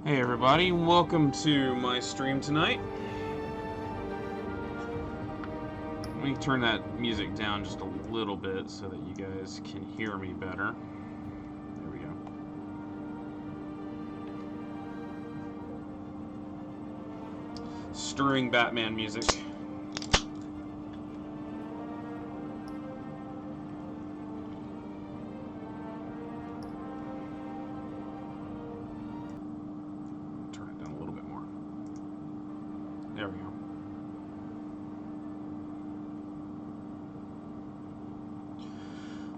Hey everybody, welcome to my stream tonight. Let me turn that music down just a little bit so that you guys can hear me better. There we go. Stirring Batman music. Turn it down a little bit more. There we go.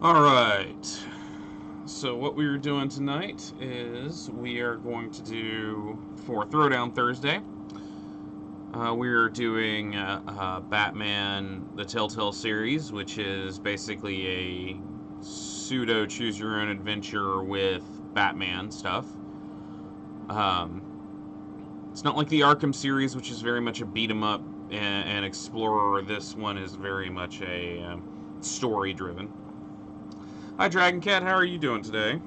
Alright. So what we are doing tonight is we are going to do, for Throwdown Thursday, we are doing Batman The Telltale series, which is basically a pseudo choose-your-own-adventure with Batman stuff. It's not like the Arkham series, which is very much a beat-em-up and explorer. This one is very much a story-driven. Hi, Dragon Cat. How are you doing today?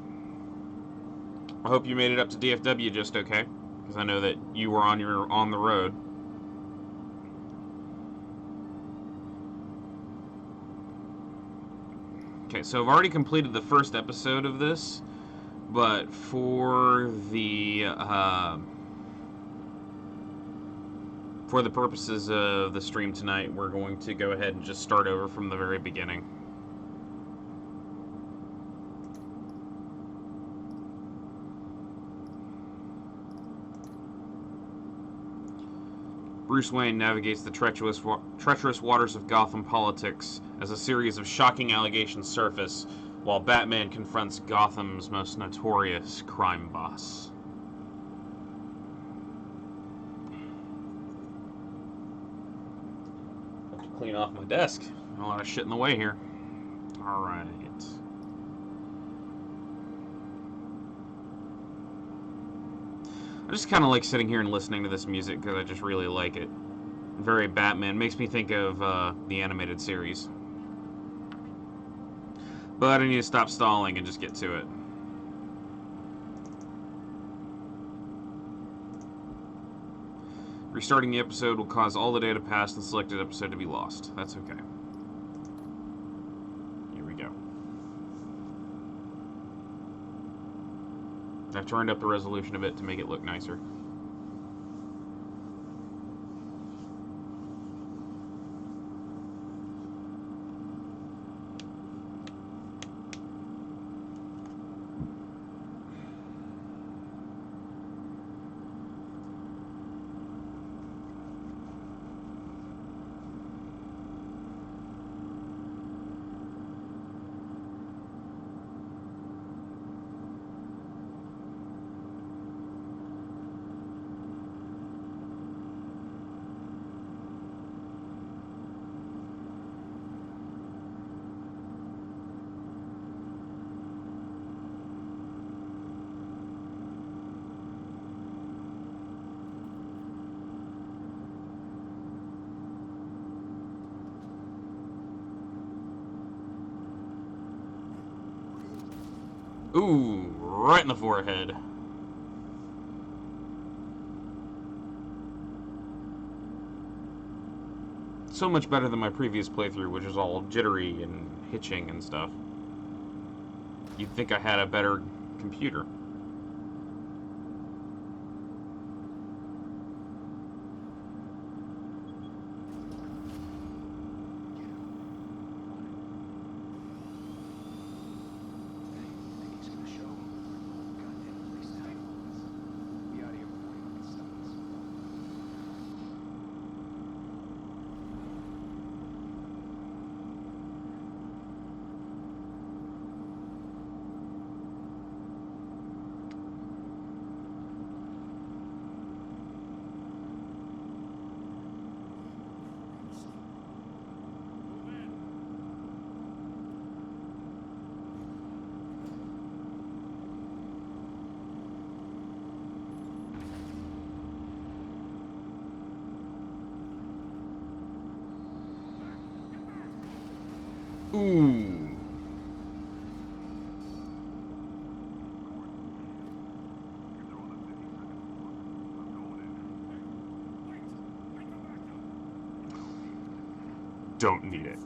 I hope you made it up to DFW just okay, because I know that you were on the road. Okay, so I've already completed the first episode of this, but for the purposes of the stream tonight, we're going to go ahead and just start over from the very beginning. Bruce Wayne navigates the treacherous waters of Gotham politics as a series of shocking allegations surface, while Batman confronts Gotham's most notorious crime boss. I have to clean off my desk. A lot of shit in the way here. Alright. I just kind of like sitting here and listening to this music because I just really like it. Very Batman. Makes me think of the animated series. But I need to stop stalling and just get to it. Restarting the episode will cause all the data past the selected episode to be lost. That's okay. Here we go. I've turned up the resolution a bit to make it look nicer. Ooh, right in the forehead. So much better than my previous playthrough, which was all jittery and hitching and stuff. You'd think I had a better computer. Ooh. don't need it.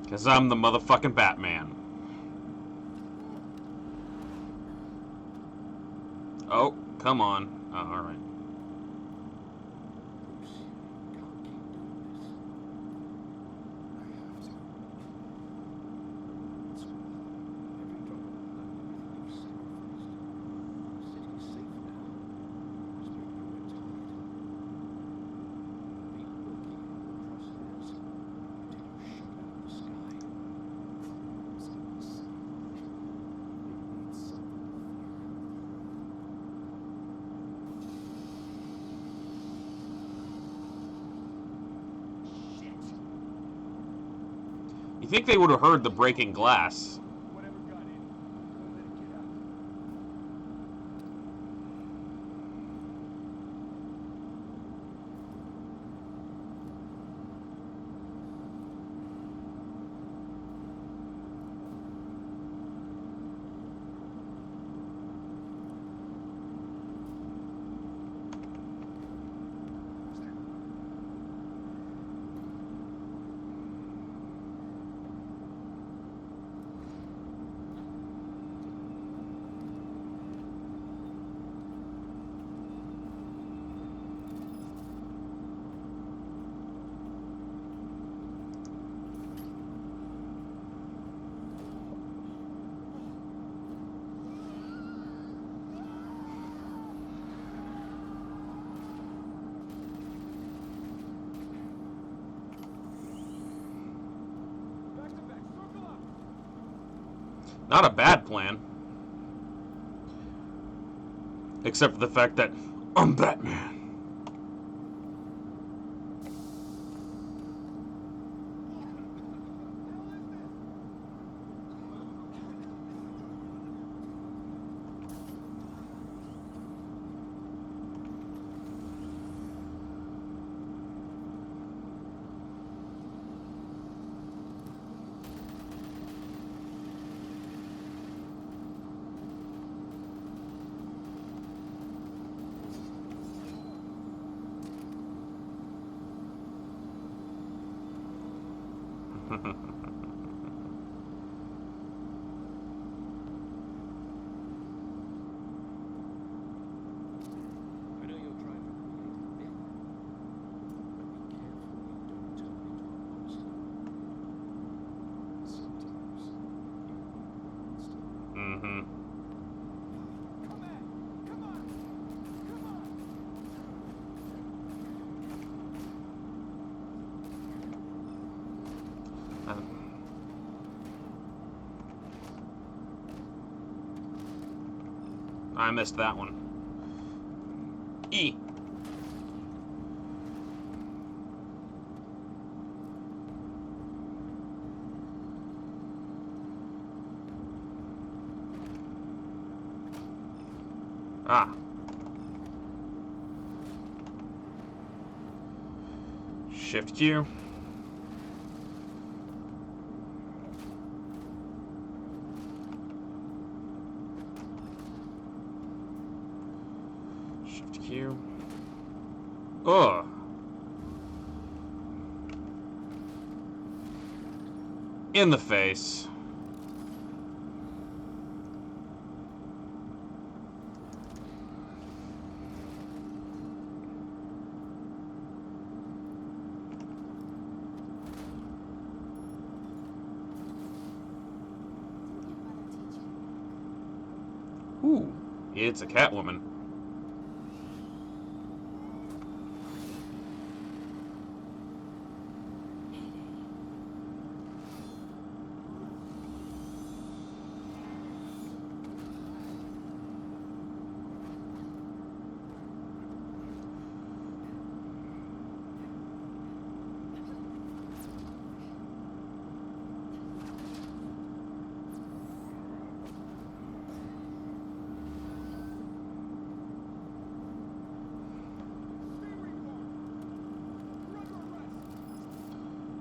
Because I'm the motherfucking Batman. Oh, come on. Oh, alright. You think they would have heard the breaking glass? Not a bad plan. Except for the fact that I'm Batman. Mm-hmm. I missed that one. E. Ah. Shift Q. Shift Q. Ugh. In the face. Ooh. It's a Catwoman.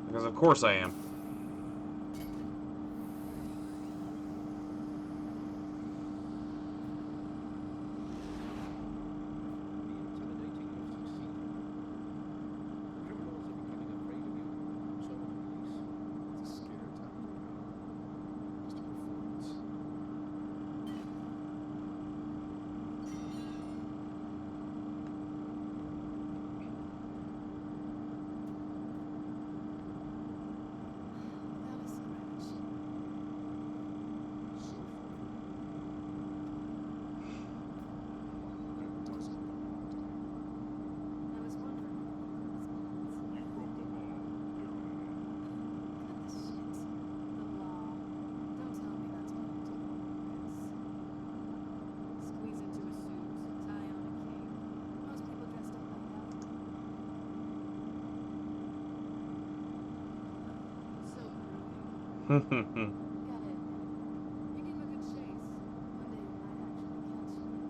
Because of course I am.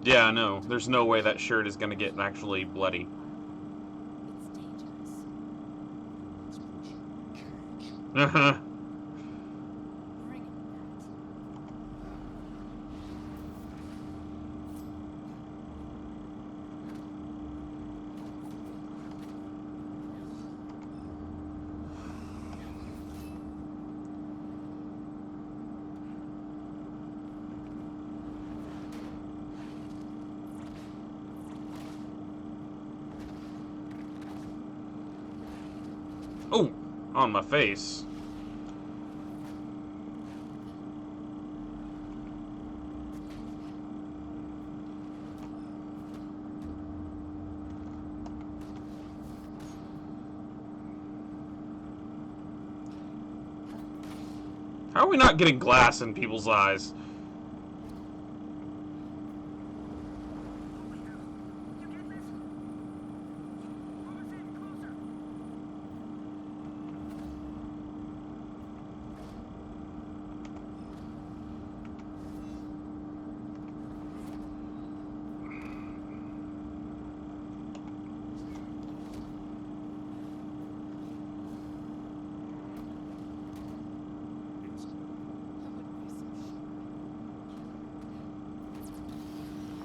Yeah, no. There's no way that shirt is gonna get actually bloody. Uh-huh. Oh, on my face. How are we not getting glass in people's eyes?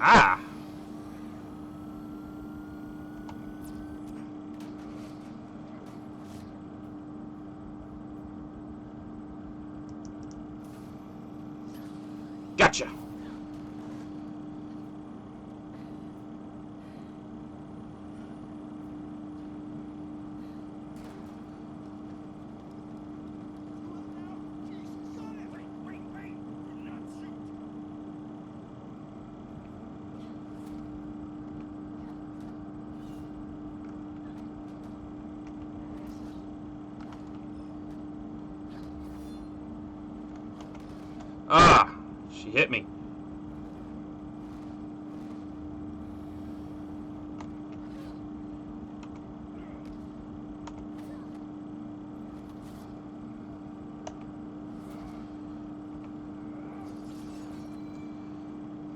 Ah! Gotcha! Ah! She hit me.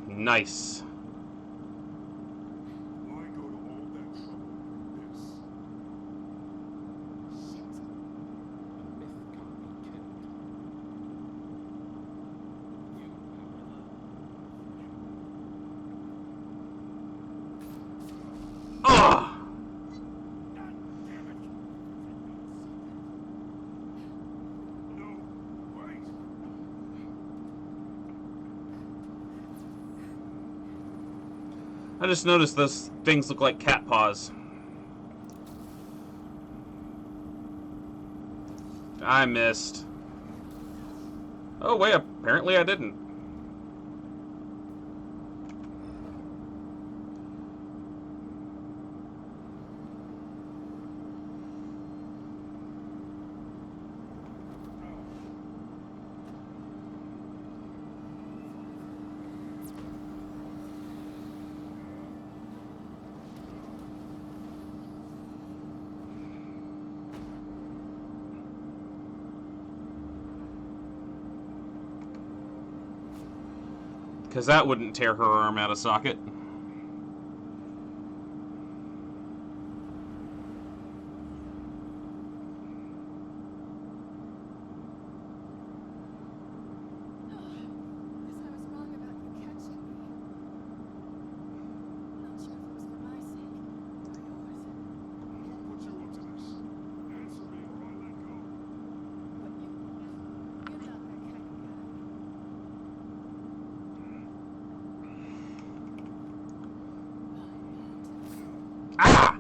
Nice. Why go to all that trouble for this? Shit. A myth can't be killed. You, however, Ah! God damn it! No, wait! I just noticed those things look like cat paws. I missed. Oh wait, apparently I didn't. Because that wouldn't tear her arm out of socket. Guess I was wrong about you catching me. Not sure if it was for my sake or yours. What put you up to this? Answer me or I let go. But you're not that kind of guy. Ah!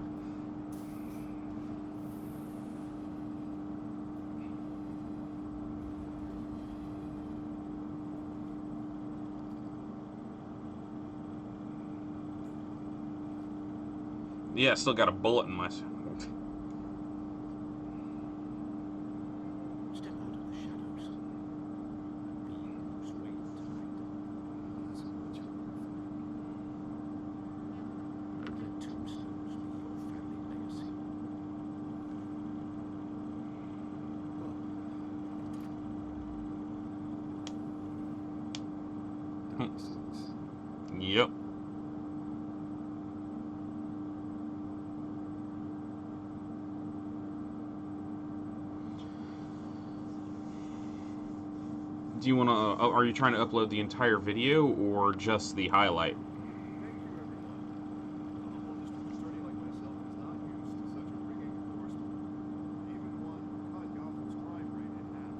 Yeah, still got a bullet in my... Step out of the shadows. Being Bruce Wayne tonight is what you're for. Let tombstones be your family legacy. Yep. Do you want to... are you trying to upload the entire video or just the highlight? Thank you, everyone. A humble district attorney like myself is not used to such a ringing endorsement. Even one who cut Gotham's crime rate in half.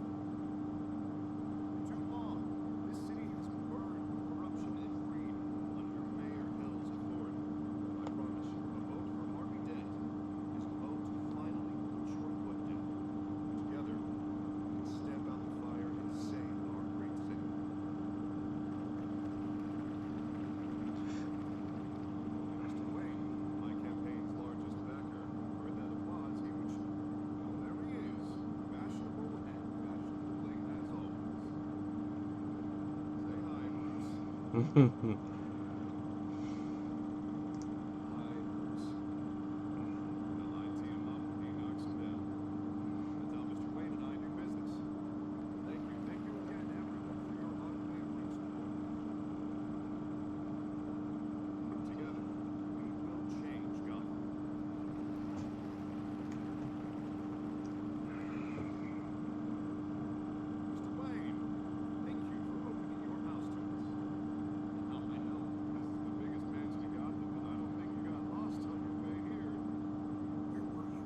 For too long, this city has burned with corruption and greed under Mayor Hill's authority. I promise you, a vote for Harvey Dent is a vote to finally put your foot down. Together, we can stamp out the fire and save our great city. Mr. Wayne, my campaign's largest backer, heard that applause, he would shoot. Well, there he is, fashionable and fashionably as always. Say hi, Bruce. Hi, Bruce. I'll lie to your mom when he knocks him down. That's how Mr. Wayne and I do business. Thank you again, everyone, for your unwavering support. Together, we will change Gotham. Mr. Wayne, thank you for opening your house to us. Now, I know this is the biggest mansion in Gotham, but I don't think you got lost on your way here. Where were you?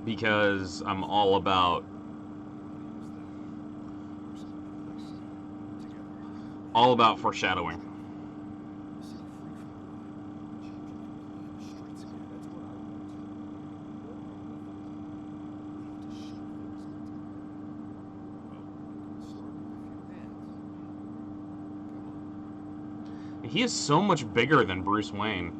Because I'm all about foreshadowing. He is so much bigger than Bruce Wayne.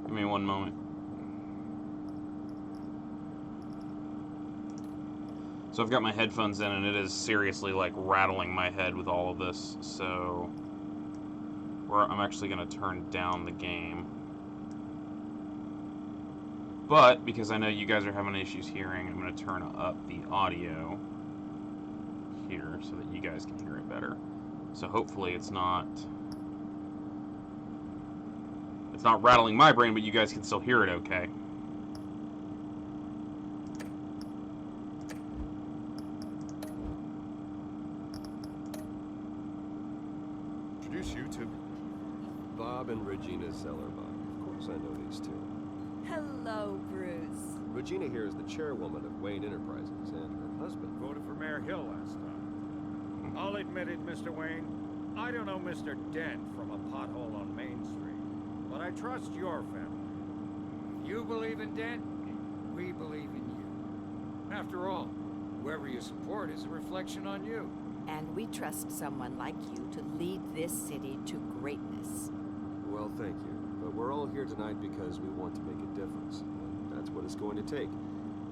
Give me one moment. So I've got my headphones in, and it is seriously like rattling my head with all of this. So I'm actually going to turn down the game. But because I know you guys are having issues hearing, I'm going to turn up the audio here so that you guys can hear it better. So hopefully it's not rattling my brain, but you guys can still hear it okay. Introduce you to Bob and Regina Zellerbach. Of course I know these two. Hello, Bruce. Regina here is the chairwoman of Wayne Enterprises, and her husband. Voted for Mayor Hill last time. I'll admit it, Mr. Wayne. I don't know Mr. Dent from a pothole on Main Street, but I trust your family. If you believe in Dent, we believe in you. After all, whoever you support is a reflection on you. And we trust someone like you to lead this city to greatness. Well, thank you. But we're all here tonight because we want to make a difference. And that's what it's going to take.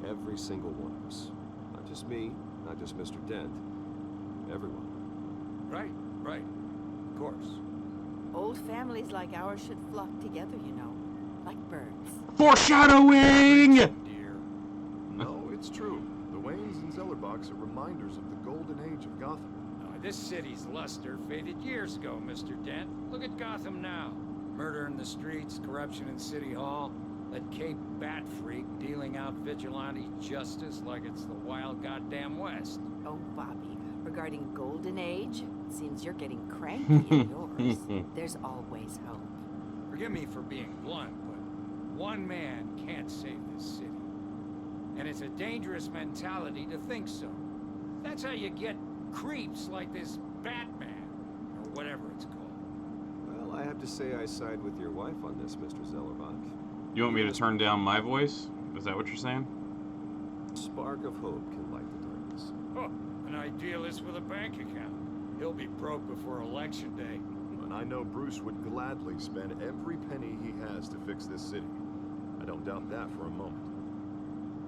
Every single one of us. Not just me, not just Mr. Dent. Everyone. Right, right. Of course. Old families like ours should flock together, you know, like birds. Foreshadowing! Dear. No, it's true. The Waynes and Zellerbachs are reminders of the golden age of Gotham. This city's luster faded years ago, Mr. Dent. Look at Gotham now. Murder in the streets, corruption in City Hall, that Cape Bat freak dealing out vigilante justice like it's the wild goddamn West. Oh, Bobby, regarding Golden Age, it seems you're getting cranky in yours. There's always hope. Forgive me for being blunt, but one man can't save this city. And it's a dangerous mentality to think so. That's how you get creeps like this Batman, or whatever it's called. Well, I have to say I side with your wife on this, Mr. Zellerbach. You want me to turn down my voice? Is that what you're saying? A spark of hope can light the darkness. Oh, an idealist with a bank account. He'll be broke before Election Day. And I know Bruce would gladly spend every penny he has to fix this city. I don't doubt that for a moment.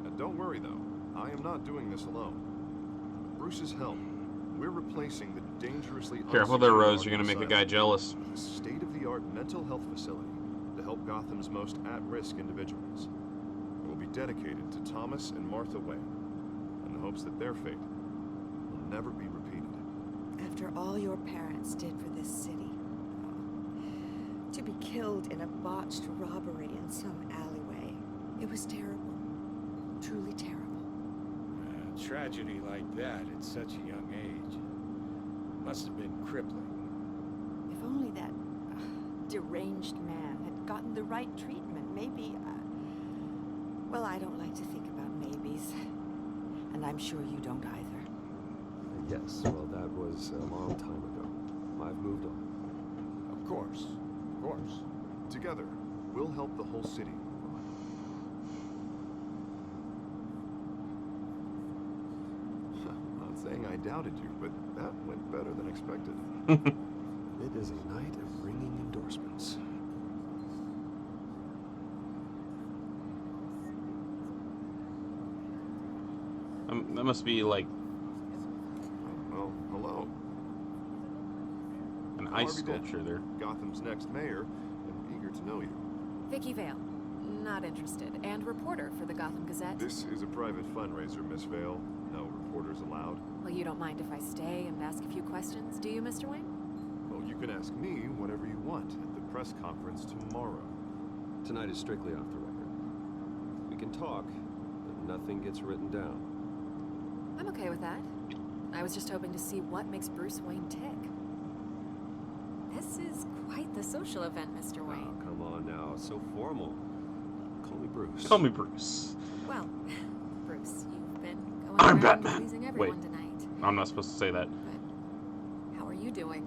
And don't worry, though. I am not doing this alone. With Bruce's help, we're replacing the dangerously Careful there, unsecured Rose. You're going to make the guy asylum jealous. with a state-of-the-art mental health facility to help Gotham's most at-risk individuals. It will be dedicated to Thomas and Martha Wayne, in the hopes that their fate will never be repeated. After all your parents did for this city, to be killed in a botched robbery in some alleyway, it was terrible. Truly terrible. A tragedy like that at such a young age must have been crippling. If only that deranged man had gotten the right treatment, maybe... well, I don't like to think about maybes. And I'm sure you don't either. Yes, well, that was a long time ago. I've moved on. Of course, of course. Together, we'll help the whole city move on. Not saying I doubted you, but that went better than expected. It is a night of ringing endorsements. That must be like Well, hello. an Harvey ice Dent, sculpture there. Gotham's next mayor, and eager to know you. Vicky Vale. Not interested. And reporter for the Gotham Gazette. This is a private fundraiser, Miss Vale. No reporters allowed. Well, you don't mind if I stay and ask a few questions, do you, Mr. Wayne? Well, you can ask me whatever you want at the press conference tomorrow. Tonight is strictly off the record. We can talk, but nothing gets written down. I'm okay with that. I was just hoping to see what makes Bruce Wayne tick. This is quite the social event, Mr. Oh, Wayne. come on now, so formal. Call me Bruce. Call me Bruce. Well, Bruce, you've been going I'm around Batman. pleasing everyone Wait. tonight. I'm not supposed to say that. But how are you doing?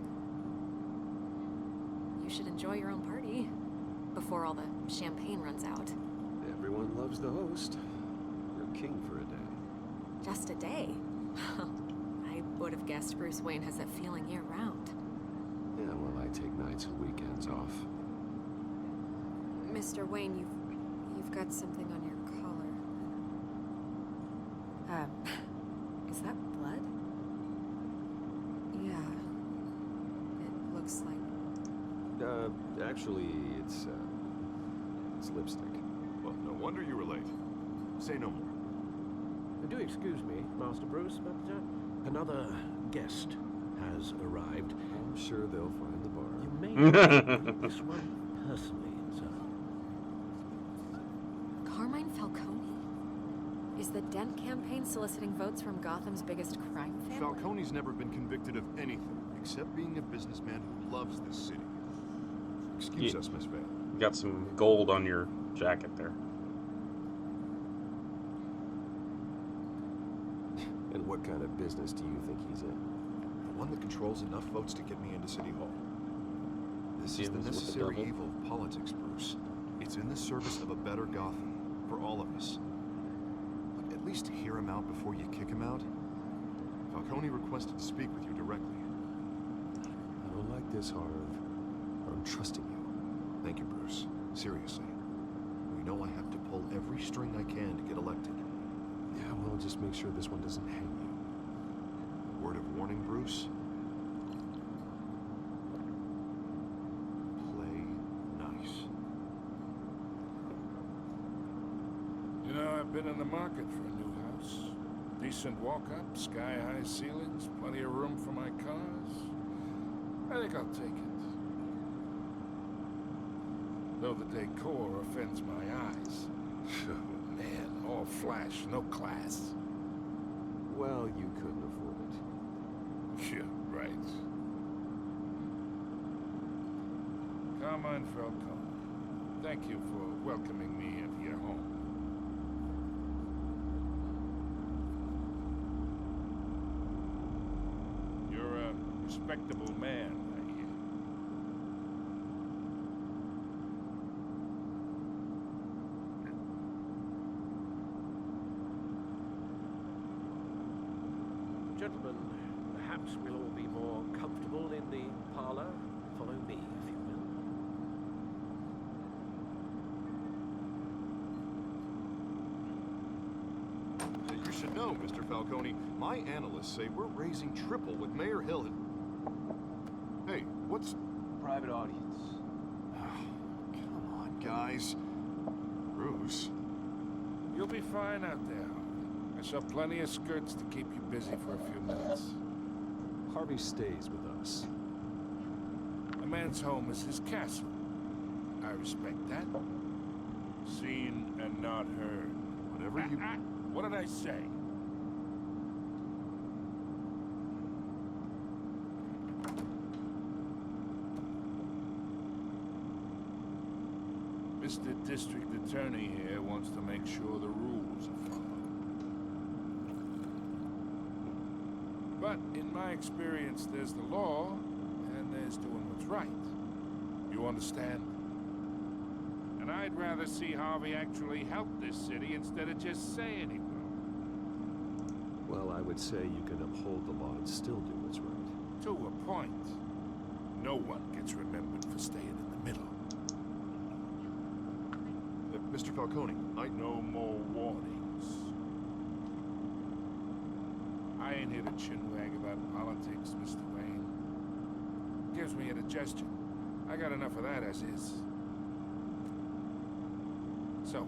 You should enjoy your own party before all the champagne runs out. Everyone loves the host. You're king for a day. Just a day. I would have guessed Bruce Wayne has that feeling year-round. Yeah, well, I take nights and weekends off. Mr. Wayne, you've got something on your collar. looks like. Actually, it's lipstick. Well, no wonder you were late. Say no more. Do excuse me, Master Bruce, but another guest has arrived. I'm sure they'll find the bar. You may want to meet this one personally, sir. Carmine Falcone? Is the Dent campaign soliciting votes from Gotham's biggest crime family? Falcone's never been convicted of anything except being a businessman who loves this city. Excuse us, Miss Vale. You got some gold on your jacket there. And what kind of business do you think he's in? The one that controls enough votes to get me into City Hall. This is the Deals with the necessary devil. evil of politics, Bruce. It's in the service of a better Gotham, for all of us. But at least hear him out before you kick him out. Falcone requested to speak with you directly. I don't like this, Harv. I'm trusting you. Thank you, Bruce. Seriously. We know I have to pull every string I can to get elected. Yeah, well, just make sure this one doesn't hang you. Word of warning, Bruce? Play nice. You know, I've been in the market for a new house. Decent walk-up, sky-high ceilings, plenty of room for my cars. I think I'll take it. Though the decor offends my eyes. Man, all flash, no class. Well, you couldn't afford it. Yeah, right. Carmine Falcone, thank you for welcoming me into your home. You're a respectable man, I hear. Gentlemen, perhaps we'll all be more comfortable in the parlor. Follow me, if you will. You should know, Mr. Falcone, my analysts say we're raising triple with Mayor Hill. Hey, what's... Private audience. Come on, guys. Bruce. You'll be fine out there. I saw plenty of skirts to keep you busy for a few minutes. Harvey stays with us. A man's home is his castle. I respect that. Seen and not heard. Whatever you... What did I say? Mr. District Attorney here wants to make sure the rules are followed. But in my experience, there's the law, and there's doing what's right. You understand? And I'd rather see Harvey actually help this city instead of just saying he will. Well, I would say you can uphold the law and still do what's right. To a point. No one gets remembered for staying in the middle. Mr. Falcone, No more warnings. I ain't here to chinwag about politics, Mr. Wayne. Gives me indigestion. I got enough of that as is. So,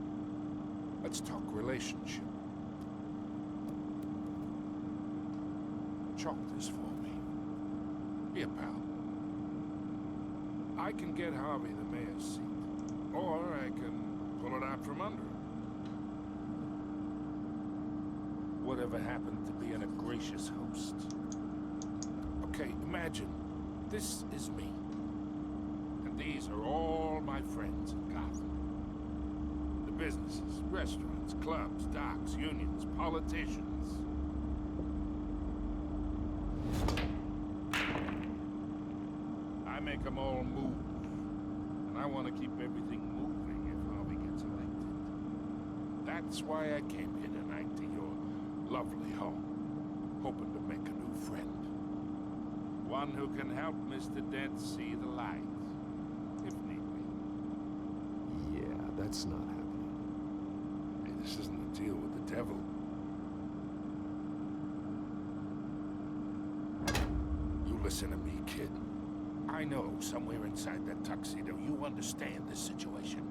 let's talk relationship. Chalk this for me. Here, pal. I can get Harvey the mayor's seat, or I can pull it out from under him. Whatever happened to being a gracious host? Okay, imagine this is me. And these are all my friends in Gotham. The businesses, restaurants, clubs, docks, unions, politicians. I make them all move. And I want to keep everything moving if Harvey gets elected. That's why I came here tonight to your lovely home, hoping to make a new friend. One who can help Mr. Dent see the light, if need be. Yeah, that's not happening. Hey, this isn't a deal with the devil. You listen to me, kid. I know somewhere inside that tuxedo you understand this situation.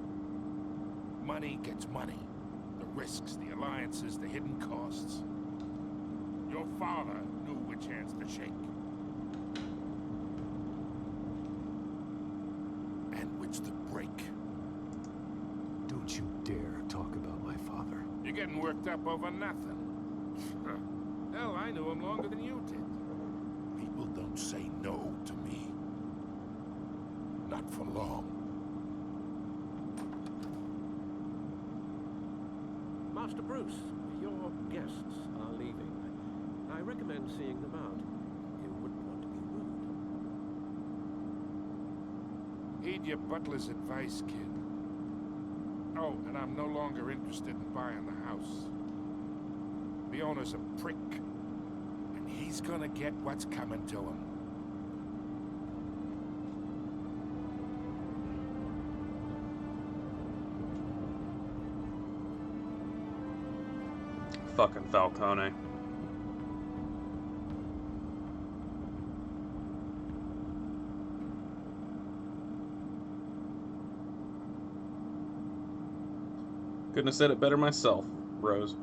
Money gets money. The risks, the alliances, the hidden costs. Your father knew which hands to shake. And which to break. Don't you dare talk about my father. You're getting worked up over nothing. Hell, I knew him longer than you did. People don't say no to me. Not for long. Master Bruce, your guests are leaving. I recommend seeing them out. You wouldn't want to be rude. Heed your butler's advice, kid. Oh, and I'm no longer interested in buying the house. The owner's a prick. And he's gonna get what's coming to him. Fucking Falcone. Couldn't have said it better myself, Rose.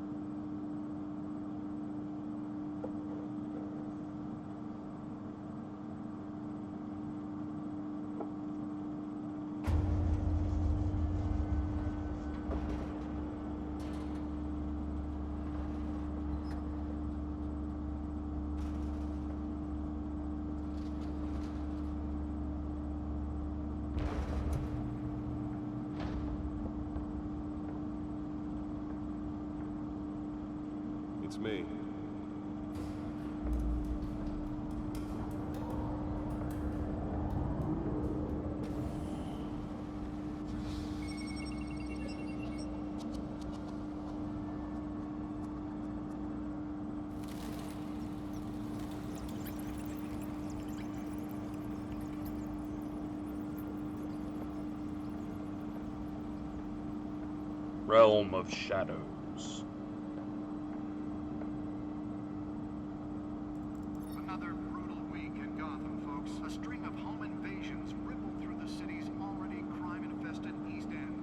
It's me. Realm of Shadows. Another brutal week in Gotham, folks. A string of home invasions rippled through the city's already crime-infested East End.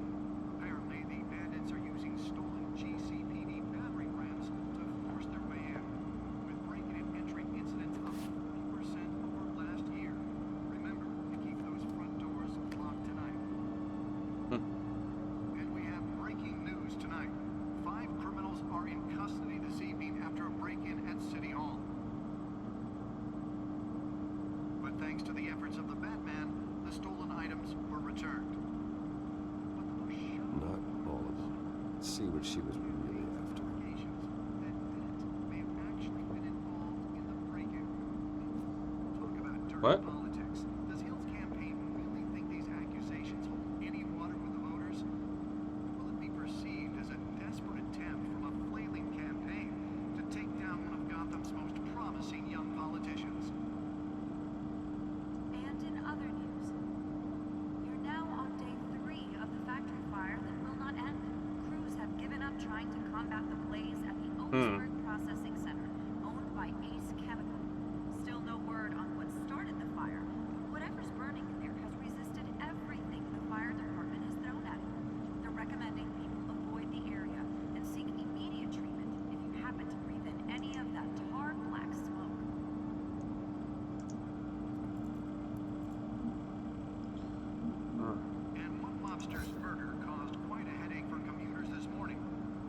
Apparently, the bandits are using stolen GCPD battering rams to force their way in, with breaking and entering incidents up 40% over last year. Remember to keep those front doors locked tonight. And we have breaking news tonight. 5 criminals are in custody this evening after a break-in at City Hall. But thanks to the efforts of the Batman, the stolen items were returned. But the most shocking Not all of them. Let's see what she was really after. allegations that Dent may have actually been involved in the break-in. Talk about dirty What? politics. Does Hill's campaign really think these accusations hold any water with the voters? Will it be perceived as a desperate attempt from a flailing campaign to take down one of Gotham's most promising young politicians? And in other news, you're now on day 3 of the factory fire that will not end. Crews have given up trying to combat the blaze at the Owensburg Processing Center, owned by Ace Chemical. Still no word on what started the fire, but whatever's burning in there has resisted everything the fire department has thrown at it. They're recommending people avoid the area and seek immediate treatment if you happen to breathe in any of that tar black smoke. And one mobster's murder caused quite a headache for commuters this morning.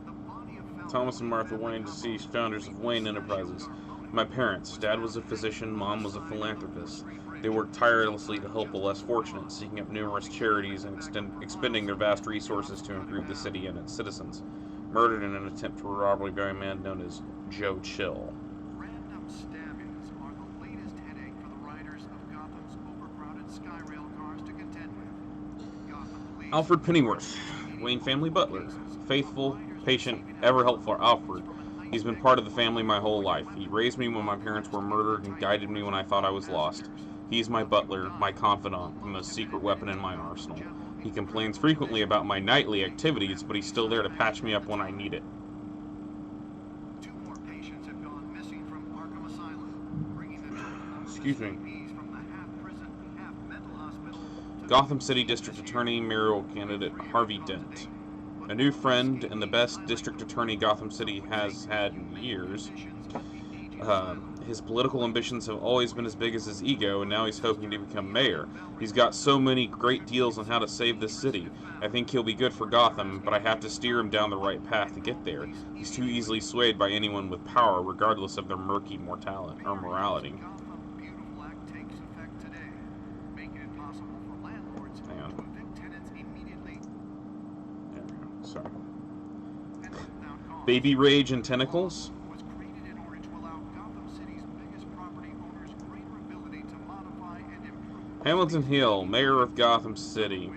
The body of Falcone Thomas and Martha Wayne, deceased, founders of Wayne Enterprises. My parents. Dad was a physician, Mom was a philanthropist. They worked tirelessly to help the less fortunate, seeking up numerous charities and expending their vast resources to improve the city and its citizens. Murdered in an attempt to rob a young man known as Joe Chill. Random stabbings are the latest headache for the riders of Gotham's overcrowded Skyrail cars to contend with. Gotham Police Alfred Pennyworth, Wayne family butler. Faithful, patient, ever helpful Alfred. He's been part of the family my whole life. He raised me when my parents were murdered and guided me when I thought I was lost. He's my butler, my confidant, the most secret weapon in my arsenal. He complains frequently about my nightly activities, but he's still there to patch me up when I need it. 2 more patients have gone missing from Arkham Asylum, bringing the total number Excuse me. of CPs from the half-prison, Gotham City District Attorney mayoral candidate Harvey Dent. A new friend and the best district attorney Gotham City has had in years. His political ambitions have always been as big as his ego, and now he's hoping to become mayor. He's got so many great deals on how to save this city. I think he'll be good for Gotham, but I have to steer him down the right path to get there. He's too easily swayed by anyone with power, regardless of their murky morality. Gotham Beautiful Act takes effect today, making it possible for landlords to evict tenants immediately There we go. Sorry. and without cause. Baby Rage and Tentacles. Was created in order to allow Gotham City's biggest property owners greater ability to modify and improve Hamilton Hill, mayor of Gotham City.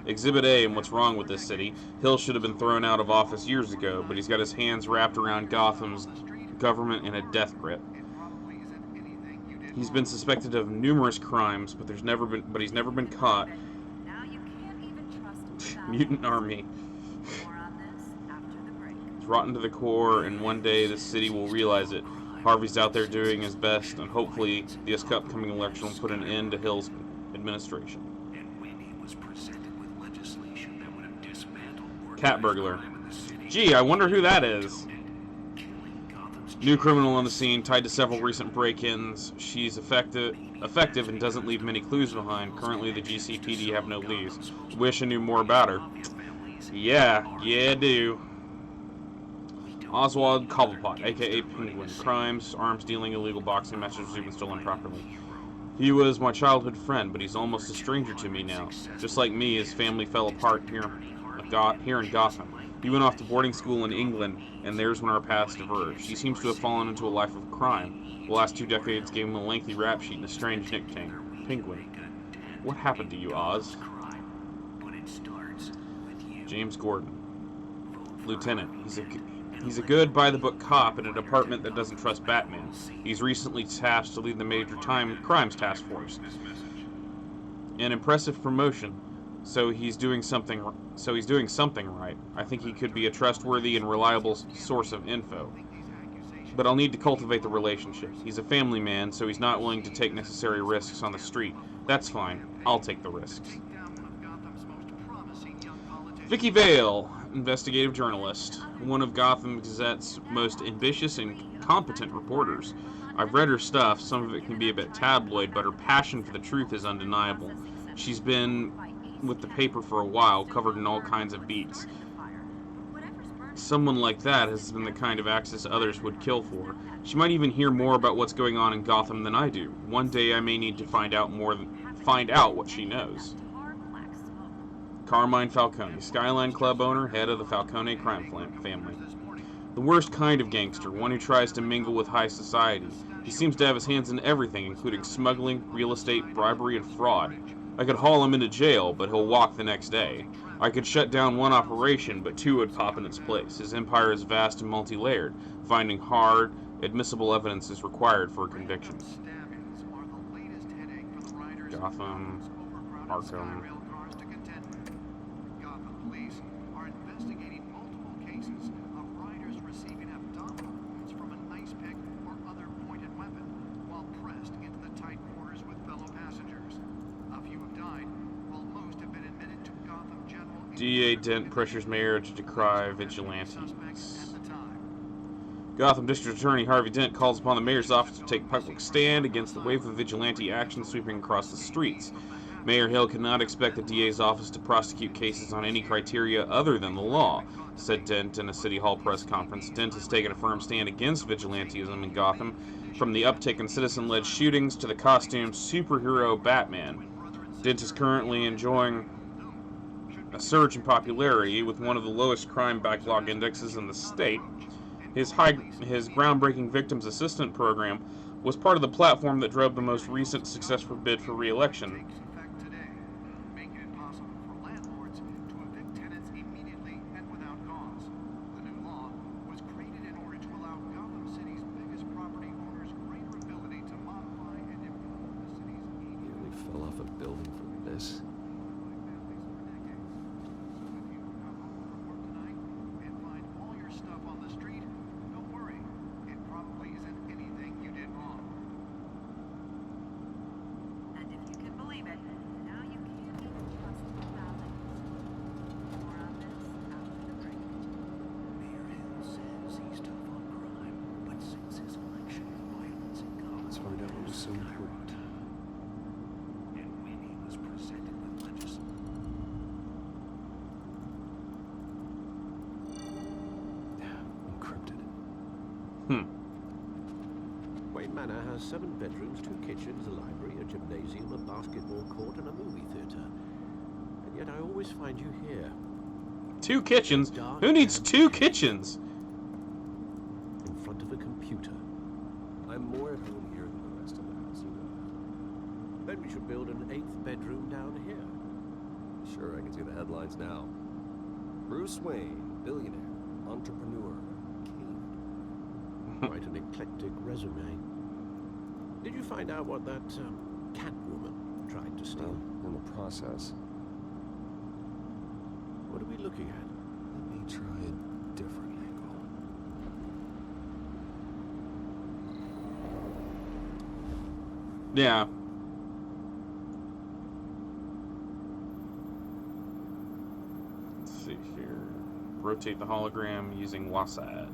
Exhibit A and what's wrong with this city. Hill should have been thrown out of office years ago, but he's got his hands wrapped around Gotham's government in a death grip. He's been suspected of numerous crimes, but he's never been caught. Now you can't even trust him without Mutant Army. more on this after the break. He's rotten to the core, and one day the city will realize it. Harvey's out there doing his best, and hopefully this upcoming election will put an end to Hill's administration. Cat burglar. Gee, I wonder who that is. New criminal on the scene, tied to several recent break-ins. She's effective and doesn't leave many clues behind. Currently, the GCPD have no leads. Wish I knew more about her. Yeah, I do. Oswald Cobblepot, aka Penguin. Crimes, arms dealing, illegal boxing matches received stolen properly. He was my childhood friend, but he's almost a stranger to me now. Just like me, his family fell apart here in Gotham. He went off to boarding school in England, and there's when our paths diverged. He seems to have fallen into a life of crime. The last 2 decades gave him a lengthy rap sheet and a strange nickname, Penguin. What happened to you, Oz? James Gordon. Lieutenant. He's a good, by-the-book cop in a department that doesn't trust Batman. He's recently tasked to lead the major crimes task force. An impressive promotion. So he's doing something right. I think he could be a trustworthy and reliable source of info. But I'll need to cultivate the relationship. He's a family man, so he's not willing to take necessary risks on the street. That's fine. I'll take the risks. Vicky Vale, investigative journalist, one of Gotham Gazette's most ambitious and competent reporters. I've read her stuff. Some of it can be a bit tabloid, but her passion for the truth is undeniable. She's been with the paper for a while, covered in all kinds of beats. Someone like that has been the kind of access others would kill for. She might even hear more about what's going on in Gotham than I do. One day I may need to find out what she knows. Carmine Falcone, Skyline Club owner, head of the Falcone crime family. The worst kind of gangster, one who tries to mingle with high society. He seems to have his hands in everything, including smuggling, real estate, bribery, and fraud. I could haul him into jail, but he'll walk the next day. I could shut down one operation, but 2 would pop in its place. His empire is vast and multi-layered. Finding hard, admissible evidence is required for a conviction. Gotham, Arkham. Gotham police are investigating multiple cases of riders receiving abdominal wounds from an ice pick or other pointed weapon while pressed into the tight quarters with fellow passengers. A few have died, while most have been admitted to Gotham General. DA Dent pressures mayor to decry vigilantes. Gotham District Attorney Harvey Dent calls upon the mayor's office to take public stand against the wave of vigilante action sweeping across the streets. Mayor Hill cannot expect the DA's office to prosecute cases on any criteria other than the law, said Dent in a City Hall press conference. Dent has taken a firm stand against vigilantism in Gotham, from the uptick in citizen-led shootings to the costumed superhero Batman. Dent is currently enjoying a surge in popularity with one of the lowest crime backlog indexes in the state. His groundbreaking Victims Assistance Program was part of the platform that drove the most recent successful bid for re-election. Fell off a building for this. And if you can believe it, So important. And Winnie was presented with Encrypted. Wayne Manor has 7 bedrooms, 2 kitchens, a library, a gymnasium, a basketball court, and a movie theater. And yet I always find you here, 2 kitchens? Who needs 2 kitchens? in front of a computer. I'm more at home here than the rest of the house, you know that. Then we should build an 8th bedroom down here. Sure, I can see the headlines now. Bruce Wayne, billionaire, entrepreneur, cave. Quite an eclectic resume. Did you find out what that Catwoman tried to steal? In the process. What are we looking at? Let me try a different angle. Yeah. Let's see here. Rotate the hologram using WASD.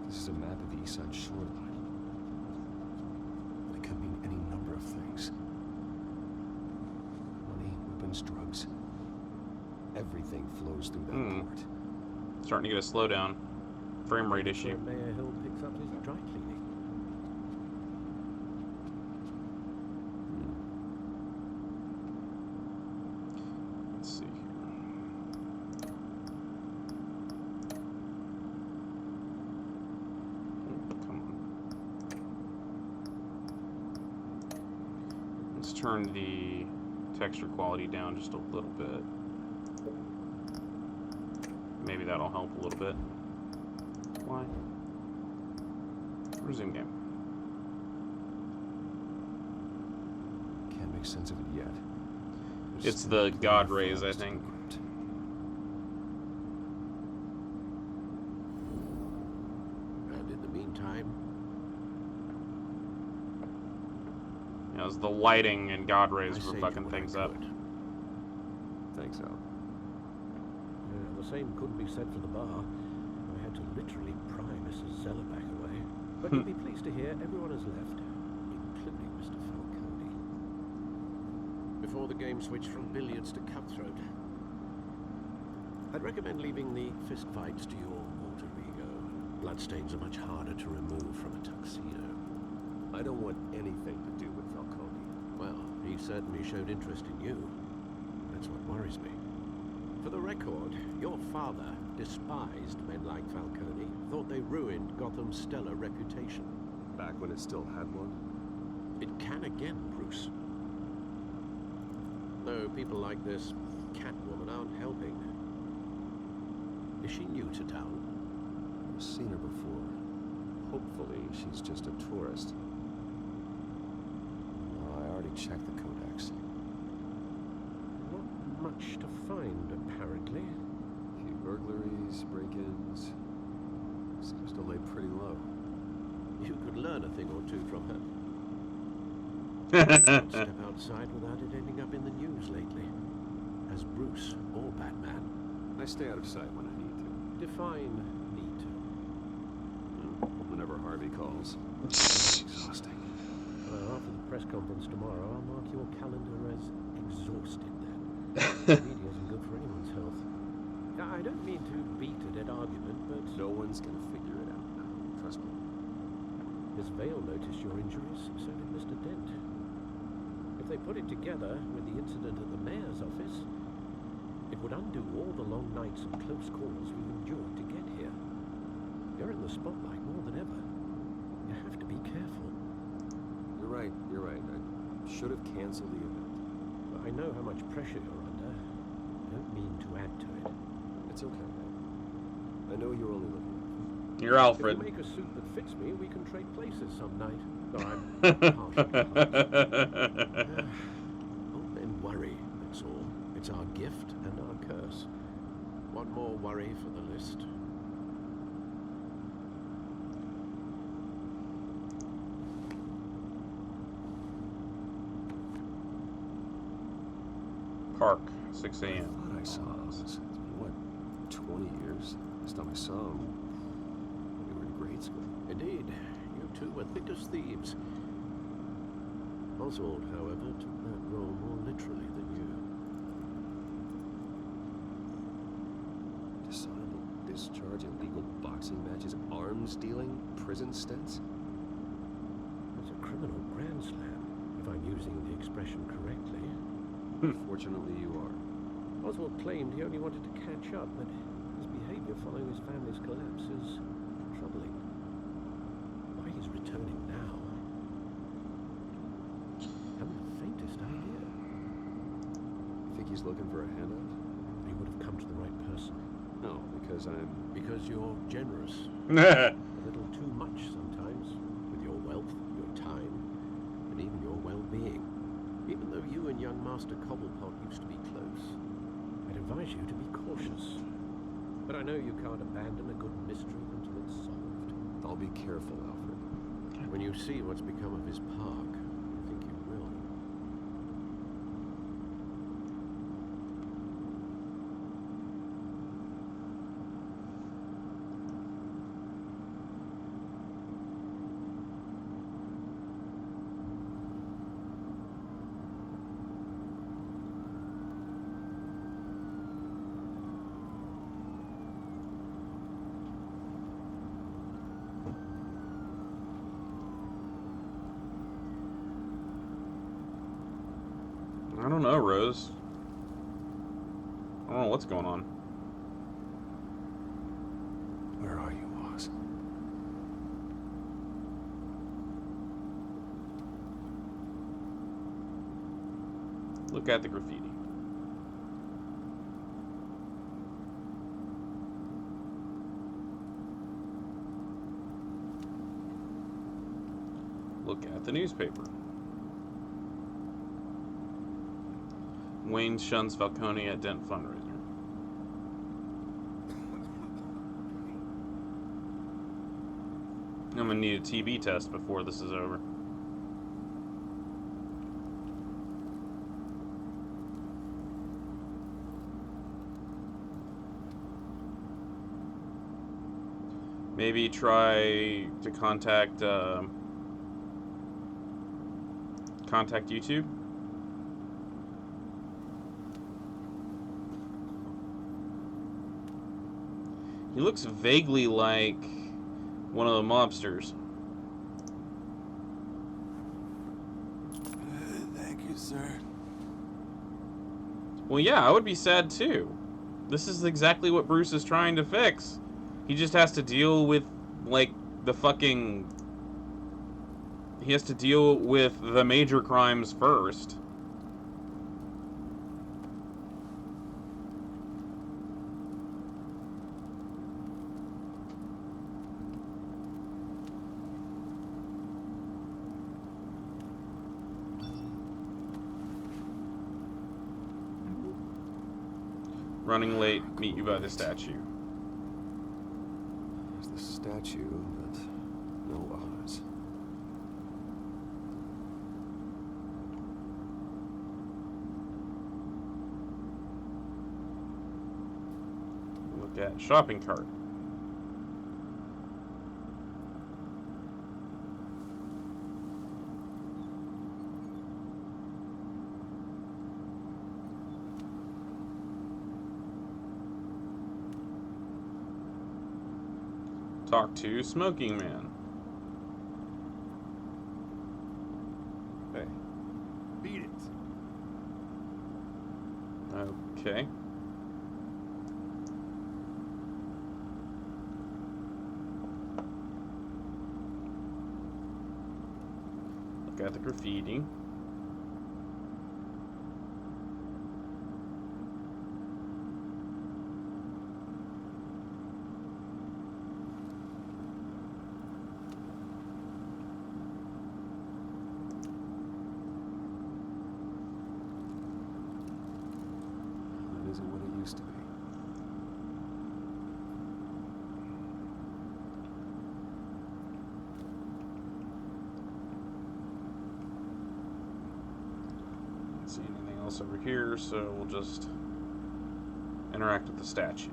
This is a map of the East Side shoreline. It could mean any number of things. Money, weapons, drugs. Everything flows through that port. Starting to get a slowdown. Frame rate issue. Where Mayor Hill picks up his dry cleaning. Let's see here. Come on. Let's turn the texture quality down just a little bit. Maybe that'll help a little bit. Why? Resume game. Can't make sense of it yet. It's the God rays, I think. And in the meantime, You know, it's the lighting and God I rays were saved fucking what I things up. could. Thanks, Al. The same couldn't be said for the bar. I had to literally pry Mrs. Zeller back away. But you'll be pleased to hear everyone has left, including Mr. Falcone. Before the game switched from billiards to cutthroat, I'd recommend leaving the fistfights to your alter ego. Bloodstains are much harder to remove from a tuxedo. I don't want anything to do with Falcone. Well, he certainly showed interest in you. That's what worries me. For the record, your father despised men like Falcone, thought they ruined Gotham's stellar reputation. Back when it still had one? It can again, Bruce. Though people like this Catwoman aren't helping. Is she new to town? I've seen her before. Hopefully, she's just a tourist. Oh, I already checked the codex. Not much to find, apparently. A few burglaries, break-ins. Seems to lay pretty low. You could learn a thing or two from her. Don't step outside without it ending up in the news lately. As Bruce or Batman. I stay out of sight when I need to. Define need to. Whenever Harvey calls. Exhausting. Well, after the press conference tomorrow, I'll mark your calendar as exhausted then. The media isn't good for anyone's health. I don't mean to beat a dead argument, but... No one's gonna figure it out. Trust me. Miss Vale noticed your injuries, so did Mr. Dent. If they put it together with the incident at the mayor's office, it would undo all the long nights and close calls we've endured to get here. You're in the spotlight more than ever. You have to be careful. You're right. I should have canceled the event. I know how much pressure you're under. I don't mean to add to it. It's okay, man. I know you're only looking out. You're Alfred. If you make a suit that fits me, we can trade places some night. Though I'm partial to hearts. Old men worry, that's all. It's our gift and our curse. One more worry for the list. Park, 6 I a.m. thought I saw this. It's been, what, 20 years? Last time I saw him, we were in grade school. Indeed, you two were thick as thieves. Oswald, however, took that role more literally than you. Dishonorable discharge, illegal boxing matches, arms dealing, prison stints. It's a criminal grand slam, if I'm using the expression correctly. Fortunately, you are. Oswald claimed he only wanted to catch up, but his behavior following his family's collapse is troubling. Why he's returning now, I haven't the faintest idea. Think he's looking for a handout? He would have come to the right person. No, because I'm... Because you're generous. A little too much sometimes, with your wealth, your time, and even your well-being. Even though you and young Master Cobblepot used to be close, I'd advise you to be cautious. But I know you can't abandon a good mystery until it's solved. I'll be careful, Alfred. When you see what's become of his park, I think you will. I don't know, Rose. I don't know what's going on. Where are you, Oz? Look at the graffiti. Look at the newspaper. Wayne shuns Falcone at Dent fundraiser. I'm gonna need a TB test before this is over. Maybe try to contact YouTube. He looks vaguely like one of the mobsters. Thank you, sir. Well, yeah, I would be sad too. This is exactly what Bruce is trying to fix. He just has to deal with, like, the fucking... He has to deal with the major crimes first. Running late, meet you by the statue. There's the statue, but no Oz. Look at shopping cart. Talk to Smoking Man. Hey. Beat it. Okay. Look at the graffiti. That isn't what it used to be. see anything else over here, so we'll just interact with the statue.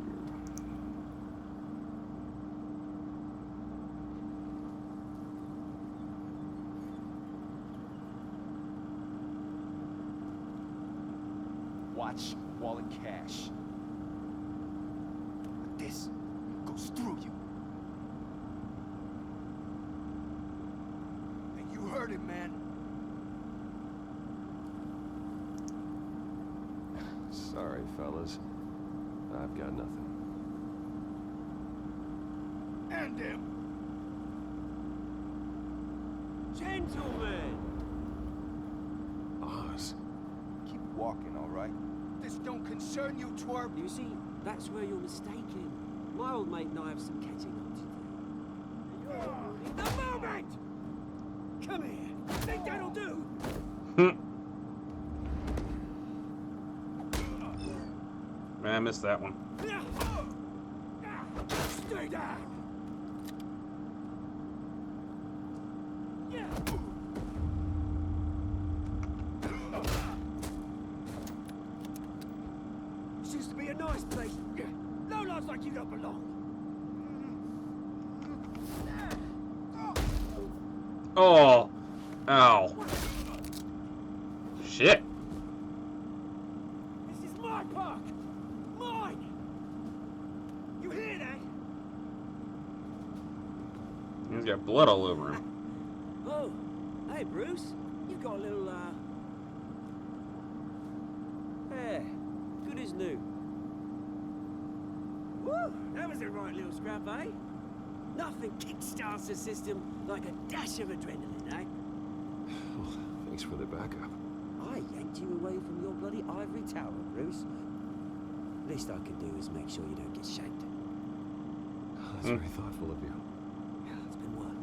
Watch, wallet, cash. But this goes through you. And you heard it, man. Sorry, fellas. I've got nothing. And him. Gentlemen! Oz. Keep walking, all right? This don't concern you, twerp. You see, that's where you're mistaken. My old mate and I have some catching up to do. The moment! Come here. Think that'll do? Man, I missed that one. Stay down! This used to be a nice place. No lives like you don't belong. Oh! Ow. Shit. This is my park. Mine. You hear that? He's got blood all over him. Oh, hey Bruce. You've got a little hair. Good as new. Woo! That was a right little scrap, eh? Nothing kickstarts the system like a dash of adrenaline, eh? Thanks for the backup. I yanked you away from your bloody ivory tower, Bruce. Least I can do is make sure you don't get shanked. That's very thoughtful of you. It's been what?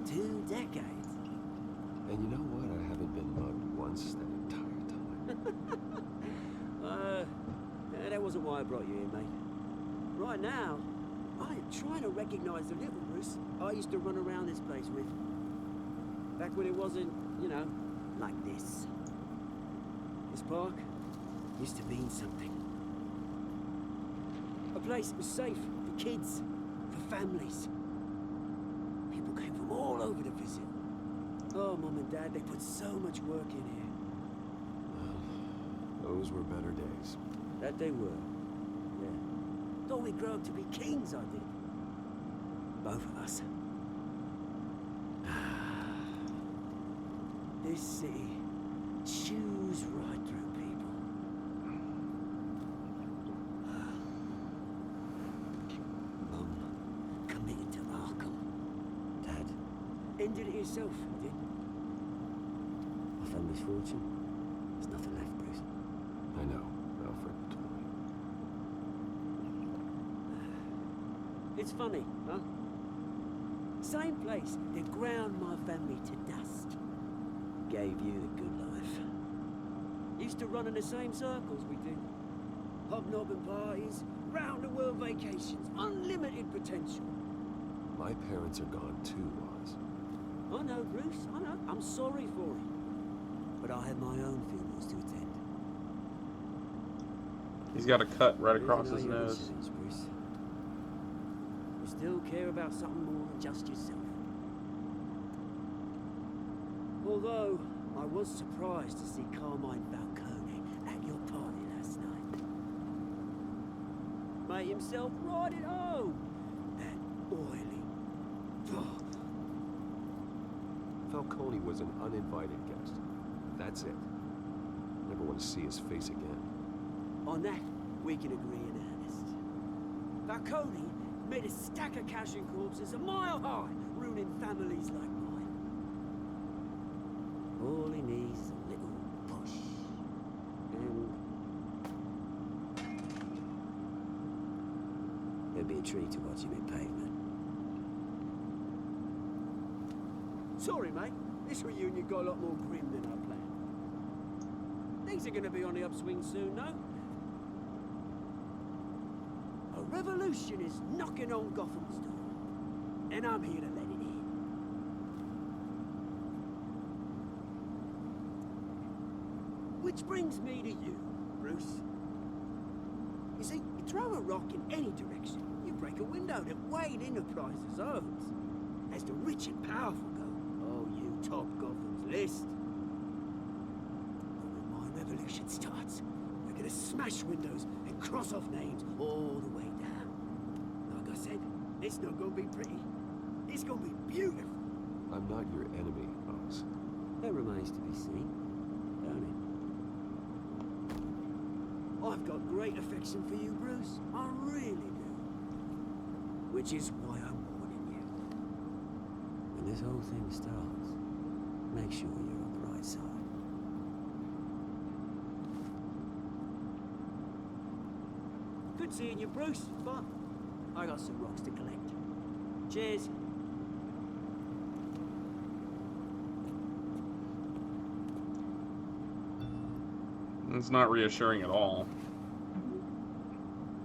2 decades? And you know what? I haven't been mugged once that entire time. That wasn't why I brought you here, mate. Right now, I am trying to recognize the little Bruce I used to run around this place with. Back when it wasn't, you know, like this. This park used to mean something. A place that was safe for kids, for families. People came from all over to visit. Oh, Mum and Dad, they put so much work in here. Well, those were better days. That they were. Yeah. Thought we'd grow up to be kings, I did. Both of us. This city chews right through people. Mum committed to Arkham. Dad ended it himself, he did. My family's fortune. There's nothing left, Bruce. I know. Alfred told me. It's funny, huh? Same place that ground my family to dust. Gave you the good life. Used to run in the same circles we did. Hobnobbing parties, round-the-world vacations, unlimited potential. My parents are gone too, Oz. I know, Bruce, I know. I'm sorry for it. But I had my own funerals to attend. He's got a cut right Here's across how his you would nose. change, Bruce. You still care about something more than just yourself. Although, I was surprised to see Carmine Falcone at your party last night. Made himself right at home. That oily dog. Falcone was an uninvited guest. That's it. Never want to see his face again. On that, we can agree in earnest. Falcone made a stack of cash and corpses a mile high, ruining families like mine. All he needs is a little push. And it'd be a treat to watch him in pavement. Sorry, mate. This reunion got a lot more grim than I planned. Things are gonna be on the upswing soon, no? A revolution is knocking on Gotham's door. And I'm here to let it in. Which Which brings me to you, Bruce. You see, you throw a rock in any direction, you break a window that Wayne Enterprises owns. As the rich and powerful go, oh, you top Gotham's list. But when my revolution starts, we're gonna smash windows and cross off names all the way down. Like I said, it's not gonna be pretty. It's gonna be beautiful. I'm not your enemy, Oz. That remains to be seen, don't it? I've got great affection for you, Bruce. I really do. Which is why I'm warning you. When this whole thing starts, make sure you're on the right side. Good seeing you, Bruce, but I got some rocks to collect. Cheers. It's not reassuring at all.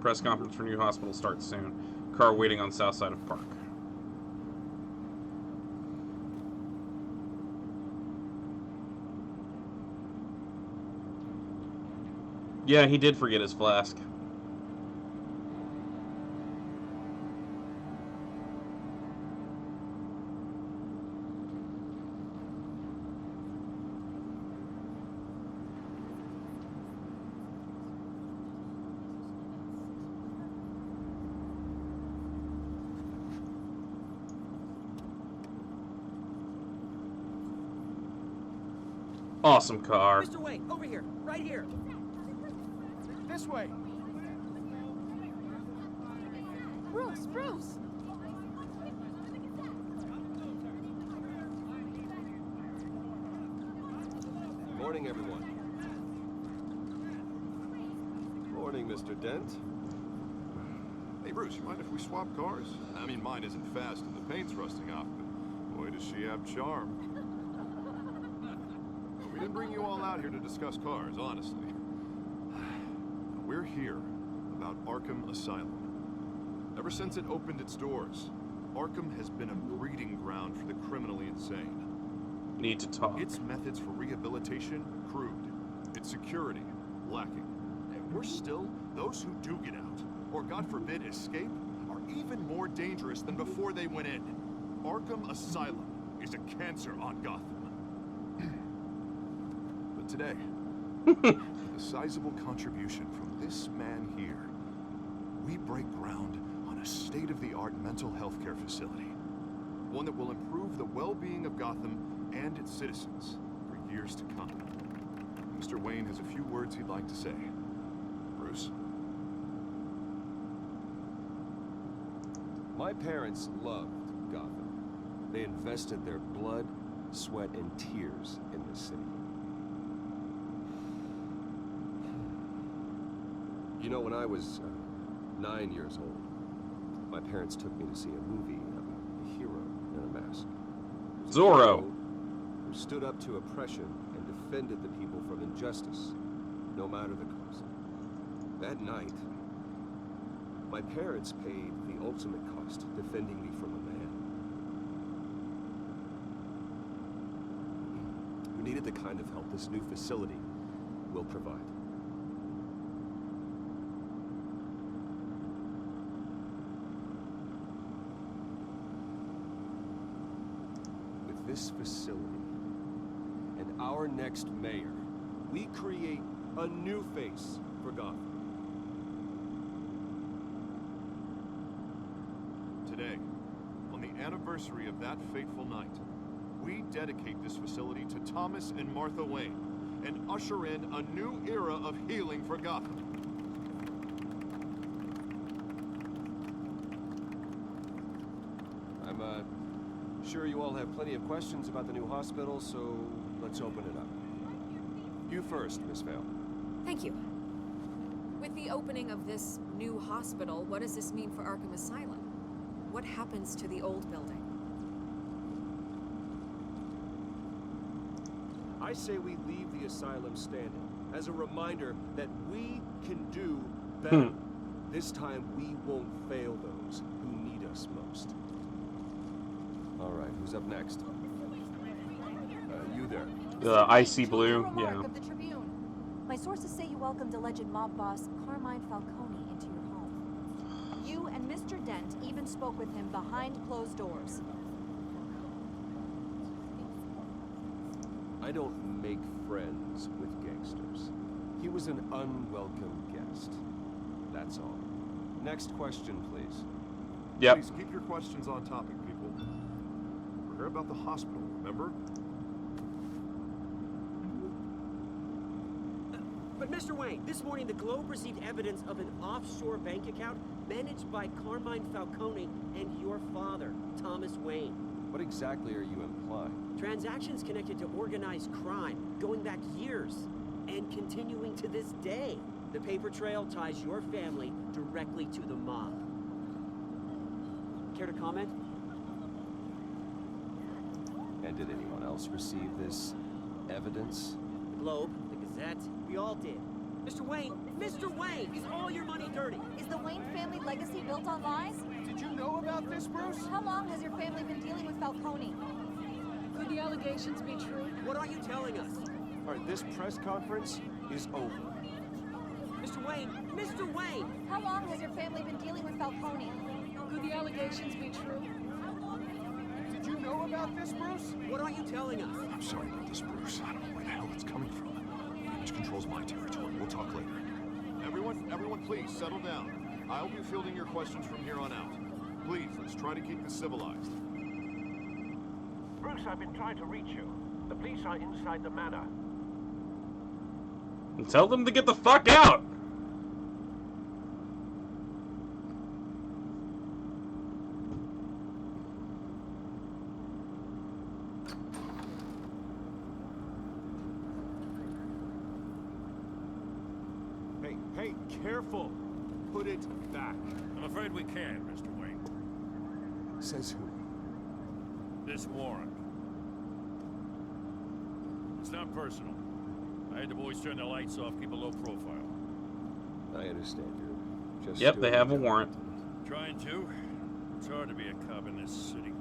Press conference for new hospital starts soon. Car waiting on south side of park. Yeah, he did forget his flask. Awesome car. Mr. Wayne, over here, right here. This way. Bruce, Bruce! Morning, everyone. Morning, Mr. Dent. Hey, Bruce, you mind if we swap cars? I mean, mine isn't fast and the paint's rusting off, but boy, does she have charm. We didn't bring you all out here to discuss cars, honestly. We're here about Arkham Asylum. Ever since it opened its doors, Arkham has been a breeding ground for the criminally insane. Need to talk. Its methods for rehabilitation, crude. Its security, lacking. And worse still, those who do get out, or God forbid escape, are even more dangerous than before they went in. Arkham Asylum is a cancer on Gotham. But today, with a sizable contribution from this man here, we break ground on a state-of-the-art mental health care facility. One that will improve the well-being of Gotham and its citizens for years to come. Mr. Wayne has a few words he'd like to say. Bruce? My parents loved Gotham. They invested their blood, sweat, and tears in this city. You know, when I was 9 years old, my parents took me to see a movie about a hero in a mask. Zorro! Who stood up to oppression and defended the people from injustice, no matter the cost. That night, my parents paid the ultimate cost, defending me from a man who needed the kind of help this new facility will provide. With this facility and our next mayor, we create a new face for Gotham. Today, on the anniversary of that fateful night, we dedicate this facility to Thomas and Martha Wayne and usher in a new era of healing for Gotham. I'm sure you all have plenty of questions about the new hospital, so let's open it up. You first, Miss Vale. Thank you. With the opening of this new hospital, what does this mean for Arkham Asylum? What happens to the old building? I say we leave the asylum standing as a reminder that we can do better. This time we won't fail those who need us most. All right, who's up next? You there. Icy blue, yeah. Of the Tribune. My sources say you welcomed alleged mob boss Carmine Falcone into your home. You and Mr. Dent even spoke with him behind closed doors. I don't make friends with gangsters. He was an unwelcome guest. That's all. Next question, please. Yep. Please keep your questions on topic, people. We're here about the hospital, remember? But Mr. Wayne, this morning the Globe received evidence of an offshore bank account managed by Carmine Falcone and your father, Thomas Wayne. What exactly are you implying? Transactions connected to organized crime, going back years, and continuing to this day. The paper trail ties your family directly to the mob. Care to comment? And did anyone else receive this evidence? The Globe, the Gazette, we all did. Mr. Wayne, is all your money dirty? Is the Wayne family legacy built on lies? Did you know about this, Bruce? How long has your family been dealing with Falcone? Could the allegations be true? What are you telling us? All right, this press conference is over. Mr. Wayne! How long has your family been dealing with Falcone? Could the allegations be true? Did you know about this, Bruce? What are you telling us? I'm sorry about this, Bruce. I don't know where the hell it's coming from. Damage controls my territory. We'll talk later. Everyone, please settle down. I'll be fielding your questions from here on out. Please, let's try to keep this civilized. Bruce, I've been trying to reach you. The police are inside the manor. And tell them to get the fuck out! Hey, careful! Put it back. I'm afraid we can't, Mr. Wayne. Says who? This warrant. It's not personal. I had the boys turn the lights off, keep a low profile. I understand you're just Yep, they doing have a your job. warrant. Trying to. It's hard to be a cop in this city.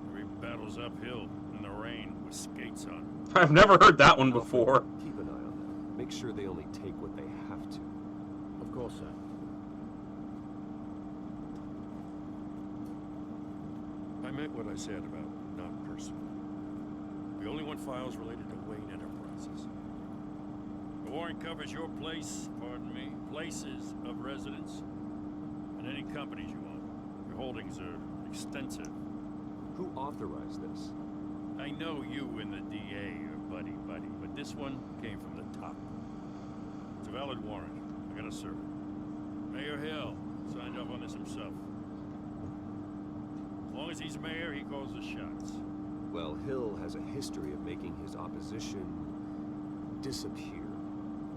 Every battle's uphill, in the rain, with skates on. I've never heard that one before. Keep an eye on them. Make sure they only take what they have to. Of course, sir. I meant what I said about not personal. We only want files related to Wayne Enterprises. The warrant covers your places of residence, and any companies you own. Your holdings are extensive. Who authorized this? I know you and the DA are buddy, but this one came from the top. It's a valid warrant. I gotta serve it. Mayor Hill signed off on this himself. As long as he's mayor, he calls the shots. Well, Hill has a history of making his opposition disappear.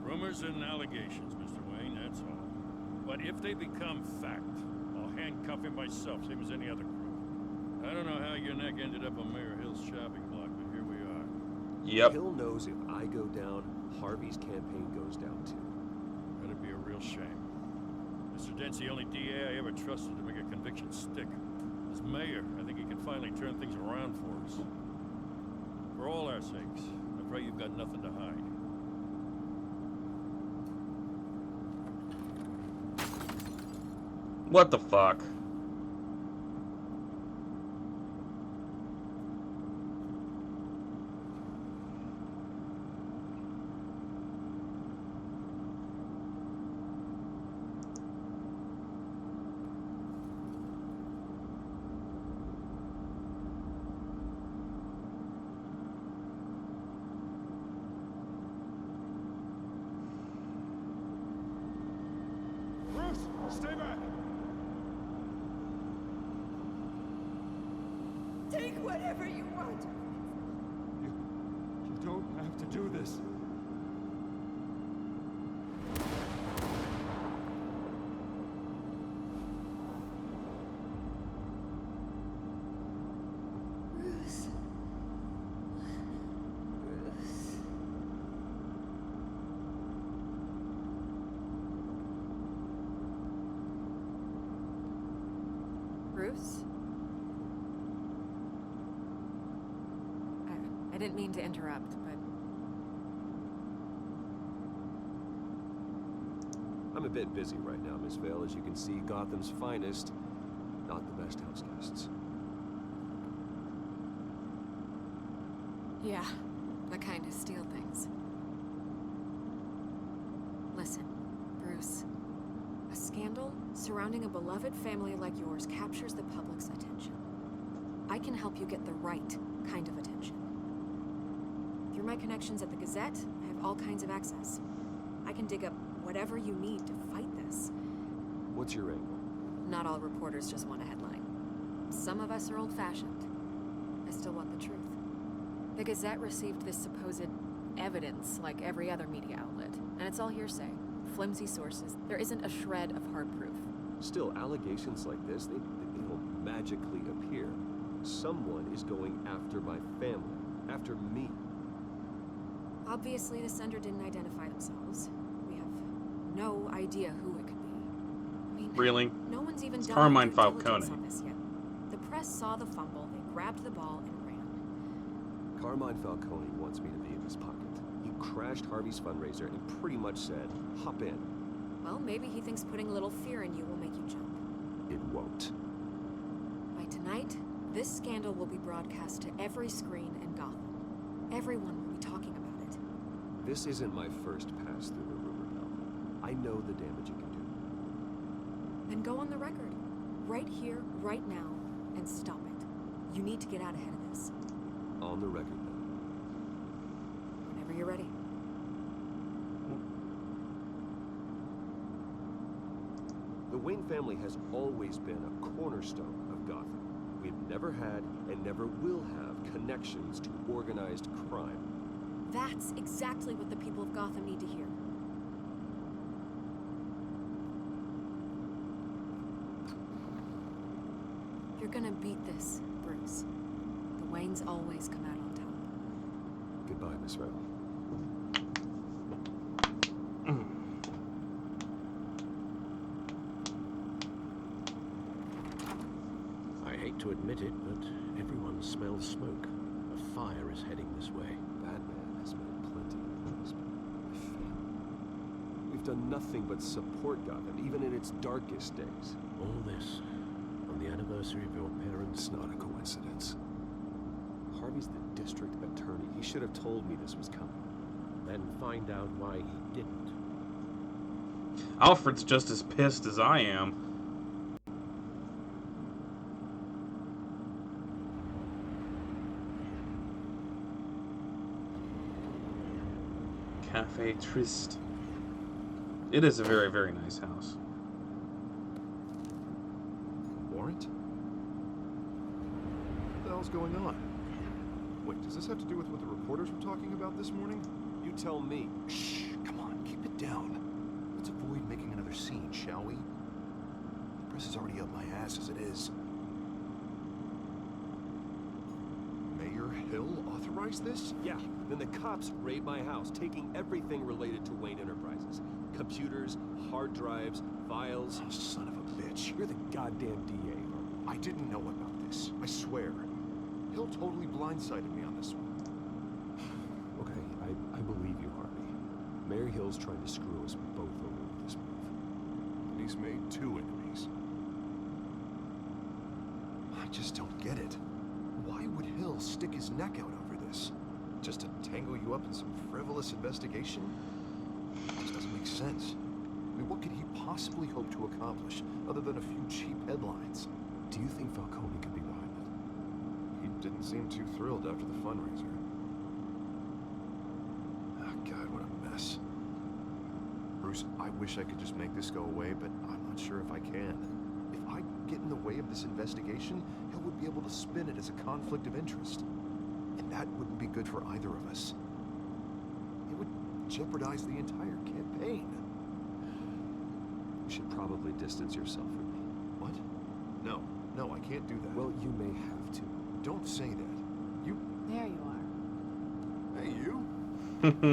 Rumors and allegations, Mr. Wayne, that's all. But if they become fact, I'll handcuff him myself, same as any other crew. I don't know how your neck ended up on Mayor Hill's chopping block, but here we are. Yep. Hill knows if I go down, Harvey's campaign goes down too. That'd be a real shame. Mr. Dent's the only DA I ever trusted to make a conviction stick. As mayor, I think he can finally turn things around for us. For all our sakes, I pray you've got nothing to hide. What the fuck? Bruce, stay back! Take whatever you want. You don't have to do this. Bruce. Bruce. Bruce? I didn't mean to interrupt, but I'm a bit busy right now, Miss Vale. As you can see, Gotham's finest, not the best house guests. Yeah, the kind who steal things. Listen, Bruce. A scandal surrounding a beloved family like yours captures the public's attention. I can help you get the right kind of attention. Through my connections at the Gazette, I have all kinds of access. I can dig up whatever you need to fight this. What's your angle? Not all reporters just want a headline. Some of us are old-fashioned. I still want the truth. The Gazette received this supposed evidence like every other media outlet, and it's all hearsay. Flimsy sources. There isn't a shred of hard proof. Still, allegations like this, they don't magically appear. Someone is going after my family, after me. Obviously, the sender didn't identify themselves. We have no idea who it could be. I mean, Really? no one's even It's done Carmine due diligence Falcone. on this yet. The press saw the fumble, they grabbed the ball and ran. Carmine Falcone wants me to be in his pocket. He crashed Harvey's fundraiser and pretty much said, hop in. Well, maybe he thinks putting a little fear in you will make you jump. It won't. By tonight, this scandal will be broadcast to every screen in Gotham. Everyone will be talking about it. This isn't my first pass through the rumor mill. I know the damage it can do. Then go on the record. Right here, right now, and stop it. You need to get out ahead of this. On the record, then. Whenever you're ready. The Wayne family has always been a cornerstone of Gotham. We've never had and never will have connections to organized crime. That's exactly what the people of Gotham need to hear. You're gonna beat this, Bruce. The Waynes always come out on top. Goodbye, Miss Vale. I hate to admit it, but everyone smells smoke. A fire is heading this way. Batman has made plenty of enemies, but my family. We've done nothing but support Gotham, even in its darkest days. All this on the anniversary of your parents' It's not a coincidence. Harvey's the district attorney. He should have told me this was coming. Then find out why he didn't. Alfred's just as pissed as I am. Cafe Triste. It is a very, very nice house. Warrant? What the hell's going on? Wait, does this have to do with what the reporters were talking about this morning? You tell me. Shh, come on, keep it down. Let's avoid making another scene, shall we? The press is already up my ass as it is. Mayor Hill authorized this? Yeah, then the cops raid my house, taking everything related to Wayne Enterprises. Computers, hard drives, files. Oh, son of a bitch. You're the goddamn DA. I didn't know about this, I swear. Hill totally blindsided me on this one. Okay, I believe you, Harvey. Mayor Hill's trying to screw us both over with this move. And he's made 2 enemies. I just don't get it. Why would Hill stick his neck out over this? Just to tangle you up in some frivolous investigation? It just doesn't make sense. I mean, what could he possibly hope to accomplish other than a few cheap headlines? Do you think Falcone could be behind it? He didn't seem too thrilled after the fundraiser. Oh, God, what a mess. Bruce, I wish I could just make this go away, but I'm not sure if I can. If I get in the way of this investigation, Hill would be able to spin it as a conflict of interest. And that wouldn't be good for either of us. It would jeopardize the entire campaign. You should probably distance yourself from me. What? No, I can't do that. Well, you may have to. Don't say that. You... There you are. Hey, you?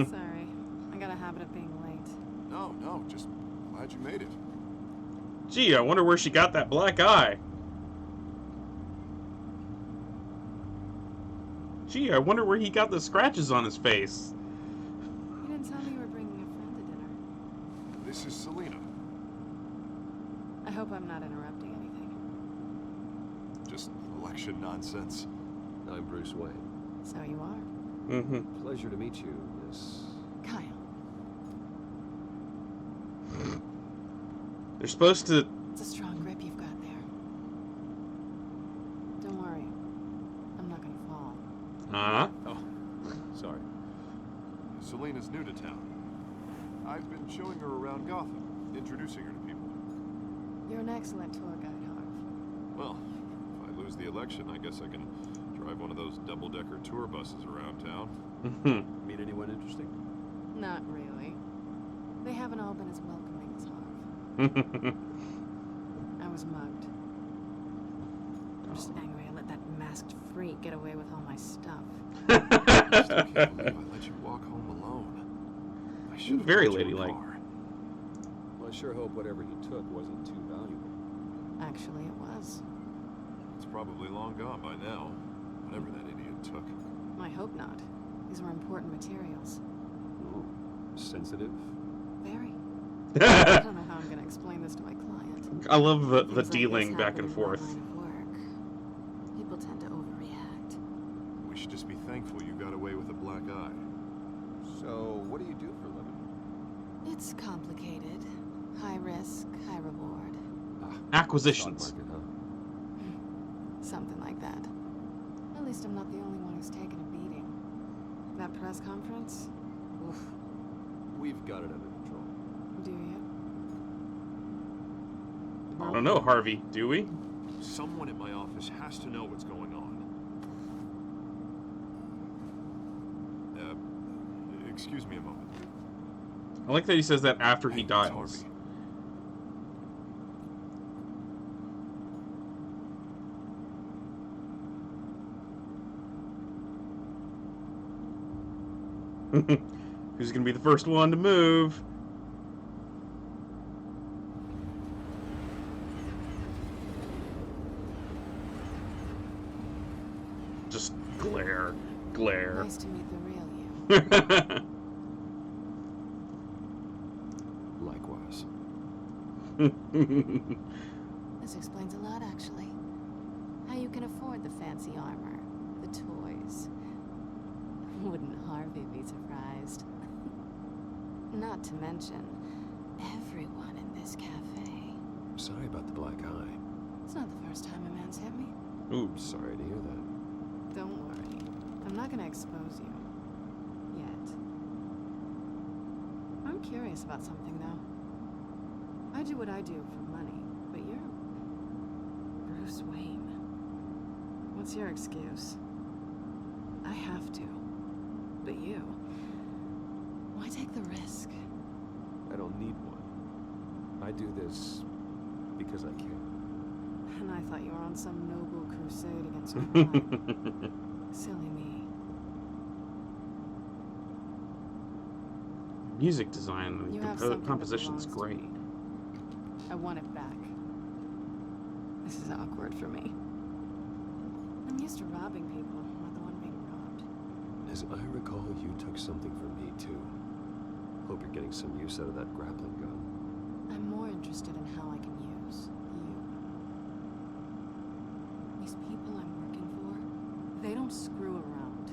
Sorry. I got a habit of being late. No, just glad you made it. Gee, I wonder where she got that black eye. Gee, I wonder where he got the scratches on his face. You didn't tell me you were bringing a friend to dinner. This is Selena. I hope I'm not interrupting anything. Just election nonsense. I'm Bruce Wayne. So you are. Mm-hmm. Pleasure to meet you, Miss... Kyle. They're supposed to... It's a strong grip you've got there. Don't worry. I'm not gonna fall. Oh, sorry. Selena's new to town. I've been showing her around Gotham, introducing her to people. You're an excellent tour guide, Harv. Well, if I lose the election, I guess I can drive one of those double-decker tour buses around town. Meet anyone interesting? Not really. They haven't all been as welcoming as Harv. I was mugged. I'm just angry I let that masked freak get away with all my stuff. I still can't believe I let you walk home alone. I should have Very bought you a ladylike. car. Well, I sure hope whatever he took wasn't too valuable. Actually, it was. It's probably long gone by now. Whatever that idiot took. I hope not. These were important materials. Ooh, sensitive? Very. I don't know how I'm going to explain this to my client. I love the Things like dealing this back happen and in my forth. line of work. People tend to overreact. We should just be thankful you got away with a black eye. So, what do you do for a living? It's complicated. High risk, high reward. Acquisitions. Stock market, huh? Something like that. At least I'm not the only one who's taken a beating. That press conference? Oof. We've got it under control. Do you? I don't know, Harvey. Do we? Someone at my office has to know what's going on. Excuse me a moment. I like that he says that after he Hey, dies. Harvey. Who's gonna be the first one to move? Just glare, glare. Nice to meet the real you. Likewise. This explains a lot, actually. How you can afford the fancy armor, the toys. Wouldn't Harvey be surprised? Not to mention, everyone in this cafe. Sorry about the black eye. It's not the first time a man's hit me. Ooh. Sorry to hear that. Don't worry. I'm not gonna expose you. Yet. I'm curious about something, though. I do what I do for money, but you're... Bruce Wayne. What's your excuse? I have to. But you... Why take the risk? I don't need one. I do this because I can. And I thought you were on some noble crusade against crime. Silly me. Music design You and have something that composition's belongs to great. me. I want it back. This is awkward for me. I'm used to robbing people, not the one being robbed. As I recall, you took something from me, too. Hope you're getting some use out of that grappling gun. I'm more interested in how I can use you. These people I'm working for, they don't screw around.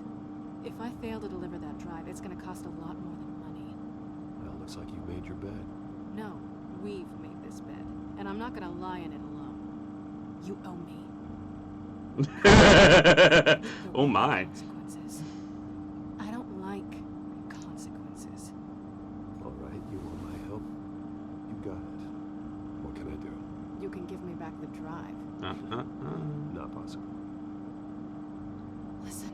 If I fail to deliver that drive, it's gonna cost a lot more than money. Well, looks like you made your bed. No, we've made this bed, and I'm not gonna lie in it alone. You owe me. Oh my. Consequences. I don't like consequences. All right, you want my help? You got it. What can I do? You can give me back the drive. Not possible. Listen,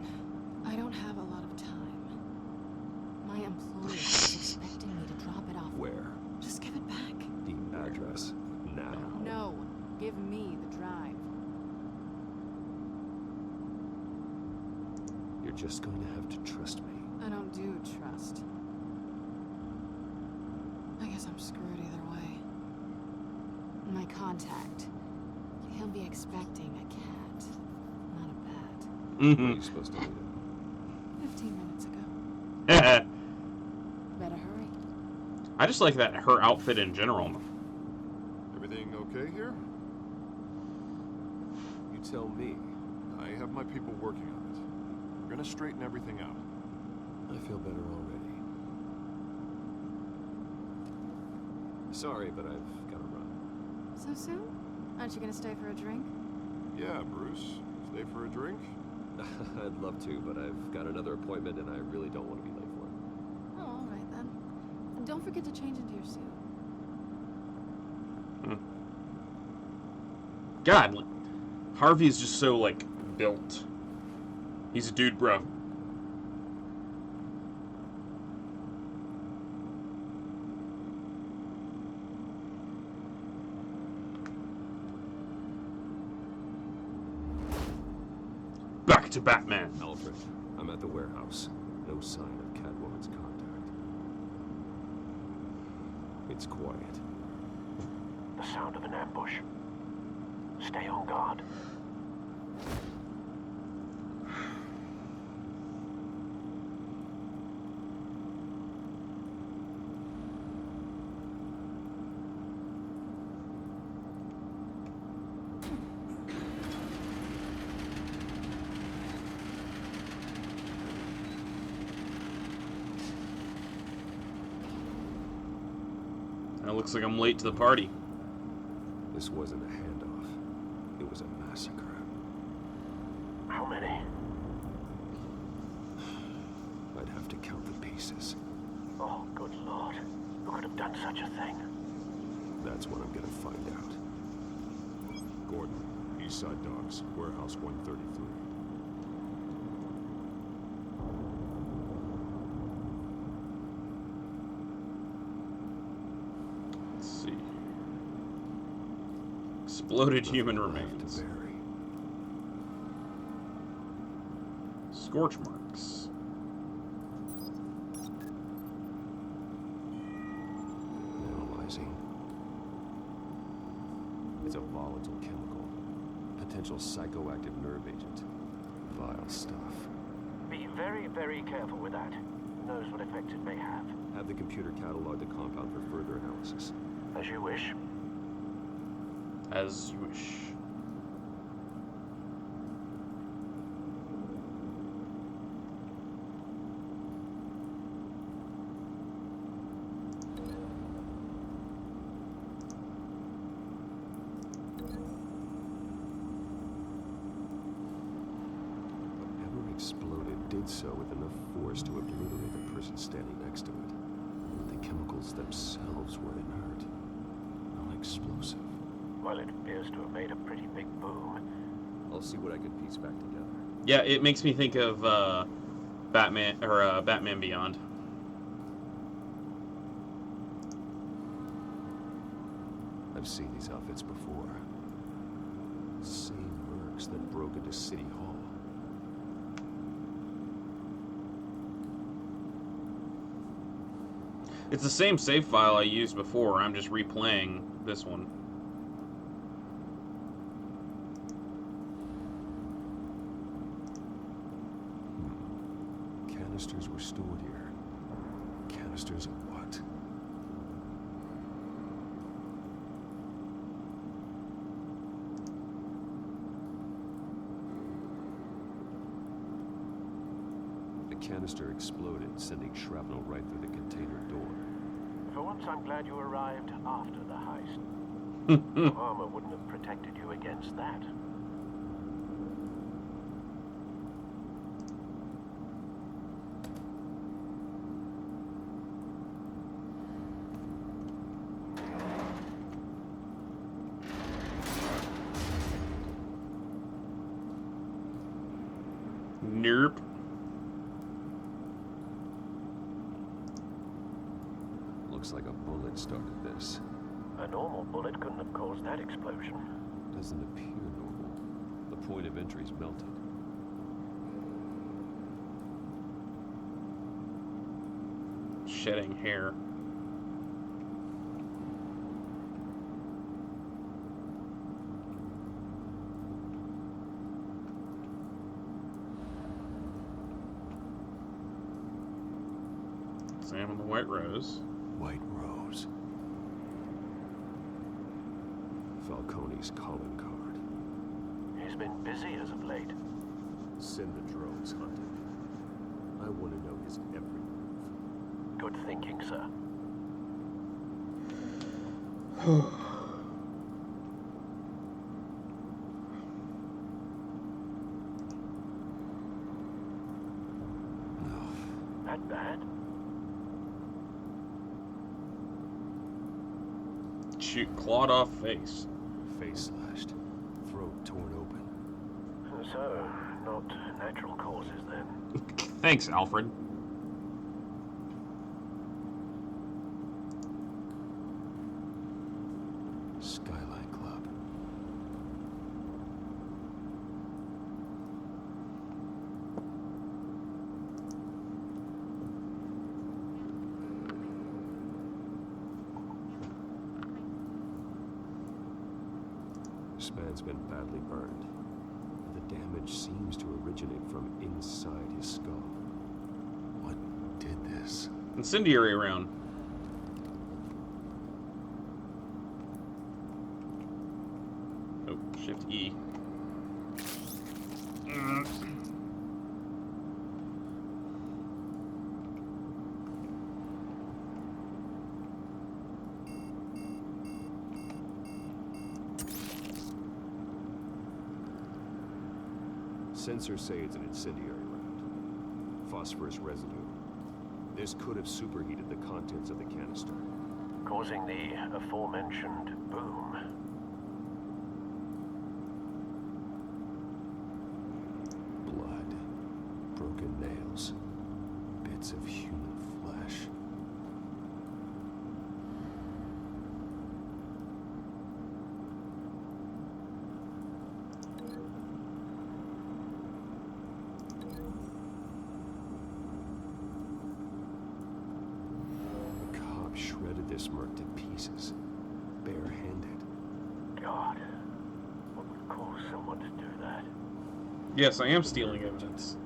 I don't have a lot of time. My employer is expecting me to drop it off. Where? Just give it back. The address. Now. No, give me the drive. You're just going to have to trust me. I don't do trust. I guess I'm screwed either way. My contact. He'll be expecting a cat, not a bat. When are you supposed to meet him? 15 minutes ago. Better hurry. I just like that her outfit in general. Everything okay? okay here? You tell me. I have my people working on it. We're gonna straighten everything out. I feel better already. Sorry, but I've got to run. So soon? Aren't you gonna stay for a drink? Yeah, Bruce. Stay for a drink? I'd love to, but I've got another appointment and I really don't want to be late for it. Oh, all right then. And don't forget to change into your suit. God, like, Harvey is just so, like, built. He's a dude, bro. Back to Batman. Alfred, I'm at the warehouse. No sign of Catwoman's contact. It's quiet. The sound of an ambush. Stay on guard. It looks like I'm late to the party. This wasn't a handoff. It was a massacre. How many? I'd have to count the pieces. Oh, good lord. Who could have done such a thing? That's what I'm gonna find out. Gordon, Eastside Docks, Warehouse 133. Let's see. Exploded human remains. Scorch marks. Analyzing. It's a volatile chemical. Potential psychoactive nerve agent. Vile stuff. Be very, very careful with that. Who knows what effects it may have. Have the computer catalog the compound for further analysis. As you wish. As you wish. Whatever exploded did so with enough force to obliterate the person standing next to it. But the chemicals themselves were inert, non-explosive. Well, it appears to have made a pretty big boom. I'll see what I can piece back together. Yeah, it makes me think of Batman or Batman Beyond. I've seen these outfits before. Same mercs that broke into City Hall. It's the same save file I used before. I'm just replaying this one. Canisters were stored here. Canisters of what? The canister exploded, sending shrapnel right through the container door. For once, I'm glad you arrived after the heist. Your armor wouldn't have protected you against that. Nope. Looks like a bullet started this. A normal bullet couldn't have caused that explosion. Doesn't appear normal. The point of entry's melted. Shedding hair. Examine the White Rose. White Rose. Falcone's calling card. He's been busy as of late. Send the drones hunting. I want to know his every move. Good thinking, sir. That bad? Shoot, clawed off face. Face slashed. Throat torn open. So, not natural causes then. Thanks, Alfred. Skyline Club. This man's been badly burned. The damage seems to originate from inside his skull. What did this? Incendiary round. Oh, Shift E. Sensors say it's an incendiary round. Phosphorus residue. This could have superheated the contents of the canister. Causing the aforementioned boom. Blood. Broken nails. Bits of human flesh. The cop shredded this merc to pieces. Barehanded. God. What would cause someone to do that? Yes, I am stealing evidence.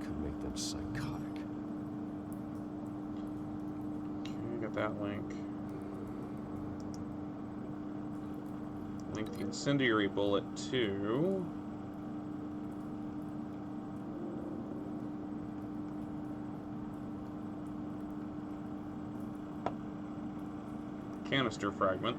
Could make them psychotic. Okay, got that link. Link the incendiary bullet to... canister fragment.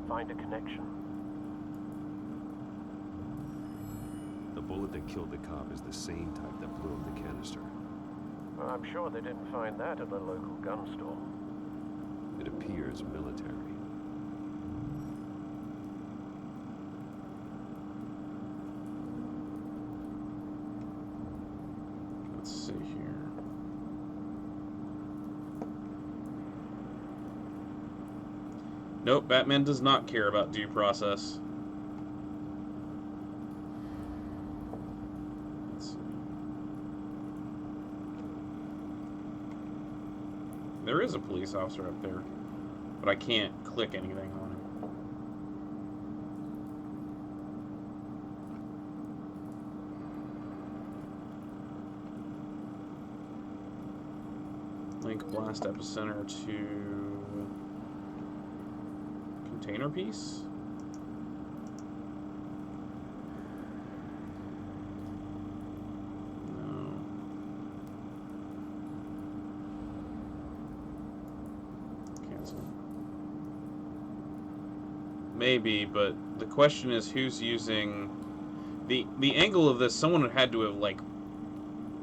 Find a connection. The bullet that killed the cop is the same type that blew up the canister. Well, I'm sure they didn't find that at the local gun store. It appears military. Let's see here. Nope, Batman does not care about due process. Let's see. There is a police officer up there, but I can't click anything on him. Link blast epicenter to container piece. No. Cancel. Maybe, but the question is who's using the angle of this. Someone had to have like.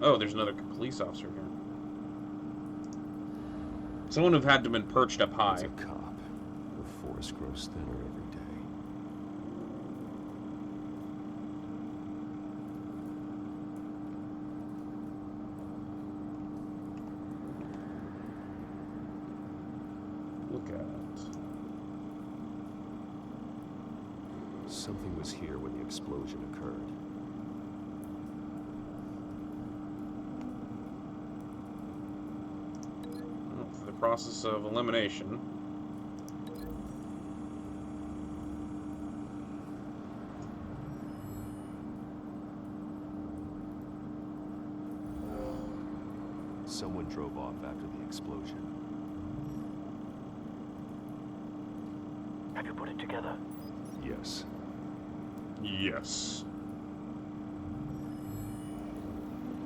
Oh, there's another police officer here. Someone would have had to have been perched up high. It's a cop. The force grows thinner every day. Look at it. Something was here when the explosion occurred. For the process of elimination. someone drove off after the explosion. Have you put it together? Yes. Yes.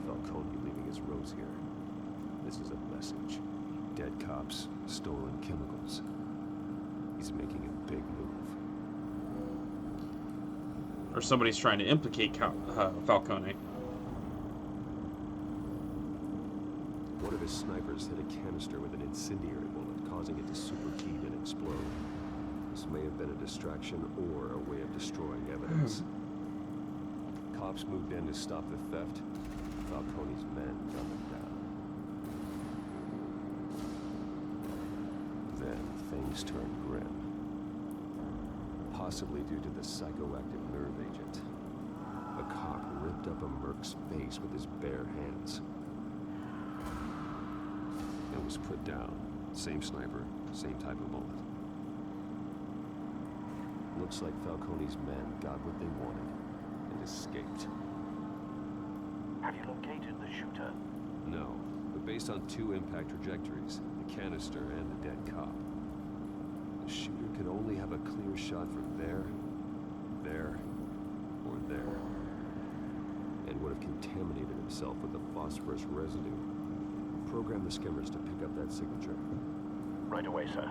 Falcone leaving his rose here. This is a message. Dead cops, stolen chemicals. He's making a big move. Or somebody's trying to implicate Falcone. One of his snipers hit a canister with an incendiary bullet, causing it to superheat and explode. This may have been a distraction or a way of destroying evidence. Cops moved in to stop the theft. Falcone's men gunned them down. Then things turned grim. Possibly due to the psychoactive nerve agent. A cop ripped up a merc's face with his bare hands. And was put down. Same sniper, same type of bullet. Looks like Falcone's men got what they wanted and escaped. Have you located the shooter? No, but based on two impact trajectories, the canister and the dead cop, the shooter could only have a clear shot from there, or there, and would have contaminated himself with the phosphorus residue. Program the skimmers to pick up that signature. Right away, sir.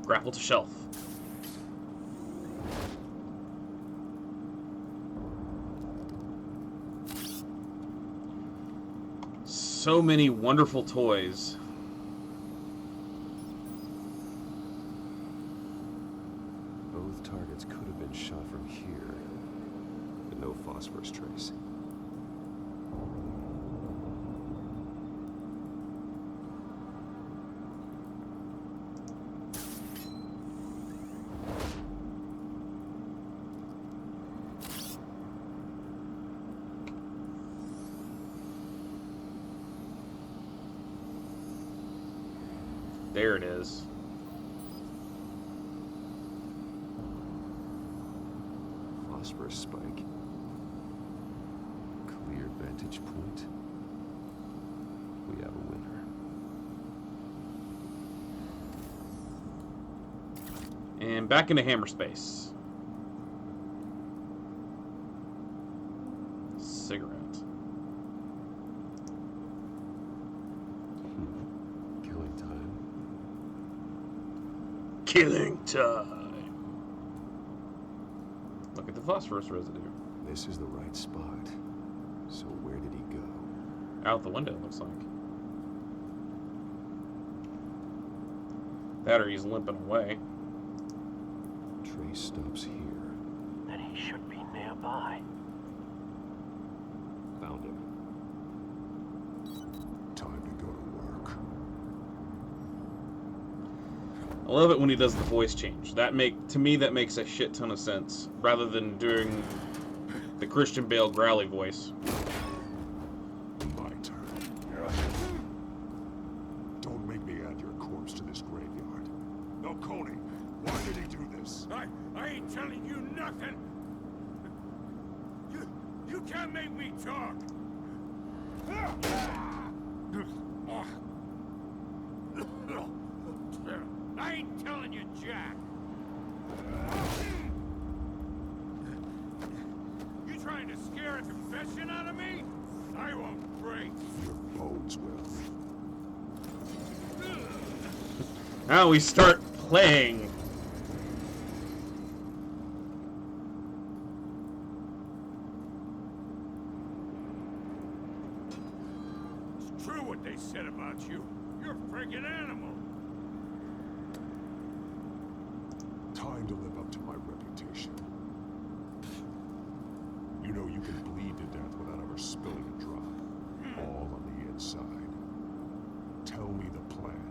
Grapple to shelf. So many wonderful toys. Both targets could have been shot from here, but no phosphorus trace. There it is. Phosphorus spike. Clear vantage point. We have a winner. And back into hammer space. Cigarette. Killing time. Killing time. Look at the phosphorus residue. This is the right spot. So where did he go? Out the window, it looks like. That or he's limping away. Trace stops here. Then he should be nearby. Found him. Time to go to work. I love it when he does the voice change. To me that makes a shit ton of sense, rather than doing the Christian Bale growly voice. My turn. Don't make me add your corpse to this graveyard. No, Coney, why did he do this? I ain't telling you nothing. You can't make me talk. I ain't telling you, Jack. You trying to scare a confession out of me? I won't break. Your bones will. Now we start playing. It's true what they said about you. You're a friggin' animal. Time to live up to my reputation. You know you can bleed to death without ever spilling a drop. All on the inside. Tell me the plan,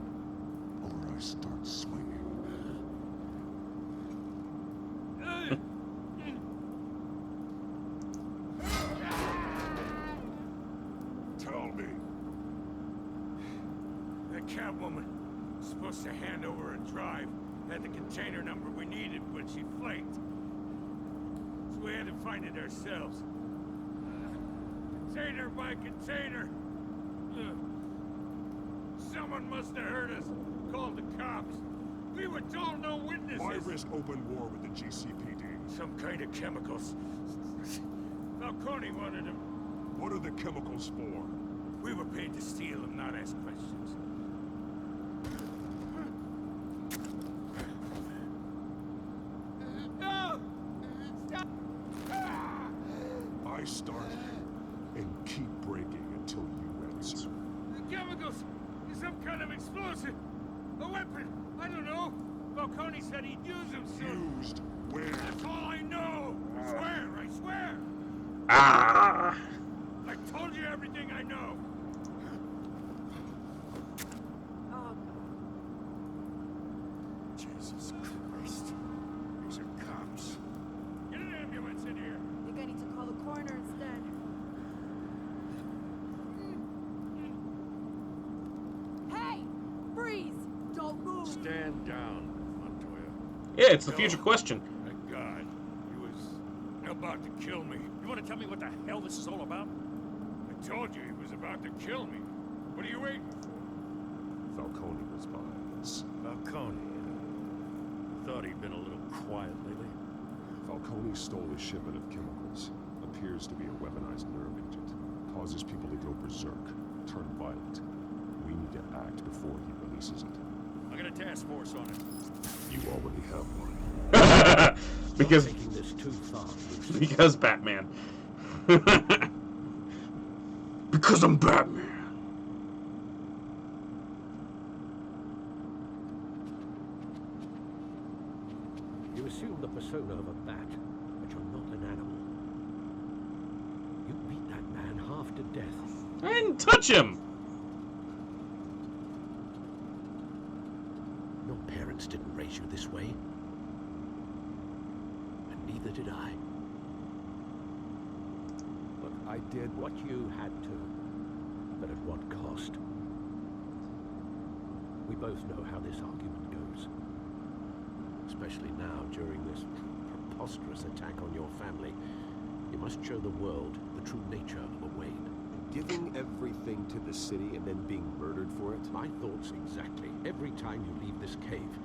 or I start swinging. Tell me. The Catwoman was supposed to hand over a drive. Had the container number we needed, but she flaked. So we had to find it ourselves. Container by container. Ugh. Someone must have heard us. Called the cops. We were told no witnesses. Why risk open war with the GCPD? Some kind of chemicals. Falcone wanted them. What are the chemicals for? We were paid to steal them, not ask questions. No! Stop! I start and keep breaking until you answer. The chemicals! Is some kind of explosive! A weapon! I don't know! Falcone said he'd use them soon. Used where? That's all I know! I swear! I swear! Ah! I told you everything I know! Oh, Jesus Christ. These are cops. Get an ambulance in here! I think I need to call the coroner instead. Hey! Freeze! Don't move! Stand down, Montoya. Yeah, it's the future question. Thank God. He was about to kill me. You want to tell me what the hell this is all about? I told you he was about to kill me. What are you waiting for? Falcone was behind this. Falcone. Thought he'd been a little quiet lately. Falcone stole a shipment of chemicals. Appears to be a weaponized nerve agent. Causes people to go berserk, turn violent. We need to act before he releases it. I got a task force on it. You already have one. Because Taking this too far, Bruce. because Batman. Because I'm Batman. You assume the persona of a bat, but you're not an animal. You beat that man half to death. I didn't touch him. Your parents didn't raise you this way. And neither did I. Look, I did what you had to, but at what cost? We both know how this argument goes. Especially now, during this preposterous attack on your family. You must show the world the true nature of a Wayne. Giving everything to the city and then being murdered for it? My thoughts exactly. Every time you leave this cave.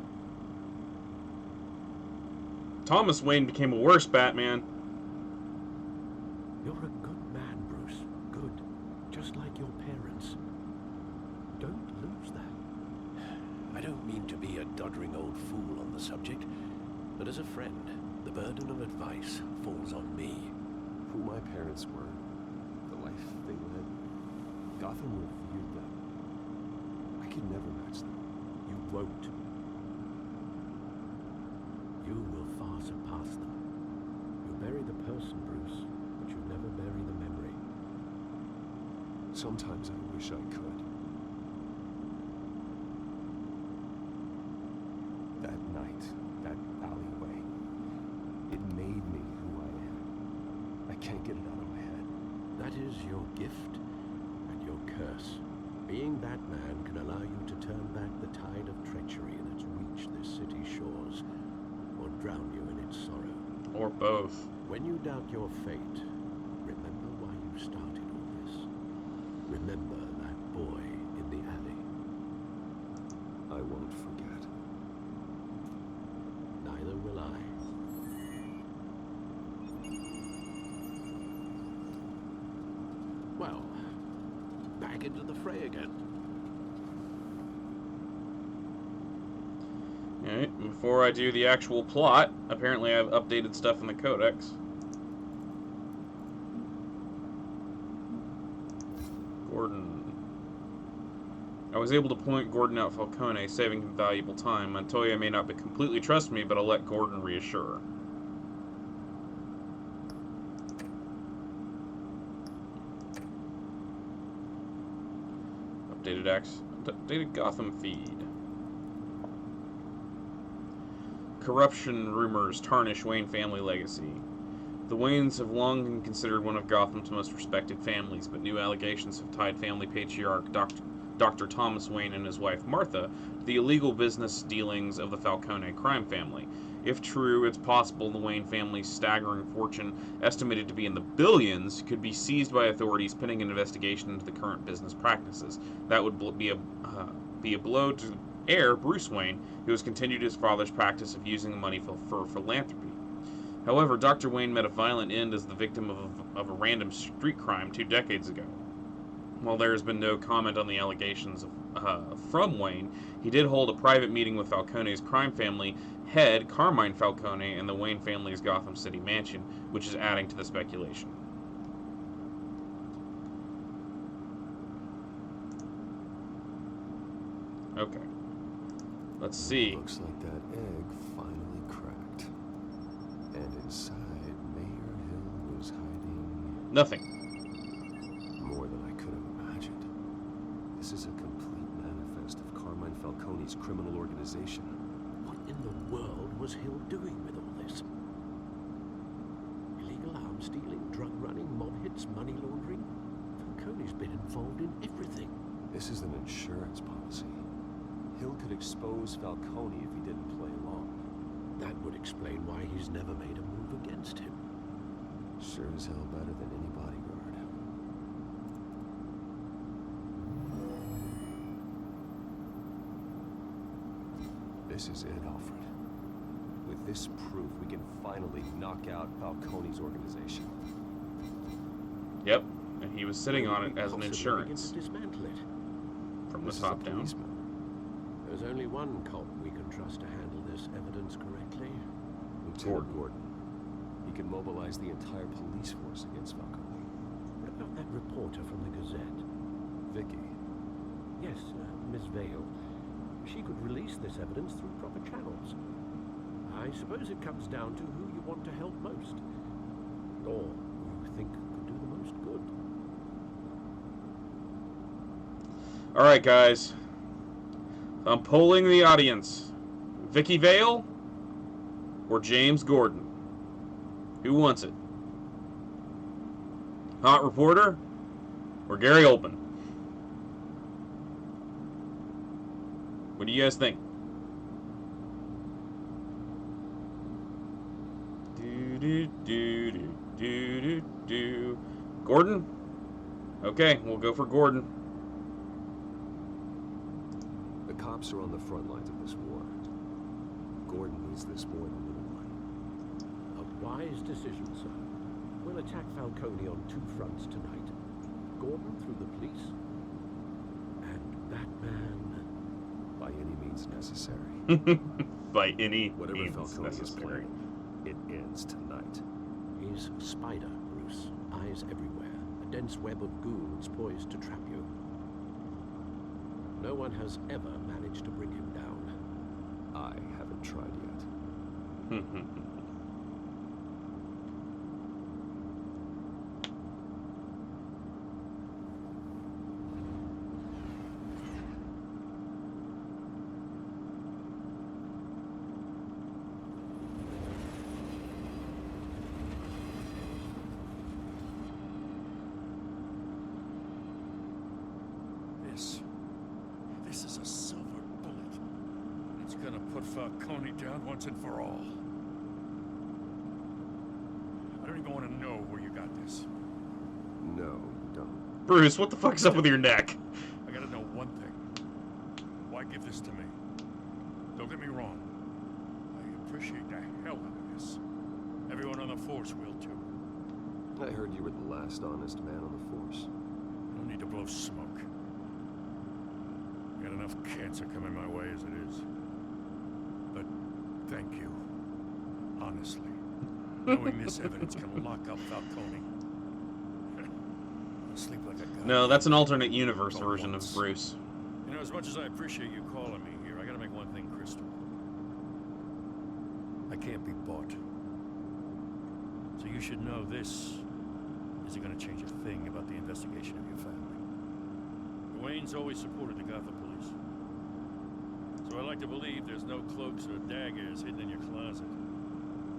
Thomas Wayne became a worse Batman. You're a good man, Bruce. Good. Just like your parents. Don't lose that. I don't mean to be a doddering old fool on the subject, but as a friend, the burden of advice falls on me. Who my parents were, the life they led, Gotham revered them. I could never match them. You won't. You will far surpass them. You bury the person, Bruce, but you never bury the memory. Sometimes I wish I could. That night, that alleyway, it made me who I am. I can't get it out of my head. That is your gift and your curse. Being Batman can allow you to turn back the tide of treachery that's reached this city's shores, or drown you in its sorrow. Or both. When you doubt your fate, remember why you started all this. Remember that boy in the alley. I won't forget. Neither will I. Well, back into the fray again. Alright, before I do the actual plot, apparently I've updated stuff in the codex. Gordon. I was able to point Gordon out Falcone, saving him valuable time. Montoya may not completely trust me, but I'll let Gordon reassure. Updated Gotham feed. Corruption rumors tarnish Wayne family legacy. The Waynes have long been considered one of Gotham's most respected families, but new allegations have tied family patriarch Dr. Thomas Wayne and his wife Martha to the illegal business dealings of the Falcone crime family. If true, it's possible the Wayne family's staggering fortune, estimated to be in the billions, could be seized by authorities pending an investigation into the current business practices. That would be a blow to heir Bruce Wayne, who has continued his father's practice of using the money for philanthropy. However, Dr. Wayne met a violent end as the victim of a random street crime 2 decades ago. While there has been no comment on the allegations from Wayne, he did hold a private meeting with Falcone's crime family head, Carmine Falcone, and the Wayne family's Gotham City mansion, which is adding to the speculation. Okay. Let's see. Looks like that egg finally cracked. And inside, Mayor Hill was hiding... Nothing. More than I could have imagined. This is a complete manifest of Carmine Falcone's criminal organization. What in the world was Hill doing with all this? Illegal arms stealing, drug running, mob hits, money laundering? Falcone's been involved in everything. This is an insurance policy. Hill could expose Falcone if he didn't play along. That would explain why he's never made a move against him. Sure as hell better than any bodyguard. This is it, Alfred. With this proof, we can finally knock out Falcone's organization. Yep, and he was sitting on it as an Possibly insurance. begin to dismantle it. From the This is top a down. policeman. There's only one cop we can trust to handle this evidence correctly. Lieutenant Gordon. He can mobilize the entire police force against Falcone. What about that reporter from the Gazette? Vicky. Yes, Miss Vale. She could release this evidence through proper channels. I suppose it comes down to who you want to help most. Or who you think could do the most good. Alright, guys. I'm polling the audience. Vicky Vale or James Gordon? Who wants it? Hot Reporter or Gary Oldman? What do you guys think? Do. Gordon? Okay, we'll go for Gordon. The cops are on the front lines of this war. Gordon needs this more than anyone. A wise decision, sir. We'll attack Falcone on 2 fronts tonight. Gordon through the police, and Batman... By any means necessary. By any Whatever means Falcone is necessary. planning, it ends tonight. He's a spider, Bruce. Eyes everywhere. A dense web of goons poised to trap you. No one has ever managed to bring him down. I haven't tried yet. This is a silver bullet. It's gonna put Falcone down once and for all. I don't even want to know where you got this. No, don't. Bruce, what the fuck's up with your neck? I gotta know one thing. Why give this to me? Don't get me wrong. I appreciate the hell out of this. Everyone on the force will too. I heard you were the last honest man on the force. No need to blow smoke. I got enough cancer coming my way as it is. But thank you. Honestly. Knowing this evidence can lock up Falcone. I'll sleep like a god. No, that's an alternate universe version of Bruce. You know, as much as I appreciate you calling me here, I gotta make one thing crystal. I can't be bought. So you should know this isn't gonna change a thing about the investigation of your family. The Waynes always supported the Gotham police. So I like to believe there's no cloaks or daggers hidden in your closet.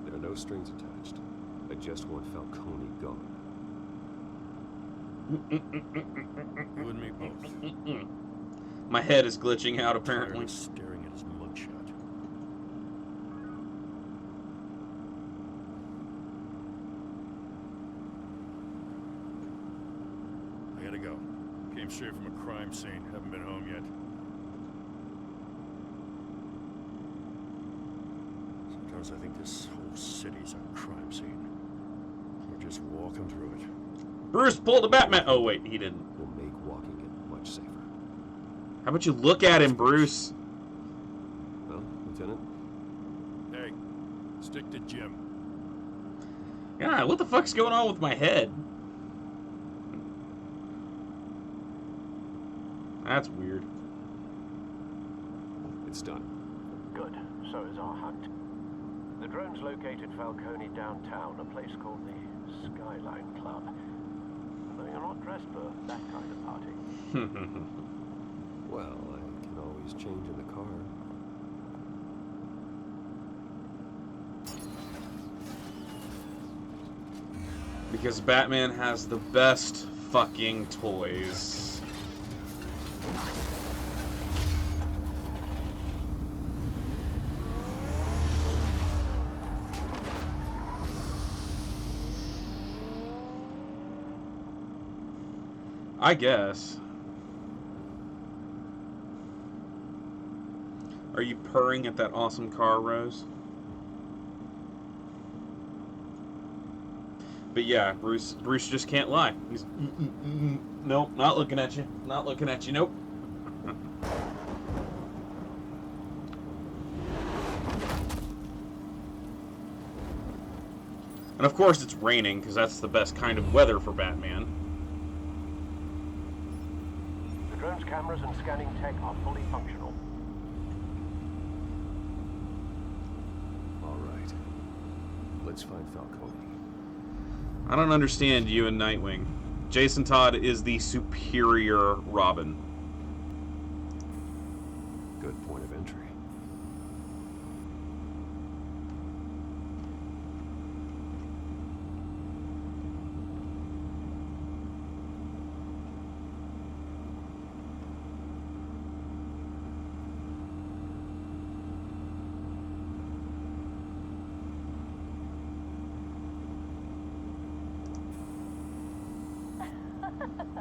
There are no strings attached. I just want Falcone gone. You and me both. My head is glitching out, I'm tired apparently. of staring at his mugshot. to go. Came straight from a crime scene. Haven't been home yet. Sometimes I think this whole city's a crime scene. We're just walking through it. Bruce pulled the Batman. Oh wait, he didn't. Will make walking it much safer. How about you look at him, Bruce? Well, Lieutenant? Hey, stick to Jim. Yeah, what the fuck's going on with my head? That's weird. It's done. Good. So is our hunt. The drone's located Falcone downtown, a place called the Skyline Club. Though you're not dressed for that kind of party. Well, I can always change in the car. Because Batman has the best fucking toys. I guess. Are you purring at that awesome car, Rose? But yeah, Bruce just can't lie. He's nope, not looking at you. Not looking at you. Nope. And of course it's raining, because that's the best kind of weather for Batman. The drone's cameras and scanning tech are fully functional. All right. Let's find Falcone. I don't understand you and Nightwing. Jason Todd is the superior Robin. Good point of entry.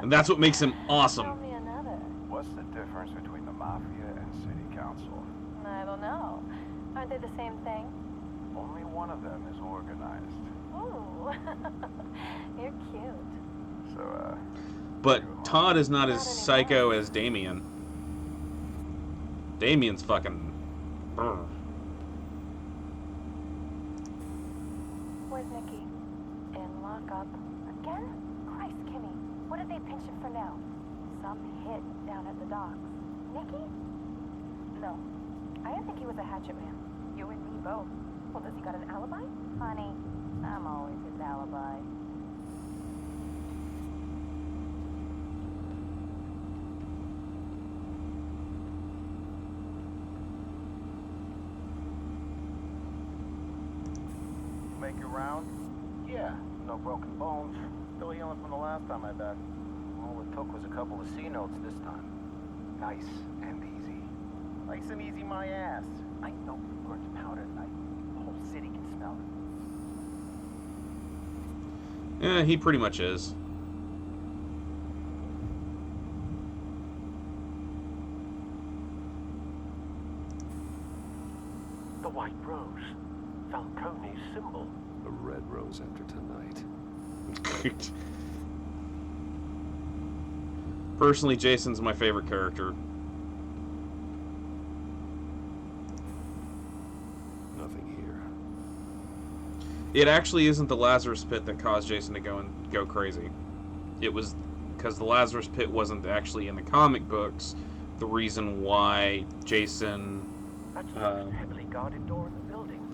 And that's what makes him awesome. Tell me another. What's the difference between the Mafia and City Council? I don't know. Aren't they the same thing? Only one of them is organized. Ooh. You're cute. So, But Todd is not as psycho as Damian. Damian's fucking... brr. Where's Nikki? In lockup. Again? Christ, Kimmy. What did they pinch him for now? Some hit down at the docks. Nikki? No. I didn't think he was a hatchet man. You and me both. Well, does he got an alibi? Honey, I'm always his alibi. make your round? Yeah, no broken bones. Still healing from the last time I bet. All it took was a couple of C notes this time. Nice and easy. Nice and easy, my ass. I know you burnt powder tonight. The whole city can smell it. Yeah, he pretty much is. The white rose. Falcone's symbol. A red rose after tonight. Personally, Jason's my favorite character. Nothing here. It actually isn't the Lazarus Pit that caused Jason to go crazy. It was because the Lazarus Pit wasn't actually in the comic books. The reason why Jason... That's the heavily guarded door in the building.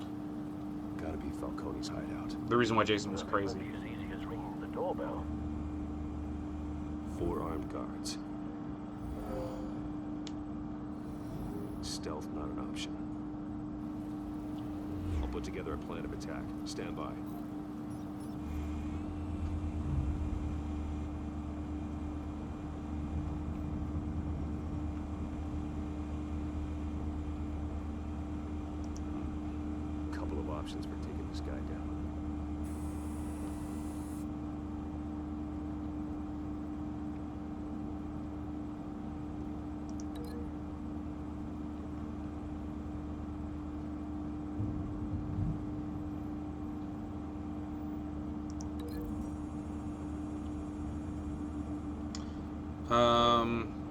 Gotta be Falcone's hideout. The reason why Jason was It crazy. won't be as easy as ringing the doorbell. 4 armed guards. Stealth not an option. I'll put together a plan of attack. Stand by. Couple of options for taking this guy down.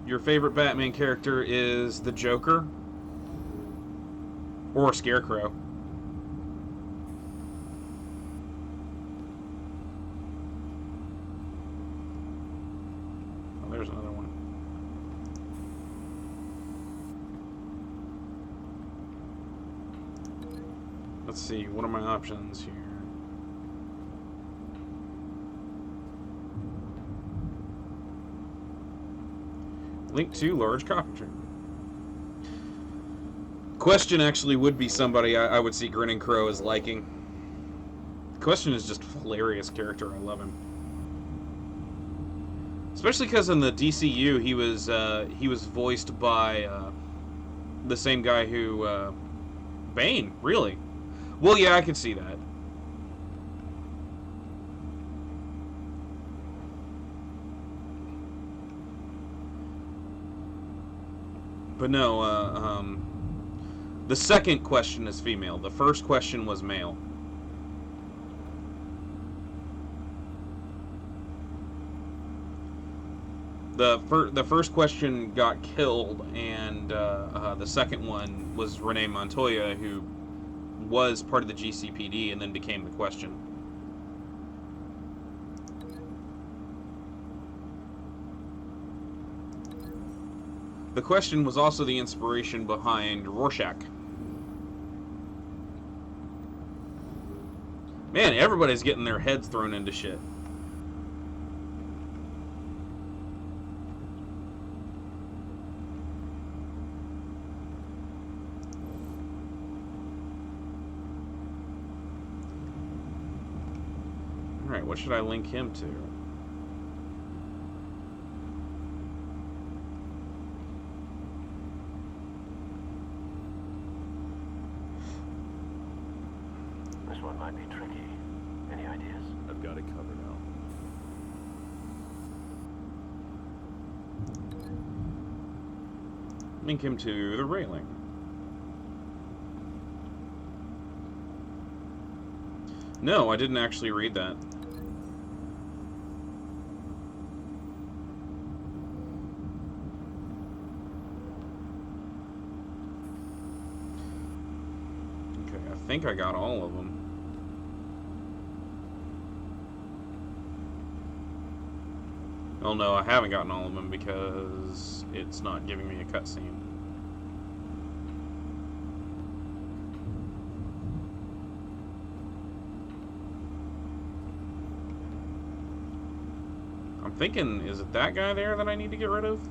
Your favorite Batman character is the Joker or Scarecrow. Oh, there's another one. Let's see, what are my options here? Link to large copter. Question actually would be somebody I would see Grinning Crow as liking. Question is just a hilarious character. I love him, especially because in the DCU he was voiced by the same guy who Bane. Really? Well, yeah, I could see that. But no, the second question is female. The first question was male. The first question got killed, and the second one was Renee Montoya, who was part of the GCPD and then became the Question. The Question was also the inspiration behind Rorschach. Man, everybody's getting their heads thrown into shit. Alright, what should I link him to? This one might be tricky. Any ideas? I've got it covered now. Link him to the railing. No, I didn't actually read that. Okay, I think I got all of them. Oh no, I haven't gotten all of them because it's not giving me a cutscene. I'm thinking, is it that guy there that I need to get rid of?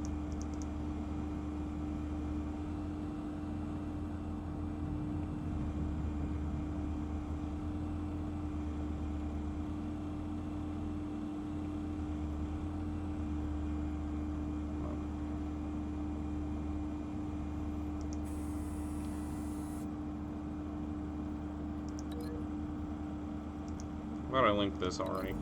I thought I linked this already.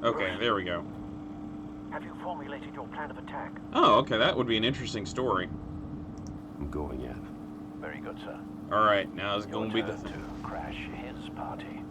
Okay, there we go. Have you formulated your plan of attack? Oh, okay, that would be an interesting story. I'm going in. Very good, sir. Alright, now it's Your going to be the... turn to crash his party.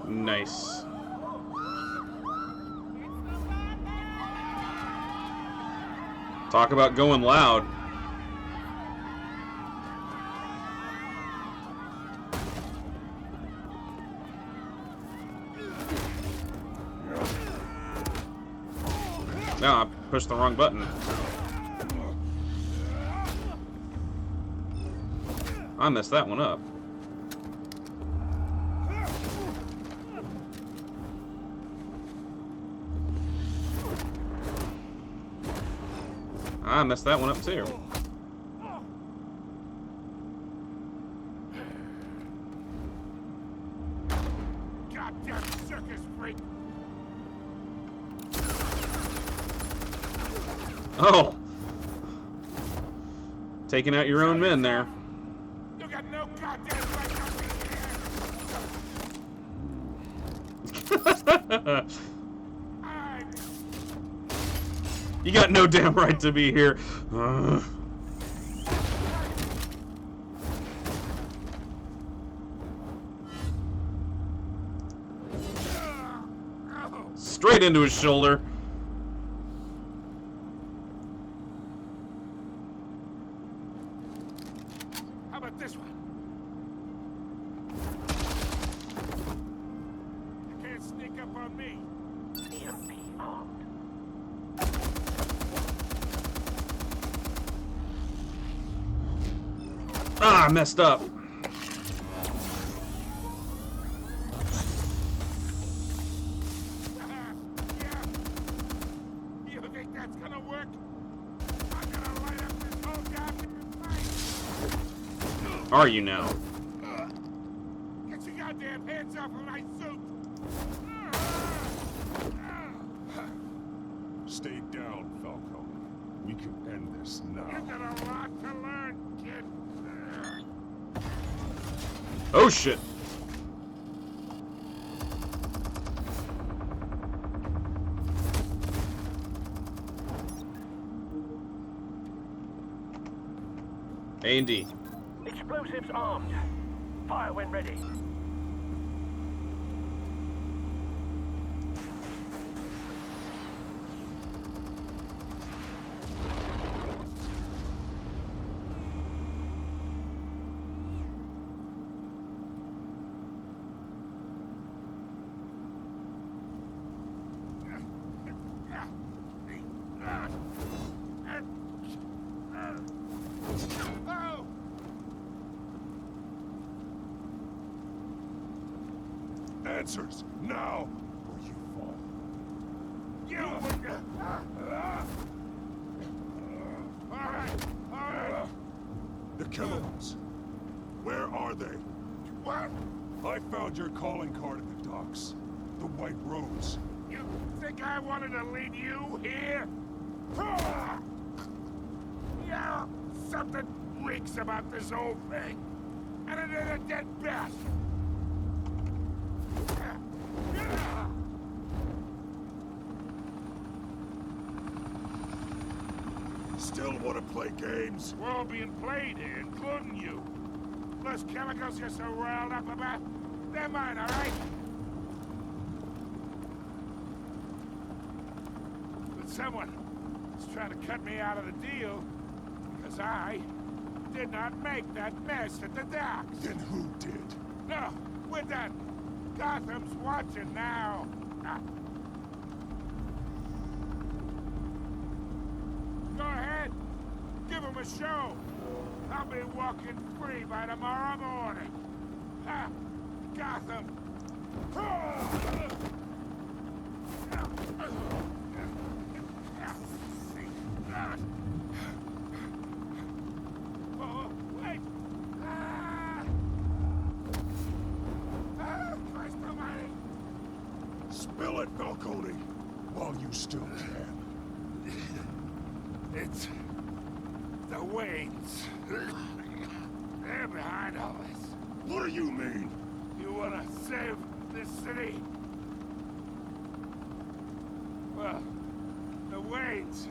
Nice. Talk about going loud. No, I pushed the wrong button. I messed that one up. I messed that one up too. Goddamn circus freak! Oh! Taking out your own men there. You got no goddamn right to be here! You got no damn right to be here. Straight into his shoulder. How about this one? You can't sneak up on me. Ah, I messed up. You think that's gonna work? I'm gonna light up this whole goddamn place. Are you now? Get your goddamn hands off of my suit! Stay down, Falcone. We can end this now. You got a lot to learn, kid. Oh shit. A&D. Explosives armed. Fire when ready. Answers, now, or you fall. All right. The chemicals. Where are they? What? I found your calling card at the docks. The White Rose. You think I wanted to lead you here? Yeah, something reeks about this whole thing. And it is a dead bastard. Still want to play games? We're all being played here, including you. Those chemicals you're so riled up about, they're mine, all right? But someone is trying to cut me out of the deal because I did not make that mess at the docks. Then who did? No, we're done. Gotham's watching now. Go ahead. Give him a show. I'll be walking free by tomorrow morning. Gotham. Oh, wait. Christ almighty. Spill it, Falcone, while you still can. It's the Waynes. They're behind all this. What do you mean? You wanna save this city? Well, the Waynes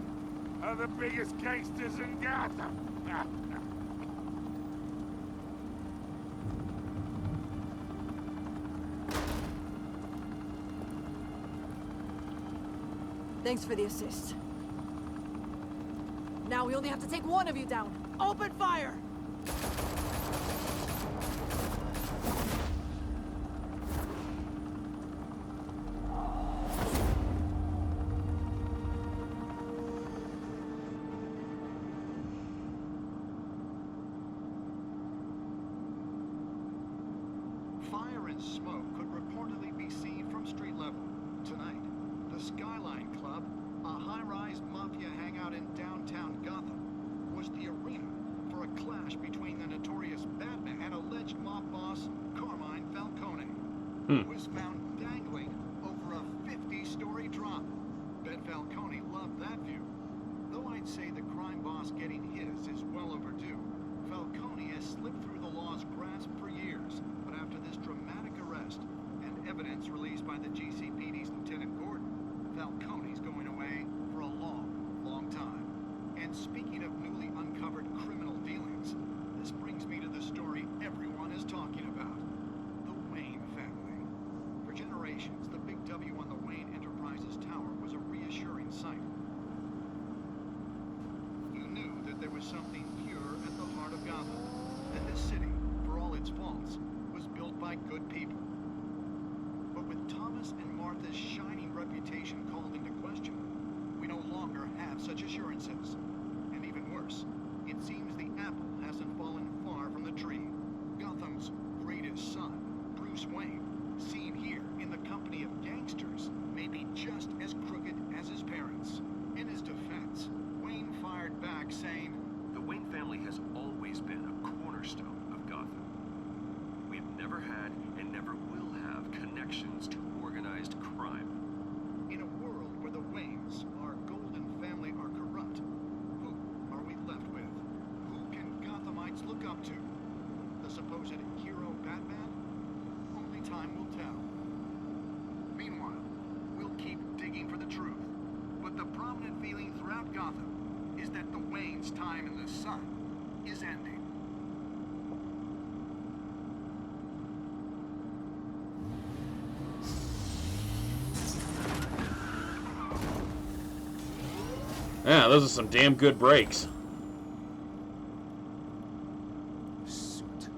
are the biggest gangsters in Gotham. Thanks for the assist. Now we only have to take one of you down. Open fire! Fire and smoke could reportedly be seen from street level. Tonight, the Skyline Club A high-rise mafia hangout in downtown Gotham was the arena for a clash between the notorious Batman and alleged mob boss Carmine Falcone, who was found dangling over a 50-story drop. Bet Falcone loved that view. Though I'd say the crime boss getting his is well overdue, Falcone has slipped through the law's grasp for years. But after this dramatic arrest and evidence released by the GCPD's Lieutenant Gordon, Falcone's going away for a long, long time. And speaking of newly uncovered criminal dealings, this brings me to the story everyone is talking about. The Wayne family. For generations, the big W on the Wayne Enterprises Tower was a reassuring sight. You knew that there was something pure at the heart of Gotham, that this city, for all its faults, was built by good people. But with Thomas and Martha's shining reputation called into question, we no longer have such assurances. And even worse, it seems the apple hasn't fallen far from the tree. Gotham's greatest son, Bruce Wayne, seen here in the company of gangsters, may be just as crooked as his parents. In his defense, Wayne fired back saying, "The Wayne family has always been a cornerstone of Gotham. We've never had and never will have connections to organized crime." In a world where the Waynes, our golden family, are corrupt, who are we left with? Who can Gothamites look up to? The supposed hero Batman? Only time will tell. Meanwhile, we'll keep digging for the truth. But the prominent feeling throughout Gotham is that the Waynes' time in the sun is ending. Yeah, those are some damn good breaks. The suit,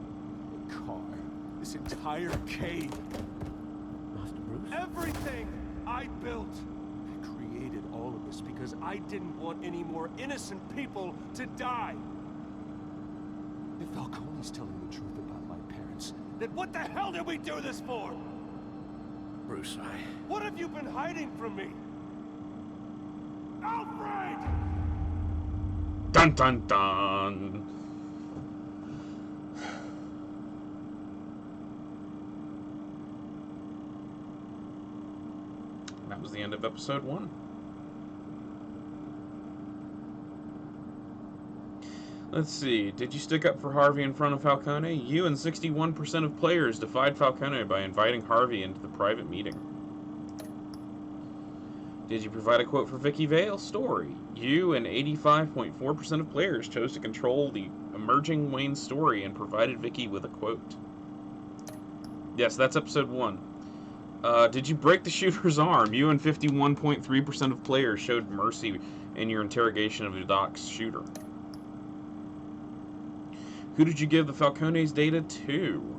the car, this entire cave. Master Bruce? Everything I built. I created all of this because I didn't want any more innocent people to die. If Falcone's telling the truth about my parents, then what the hell did we do this for? Bruce, What have you been hiding from me? Alfred! Dun dun dun. That was the end of episode 1. Let's see. Did you stick up for Harvey in front of Falcone? You and 61% of players defied Falcone by inviting Harvey into the private meeting. Did you provide a quote for Vicky Vale's story? You and 85.4% of players chose to control the emerging Wayne story and provided Vicky with a quote. Yes, that's episode 1. Did you break the shooter's arm? You and 51.3% of players showed mercy in your interrogation of the Doc's shooter. Who did you give the Falcone's data to?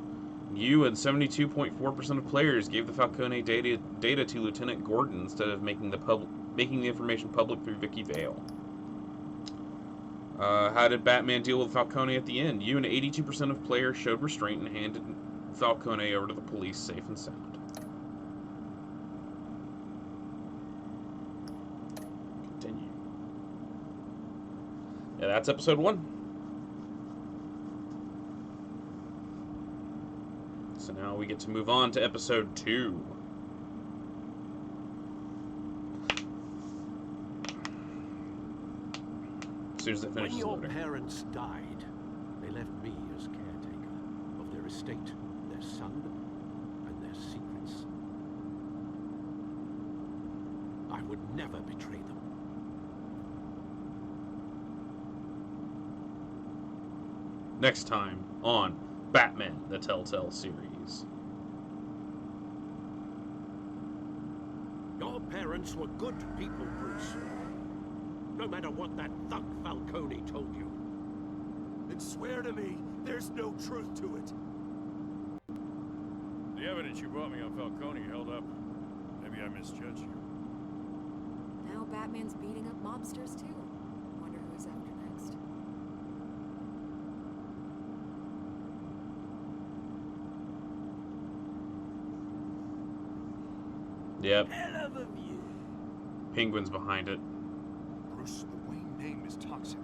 You and 72.4% of players gave the Falcone data to Lieutenant Gordon instead of making the information public through Vicky Vale. How did Batman deal with Falcone at the end? You and 82% of players showed restraint and handed Falcone over to the police safe and sound. Continue. Yeah, that's episode 1. So now we get to move on to episode 2. As soon as I finish When your loading. parents died, they left me as caretaker of their estate, their son, and their secrets. I would never betray them. Next time on Batman, the Telltale series. Your parents were good people, Bruce. No matter what that thug Falcone told you. Then swear to me there's no truth to it. The evidence you brought me on Falcone held up. Maybe I misjudged you. Now Batman's beating up mobsters too. Wonder who he's after next. Yep. Hell of a view. penguins behind it. Bruce, the Wayne name is toxic.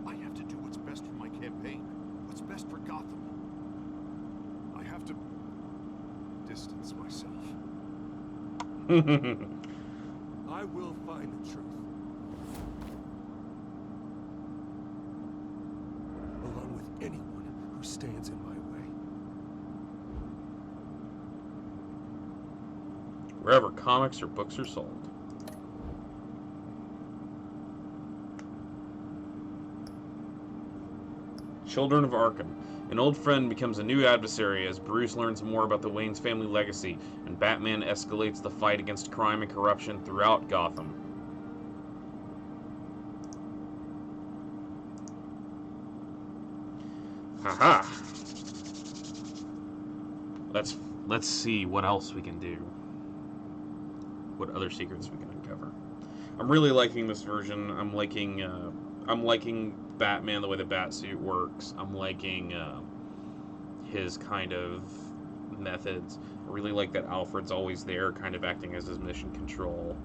I have to do what's best for my campaign. What's best for Gotham. I have to distance myself. I will find the truth. Along with anyone who stands in my way. Wherever comics or books are sold. Children of Arkham. An old friend becomes a new adversary as Bruce learns more about the Wayne's family legacy, and Batman escalates the fight against crime and corruption throughout Gotham. Haha. Let's see what else we can do. What other secrets we can uncover. I'm really liking this version. I'm liking Batman, the way the Batsuit works. I'm liking his kind of methods. I really like that Alfred's always there, kind of acting as his mission control.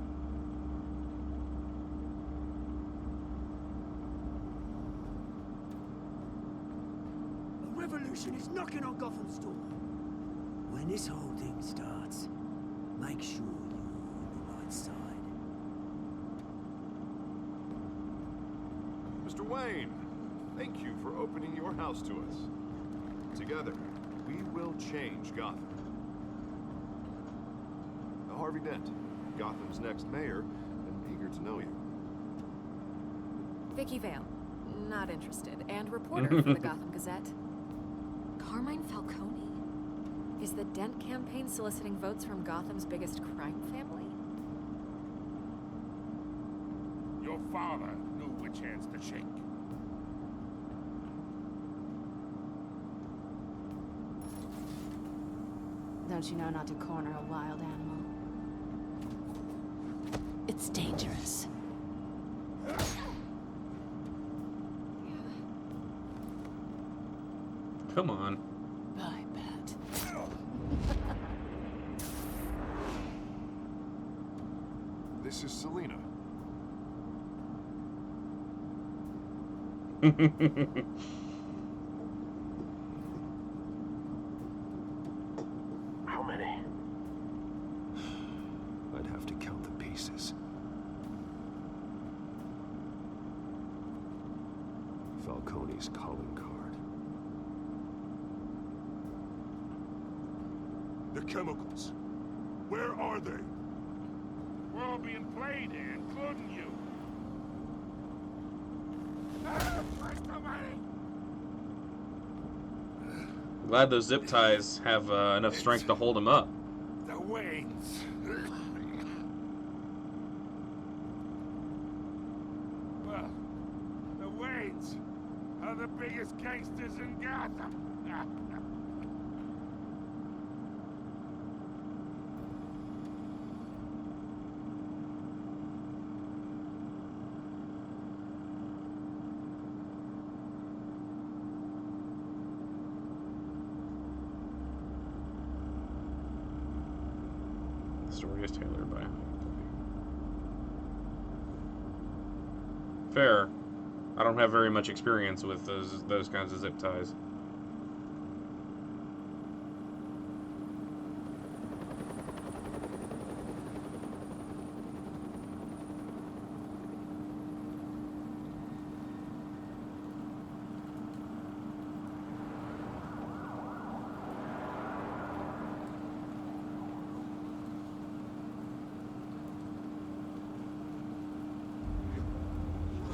A revolution is knocking on Gotham's door. When this whole thing starts, make sure you're on the right side. Mr. Wayne, thank you for opening your house to us. Together, we will change Gotham. Harvey Dent, Gotham's next mayor, and eager to know you. Vicky Vale, not interested, and reporter for the Gotham Gazette. Carmine Falcone? Is the Dent campaign soliciting votes from Gotham's biggest crime family? Your father knew which hands to shake. Don't you know not to corner a wild animal? It's dangerous. Come on. Bye, Bat. This is Selina. How many? I'd have to count the pieces. Falcone's calling card. The chemicals. Where are they? We're all being played here, including you. Glad those zip ties have enough strength to hold him up. The Waynes. Well, the Waynes are the biggest gangsters in Gotham. The story is tailored by Fair. I don't have very much experience with those kinds of zip ties.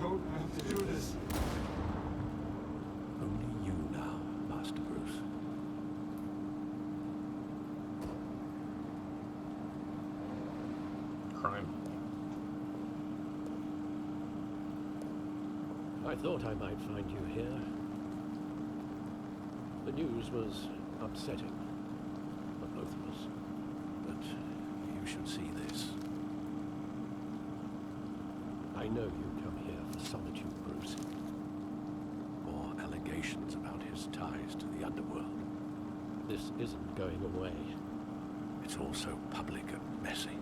Don't have to do this. Only you now, Master Bruce. Crime. I thought I might find you here. The news was upsetting for both of us. But you should see this. I know you come here for Solitude, Bruce. More allegations about his ties to the underworld. This isn't going away. It's all so public and messy.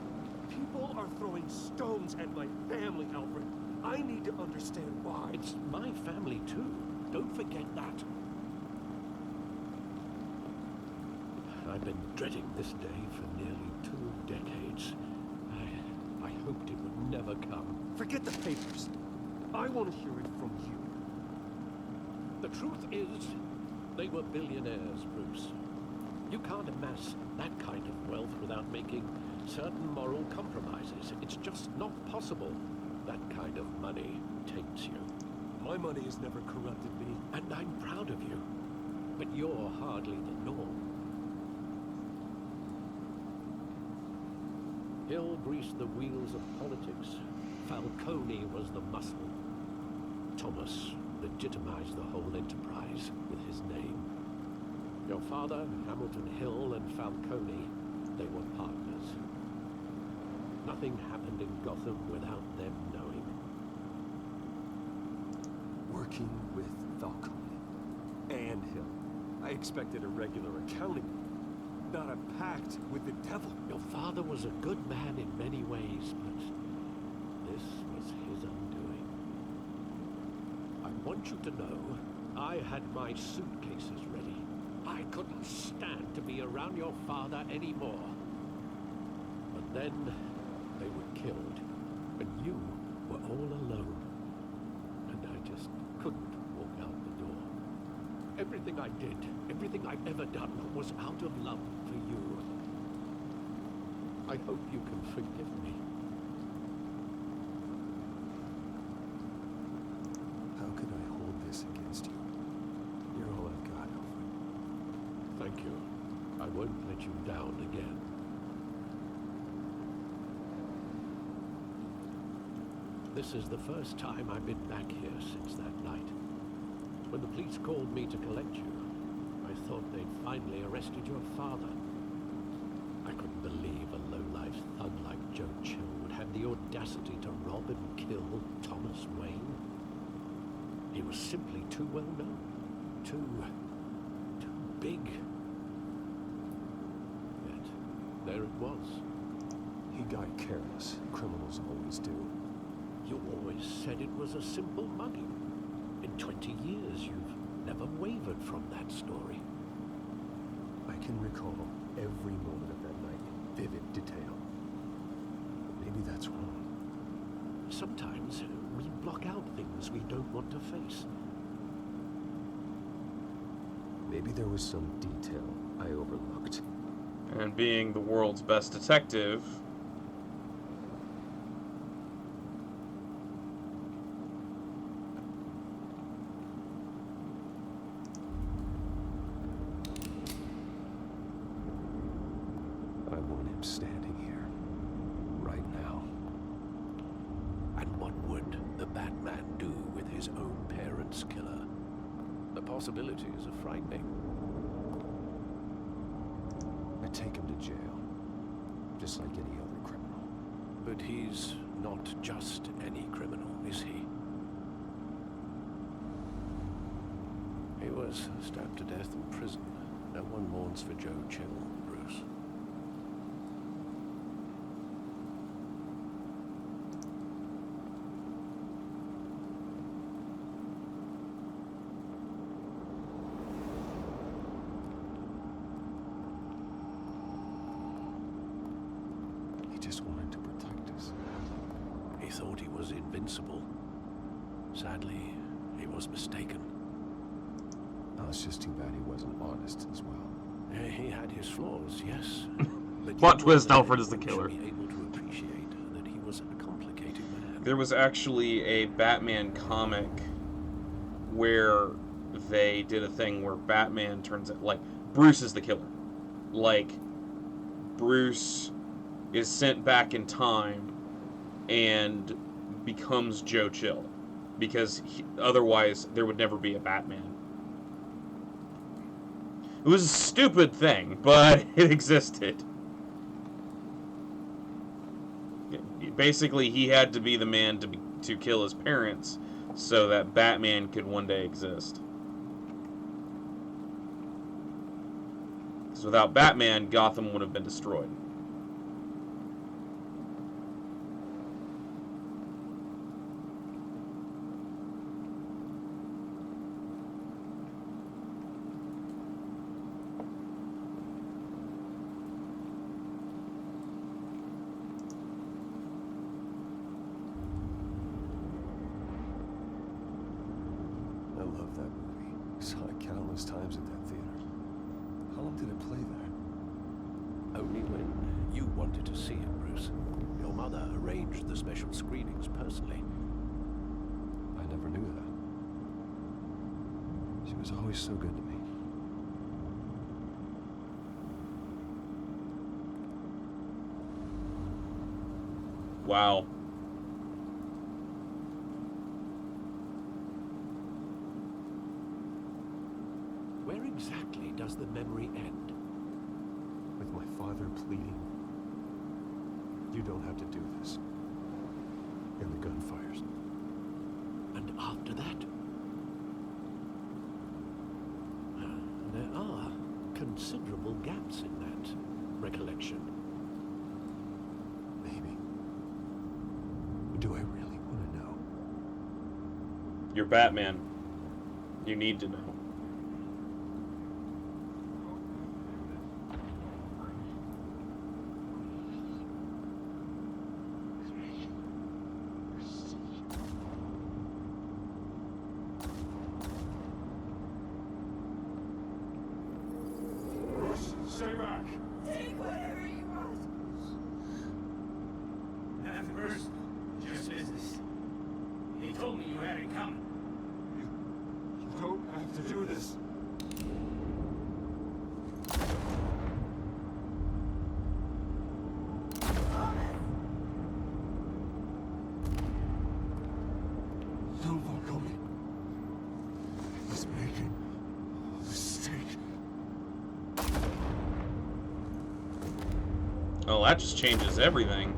People are throwing stones at my family, Alfred. I need to understand why. It's my family too. Don't forget that. I've been dreading this day for nearly 2 decades. I hoped it would never come. Forget the papers. I want to hear it from you. The truth is, they were billionaires, Bruce. You can't amass that kind of wealth without making certain moral compromises. It's just not possible. That kind of money taints you. My money has never corrupted me. And I'm proud of you. But you're hardly the norm. Hill greased the wheels of politics. Falcone was the muscle. Thomas legitimized the whole enterprise with his name. Your father, Hamilton Hill, and Falcone, they were partners. Nothing happened in Gotham without them knowing. Working with Falcone and Hill. I expected a regular accounting, not a pact with the devil. Your father was a good man in many ways, but this was his undoing. I want you to know, I had my suitcases ready. I couldn't stand to be around your father anymore. But then they were killed, and you were all alone. And I just couldn't walk out the door. Everything I did, everything I've ever done was out of love for you. I hope you can forgive me. How could I hold this against you? You're all I've got, Alfred. Thank you. I won't let you down again. This is the first time I've been back here since that night. When the police called me to collect you, I thought they'd finally arrested your father. I couldn't believe a low-life thug like Joe Chill would have the audacity to rob and kill Thomas Wayne. He was simply too well known. Too big. Yet, there it was. He got careless. Criminals always do. You always said it was a simple mugging. In 20 years, you've never wavered from that story. I can recall every moment of that night in vivid detail. But maybe that's wrong. Sometimes we block out things we don't want to face. Maybe there was some detail I overlooked. And being the world's best detective, I want him standing here, right now. And what would the Batman do with his own parents' killer? The possibilities are frightening. I take him to jail, just like any other criminal. But he's not just any criminal, is he? He was stabbed to death in prison. No one mourns for Joe Chill, Bruce. He just wanted to protect us. He thought he was invincible. Sadly, he was mistaken. Oh, it's just too bad he wasn't honest as well. He had his flaws, yes. But plot twist, Alfred is the killer. Be able to appreciate that he was a complicated man. There was actually a Batman comic where they did a thing where Batman turns out, like, Bruce is the killer. Like, Bruce is sent back in time and becomes Joe Chill. Because otherwise, there would never be a Batman. It was a stupid thing, but it existed. Basically, he had to be the man to kill his parents so that Batman could one day exist. Because without Batman, Gotham would have been destroyed. love that movie. Saw it countless times at that theater. How long did it play there? Only when you wanted to see it, Bruce. Your mother arranged the special screenings personally. I never knew that. She was always so good to me. Wow. Where exactly does the memory end? With my father pleading, "You don't have to do this." And the gunfires. And after that? There are considerable gaps in that recollection. Maybe. Do I really want to know? You're Batman. You need to know. Stay back. Take whatever you want. Nothing personal, just business. He told me you had it coming. You don't have to do this. No, Falcone. He's making a mistake. Oh, that just changes everything.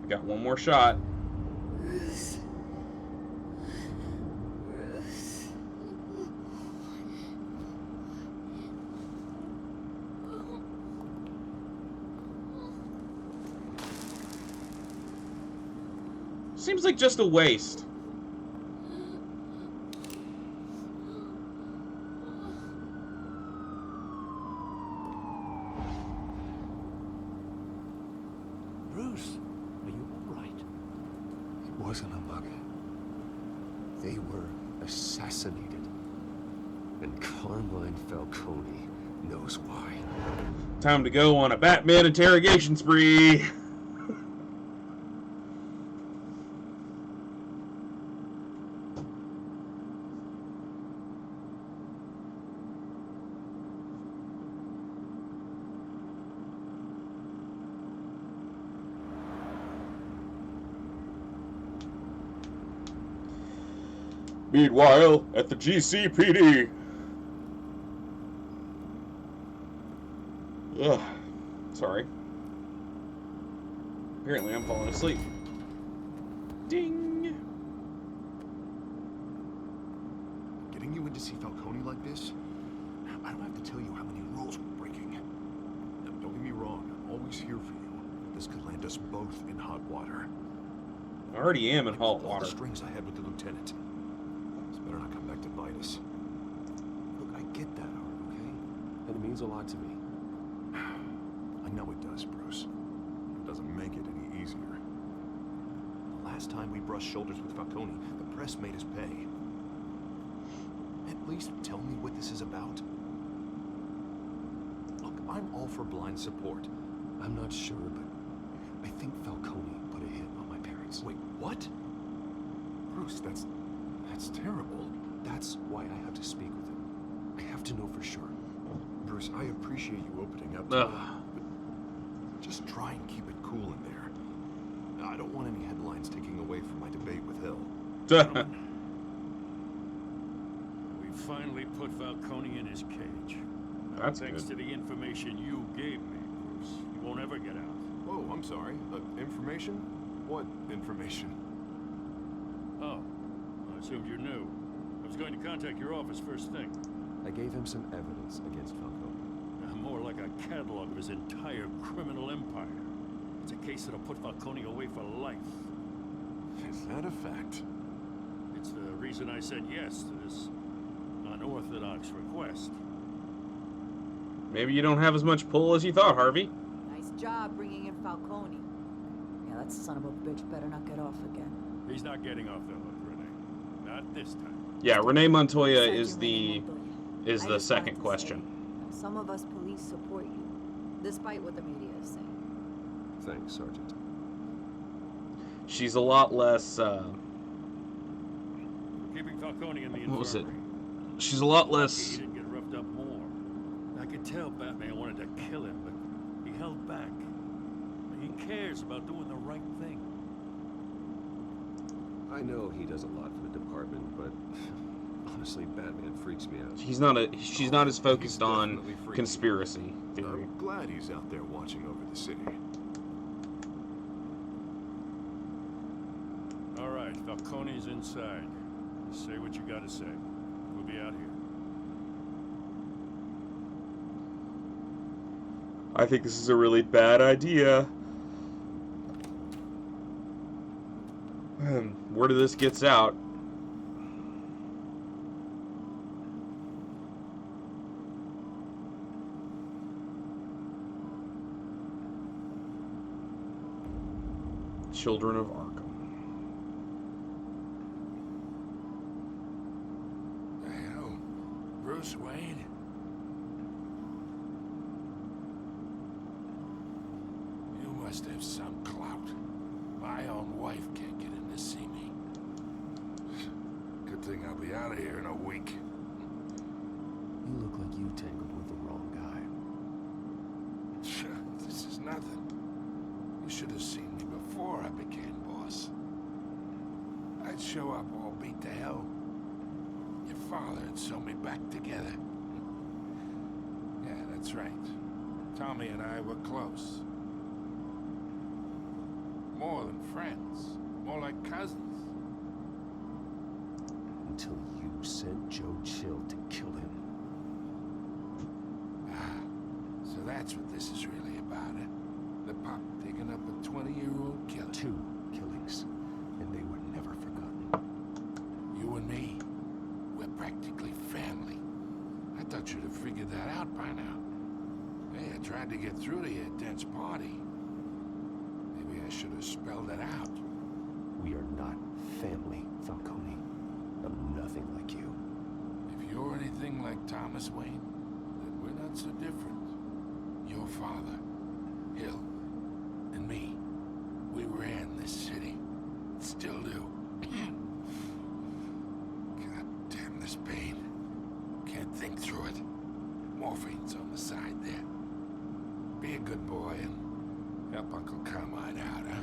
We got one more shot. Bruce. Seems like just a waste. Bruce, are you all right? It wasn't a mug. They were assassinated. And Carmine Falcone knows why. Time to go on a Batman interrogation spree. Meanwhile, at the GCPD. Ugh. Sorry. Apparently I'm falling asleep. Ding! Getting you in to see Falcone like this? I don't have to tell you how many rules we're breaking. Now, don't get me wrong, I'm always here for you. This could land us both in hot water. I already am in hot All water. the strings I had with the lieutenant. This better not come back to bite us. Look, I get that, Art, okay? And it means a lot to me. I know it does, Bruce. It doesn't make it any easier. The last time we brushed shoulders with Falcone, the press made us pay. At least tell me what this is about. Look, I'm all for blind support. I'm not sure, but I think Falcone put a hit on my parents. Wait, what? Bruce, that's terrible. That's why I have to speak with him. I have to know for sure. Bruce, I appreciate you opening up to me, but just try and keep it cool in there. I don't want any headlines taking away from my debate with Hill. We finally put Falcone in his cage. That's thanks good. to the information you gave me, Bruce. He won't ever get out. Oh, I'm sorry. Information? What information? Oh, I assumed you knew. I was going to contact your office first thing. I gave him some evidence against Falcone. More like a catalog of his entire criminal empire. It's a case that'll put Falcone away for life. Is that a fact? It's the reason I said yes to this unorthodox request. Maybe you don't have as much pull as you thought, Harvey. Nice job bringing in Falcone. Yeah, that son of a bitch better not get off again. He's not getting off the hook, Renee. Not this time. Yeah, Renee Montoya Sergeant is the Renee Montoya. I the just wanted second to question. say, some of us police support you, despite what the media is saying. Thanks, Sergeant. She's a lot less. Keeping Falcone in the What was it? infirmary. She's a lot Lucky less. He didn't get roughed up more. I could tell Batman wanted to kill him, but he held back. He cares about doing the right thing. I know he does a lot for the department, but honestly, Batman freaks me out. She's not as focused on definitely freaky. conspiracy theory. I'm glad he's out there watching over the city. All right, Falcone's inside. Say what you gotta say. We'll be out here. I think this is a really bad idea. Word of this gets out. Children of Arkham. The hell? Bruce Wayne? You must have some clout. My own wife can't get in to see me. Good thing I'll be out of here in a week. You look like you tangled with the wrong guy. This is nothing. You should have seen me before I became boss. I'd show up all beat to hell. Your father had sewn me back together. Yeah, that's right. Tommy and I were close. More than friends. More like cousins. Until you sent Joe Chill to kill him. Ah, so that's what this is really about, eh? The pop digging up a 20-year-old killer. 2 killings, and they were never forgotten. You and me, we're practically family. I thought you'd have figured that out by now. Hey, I tried to get through to you at Dent's party. Maybe I should have spelled it out. We are not family, Falcone. I'm nothing like you. If you're anything like Thomas Wayne, then we're not so different. Your father, Hill, and me, we ran this city. Still do. God damn this pain. Can't think through it. Morphine's on the side there. Be a good boy and help Uncle Carmine out, huh?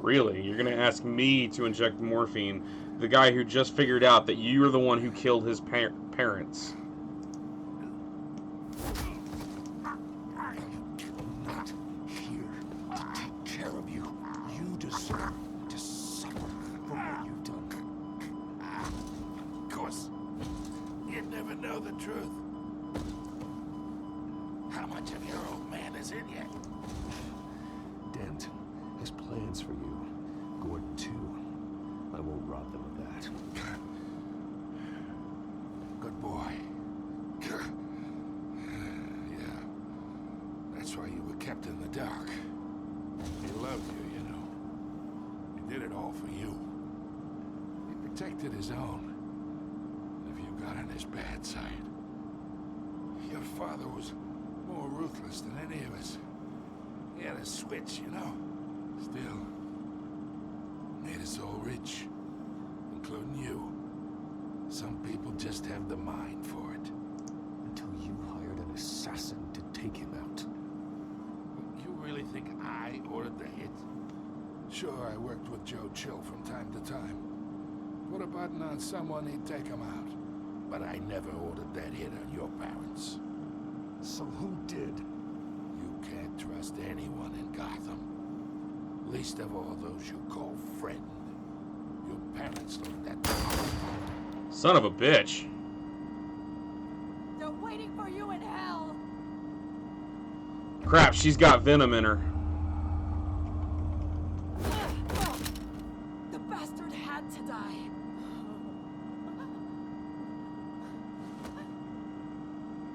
Really? You're gonna ask me to inject morphine, the guy who just figured out that you're the one who killed his parents? Not here to take care of you. You deserve to suffer for what you've done. Of course, you'd never know the truth. How much of your old man is in you? Dent has plans for you. Gordon, too. I won't rob them of that. Good boy. Yeah. That's why you were kept in the dark. He loved you, you know. He did it all for you. He protected his own. And if you got on his bad side, your father was more ruthless than any of us. He had a switch, you know. Still, made us all rich, including you. Some people just have the mind for it. Until you hired an assassin to take him out. You really think I ordered the hit? Sure, I worked with Joe Chill from time to time. Put a button on someone, he'd take him out. But I never ordered that hit on your parents. So who did? You can't trust anyone in Gotham. Least of all those you call friend. Your parents learned that. Son of a bitch. They're waiting for you in hell. Crap, she's got venom in her. The bastard had to die.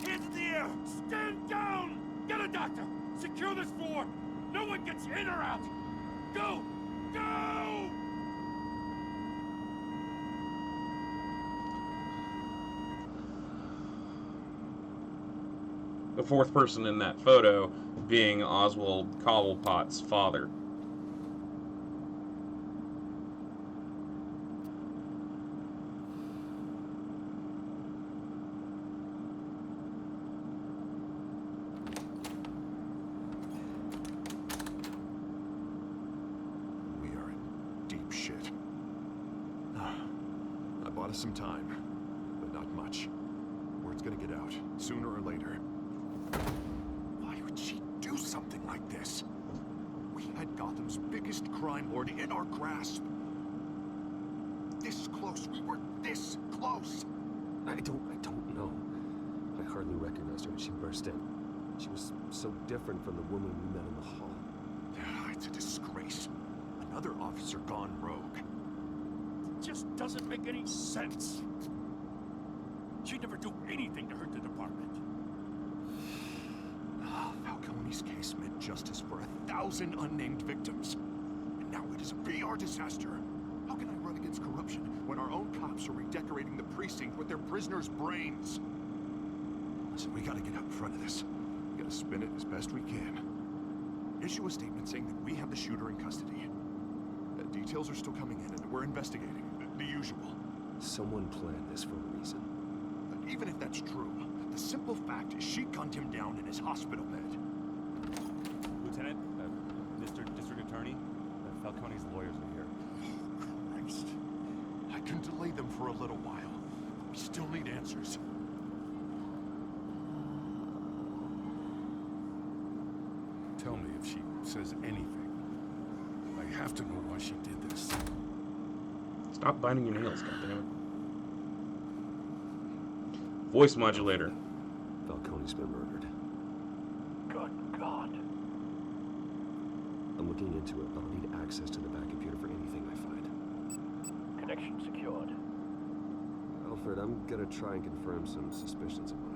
Hands in the air! Stand down! Get a doctor! Secure this floor! No one gets in or out! Go! Go! The fourth person in that photo being Oswald Cobblepot's father. We are in deep shit. I bought us some time, but not much. Word's gonna get out, sooner or later. Why would she do something like this? We had Gotham's biggest crime lord in our grasp. This close. We were this close. I don't know. I hardly recognized her when she burst in. She was so different from the woman we met in the hall. It's a disgrace. Another officer gone rogue. It just doesn't make any sense. She'd never do anything to hurt the department. Falcone's case meant justice for 1,000 unnamed victims. And now it is a PR disaster. How can I run against corruption when our own cops are redecorating the precinct with their prisoners' brains? Listen, we gotta get out in front of this. We gotta spin it as best we can. Issue a statement saying that we have the shooter in custody. Details are still coming in and we're investigating. The usual. Someone planned this for a reason. But even if that's true, the simple fact is she gunned him down in his hospital bed. Lieutenant, Mr. District Attorney, Falcone's lawyers are here. Christ. I can delay them for a little while, but we still need answers. Tell me if she says anything. I have to know why she did this. Stop biting your nails, goddammit. Voice modulator. Falcone's been murdered. Good God. I'm looking into it, but I'll need access to the back computer for anything I find. Connection secured. Alfred, I'm gonna try and confirm some suspicions of mine.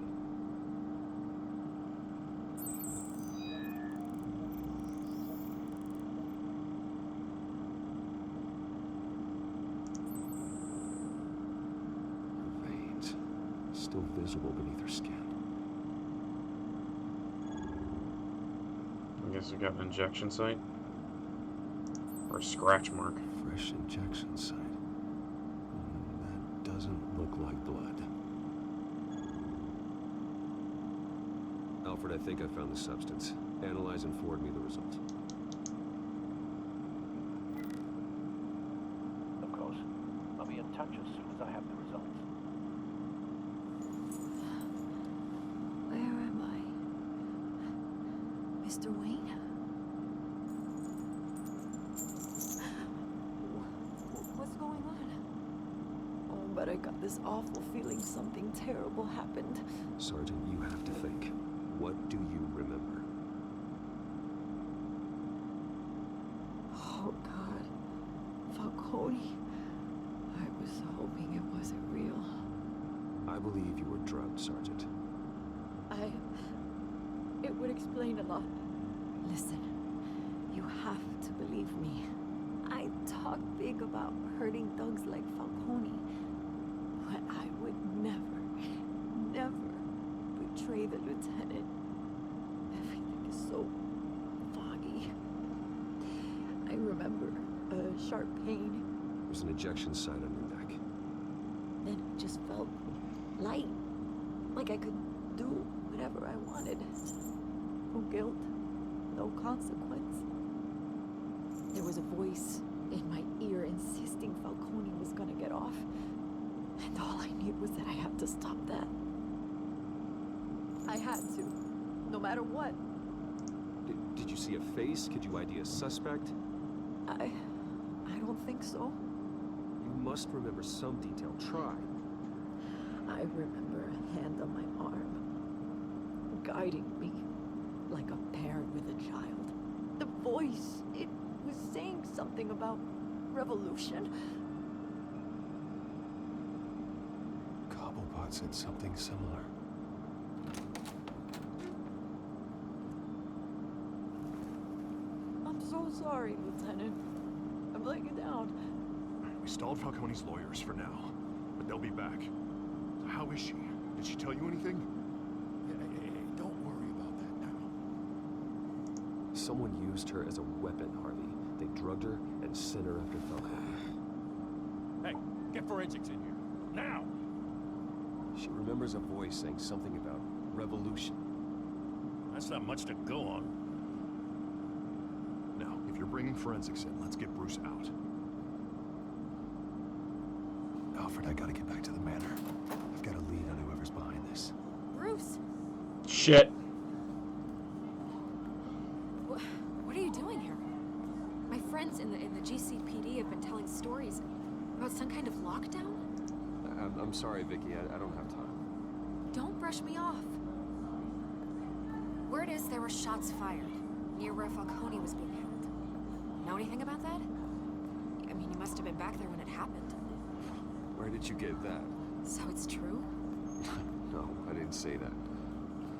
Her veins, still visible beneath her skin. I guess we got an injection site. Or a scratch mark. Fresh injection site. That doesn't look like blood. Alfred, I think I found the substance. Analyze and forward me the result. Of course. I'll be in touch as soon as I have the results. Where am I? Mr. Wayne? What's going on? Oh, but I got this awful feeling something terrible happened. Sergeant, you have to think. What do you remember? Oh, God. Falcone. I was hoping it wasn't real. I believe you were drugged, Sergeant. It would explain a lot. Listen, you have to believe me. I talk big about hurting thugs like Falcone, but I would never, never betray the lieutenant. Everything is so foggy. I remember a sharp pain. There's an ejection site on your neck. Then it just felt light, like I could do whatever I wanted. No guilt, no consequence. There was a voice in my ear insisting Falcone was gonna get off. And all I knew was that I had to stop that. I had to, no matter what. Did you see a face? Could you ID a suspect? I don't think so. You must remember some detail. Try. I remember a hand on my arm, guiding me like a parent with a child. The voice, it was saying something about revolution. Cobblepot said something similar. sorry, Lieutenant. I'm letting you down. We stalled Falcone's lawyers for now, but they'll be back. So how is she? Did she tell you anything? Hey, don't worry about that now. Someone used her as a weapon, Harvey. They drugged her and sent her after Falcone. Hey, get forensics in here. Now! She remembers a voice saying something about revolution. That's not much to go on. Now, if you're bringing forensics in, let's get Bruce out. Alfred, I gotta get back to the manor. I've got a lead on whoever's behind this. Bruce, Shit. what are you doing here? My friends in the GCPD have been telling stories about some kind of lockdown. I'm sorry, Vicky. I don't have time. Don't brush me off. Word is there were shots fired near where Falcone was being held. Know anything about that? I mean, you must have been back there when it happened. Where did you get that? So it's true? No, I didn't say that.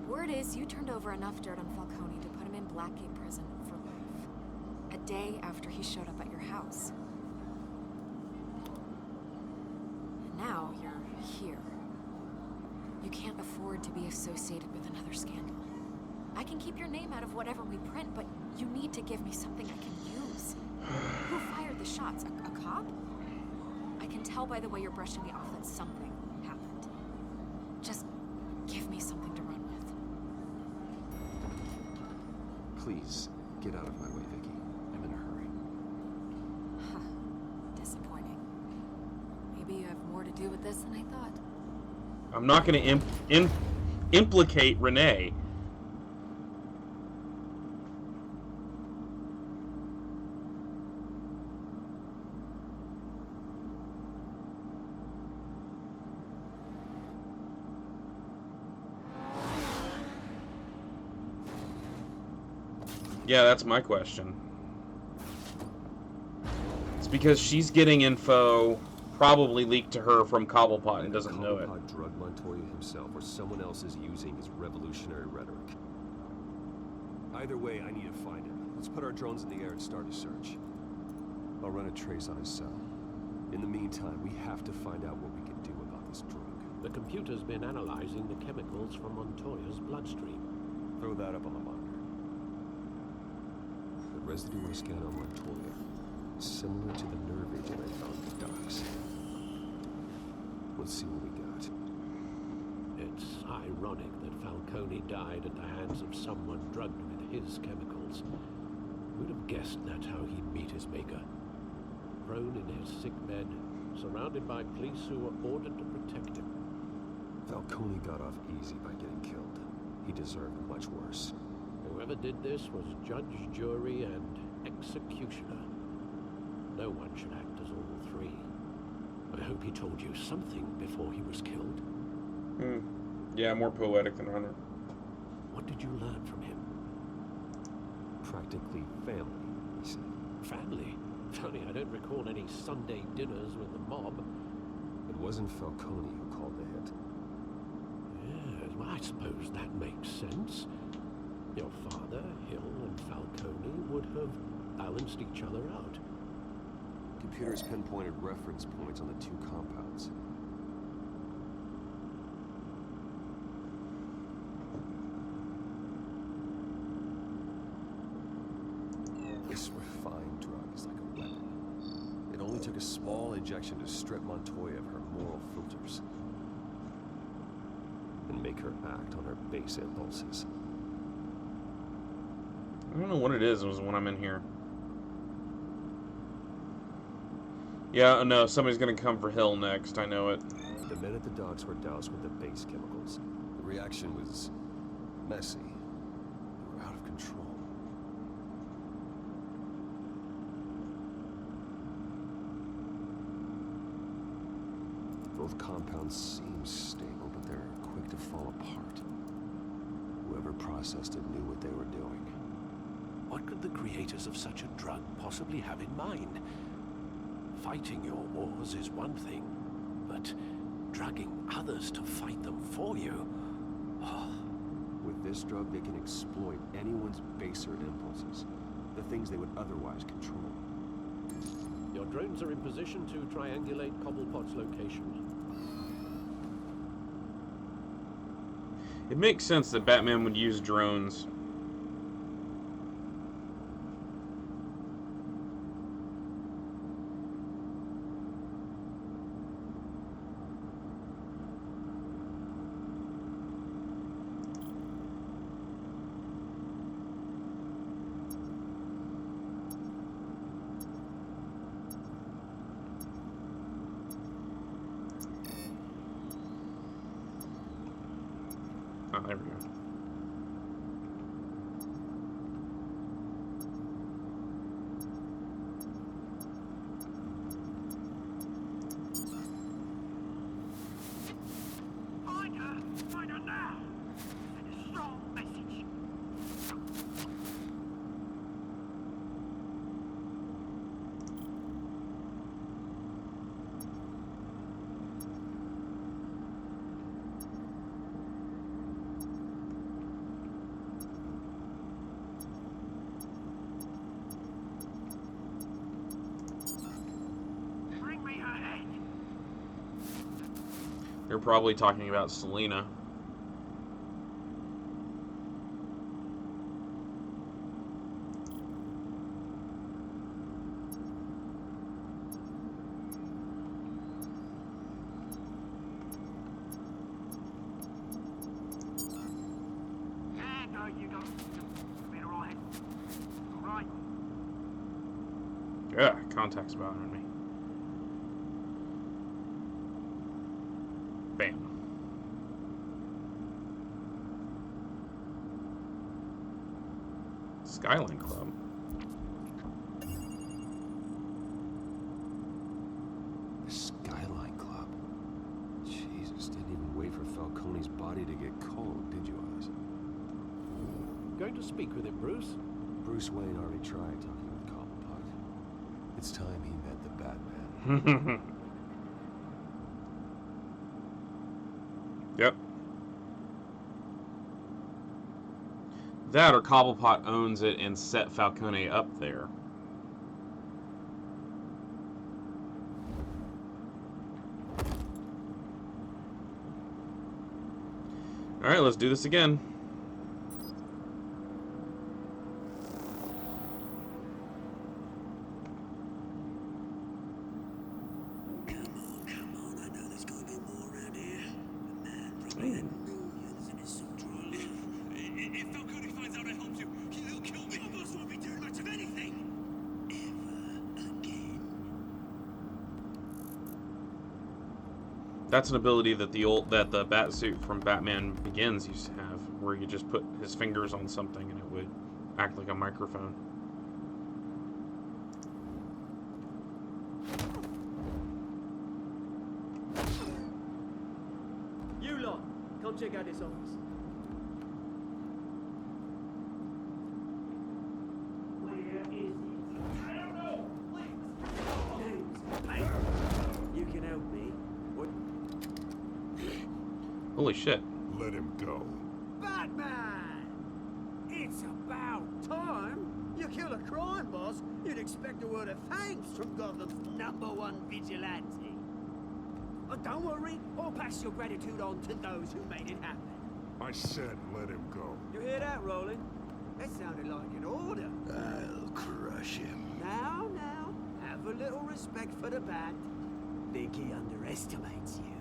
Word is you turned over enough dirt on Falcone to put him in Blackgate Prison for life. A day after he showed up at your house. And now you're here. You can't afford to be associated with another scandal. I can keep your name out of whatever we print, but you need to give me something I can use. Who fired the shots? A cop? I can tell by the way you're brushing me off that something happened. Just give me something to run with. Please, get out of my way, Vicky. I'm in a hurry. Huh. Disappointing. Maybe you have more to do with this than I thought. I'm not going to implicate Renee. Yeah, that's my question. It's because she's getting info probably leaked to her from Cobblepot and doesn't know it. Cobblepot drugged Montoya himself, or someone else is using his revolutionary rhetoric. Either way, I need to find him. Let's put our drones in the air and start a search. I'll run a trace on his cell. In the meantime, we have to find out what we can do about this drug. The computer's been analyzing the chemicals from Montoya's bloodstream. Throw that up on the monitor. The residue scan on Montoya is similar to the nerve agent I found at the docks. Let's see what we got. It's ironic that Falcone died at the hands of someone drugged with his chemicals. Who'd have guessed that's how he'd meet his maker? Prone in his sick bed, surrounded by police who were ordered to protect him. Falcone got off easy by getting killed. He deserved much worse. Whoever did this was judge, jury, and executioner. No one should act as all three. I hope he told you something before he was killed. Yeah, more poetic than Hunter. What did you learn from him? Practically family, he said. Family? Funny, I don't recall any Sunday dinners with the mob. It wasn't Falcone who called the hit. Yes, well, I suppose that makes sense. Your father, Hill, and Falcone would have balanced each other out. Computers pinpointed reference points on the two compounds. This refined drug is like a weapon. It only took a small injection to strip Montoya of her moral filters and make her act on her base impulses. I don't know what it is when I'm in here. Yeah, no, somebody's gonna come for Hill next, I know it. The men at the docks were doused with the base chemicals. The reaction was messy. They were out of control. Both compounds seem stable, but they're quick to fall apart. Whoever processed it knew what they were doing. What could the creators of such a drug possibly have in mind? Fighting your wars is one thing, but drugging others to fight them for you? Oh. With this drug, they can exploit anyone's baser impulses. the things they would otherwise control. Your drones are in position to triangulate Cobblepot's location. It makes sense that Batman would use drones. Oh, there we go. Find her now! Send a strong message. Bring me her head. They're probably talking about Selina. Yeah, no, you go. Better all right. All right. Yeah, contact's bothering me. Bam. Skyline Club. The Skyline Club. Jesus, didn't even wait for Falcone's body to get cold, did you, Oz? Going to speak with him, Bruce? Bruce Wayne already tried talking with Cobblepot. It's time he met the Batman. Yep. That or Cobblepot owns it and set Falcone up there. Alright, let's do this again. If Falcone finds out I helped you, he'll kill me. My boss won't be doing much of anything. That's an ability that the Batsuit from Batman Begins used to have, where you just put his fingers on something and it would act like a microphone. You lot, come check out this office. Where is it? I don't know. Hey, you can help me. What? Holy shit. Let him go. Batman! It's about time. You kill a crime boss, you'd expect a word of thanks from Gotham's #1 vigilante. Oh, don't worry, I'll pass your gratitude on to those who made it happen. I said let him go. You hear that, Roland? That sounded like an order. I'll crush him. Now, have a little respect for the Bat. Think he underestimates you.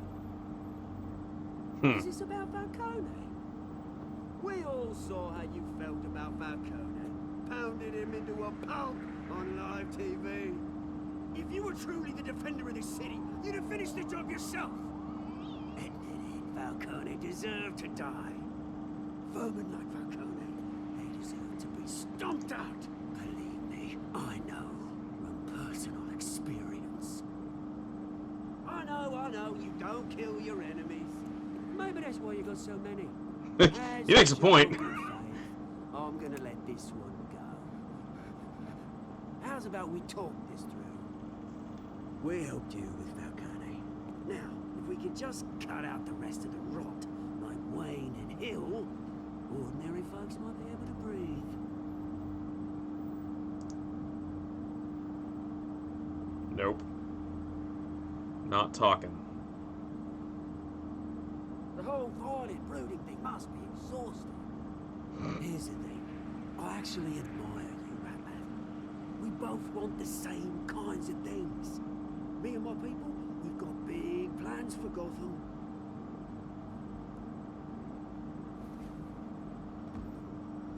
Is this about Falcone? We all saw how you felt about Falcone. Pounded him into a pulp on live TV. If you were truly the defender of this city, you'd have finished the job yourself. Ended it. Falcone deserved to die. Vermin like Falcone, they deserve to be stomped out. Believe me, I know from personal experience. I know, you don't kill your enemies. Maybe that's why you got so many. He makes a point. I'm gonna let this one go. How's about we talk this through? We helped you with Falcone. Now, if we could just cut out the rest of the rot, like Wayne and Hill, ordinary folks might be able to breathe. Nope. Not talking. The whole violent, brooding thing must be exhausting. Here's the thing. I actually admire you, Batman. We both want the same kinds of things. Me and my people, we've got big plans for Gotham.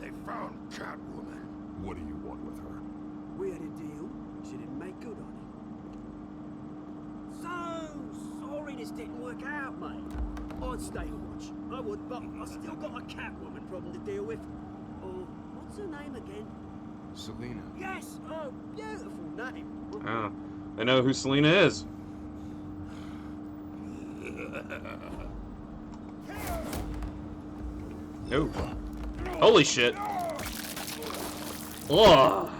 They found Catwoman. What do you want with her? We had a deal. She didn't make good on it. So sorry this didn't work out, mate. I'd stay on watch. I would, but I still got a Catwoman problem to deal with. Oh, what's her name again? Selina. Yes! Oh, beautiful name. Oh, I know who Selina is. Oh. Holy shit. Ugh.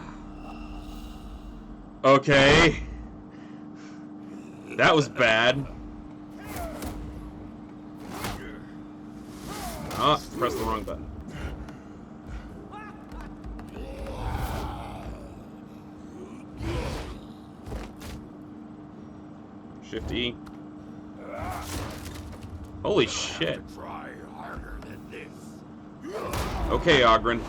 Okay. That was bad. Ah, press the wrong button. Shift E. Holy shit. Try harder than this. Okay, Ogren.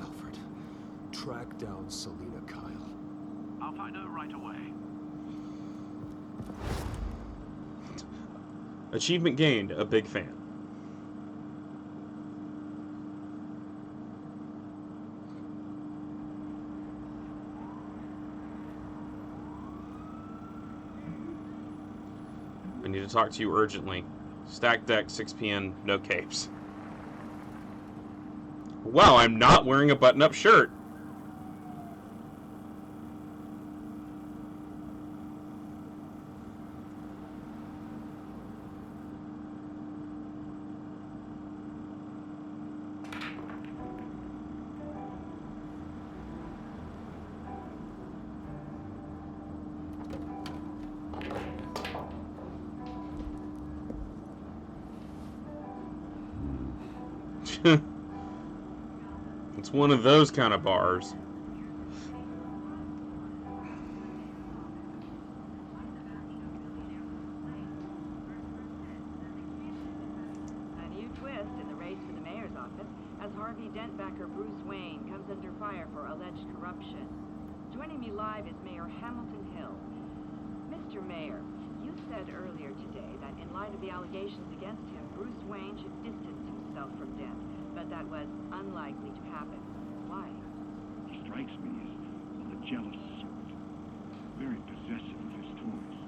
Alfred, track down Selina Kyle. I'll find her right away. Achievement gained. A big fan. I need to talk to you urgently. Stack deck, 6 p.m., no capes. Wow, I'm not wearing a button-up shirt. It's one of those kind of bars. A new twist in the race for the mayor's office as Harvey Dent backer Bruce Wayne comes under fire for alleged corruption. Joining me live is Mayor Hamilton Hill. Mr. Mayor, you said earlier today that in light of the allegations against him, Bruce Wayne should distance himself from Dent, but that was unlikely to happen. Why? He strikes me as a jealous sort. Very possessive of his toys.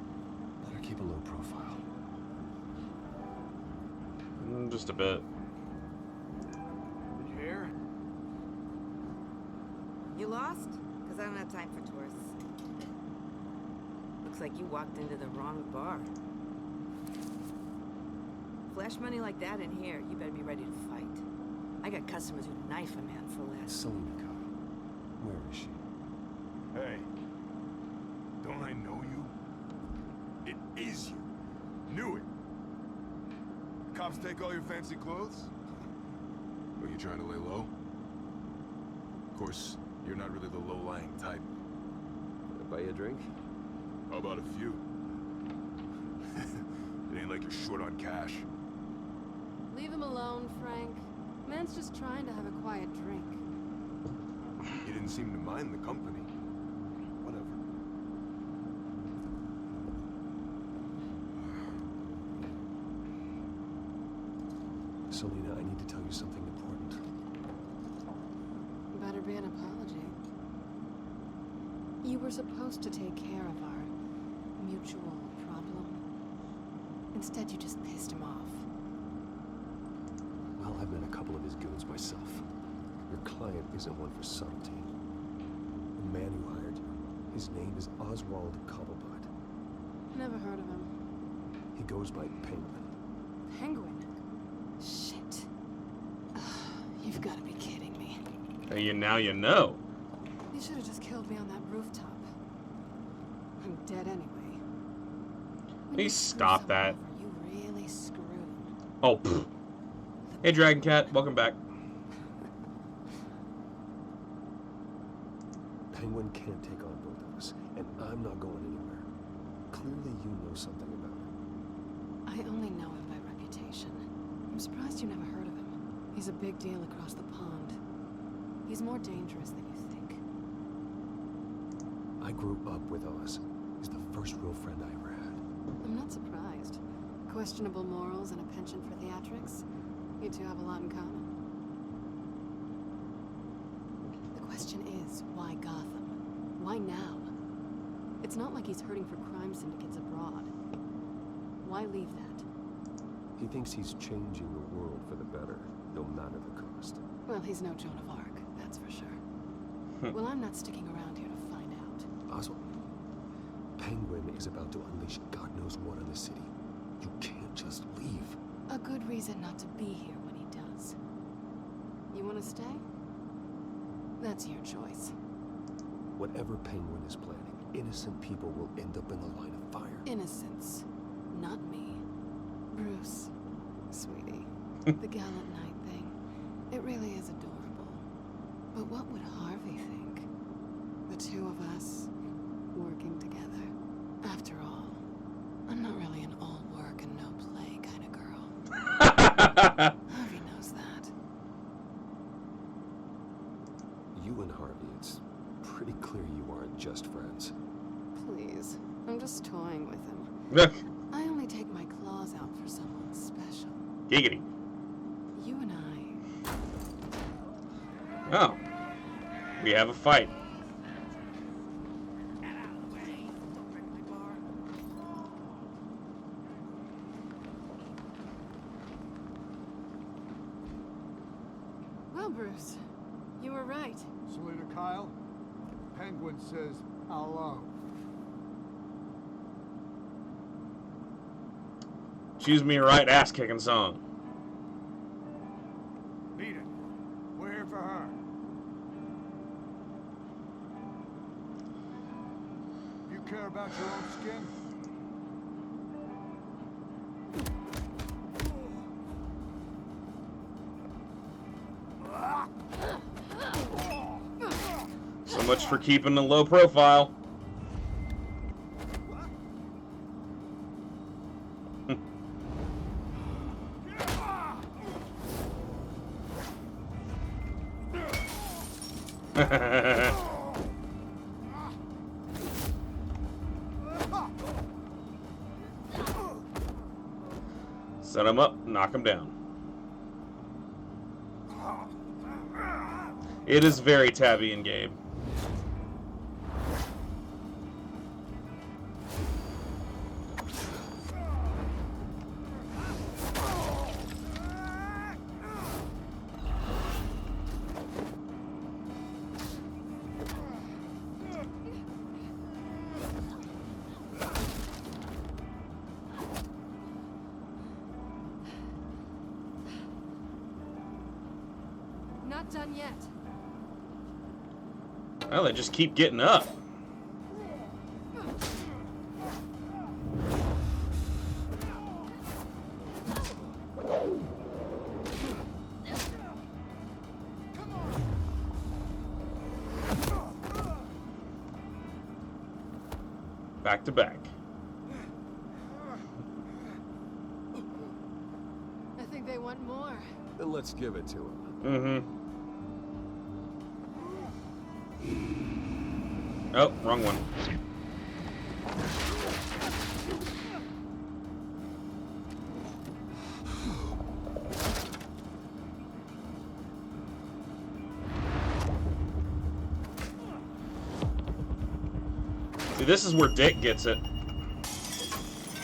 Better keep a low profile. Just a bit. Did you hear? You lost? Because I don't have time for tourists. Looks like you walked into the wrong bar. Flash money like that in here, you better be ready to fight. I got customers who'd knife a man for less. Selina Kyle. Where is she? Hey, don't I know you? It is you. Knew it. Cops take all your fancy clothes? Are you trying to lay low? Of course, you're not really the low-lying type. Can I buy you a drink? How about a few? It ain't like you're short on cash. Leave him alone, Frank. Man's just trying to have a quiet drink. He didn't seem to mind the company. Whatever. Selina, I need to tell you something important. Better be an apology. You were supposed to take care of our mutual problem. Instead, you just pissed him off. Well, I've met a couple of his goons myself. Your client isn't one for subtlety. The man who hired you, his name is Oswald Cobblepot. Never heard of him. He goes by Penguin. Penguin? Shit. You've got to be kidding me. Now you know. You should have just killed me on that rooftop. I'm dead anyway. Please stop that. You really screwed. Oh, pfft. Hey, Dragon Cat, welcome back. Penguin can't take on both of us, and I'm not going anywhere. Clearly you know something about him. I only know him by reputation. I'm surprised you never heard of him. He's a big deal across the pond. He's more dangerous than you think. I grew up with Oz. He's the first real friend I ever had. I'm not surprised. Questionable morals and a penchant for theatrics. You two have a lot in common. The question is, why Gotham? Why now? It's not like he's hurting for crime syndicates abroad. Why leave that? He thinks he's changing the world for the better, no matter the cost. Well, he's no Joan of Arc, that's for sure. Well, I'm not sticking around here to find out. Oswald, Penguin is about to unleash God knows what on the city. You can't just leave. A good reason not to be here when he does. You want to stay? That's your choice. Whatever Penguin is planning, innocent people will end up in the line of fire. Innocence, not me. Bruce, sweetie, the gallant knight thing, it really is adorable. But what would Harvey think? The two of us, working together. After all, I'm not really an all work and no play kind of girl. Harvey knows that. You and Harvey, it's pretty clear you aren't just friends. Please, I'm just toying with him. I only take my claws out for someone special. Giggity. You and I. Oh. We have a fight. Well, Bruce, you were right. Selena Kyle, Penguin says hello. Choose me a right ass-kicking song. Beat it. We're here for her. You care about your own skin? So much for keeping a low profile. Set him up, knock him down. It is very Tabby and Gabe. Not done yet. Well, they just keep getting up. Back to back. I think they want more. Then let's give it to him. Mm-hmm. Oh, wrong one. See, this is where Dick gets it.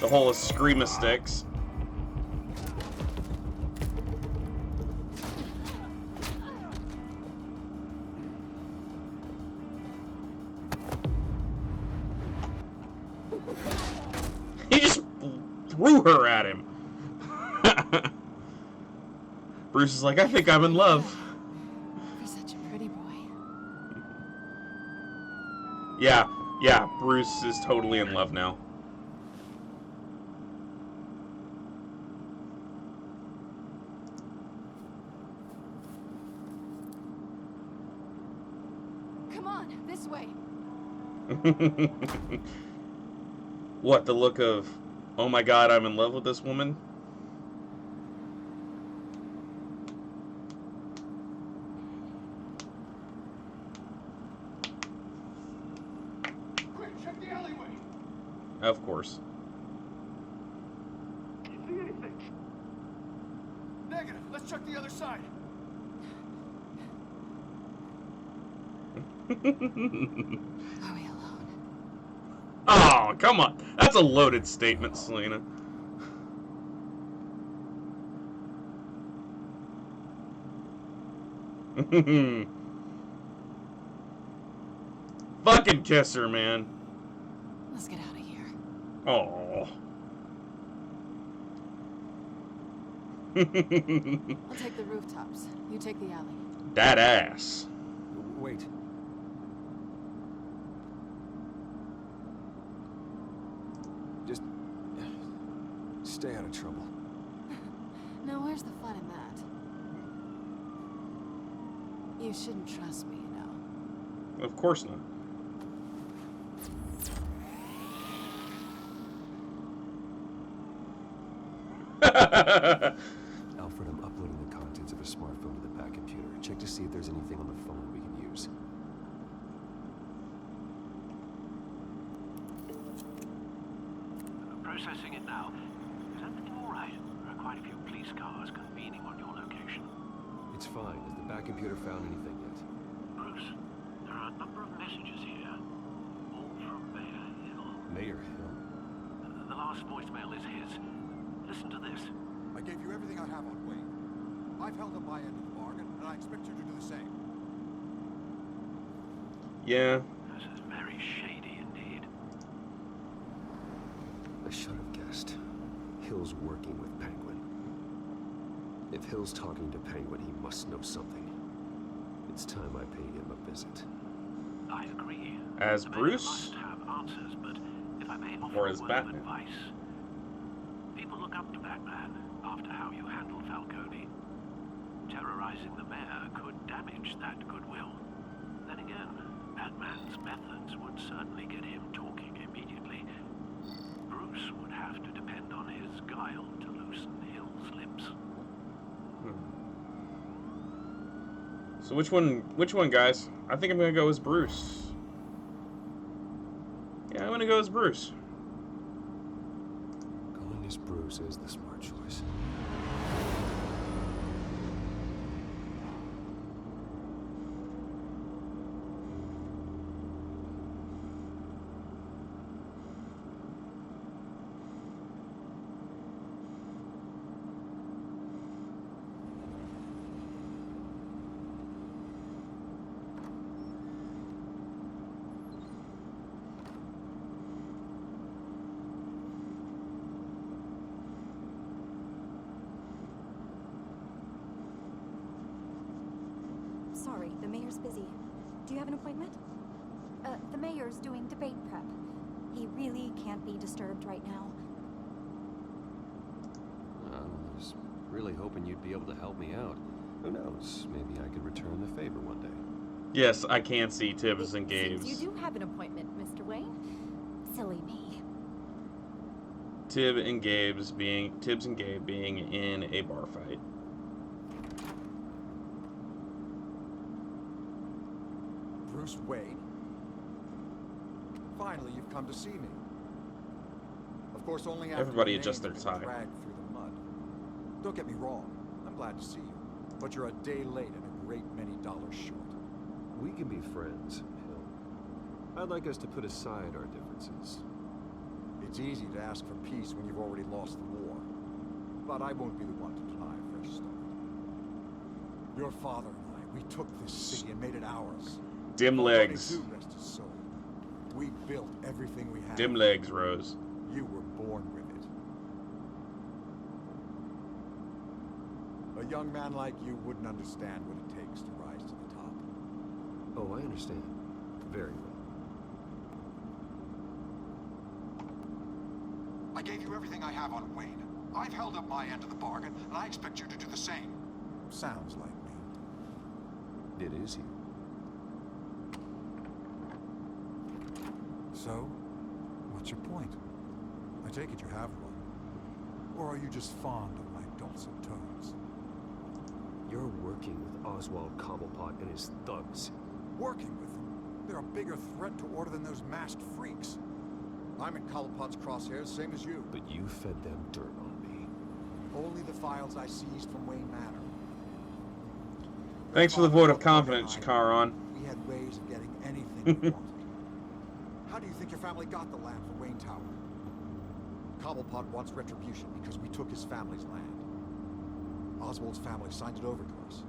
The whole Screama sticks. He just threw her at him. Bruce is like, I think I'm in love. Yeah, Bruce is totally in love now. Come on, this way. What, the look of, oh my god, I'm in love with this woman? Quick, check the alleyway. Of course. See anything? Negative. Let's check the other side. Are we alone? Oh, come on. That's a loaded statement, Selena. Fucking kiss her, man. Let's get out of here. Oh. I'll take the rooftops. You take the alley. That ass. Wait. Just stay out of trouble. Now, where's the fun in that? You shouldn't trust me, you know. Of course not. Alfred, I'm uploading the contents of a smartphone to the back computer. Check to see if there's anything on the phone we can use. Processing it now. Is everything all right? There are quite a few police cars convening on your location. It's fine. Has the back computer found anything yet? Bruce, there are a number of messages here. All from Mayor Hill. Mayor Hill? The last voicemail is his. Listen to this. I gave you everything I have on Wayne. I've held up my end of the bargain, and I expect you to do the same. Yeah. This is very shady indeed. I should have guessed. Hill's working with Penguin. If Hill's talking to Penguin, he must know something. It's time I paid him a visit. I agree. As The mayor Bruce? must have answers, but if I may offer Or a as word Batman? of advice. People look up to Batman after how you handled Falcone. Terrorizing the mayor could damage that goodwill. Then again, Batman's methods would certainly get him talking immediately. Bruce would have to depend on his guile to loosen Hill's lips. So which one, guys? I think I'm gonna go as Bruce. Yeah, I'm gonna go as Bruce. Going as Bruce is the smart choice. Sorry, the mayor's busy. Do you have an appointment? The mayor's doing debate prep. He really can't be disturbed right now. I was really hoping you'd be able to help me out. Who knows? Maybe I could return the favor one day. Yes, I can see Tibbs and Gabe's. Seems you do have an appointment, Mr. Wayne. Silly me. Tibbs and Gabe being in a bar fight. Bruce Wayne? Finally, you've come to see me. Of course, only after Everybody your adjust name's their been tie. dragged through the mud. Don't get me wrong. I'm glad to see you. But you're a day late and a great many dollars short. We can be friends, Hill. I'd like us to put aside our differences. It's easy to ask for peace when you've already lost the war. But I won't be the one to deny a fresh start. Your father and I, we took this city and made it ours. Dim legs. Do rest his soul. We built everything we had. Dim legs, Rose. You were born with it. A young man like you wouldn't understand what it takes to rise to the top. Oh, I understand. Very well. I gave you everything I have on Wayne. I've held up my end of the bargain, and I expect you to do the same. Sounds like me. It is you. So, what's your point? I take it you have one. Or are you just fond of my dulcet tones? You're working with Oswald Cobblepot and his thugs. Working with them? They're a bigger threat to order than those masked freaks. I'm in Cobblepot's crosshairs, same as you. But you fed them dirt on me. Only the files I seized from Wayne Manor. Thanks for the vote of confidence, Charon. We had ways of getting anything we wanted. How do you think your family got the land for Wayne Tower? Cobblepot wants retribution because we took his family's land. Oswald's family signed it over to us,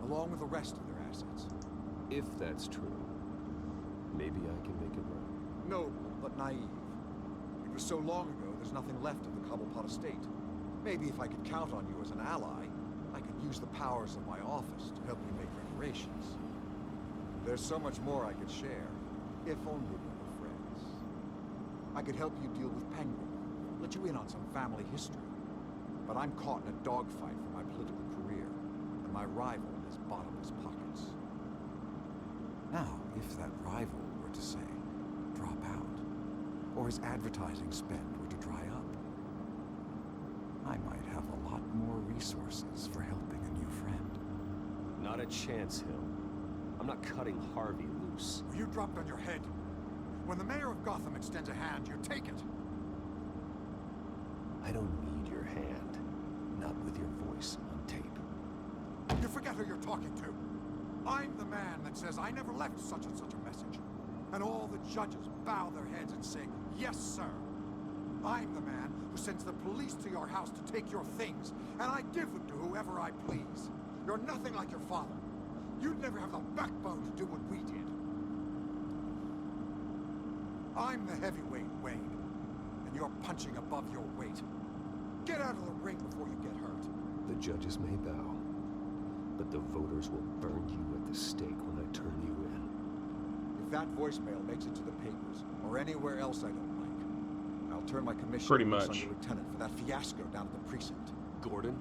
along with the rest of their assets. If that's true, maybe I can make it right. Noble, but naive. It was so long ago, there's nothing left of the Cobblepot estate. Maybe if I could count on you as an ally, I could use the powers of my office to help you make reparations. There's so much more I could share, if only we were friends. I could help you deal with Penguin, let you in on some family history. But I'm caught in a dogfight for my political career, and my rival has bottomless pockets. Now, if that rival were to say, drop out, or his advertising spend were to dry up, I might have a lot more resources for helping a new friend. Not a chance, Hill. I'm not cutting Harvey loose. Well, you dropped on your head. When the mayor of Gotham extends a hand, you take it. I don't need your hand. Not with your voice on tape. You forget who you're talking to. I'm the man that says I never left such and such a message. And all the judges bow their heads and say, yes, sir. I'm the man who sends the police to your house to take your things, and I give them to whoever I please. You're nothing like your father. You'd never have the backbone to do what we did. I'm the heavyweight, Wayne, and you're punching above your weight. Get out of the ring before you get hurt. The judges may bow, but the voters will burn you at the stake when I turn you in. If that voicemail makes it to the papers, or anywhere else I don't like, I'll turn my commission Pretty on much. your lieutenant for that fiasco down at the precinct. Gordon?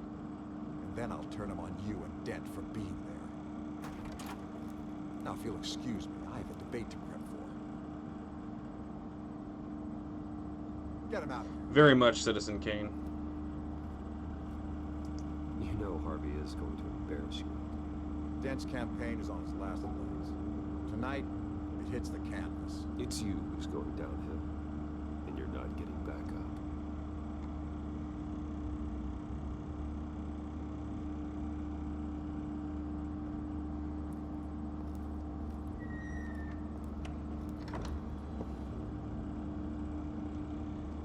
And then I'll turn him on you and Dent for being there. Now, if you'll excuse me, I have a debate to prep for. Get him out of here. Very much, Citizen Kane. You know Harvey is going to embarrass you. Dent's campaign is on its last legs. Tonight, it hits the canvas. It's you who's going downhill, and you're not getting back up.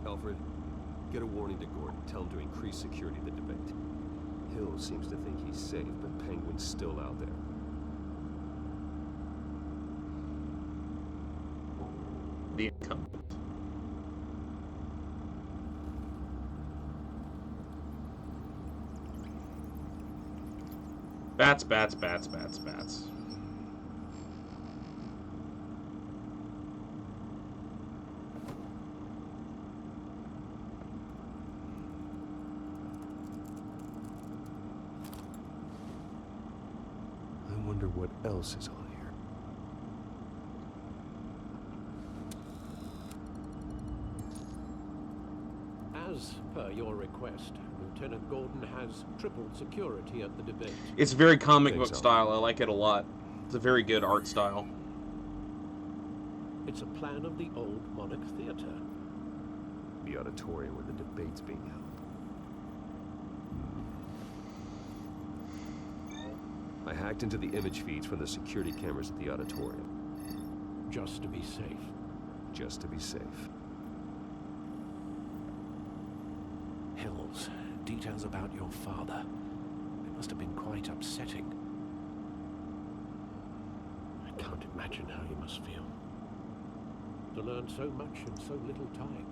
Alfred, get a warning to Gordon. Tell him to increase security at the debate. Hill seems to think he's safe, but Penguin's still out there. The incumbent. Bats, bats, bats, bats, bats. I wonder what else is on here. As per your request, Lieutenant Gordon has tripled security at the debate. It's very comic Thanks, book Al. style. I like it a lot. It's a very good art style. It's a plan of the old Monarch Theatre. The auditorium where the debate's being held. I hacked into the image feeds from the security cameras at the auditorium. Just to be safe. Just to be safe. Hills, details about your father. It must have been quite upsetting. I can't imagine how you must feel. To learn so much in so little time.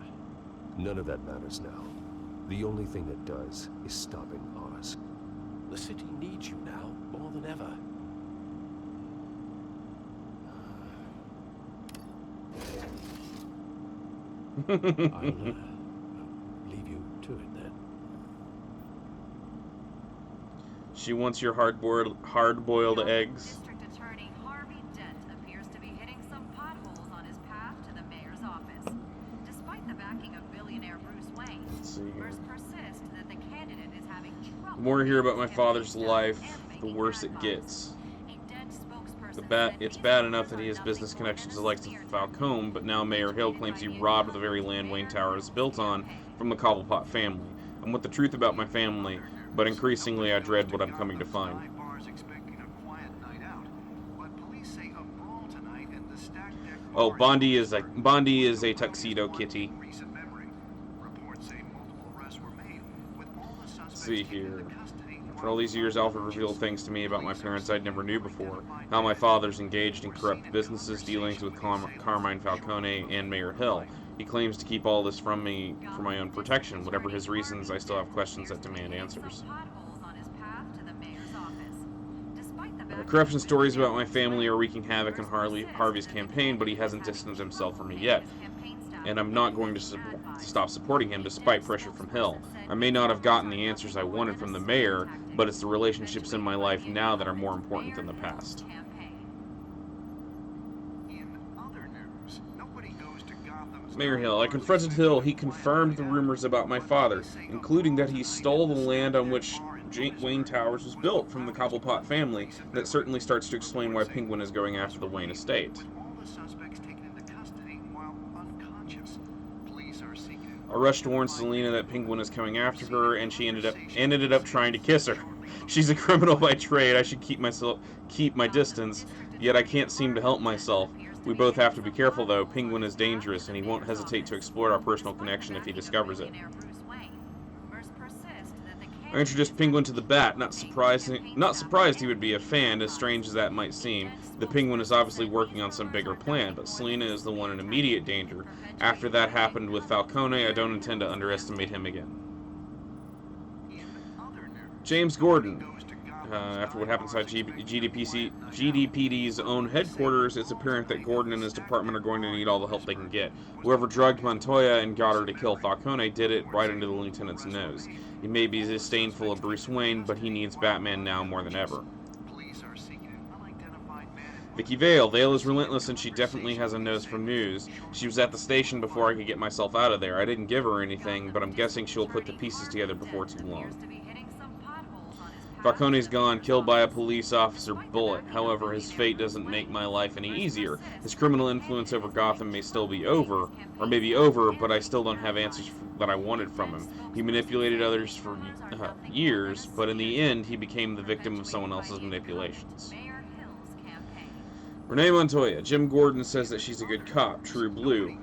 None of that matters now. The only thing that does is stopping Oz. The city needs you now more than ever. She wants your hard-boiled eggs. District Attorney Harvey Dent appears to be hitting some potholes on his path to the mayor's office. Despite the backing of billionaire Bruce Wayne, rumors persist that the candidate is having trouble. The more I hear about my father's life, the worse it gets. It's bad enough that he has business connections to the likes of Falcone, but now Mayor Hill claims he robbed the very land Wayne Tower is built on from the Cobblepot family. I'm with the truth about my family, but increasingly I dread what I'm coming to find. Oh, Bondi is a tuxedo kitty. Let's see here. For all these years, Alfred revealed things to me about my parents I'd never knew before. How my father's engaged in corrupt businesses, dealings with Carmine Falcone and Mayor Hill. He claims to keep all this from me for my own protection. Whatever his reasons, I still have questions that demand answers. Corruption stories about my family are wreaking havoc on Harvey's campaign, but he hasn't distanced himself from me yet. And I'm not going to stop supporting him despite pressure from Hill. I may not have gotten the answers I wanted from the mayor, but it's the relationships in my life now that are more important than the past. Mayor Hill. I confronted Hill. He confirmed the rumors about my father, including that he stole the land on which Wayne Towers was built from the Cobblepot family. That certainly starts to explain why Penguin is going after the Wayne estate. I rushed to warn Selina that Penguin is coming after her, and she ended up trying to kiss her. She's a criminal by trade. I should keep my distance, yet I can't seem to help myself. We both have to be careful, though. Penguin is dangerous, and he won't hesitate to exploit our personal connection if he discovers it. I introduced Penguin to the Bat, not surprised he would be a fan, as strange as that might seem. The Penguin is obviously working on some bigger plan, but Selina is the one in immediate danger. After that happened with Falcone, I don't intend to underestimate him again. James Gordon. After what happened inside GDPD's own headquarters, it's apparent that Gordon and his department are going to need all the help they can get. Whoever drugged Montoya and got her to kill Falcone did it right under the lieutenant's nose. He may be disdainful of Bruce Wayne, but he needs Batman now more than ever. Vicky Vale. Vale is relentless, and she definitely has a nose for news. She was at the station before I could get myself out of there. I didn't give her anything, but I'm guessing she'll put the pieces together before too long. Falcone's gone, killed by a police officer bullet. However, his fate doesn't make my life any easier. His criminal influence over Gotham may still be over, or maybe over, but I still don't have answers that I wanted from him. He manipulated others for years, but in the end, he became the victim of someone else's manipulations. Renee Montoya. Jim Gordon says that she's a good cop, true blue,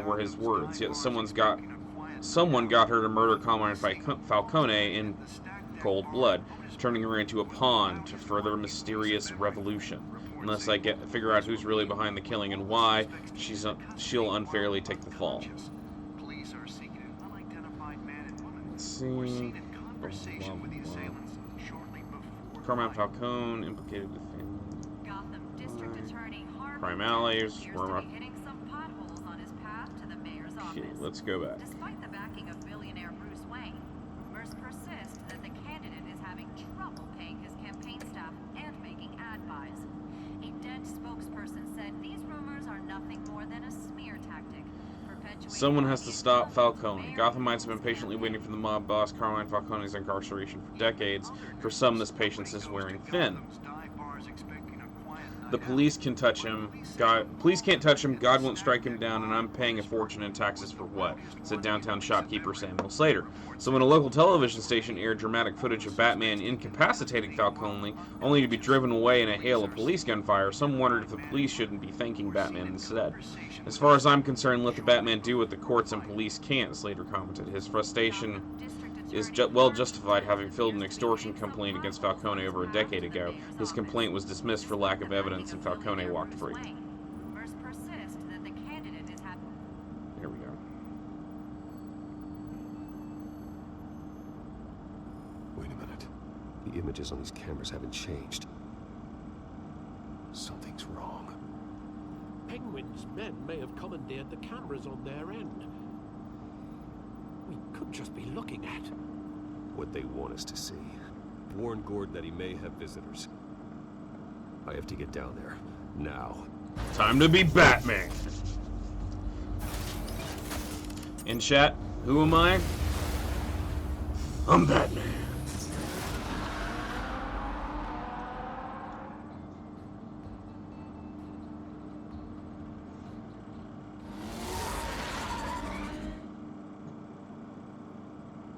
were his words. Yet someone got her to murder Carmine Falcone in cold blood, turning her into a pawn to further a mysterious revolution. Unless I figure out who's really behind the killing and why, she'll unfairly take the fall. Let's see. Carmine Falcone implicated the family. Crime alleys. Okay, let's go back. Despite the backing of billionaire Bruce Wayne, rumors persist that the candidate is having trouble paying his campaign staff and making ad buys. A Dent spokesperson said these rumors are nothing more than a smear tactic. Someone has to stop Falcone. Gothamites have been patiently waiting for the mob boss Carmine Falcone's incarceration for decades. For some, this patience is wearing thin. The police can touch him. Police can't touch him. God won't strike him down, and I'm paying a fortune in taxes for what? Said downtown shopkeeper Samuel Slater. So when a local television station aired dramatic footage of Batman incapacitating Falcone, only to be driven away in a hail of police gunfire, some wondered if the police shouldn't be thanking Batman instead. As far as I'm concerned, let the Batman do what the courts and police can't, Slater commented. His frustration is well justified, having filed an extortion complaint against Falcone over a decade ago. His complaint was dismissed for lack of evidence, and Falcone walked free. There we go. Wait a minute. The images on these cameras haven't changed. Something's wrong. Penguin's men may have commandeered the cameras on their end. We could just be looking at what they want us to see. warned Gordon that he may have visitors. I have to get down there. Now. Time to be Batman. In chat, who am I? I'm Batman.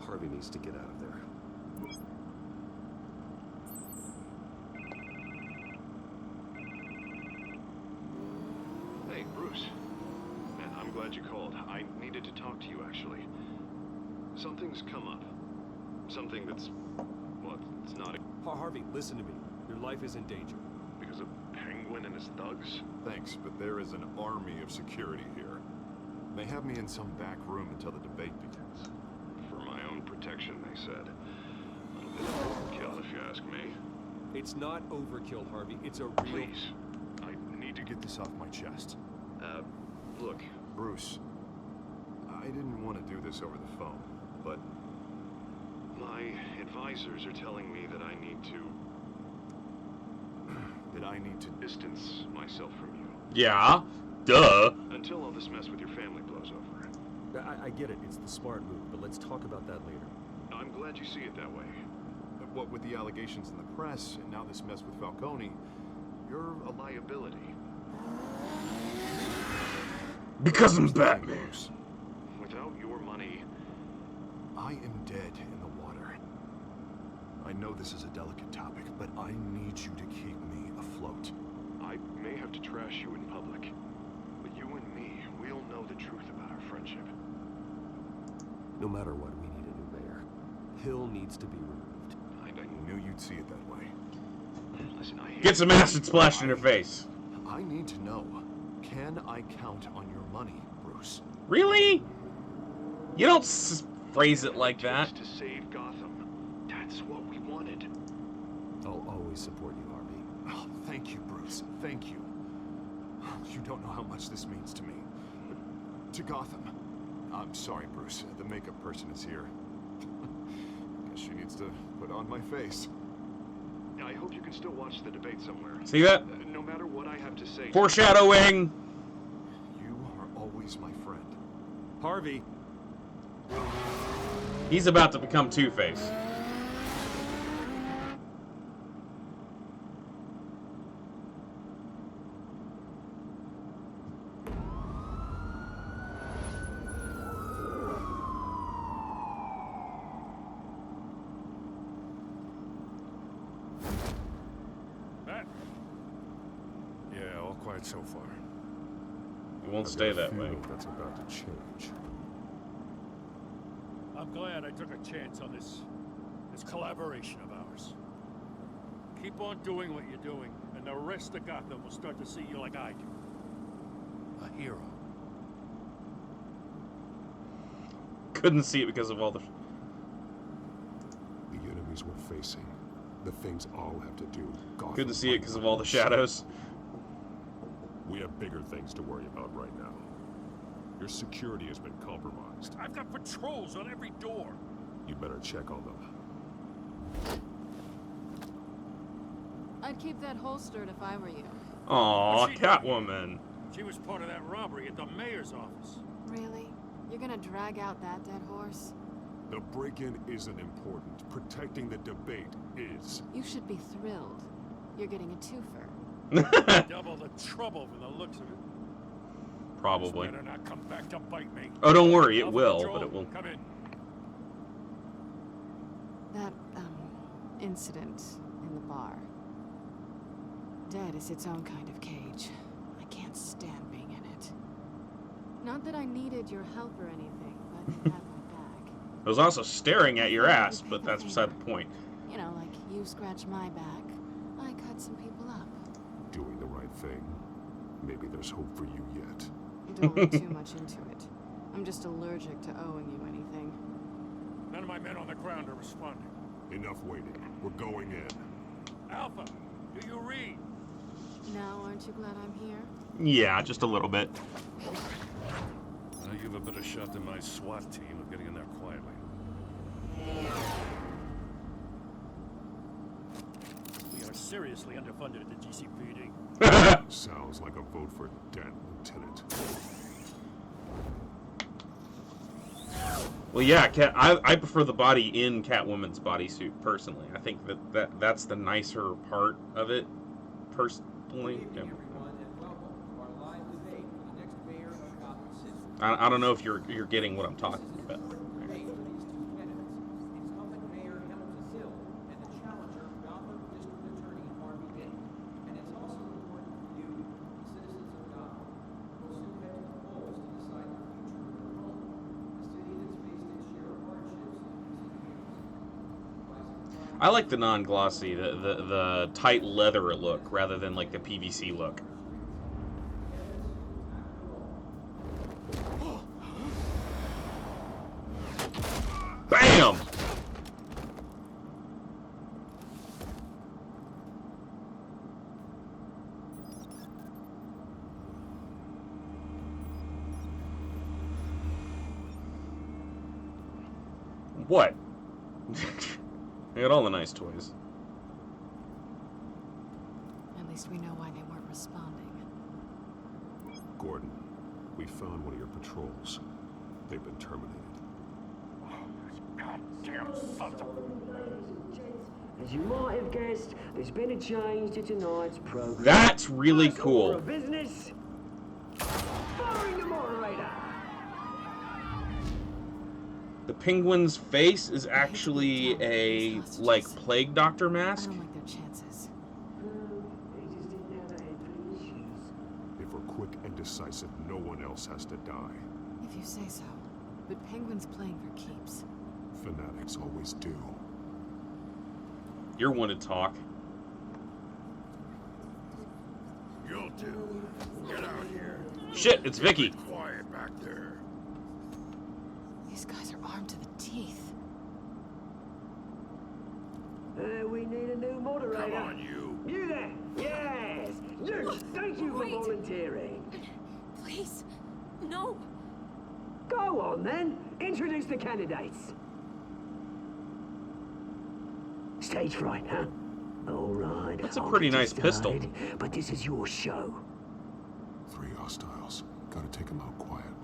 Harvey needs to get out of there. Hey, Bruce. Man, I'm glad you called. I needed to talk to you, actually. Something's come up. Something that's... well, it's not... Harvey, listen to me. Your life is in danger. Because of Penguin and his thugs? Thanks, but there is an army of security here. They have me in some back room until the debate begins. For my own protection, they said. A little bit of overkill, if you ask me. It's not overkill, Harvey. It's a real... Please. I need to Get this off my chest. Look. Bruce, I didn't want to do this over the phone, but... My advisors are telling me that I need to... distance myself from you. Yeah, duh. Until all this mess with your family blows over. I get it. It's the smart move, but let's talk about that later. I'm glad you see it that way. What with the allegations in the press, and now this mess with Falcone, You're a liability. Because I'm Batman. Without your money... I am dead in the water. I know this is a delicate topic, but I need you to keep me afloat. I may have to trash you in public, but you and me, we'll know the truth about our friendship. No matter what, we need a new mayor. Hill needs to be removed. I knew you'd see it that way. Listen, I hate Get some acid splashed in your face. I need to know, can I count on your money, Bruce? Really? You don't phrase it like that. To save Gotham. That's what we wanted. I'll always support you, Harvey. Oh, thank you, Bruce. Thank you. You don't know how much this means to me. To Gotham. I'm sorry, Bruce. The makeup person is here. Guess she needs to put on my face. I hope you can still watch the debate somewhere. See that? No matter what I have to say. Foreshadowing. You are always my friend. Harvey. He's about to become Two-Face. Yeah, all quiet so far. It won't stay that way. That's about to change. I'm glad I took a chance on this collaboration of ours. Keep on doing what you're doing, and the rest of Gotham will start to see you like I do. A hero. Couldn't see it because of all the... The enemies we're facing, the things all have to do. Gotham Couldn't see it because of all the shadows. We have bigger things to worry about right now. Your security has been compromised. I've got patrols on every door. You better check on them. I'd keep that holstered if I were you. Aw, Catwoman. She was part of that robbery at the mayor's office. Really? You're gonna drag out that dead horse? The break-in isn't important. Protecting the debate is. You should be thrilled. You're getting a twofer. Double the trouble from the looks of it. Probably. This better not come back to bite me. Oh, don't worry, it Alpha will, Patrol, but it will. Come in. That, incident in the bar. Dead is its own kind of cage. I can't stand being in it. Not that I needed your help or anything, but it had my back. I was also staring at your ass, but that's beside the point. You know, like you scratch my back, I cut some people up. Doing the right thing. Maybe there's hope for you yet. Don't read too much into it. I'm just allergic to owing you anything. None of my men on the ground are responding. Enough waiting. We're going in. Alpha, do you read? Now, aren't you glad I'm here? Yeah, just a little bit. I give a better shot than my SWAT team of getting in there quietly. seriously underfunded at the GCPD. Sounds like a vote for Dent, Lieutenant. Well, yeah, I prefer the body in Catwoman's bodysuit, personally. I think that's the nicer part of it, personally. Yeah. I don't know if you're getting what I'm talking about. I like the non-glossy, the tight leather look, rather than like the PVC look. Bam! What? They got all the nice toys. At least we know why they weren't responding. Gordon, we found one of your patrols. They've been terminated. Goddamn sons of... As you might have guessed, there's been a change to tonight's program. That's really First cool. order of business. Firing the moderator. The Penguin's face is actually a, like, plague doctor mask. I don't like their chances. If we're quick and decisive, no one else has to die. If you say so. But Penguin's playing for keeps. Fanatics always do. You're one to talk. You'll do. Get out here. Shit, it's Vicky. Quiet back there. These guys are armed to the teeth. We need a new moderator. Come on, you. You there? Yes. You. Thank you for volunteering. Please, no. Go on then. Introduce the candidates. Stage fright, huh? All right. That's a I'll pretty get you nice pistol. started, but this is your show. 3 hostiles. Gotta take them out quietly.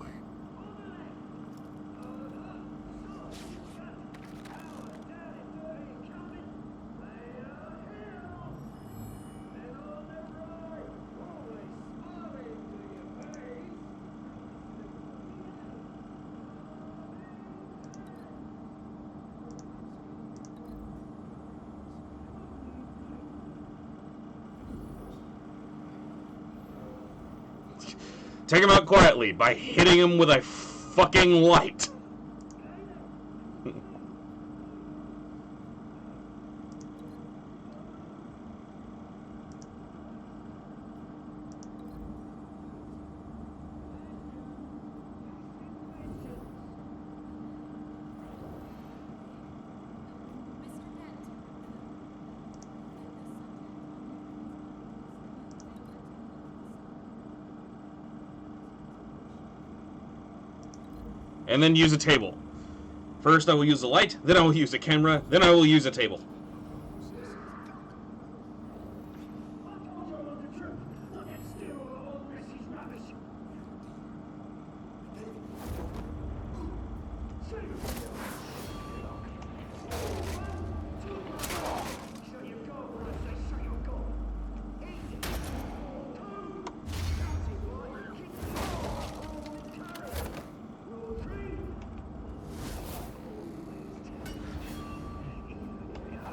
Take him out quietly by hitting him with a fucking light. And then use a table. First I will use a light, then I will use a camera, then I will use a table.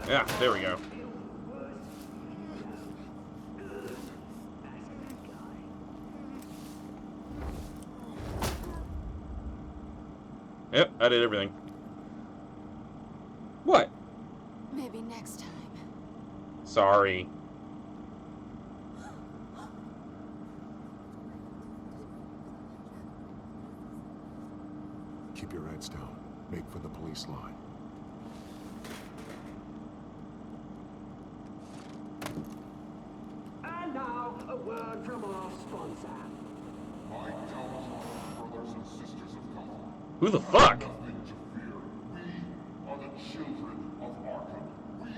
Yeah, there we go. Yep, I did everything. What? Maybe next time. Sorry. Keep your heads down. Make for the police line. And now, a word from our sponsor. My gallant brothers and sisters of Gotham. Who the fuck? Nothing to fear. We are the children of Arkham. We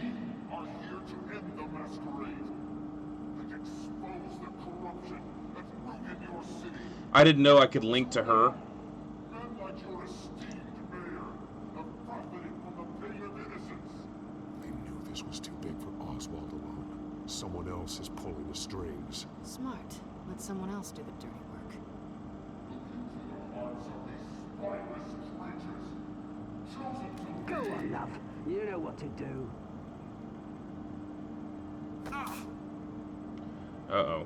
are here to end the masquerade and expose the corruption that's broken your city. I didn't know I could link to her. Men like your esteemed mayor have profited from the pain of innocence. They knew this was too big for Oswald alone. Someone else is pulling the strings. Smart. Let someone else do the dirty work. Look into the hearts of these spineless creatures. Chosen to Go on, love. You know what to do. Uh-oh.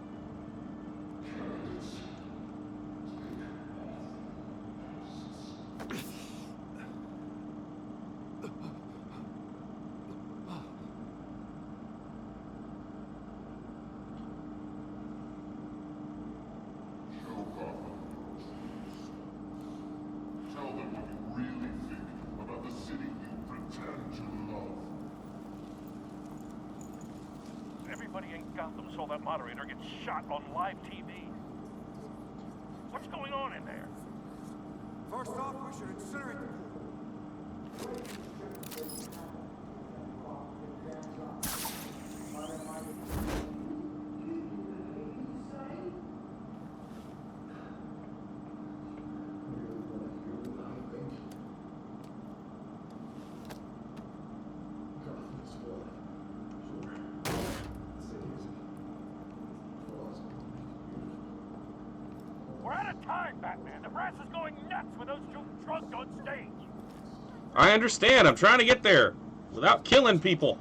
Tell them what you really think about the city you pretend to love. Everybody in Gotham saw that moderator get shot on live TV. What's going on in there? First off, we should incinerate the We're out of time, Batman. The press is going nuts with those two drunks on stage. I understand. I'm trying to get there without killing people.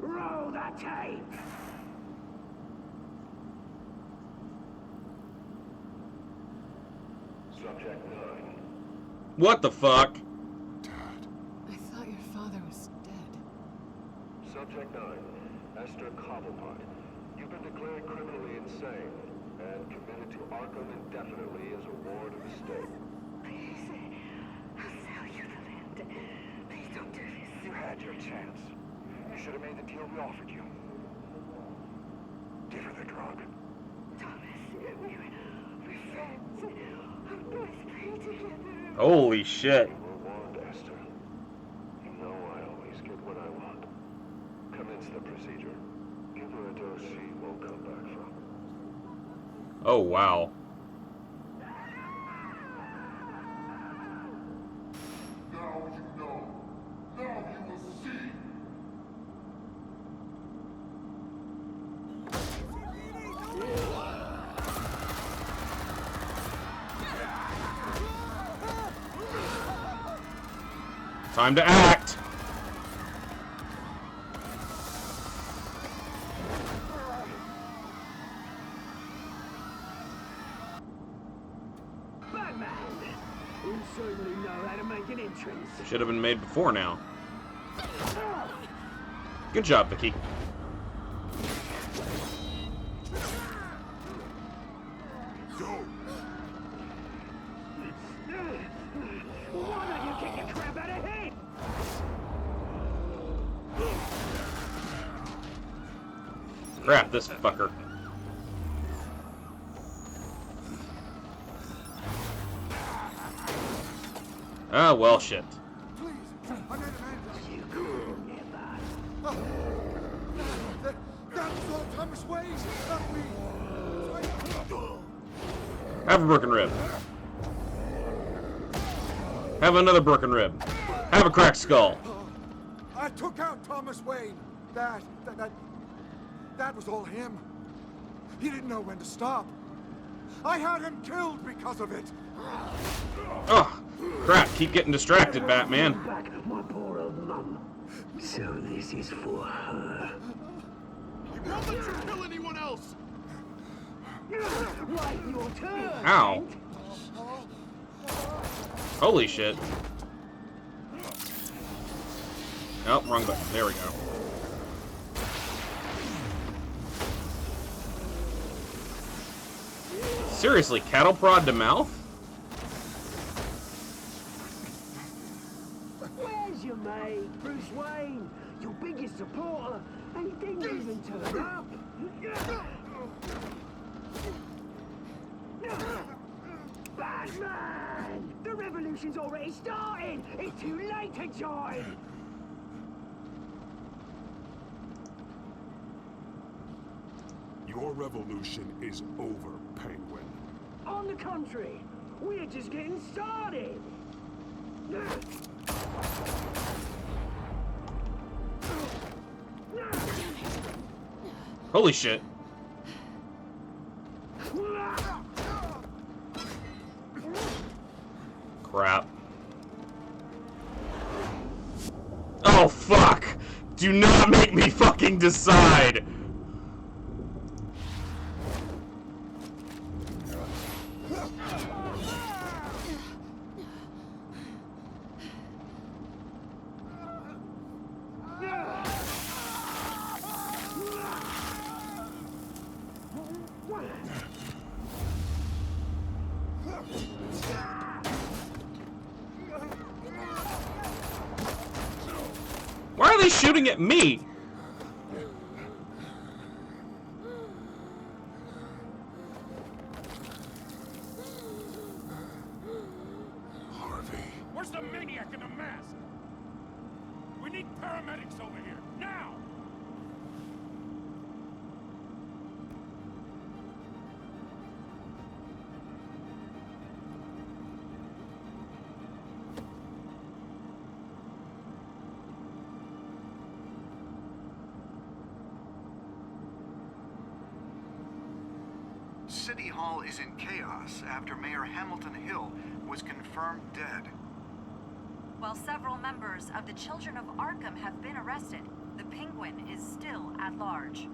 Roll the tape! Subject 9. What the fuck? I thought your father was dead. Subject 9. Esther Cobblepot. You've been declared criminally insane and committed to Arkham indefinitely as a ward of the state. Please, I'll sell you the land. Please don't do this. You had your chance. You should have made the deal we offered you. Give her the drug. Thomas, we're friends. Our boys play together. Holy shit. You were warned, Esther. You know I always get what I want. Commence the procedure. Give her a dose she won't come back from. Oh, wow. Now you know. Now you will see. Time to act. Batman! You certainly know how to make an entrance. Should have been made before now. Good job, Vicky. Why don't you kick the crap out of him? Crap, this fucker. Ah, well, shit. Please, I made That was all Thomas Wayne, not me. Have a broken rib. Have another broken rib. Have a cracked skull. I took out Thomas Wayne. That was all him. He didn't know when to stop. I had him killed because of it. Ugh. Crap, keep getting distracted, Batman. Back my poor old mum. So this is for her. He won't let you kill anyone else! Right, your turn! Ow. Holy shit. Oh, wrong button. There we go. Seriously, cattle prod to mouth? Where's your mate, Bruce Wayne? Your biggest supporter, and he didn't even turn up. Batman! The revolution's already started! It's too late to join! Your revolution is over, Penguin. On the contrary, we're just getting started! Holy shit. Crap. Oh, fuck! Do not make me fucking decide! Why are they shooting at me? Harvey. Where's the maniac in the mask? We need paramedics over here, now! City Hall is in chaos after Mayor Hamilton Hill was confirmed dead. While several members of the Children of Arkham have been arrested, the Penguin is still at large.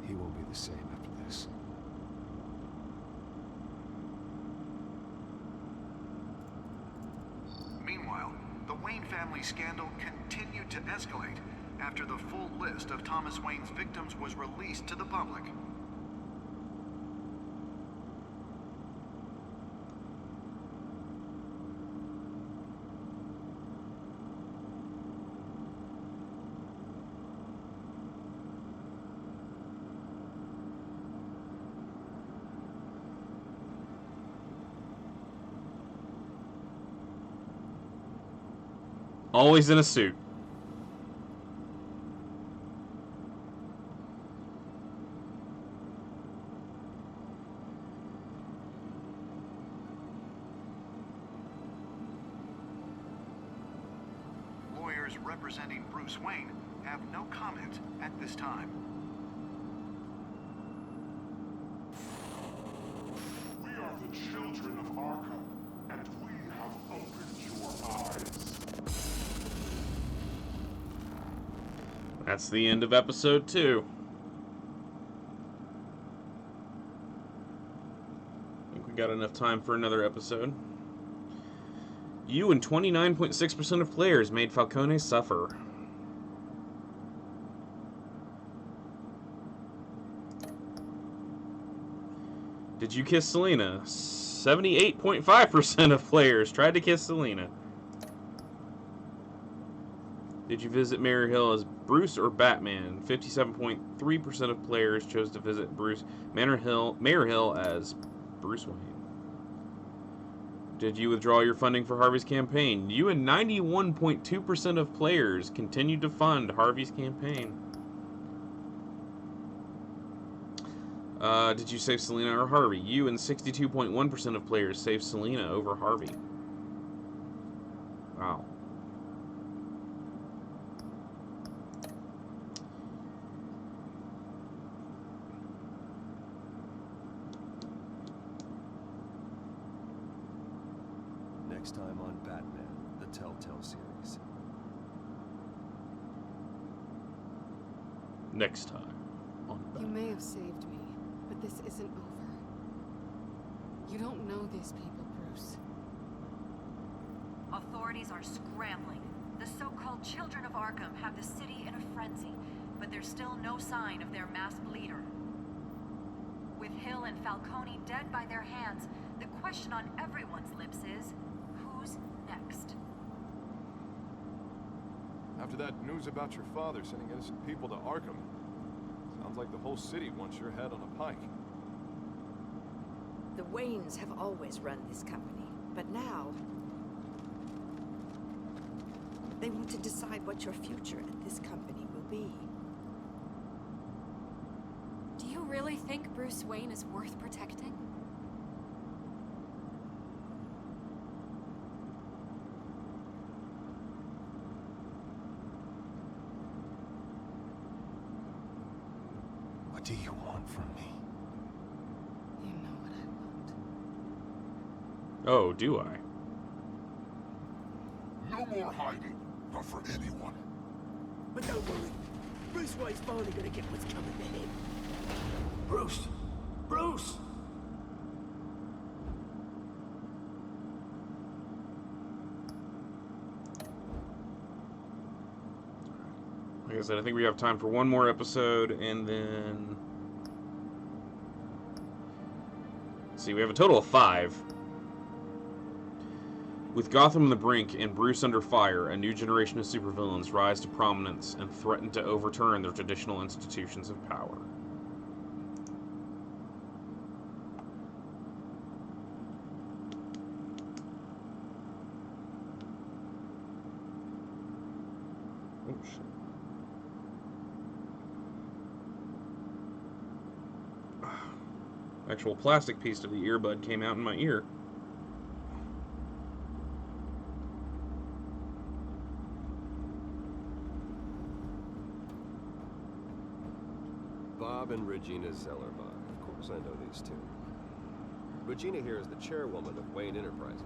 He won't be the same after this. Meanwhile, the Wayne family scandal continued to escalate after the full list of Thomas Wayne's victims was released to the public. Always in a suit. Lawyers representing Bruce Wayne have no comment at this time. We are the children of Arkham, and we have opened your eyes. That's the end of episode 2. I think we got enough time for another episode. You and 29.6% of players made Falcone suffer. Did you kiss Selina? 78.5% of players tried to kiss Selina. Did you visit Mayor Hill as Bruce or Batman? 57.3% of players chose to visit Mayor Hill as Bruce Wayne. Did you withdraw your funding for Harvey's campaign? You and 91.2% of players continued to fund Harvey's campaign. Did you save Selina or Harvey? You and 62.1% of players saved Selina over Harvey. Wow. next time on Batman, the Telltale series. Next time on You Batman. may have saved me, but this isn't over. You don't know these people, Bruce. Authorities are scrambling. The so-called Children of Arkham have the city in a frenzy, but there's still no sign of their masked leader. With Hill and Falcone dead by their hands, the question on everyone's lips is, who's next? After that news about your father sending innocent people to Arkham, sounds like the whole city wants your head on a pike. The Waynes have always run this company, but now they want to decide what your future at this company will be. Do you really think Bruce Wayne is worth protecting? What do you want from me? You know what I want. Oh, do I? No more hiding, not for anyone. But don't worry. Bruce Wayne's finally gonna get what's coming to him. Bruce! Bruce! Like I said, I think we have time for one more episode, and then... Let's see, we have a total of 5. With Gotham on the brink and Bruce under fire, a new generation of supervillains rise to prominence and threaten to overturn their traditional institutions of power. Oh, shit. Actual plastic piece of the earbud came out in my ear. Bob and Regina Zellerbach. Of course I know these two. Regina here is the chairwoman of Wayne Enterprises.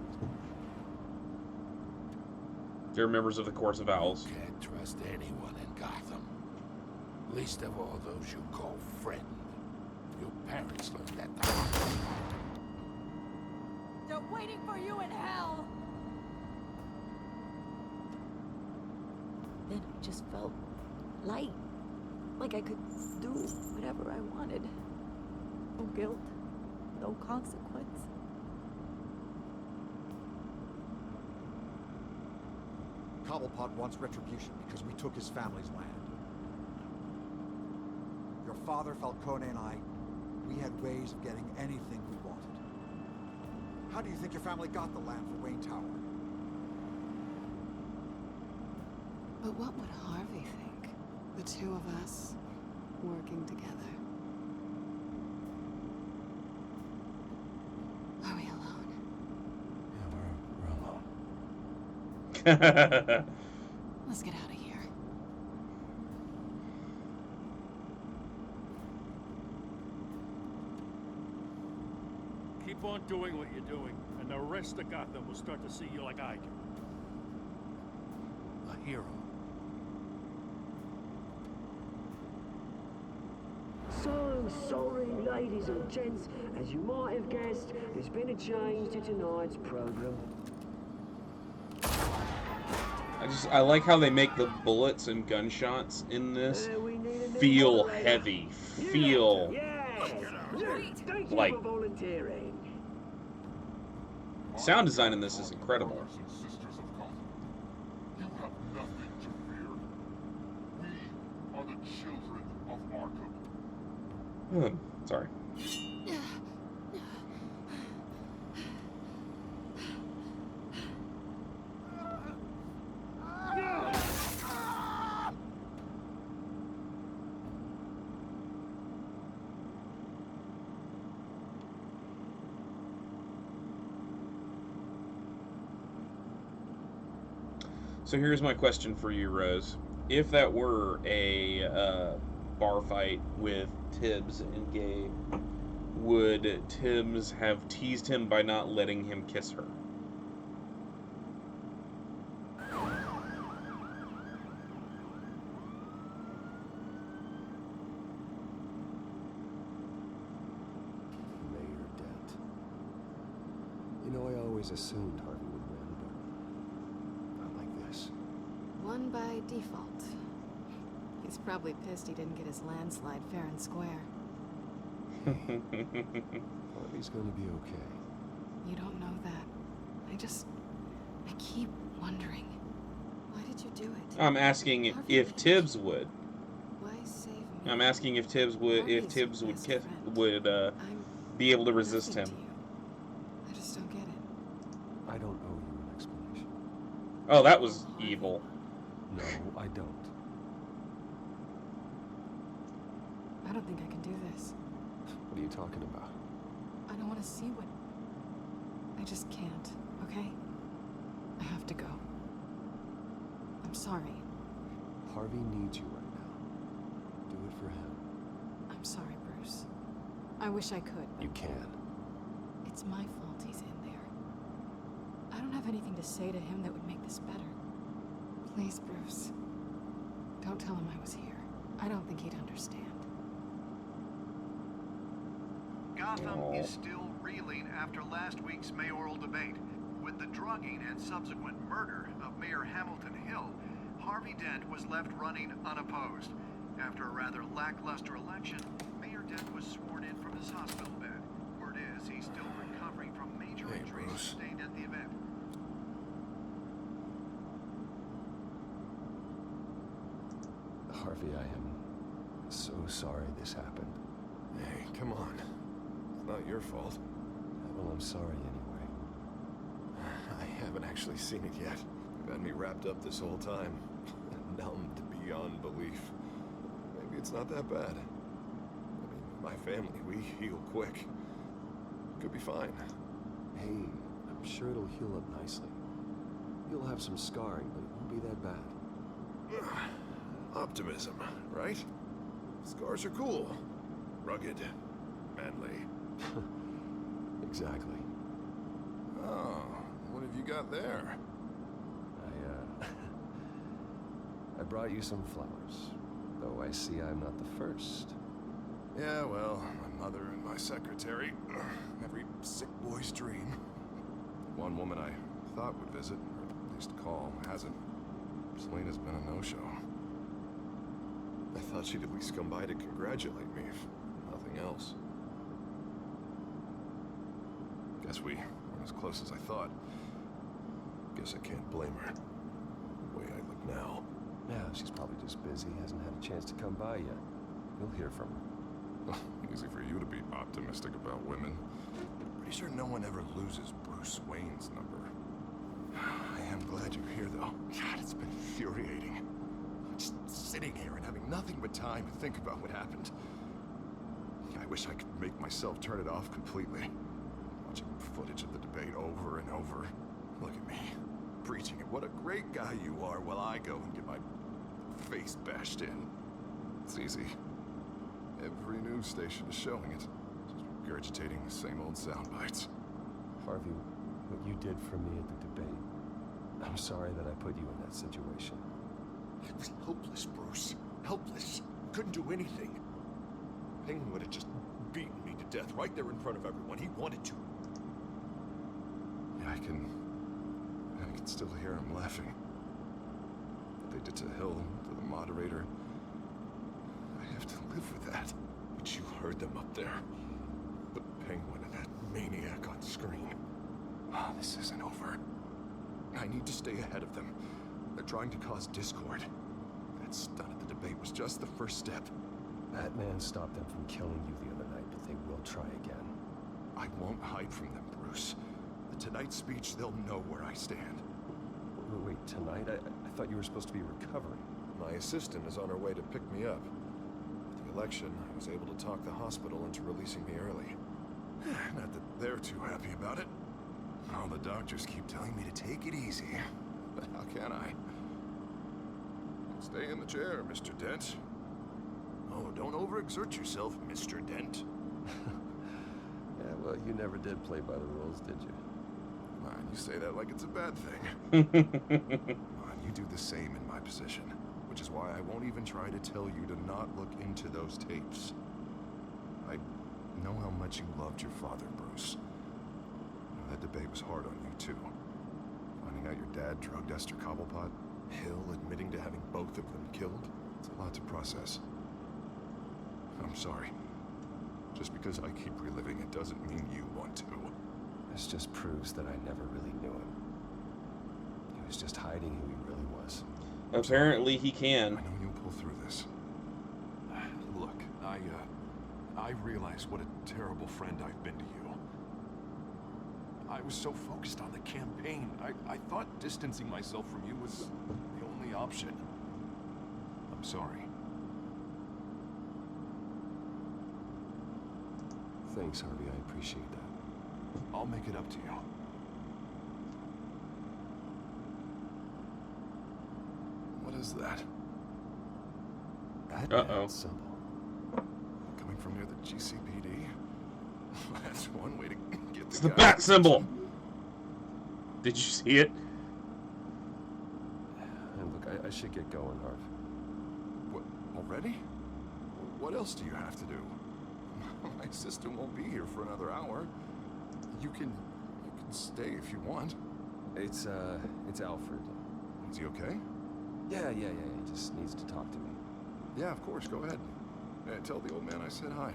They're members of the Courts of Owls. Can't trust anyone in Gotham. Least of all those you call friend. Your parents learned that the hard way. They're waiting for you in hell! Then I just felt light. Like I could do whatever I wanted. No guilt, no consequence. Cobblepot wants retribution because we took his family's land. Your father, Falcone, and I, we had ways of getting anything we wanted. How do you think your family got the land for Wayne Tower? But what would Harvey think? The two of us working together. Are we alone? Yeah, we're alone. Let's get out of here. Keep on doing what you're doing, and the rest of Gotham will start to see you like I do. A hero. So sorry, ladies and gents. As you might have guessed, there's been a change to tonight's program. I like how they make the bullets and gunshots in this feel heavy, feel like sound design in this is incredible. Brothers and sisters of Gotham, you have nothing to fear. We are the children of Arkham. Sorry. So here's my question for you, Rose. If that were a bar fight with Tibbs and Gabe, would Tibbs have teased him by not letting him kiss her? always assumed Harvey would win, but not like this. Won by default. He's probably pissed he didn't get his landslide fair and square. Harvey's going to be okay. You don't know that. I keep wondering. Why did you do it? I'm asking if Tibbs would. Why save me? I'm asking if Tibbs would, be able to resist him. I just don't get it. I don't owe you an explanation. Oh, that was evil. No, I don't. I don't think I can do this. What are you talking about? I don't want to see what... I just can't, okay? I have to go. I'm sorry. Harvey needs you right now. Do it for him. I'm sorry, Bruce. I wish I could, but... You can. It's my fault he's in there. I don't have anything to say to him that would make this better. Please, Bruce. Don't tell him I was here. I don't think he'd understand. Gotham is still reeling after last week's mayoral debate. With the drugging and subsequent murder of Mayor Hamilton Hill, Harvey Dent was left running unopposed. After a rather lackluster election, Mayor Dent was sworn in from his hospital bed. Word is he's still recovering from major injuries sustained at the event. Harvey, I am so sorry this happened. Hey, come on. It's not your fault. Well, I'm sorry anyway. I haven't actually seen it yet. You've had me wrapped up this whole time. Numbed beyond belief. Maybe it's not that bad. I mean, my family, we heal quick. Could be fine. Hey, I'm sure it'll heal up nicely. You'll have some scarring, but it won't be that bad. Optimism, right? Scars are cool. Rugged. Manly. Exactly. Oh, what have you got there? I brought you some flowers. Though I see I'm not the first. Yeah, well, my mother and my secretary. Every sick boy's dream. One woman I thought would visit, or at least call, hasn't. Selena's been a no-show. I thought she'd at least come by to congratulate me, if nothing else. Guess we weren't as close as I thought. Guess I can't blame her. The way I look now. Yeah, she's probably just busy, hasn't had a chance to come by yet. You'll hear from her. Easy for you to be optimistic about women. Pretty sure no one ever loses Bruce Wayne's number. I am glad you're here, though. God, it's been infuriating. Just sitting here and having nothing but time to think about what happened. I wish I could make myself turn it off completely. Watching footage of the debate over and over. Look at me, preaching at what a great guy you are while I go and get my face bashed in. It's easy. Every news station is showing it. Just regurgitating the same old sound bites. Harvey, what you did for me at the debate, I'm sorry that I put you in that situation. It was hopeless, Bruce. Helpless. Couldn't do anything. Penguin would have just beaten me to death right there in front of everyone. He wanted to. Yeah, I can still hear him laughing. What they did to Hill, to the moderator. I have to live with that. But you heard them up there. The Penguin and that maniac on screen. Oh, this isn't over. I need to stay ahead of them. They're trying to cause discord. That stunt at the debate was just the first step. Batman stopped them from killing you the other night, but they will try again. I won't hide from them, Bruce. At tonight's speech, they'll know where I stand. Wait, tonight? I thought you were supposed to be recovering. My assistant is on her way to pick me up. With the election, I was able to talk the hospital into releasing me early. Not that they're too happy about it. All the doctors keep telling me to take it easy. But how can I? Stay in the chair, Mr. Dent. Oh, don't overexert yourself, Mr. Dent. Yeah, well, you never did play by the rules, did you? Come on, you say that like it's a bad thing. Come on, you do the same in my position. Which is why I won't even try to tell you to not look into those tapes. I know how much you loved your father, Bruce. That debate was hard on you, too. Finding out your dad drugged Esther Cobblepot, Hill admitting to having both of them killed. It's a lot to process. I'm sorry. Just because I keep reliving it doesn't mean you want to. This just proves that I never really knew him. He was just hiding who he really was. Apparently he can. I know you'll pull through this. Look, I realize what a terrible friend I've been to you. I was so focused on the campaign. I thought distancing myself from you was the only option. I'm sorry. Thanks, Harvey. I appreciate that. I'll make it up to you. What is that? Uh-oh. Symbol. Coming from near the GCPD? That's one way to get It's the bat symbol! Did you see it? And look, I should get going, Harv. What, already? What else do you have to do? My sister won't be here for another hour. You can stay if you want. It's Alfred. Is he okay? Yeah. He just needs to talk to me. Yeah, of course. Go ahead. Tell the old man I said hi.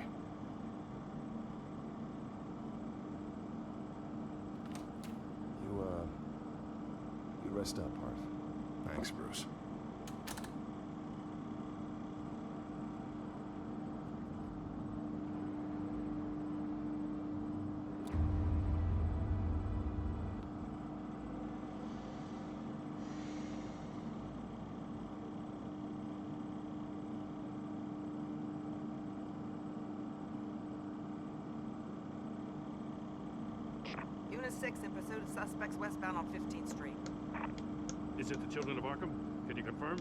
You rest up, Harv. Thanks, Bruce. Unit 6 in pursuit of suspects westbound on 15th Street. Is it the Children of Arkham? Can you confirm?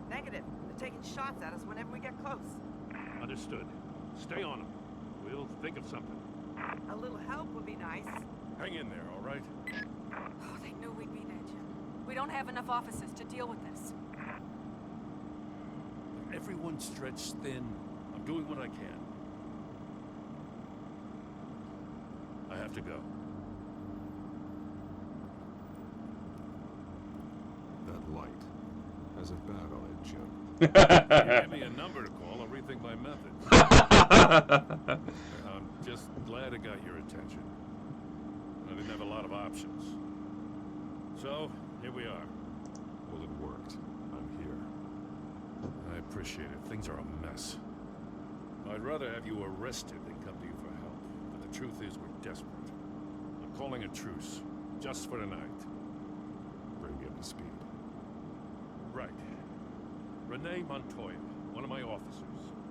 Negative. They're taking shots at us whenever we get close. Understood. Stay on them. We'll think of something. A little help would be nice. Hang in there, all right? Oh, they knew we'd be there, Jim. We don't have enough officers to deal with this. Everyone's stretched thin. I'm doing what I can. I have to go. That light has a bat on it, Jim. You give me a number to call, I'll rethink my methods. I'm just glad it got your attention. I didn't have a lot of options. So, here we are. Well, it worked. I'm here. I appreciate it. Things are a mess. I'd rather have you arrested than come to you for help. But the truth is, we're desperate. I'm calling a truce, just for tonight. Bring him to speed. Right. Renee Montoya, one of my officers.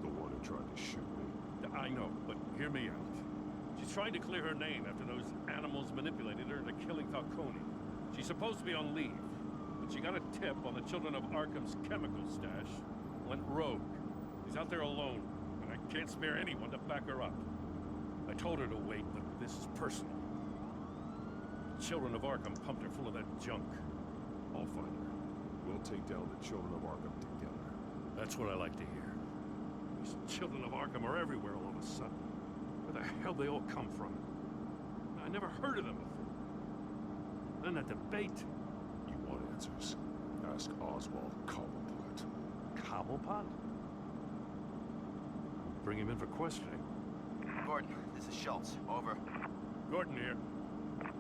The one who tried to shoot me. I know, but hear me out. She's trying to clear her name after those animals manipulated her into killing Falcone. She's supposed to be on leave, but she got a tip on the Children of Arkham's chemical stash. Went rogue. She's out there alone, and I can't spare anyone to back her up. I told her to wait, but this is personal. The Children of Arkham pumped her full of that junk. I'll find her. We'll take down the Children of Arkham together. That's what I like to hear. These Children of Arkham are everywhere all of a sudden. Where the hell they all come from? I never heard of them before. Then that debate. You want answers? Ask Oswald Cobblepot. Cobblepot? Bring him in for questioning. Gordon, this is Schultz. Over. Gordon here.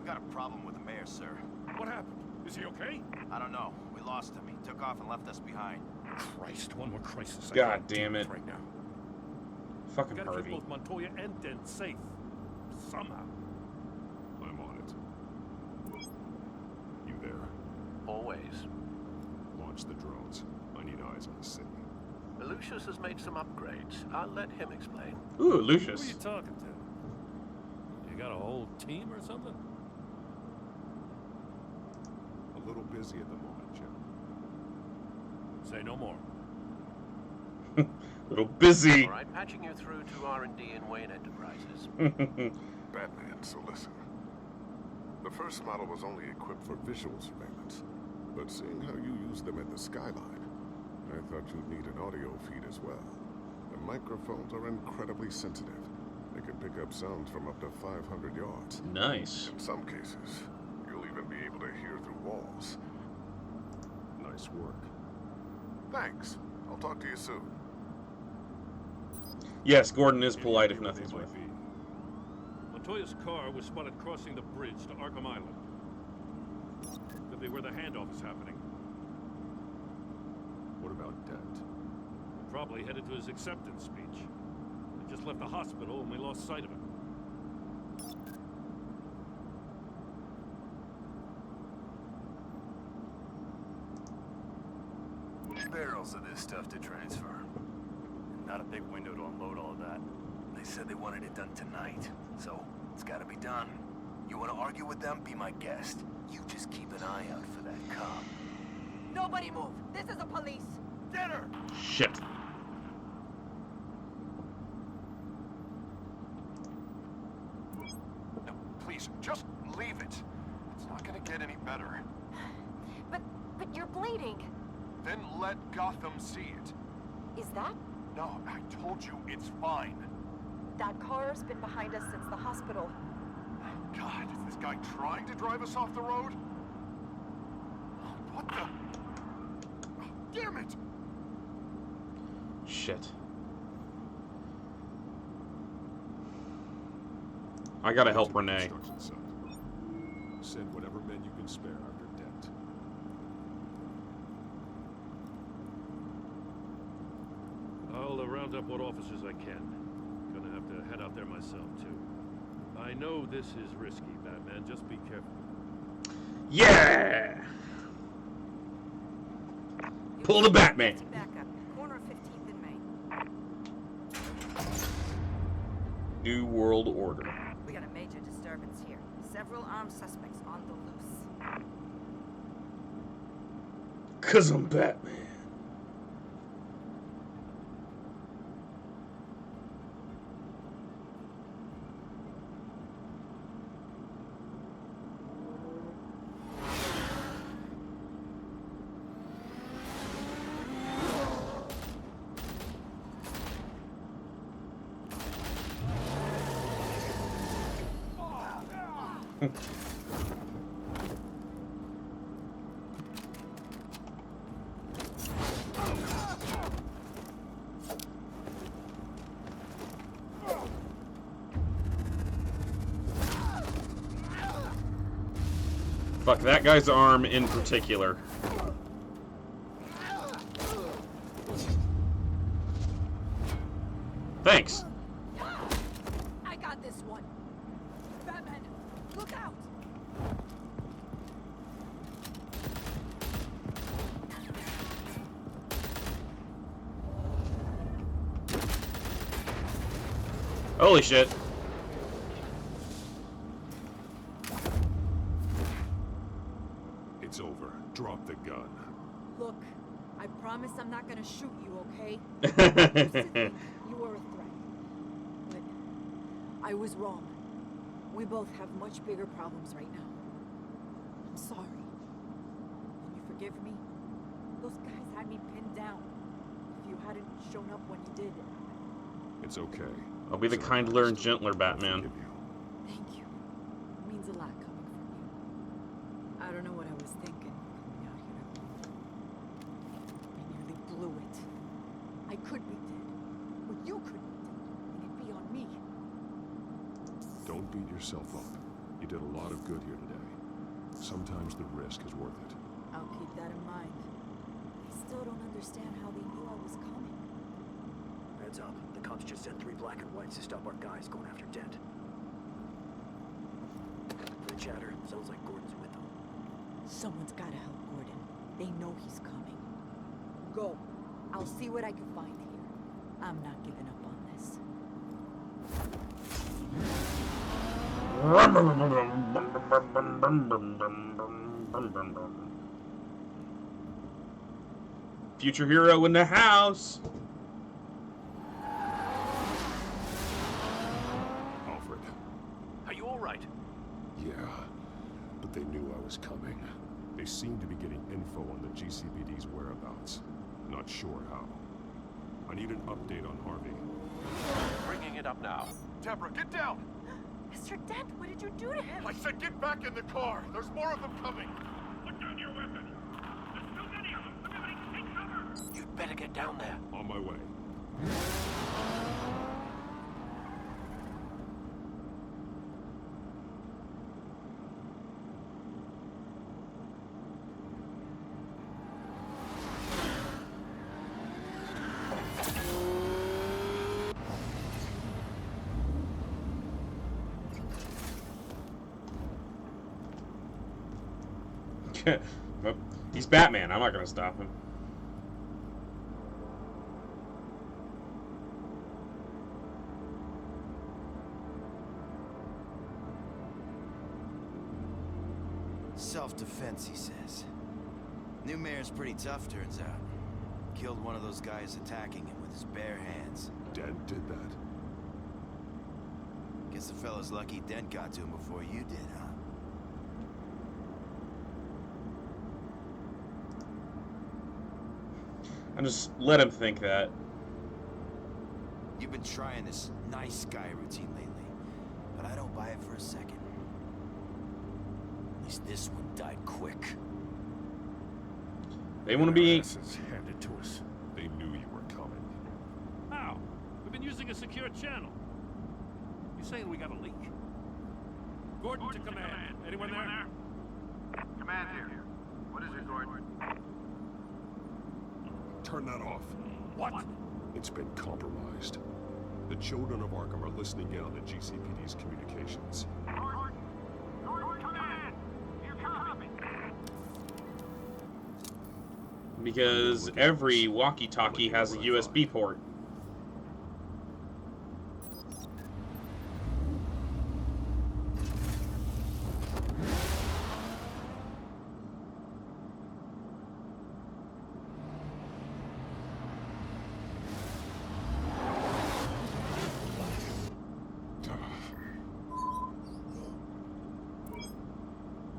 We got a problem with the mayor, sir. What happened? Is he okay? I don't know. We lost him. He took off and left us behind. Christ, one more crisis. I God can't damn deal it. with right now. Fucking We gotta Harvey. keep both Montoya and Dent safe. Somehow. I'm on it. You there? Always. Launch the drones. I need eyes on the city. Lucius has made some upgrades. I'll let him explain. Ooh, Who are Lucius. you talking to? You got a whole team or something? A little busy at the moment, Jim. Say no more. Little busy. All right, patching you through to R&D in Wayne Enterprises. Batman, so listen. The first model was only equipped for visual surveillance, but seeing how you use them at the skyline, I thought you'd need an audio feed as well. The microphones are incredibly sensitive. They it can pick up sounds from up to 500 yards. Nice. In some cases, you'll even be able to hear through walls. Nice work. Thanks. I'll talk to you soon. Yes, Gordon is polite if nothing's worth. Montoya's car was spotted crossing the bridge to Arkham Island. Could be where the handoff is happening. What about Dent? Probably headed to his acceptance speech. He just left the hospital and we lost sight of him. Barrels of this stuff to transfer. Not a big window to unload all of that. They said they wanted it done tonight, so it's gotta be done. You wanna argue with them? Be my guest. You just keep an eye out for that cop. Nobody move! This is the police! Dinner! Shit. No, please, just leave it. It's not gonna get any better. But you're bleeding. Then let Gotham see it. Is that? No, I told you it's fine. That car's been behind us since the hospital. God, is this guy trying to drive us off the road? What the? Damn it! Shit. I gotta help Renee. Send whatever men you can spare after Dent. I'll round up what officers I can. Gonna have to head out there myself, too. I know this is risky, Batman. Just be careful. Yeah! Pull the Batman. Back up. Corner of 15th and Main. New World Order. We got a major disturbance here. Several armed suspects on the loose. 'Cause I'm Batman. Fuck, that guy's arm in particular. Thanks. I got this one. Batman, look out! Holy shit. It's over. Drop the gun. Look, I promise I'm not gonna shoot you, okay? You were a threat. But I was wrong. We both have much bigger problems right now. I'm sorry. Can you forgive me? Those guys had me pinned down. If you hadn't shown up when you did. It's okay. I'll be the kindler and gentler Batman. Thank you. It means a lot coming from you. I don't know what I was thinking coming out here. I nearly blew it. I could be dead. Or you could be dead. And it'd be on me. Don't beat yourself up. You did a lot of good here today. Sometimes the risk is worth it. I'll keep that in mind. I still don't understand how they knew I was coming. Heads up. The cops just sent 3 black and whites to stop our guys going after Dent. The chatter sounds like Gordon's with them. Someone's gotta help Gordon. They know he's coming. Go. I'll see what I can find here. I'm not giving up on this. Future hero in the house. Alfred. Are you all right? Yeah, but they knew I was coming. They seem to be getting info on the GCPD's whereabouts. Not sure how. I need an update on Harvey. Bringing picking it up now. Deborah, get down! Mr. Dent, what did you do to him? I said get back in the car! There's more of them coming! Put down your weapon. There's too many of them. Everybody take cover. You'd better get down there. On my way. Well, he's Batman. I'm not going to stop him. Self-defense, he says. New mayor's pretty tough, turns out. Killed one of those guys attacking him with his bare hands. Dent did that. Guess the fella's lucky Dent got to him before you did, huh? And just let him think that. You've been trying this nice guy routine lately, but I don't buy it for a second. At least this one died quick. They want to be... Asses handed to us. They knew you were coming. How? We've been using a secure channel. You saying we got a leak? Gordon to command. Anyone there? Command here. What is it, Gordon? Turn that off. What? It's been compromised. The children of Arkham are listening in on the GCPD's communications. Gordon, come in! You copy? Because every walkie-talkie has a USB port.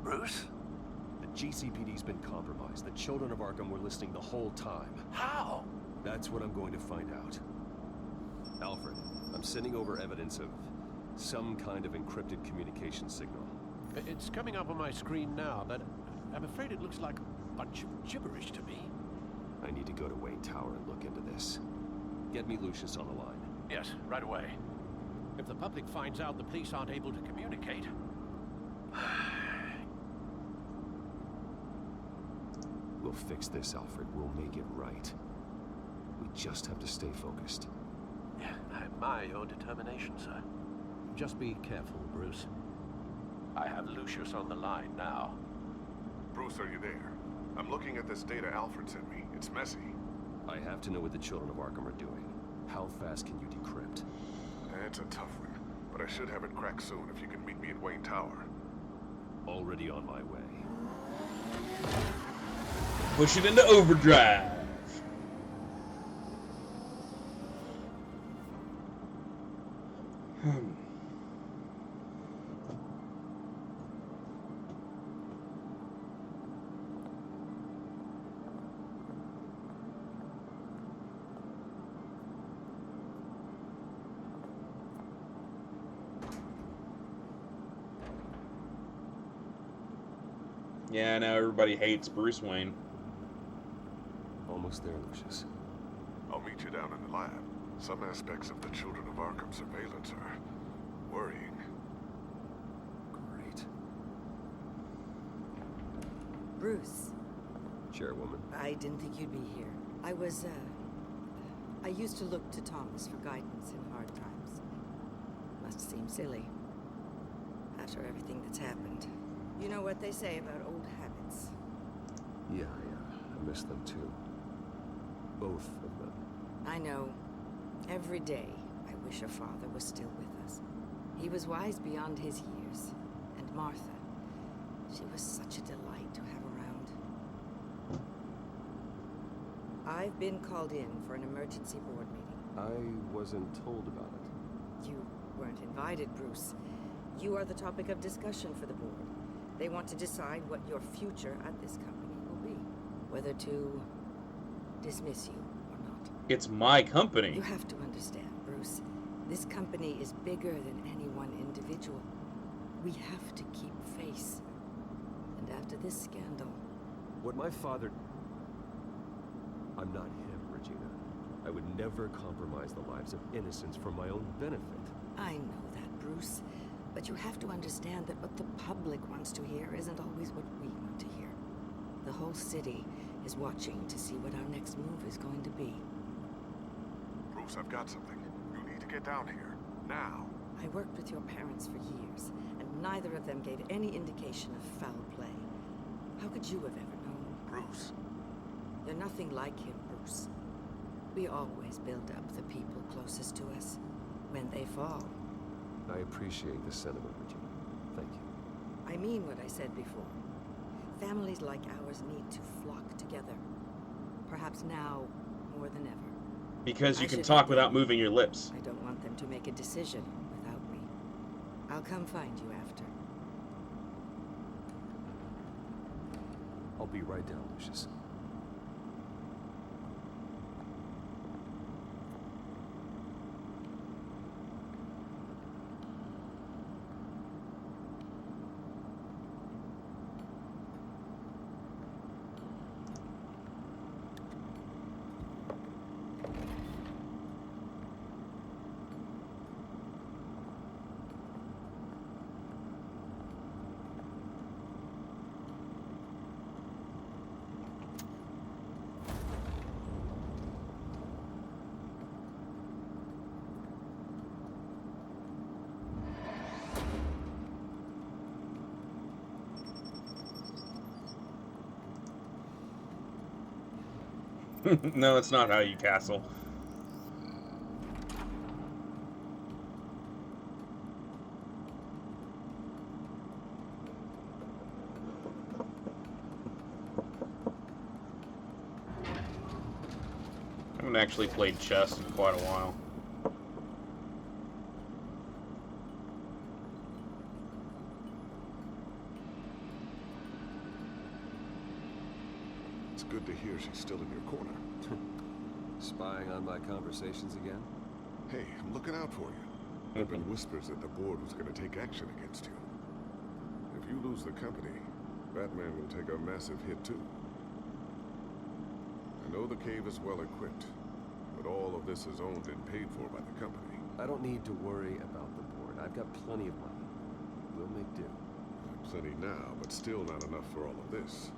Bruce? The GCPD's been compromised. The children of Arkham were listening the whole time. How? That's what I'm going to find out. Alfred, I'm sending over evidence of some kind of encrypted communication signal. It's coming up on my screen now, but I'm afraid it looks like a bunch of gibberish to me. I need to go to Wayne Tower and look into this. Get me Lucius on the line. Yes, right away. If the public finds out the police aren't able to communicate... We'll fix this, Alfred. We'll make it right. We just have to stay focused. Yeah, I admire your determination, sir. Just be careful, Bruce. I have Lucius on the line now. Bruce, are you there? I'm looking at this data Alfred sent me. It's messy. I have to know what the children of Arkham are doing. How fast can you decrypt? It's a tough one, but I should have it cracked soon if you can meet me at Wayne Tower. Already on my way. Push it into overdrive. Yeah, I know everybody hates Bruce Wayne. Almost there, Lucius. I'll meet you down in the lab. Some aspects of the Children of Arkham surveillance are worrying. Great. Bruce. Chairwoman. I didn't think you'd be here. I used to look to Thomas for guidance in hard times. Must seem silly. After everything that's happened. You know what they say about old habits. Yeah, I miss them too. Both of them. I know. Every day, I wish a father was still with us. He was wise beyond his years. And Martha, she was such a delight to have around. I've been called in for an emergency board meeting. I wasn't told about it. You weren't invited, Bruce. You are the topic of discussion for the board. They want to decide what your future at this company will be. Whether to dismiss you or not. It's my company. You have to understand, Bruce. This company is bigger than any one individual. We have to keep face. And after this scandal... What my father... I'm not him, Regina. I would never compromise the lives of innocents for my own benefit. I know that, Bruce. But you have to understand that what the public wants to hear isn't always what we want to hear. The whole city is watching to see what our next move is going to be. Bruce, I've got something. You need to get down here. Now. I worked with your parents for years, and neither of them gave any indication of foul play. How could you have ever known? Bruce. You're nothing like him, Bruce. We always build up the people closest to us. When they fall. I appreciate the sentiment, Regina. Thank you. I mean what I said before. Families like ours need to flock together. Perhaps now more than ever. Because you can talk without moving your lips. I don't want them to make a decision without me. I'll come find you after. I'll be right down, Lucius. No, it's not how you castle. I haven't actually played chess in quite a while. It's good to hear she's still in your corner. Spying on my conversations again? Hey, I'm looking out for you. There've been whispers that the board was going to take action against you. If you lose the company, Batman will take a massive hit too. I know the cave is well equipped, but all of this is owned and paid for by the company. I don't need to worry about the board. I've got plenty of money. We'll make do. Plenty now, but still not enough for all of this.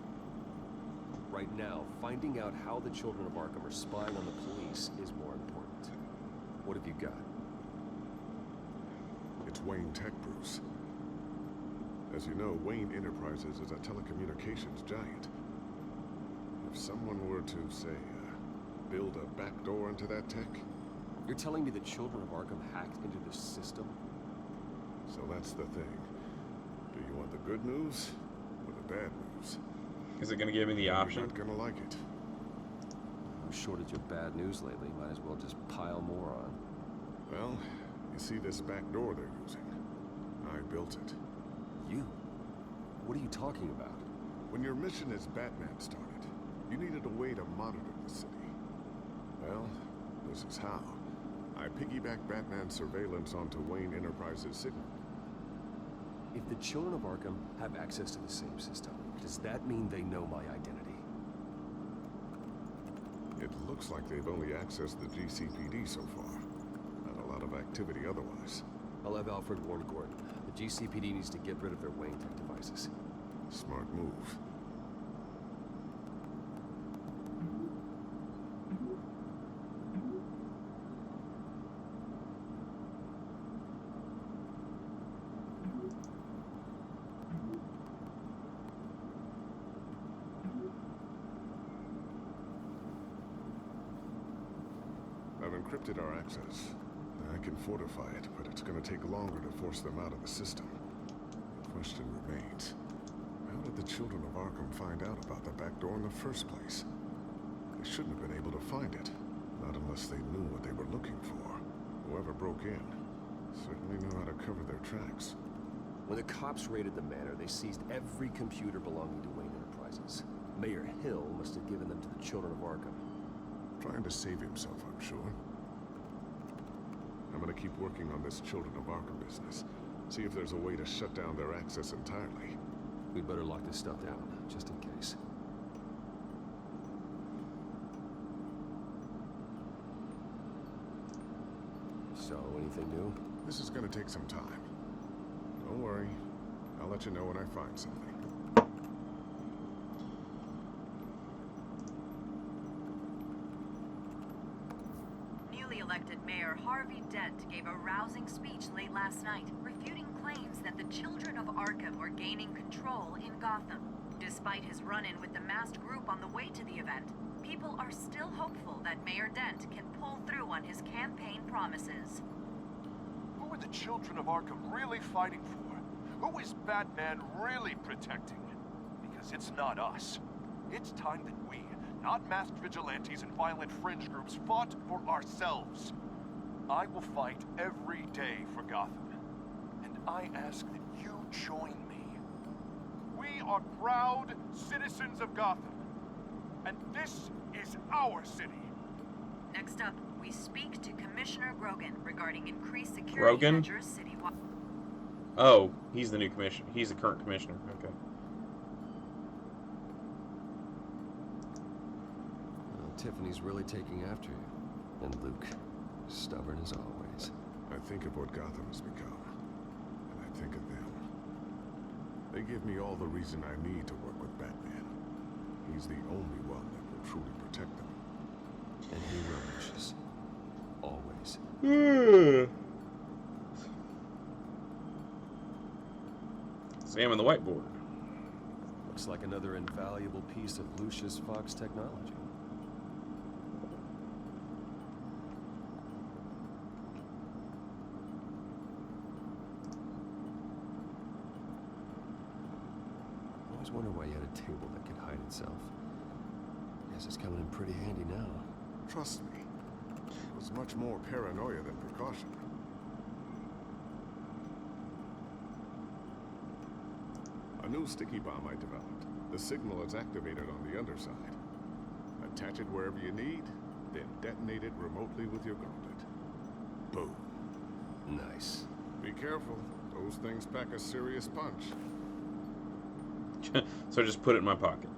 Right now, finding out how the children of Arkham are spying on the police is more important. What have you got? It's Wayne Tech, Bruce. As you know, Wayne Enterprises is a telecommunications giant. If someone were to, say, build a backdoor into that tech... You're telling me the children of Arkham hacked into this system? So that's the thing. Do you want the good news or the bad news? Is it going to give me the option? You're not going to like it. I'm shortage of bad news lately. Might as well just pile more on. Well, you see this back door they're using? I built it. You? What are you talking about? When your mission as Batman started, you needed a way to monitor the city. Well, this is how. I piggybacked Batman's surveillance onto Wayne Enterprises' signal. If the children of Arkham have access to the same system, does that mean they know my identity? It looks like they've only accessed the GCPD so far. Not a lot of activity otherwise. I'll have Alfred warn Gordon. The GCPD needs to get rid of their Wayne Tech devices. Smart move. I've encrypted our access. I can fortify it, but it's going to take longer to force them out of the system. The question remains, how did the children of Arkham find out about the back door in the first place? They shouldn't have been able to find it, not unless they knew what they were looking for. Whoever broke in certainly knew how to cover their tracks. When the cops raided the manor, they seized every computer belonging to Wayne Enterprises. Mayor Hill must have given them to the children of Arkham. Trying to save himself, I'm sure. I'm gonna keep working on this Children of Arkham business. See if there's a way to shut down their access entirely. We'd better lock this stuff down, just in case. So, anything new? This is gonna take some time. Don't worry. I'll let you know when I find something. Newly elected Mayor Harvey Dent gave a rousing speech late last night, refuting claims that the Children of Arkham were gaining control in Gotham. Despite his run-in with the masked group on the way to the event, people are still hopeful that Mayor Dent can pull through on his campaign promises. Who are the Children of Arkham really fighting for? Who is Batman really protecting? Because it's not us. It's time that we, not masked vigilantes and violent fringe groups, fought for ourselves. I will fight every day for Gotham. And I ask that you join me. We are proud citizens of Gotham. And this is our city. Next up, we speak to Commissioner Grogan regarding increased security Grogan? measures citywide. Oh, he's the new commissioner. He's the current commissioner. Okay. Well, Tiffany's really taking after you. And Luke, stubborn as always. I think of what Gotham has become, and I think of them. They give me all the reason I need to work with Batman. He's the only one that will truly protect them. And he will, Lucius. Always. Examine the whiteboard. Looks like another invaluable piece of Lucius Fox technology. I always wonder why you had a table that could hide itself. Guess it's coming in pretty handy now. Trust me, it was much more paranoia than precaution. A new sticky bomb I developed. The signal is activated on the underside. Attach it wherever you need, then detonate it remotely with your gauntlet. Boom. Nice. Be careful. Those things pack a serious punch. So just put it in my pocket.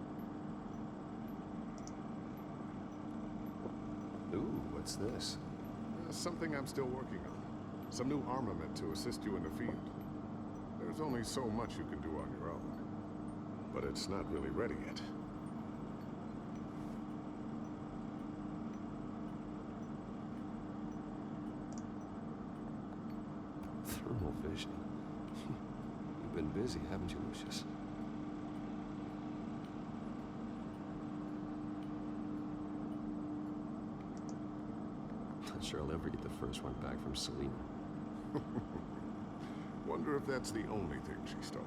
Ooh, what's this? Something I'm still working on. Some new armament to assist you in the field. There's only so much you can do on your own. But it's not really ready yet. Thermal vision. You've been busy, haven't you, Lucius? Not sure I'll ever get the first one back from Selina. Wonder if that's the only thing she stole.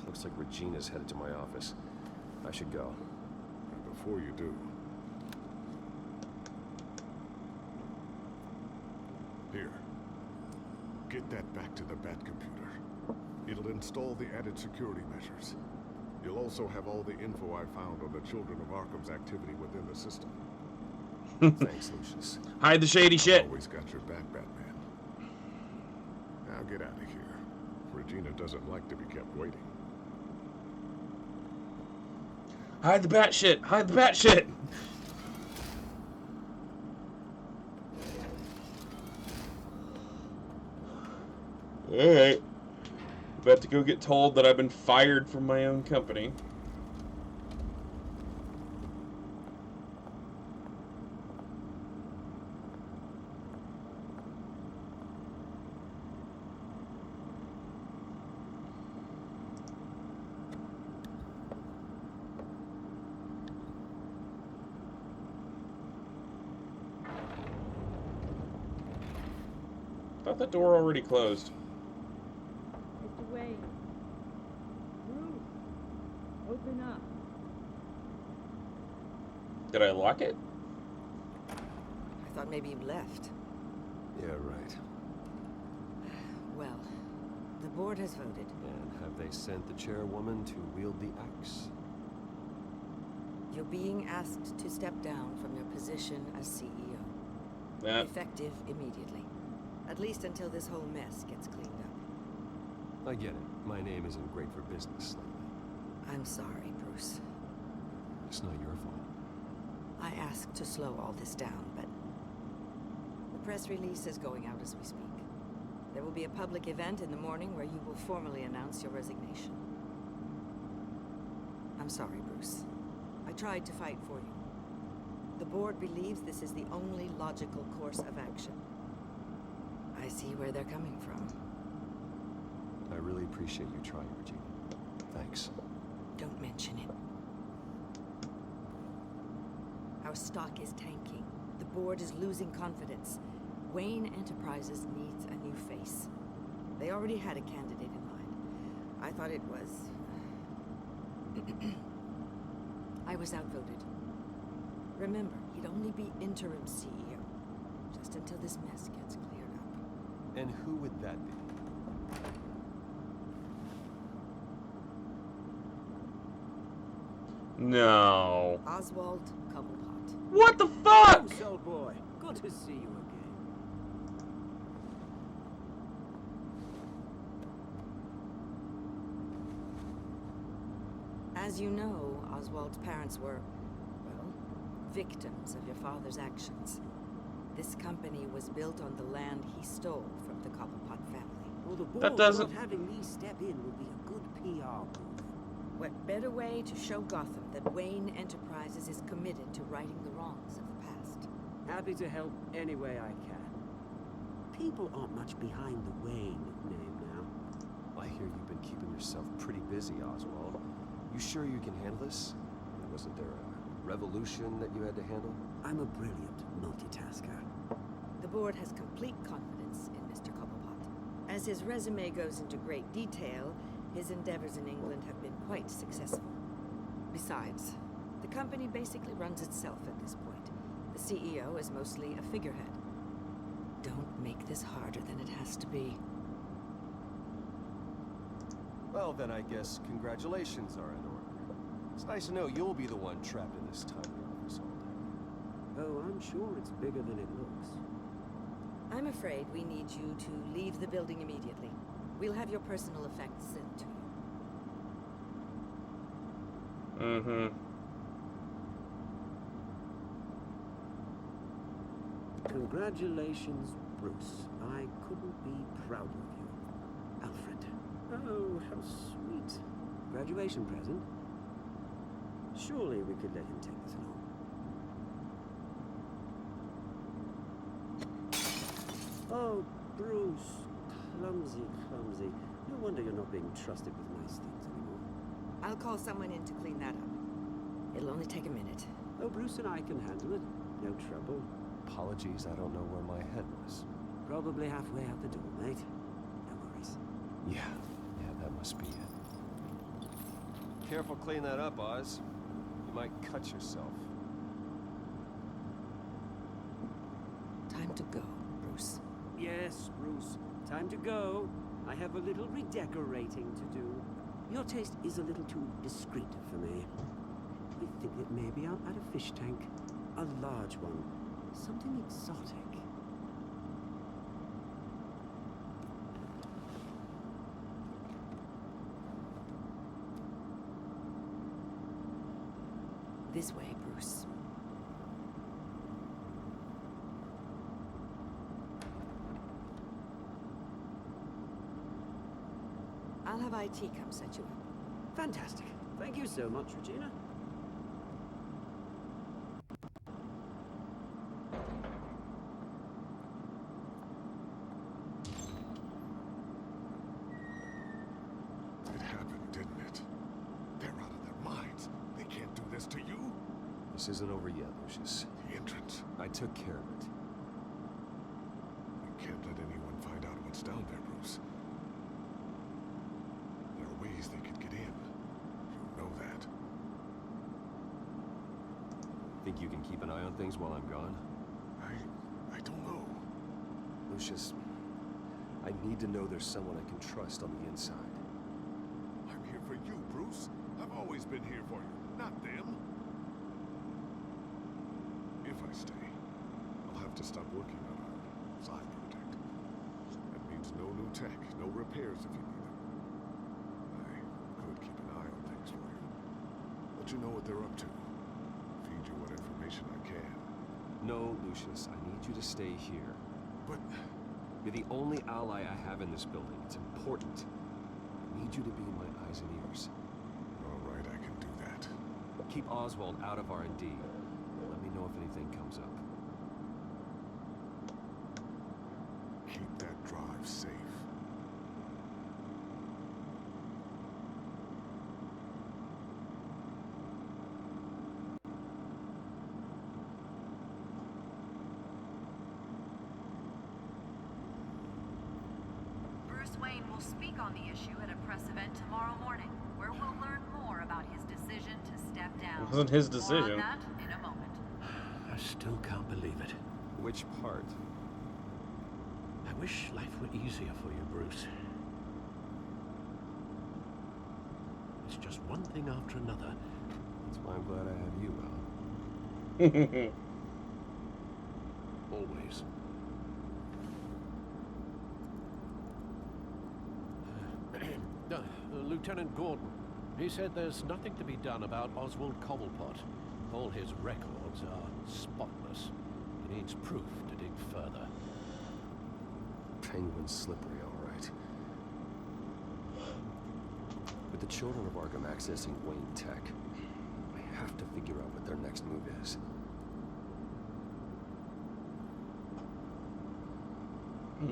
Looks like Regina's headed to my office. I should go. And before you do... Here. Get that back to the Bat-computer. It'll install the added security measures. You'll also have all the info I found on the Children of Arkham's activity within the system. Thanks, Lucius. Hide the shady shit. Always got your back, Batman. Now get out of here. Regina doesn't like to be kept waiting. Hide the bat shit. Hide the bat shit. Alright. About to go get told that I've been fired from my own company. I thought the door already closed. Mr. Wayne, Did I lock it? I thought maybe you left. Yeah, right. Well, the board has voted. And have they sent the chairwoman to wield the axe? You're being asked to step down from your position as CEO. Effective immediately. At least until this whole mess gets cleaned up. I get it. My name isn't great for business lately. I'm sorry, Bruce. It's not your fault. I asked to slow all this down, but the press release is going out as we speak. There will be a public event in the morning where you will formally announce your resignation. I'm sorry, Bruce. I tried to fight for you. The board believes this is the only logical course of action. I see where they're coming from. I really appreciate you trying, Regina. Thanks. Don't mention it. Our stock is tanking. The board is losing confidence. Wayne Enterprises needs a new face. They already had a candidate in mind. I thought it was... I was outvoted. Remember, he'd only be interim CEO, just until this mess gets cleared up. And who would that be? No. Oswald Cobblepot. What the fuck? Bruce, old boy. Good to see you again. As you know, Oswald's parents were, well, victims of your father's actions. This company was built on the land he stole from the Cobblepot family. Well, the board That doesn't... not having me step in would be a good PR move. What better way to show Gotham that Wayne Enterprises is committed to righting the wrongs of the past? Happy to help any way I can. People aren't much behind the Wayne name now. I hear you've been keeping yourself pretty busy, Oswald. You sure you can handle this? Wasn't there a revolution that you had to handle? I'm a brilliant multitasker. The board has complete confidence in Mr. Cobblepot. As his resume goes into great detail, his endeavors in England have been quite successful. Besides, the company basically runs itself at this point. The CEO is mostly a figurehead. Don't make this harder than it has to be. Well, then I guess congratulations are in order. It's nice to know you'll be the one trapped in this tiny office all day. Oh, I'm sure it's bigger than it looks. I'm afraid we need you to leave the building immediately. We'll have your personal effects sent to you. Mm-hmm. Congratulations, Bruce. I couldn't be prouder of you. Alfred. Oh, how sweet. Graduation present? Surely we could let him take this along. Oh, Bruce. Clumsy, clumsy. No wonder you're not being trusted with nice things anymore. I'll call someone in to clean that up. It'll only take a minute. Oh, Bruce and I can handle it. No trouble. Apologies, I don't know where my head was. Probably halfway out the door, mate. No worries. Yeah, that must be it. Careful clean that up, Oz. You might cut yourself. Time to go, Bruce. Yes, Bruce. Time to go. I have a little redecorating to do. Your taste is a little too discreet for me. I think that maybe I'll add a fish tank. A large one. Something exotic. This way, Bruce. I'll have IT come set you up. Fantastic. Thank you so much, Regina. It happened, didn't it? They're out of their minds. They can't do this to you. This isn't over yet, Lucius. The entrance. I took care of it. You can't let anyone find out what's down there, Bruce. There are ways they could get in. You know that. Think you can keep an eye on things while I'm gone? I don't know. Lucius, I need to know there's someone I can trust on the inside. I'm here for you, Bruce. I've always been here for you, not them. If I stay, I'll have to stop working on our side project. That means no new tech, no repairs if you need them. I could keep an eye on things for you. Let you know what they're up to. Feed you what information I can. No, Lucius, I need you to stay here. But you're the only ally I have in this building. It's important. I need you to be my eyes and ears. All right, I can do that. Keep Oswald out of R&D. Let me know if anything comes up. Keep that drive safe. Bruce Wayne will speak on the issue at a press event tomorrow morning, where we'll learn more about his decision to step down. It wasn't his More decision. on that in a moment. I still can't believe it. Which part? I wish life were easier for you, Bruce. It's just one thing after another. That's why I'm glad I have you, Al. Always. Lieutenant Gordon. He said there's nothing to be done about Oswald Cobblepot. All his records are spotless. He needs proof to dig further. Penguin's slippery, all right. With the children of Arkham accessing Wayne Tech, I have to figure out what their next move is.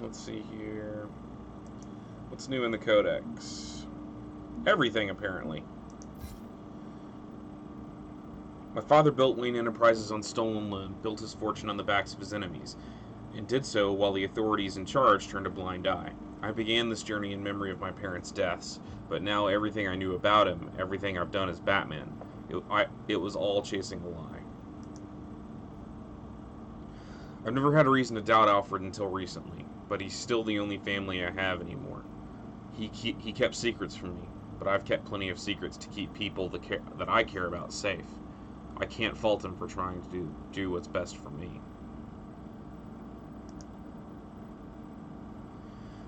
Let's see here. What's new in the Codex? Everything, apparently. My father built Wayne Enterprises on stolen land, built his fortune on the backs of his enemies, and did so while the authorities in charge turned a blind eye. I began this journey in memory of my parents' deaths, but now everything I knew about him, everything I've done as Batman, it was all chasing a lie. I've never had a reason to doubt Alfred until recently, but he's still the only family I have anymore. He kept secrets from me, but I've kept plenty of secrets to keep people that I care about safe. I can't fault him for trying to do what's best for me.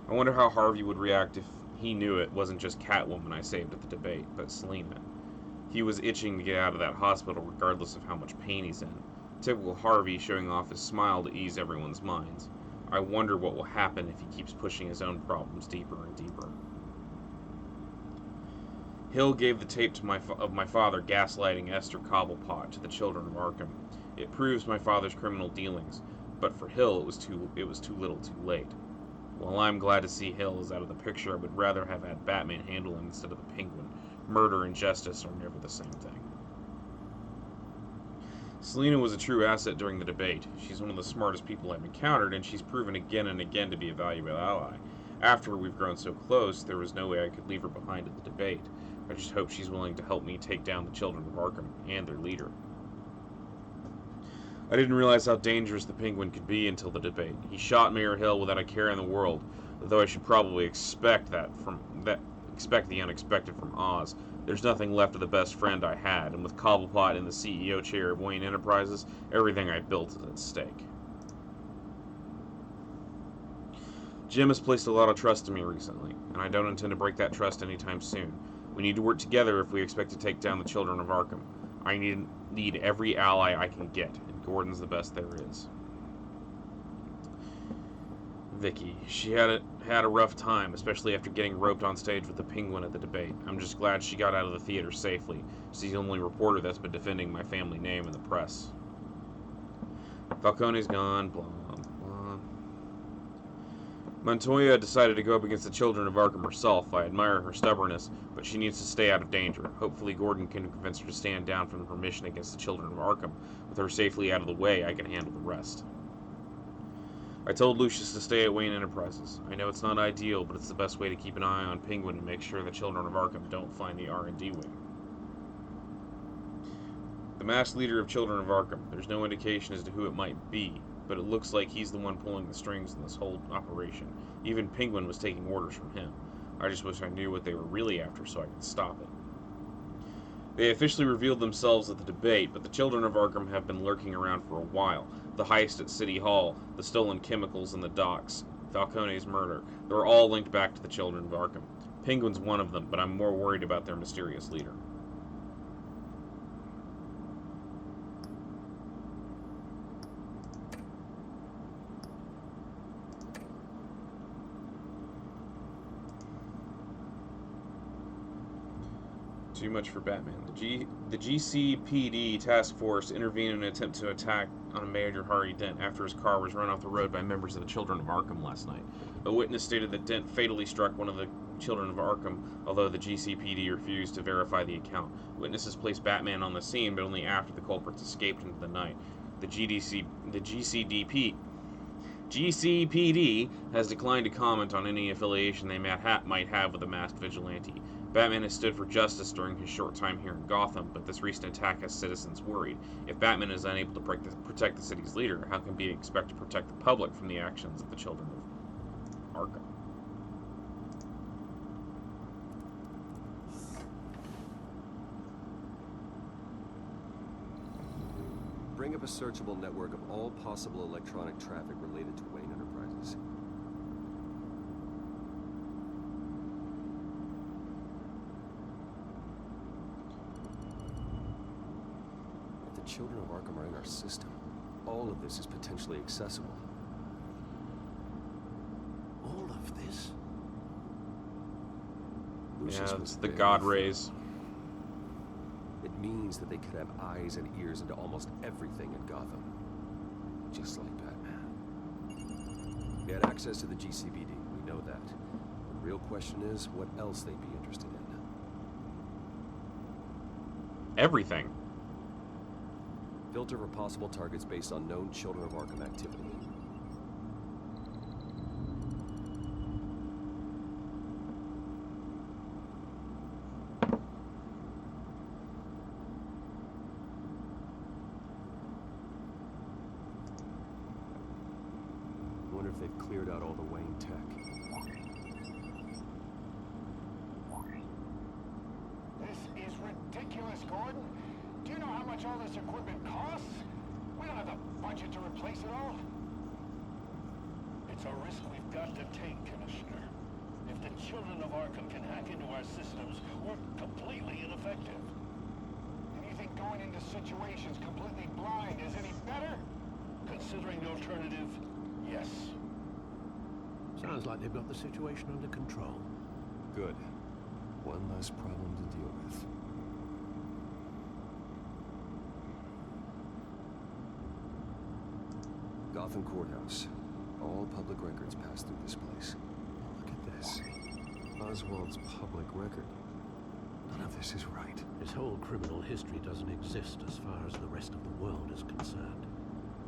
I wonder how Harvey would react if he knew it wasn't just Catwoman I saved at the debate, but Selina. He was itching to get out of that hospital regardless of how much pain he's in. Typical Harvey showing off his smile to ease everyone's minds. I wonder what will happen if he keeps pushing his own problems deeper and deeper. Hill gave the tape of my father gaslighting Esther Cobblepot to the children of Arkham. It proves my father's criminal dealings, but for Hill it was too little too late. While I'm glad to see Hill is out of the picture, I would rather have had Batman handle him instead of the Penguin. Murder and justice are never the same thing. Selina was a true asset during the debate. She's one of the smartest people I've encountered, and she's proven again and again to be a valuable ally. After we've grown so close, there was no way I could leave her behind at the debate. I just hope she's willing to help me take down the children of Arkham and their leader. I didn't realize how dangerous the Penguin could be until the debate. He shot Mayor Hill without a care in the world, though I should probably expect the unexpected from Oz. There's nothing left of the best friend I had, and with Cobblepot in the CEO chair of Wayne Enterprises, everything I built is at stake. Jim has placed a lot of trust in me recently, and I don't intend to break that trust anytime soon. We need to work together if we expect to take down the children of Arkham. I need every ally I can get, and Gordon's the best there is. Vicky. She had a rough time, especially after getting roped on stage with the Penguin at the debate. I'm just glad she got out of the theater safely. She's the only reporter that's been defending my family name in the press. Falcone's gone, blah, blah. Montoya decided to go up against the children of Arkham herself. I admire her stubbornness, but she needs to stay out of danger. Hopefully Gordon can convince her to stand down from her mission against the children of Arkham. With her safely out of the way, I can handle the rest. I told Lucius to stay at Wayne Enterprises. I know it's not ideal, but it's the best way to keep an eye on Penguin and make sure the children of Arkham don't find the R&D wing. The masked leader of Children of Arkham. There's no indication as to who it might be, but it looks like he's the one pulling the strings in this whole operation. Even Penguin was taking orders from him. I just wish I knew what they were really after so I could stop it. They officially revealed themselves at the debate, but the Children of Arkham have been lurking around for a while. The heist at City Hall, the stolen chemicals in the docks, Falcone's murder, they're all linked back to the Children of Arkham. Penguin's one of them, but I'm more worried about their mysterious leader. Too much for Batman. The GCPD task force intervened in an attempt to attack on Mayor Harvey Dent after his car was run off the road by members of the Children of Arkham last night. A witness stated that Dent fatally struck one of the Children of Arkham, although the GCPD refused to verify the account. Witnesses placed Batman on the scene, but only after the culprits escaped into the night. The GCPD has declined to comment on any affiliation they might have with the masked vigilante. Batman has stood for justice during his short time here in Gotham, but this recent attack has citizens worried. If Batman is unable to protect the city's leader, how can he expect to protect the public from the actions of the Children of Arkham? Bring up a searchable network of all possible electronic traffic related to Wayne Enterprises. If the Children of Arkham are in our system, all of this is potentially accessible. All of this? Yeah, it's the God Rays. It means that they could have eyes and ears into almost everything in Gotham. Just like Batman. They had access to the GCPD, we know that. The real question is, what else they'd be interested in. Everything. Filter for possible targets based on known Children of Arkham activity. Wonder if they've cleared out all the Wayne tech. This is ridiculous, Gordon. Do you know how much all this equipment costs? We don't have the budget to replace it all. It's a risk we've got to take, Commissioner. If the Children of Arkham can hack into our systems, we're completely ineffective. And you think going into situations completely blind is any better? Considering the alternative, yes. Sounds like they've got the situation under control. Good. One less problem to deal with. Gotham Courthouse. All public records pass through this place. Look at this. Oswald's public record. None of this is right. His whole criminal history doesn't exist as far as the rest of the world is concerned.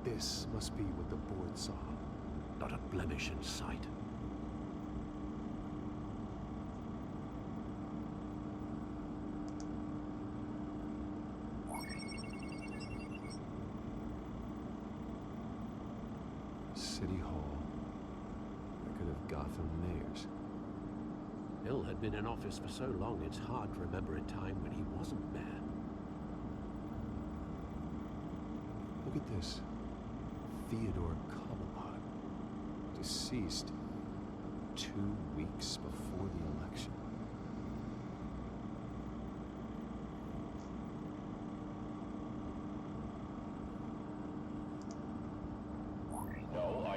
This must be what the board saw. Not a blemish in sight. City Hall. Record of Gotham mayors. Hill had been in office for so long, it's hard to remember a time when he wasn't mayor. Look at this. Theodore Cobblepot. Deceased 2 weeks before the election. No,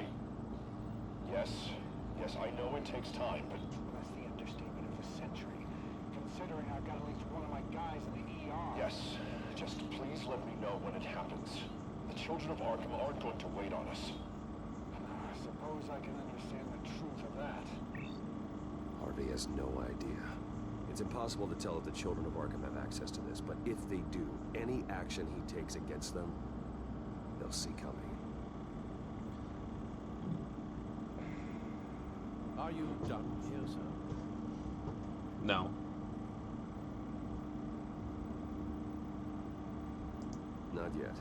Yes, I know it takes time, but That's the understatement of the century. Considering I've got at least one of my guys in the ER. yes, just please let me know when it happens. The Children of Arkham aren't going to wait on us. I suppose I can understand the truth of that. Harvey has no idea. It's impossible to tell if the Children of Arkham have access to this, but if they do, any action he takes against them, they'll see coming. Are you done here, sir? No. Not yet.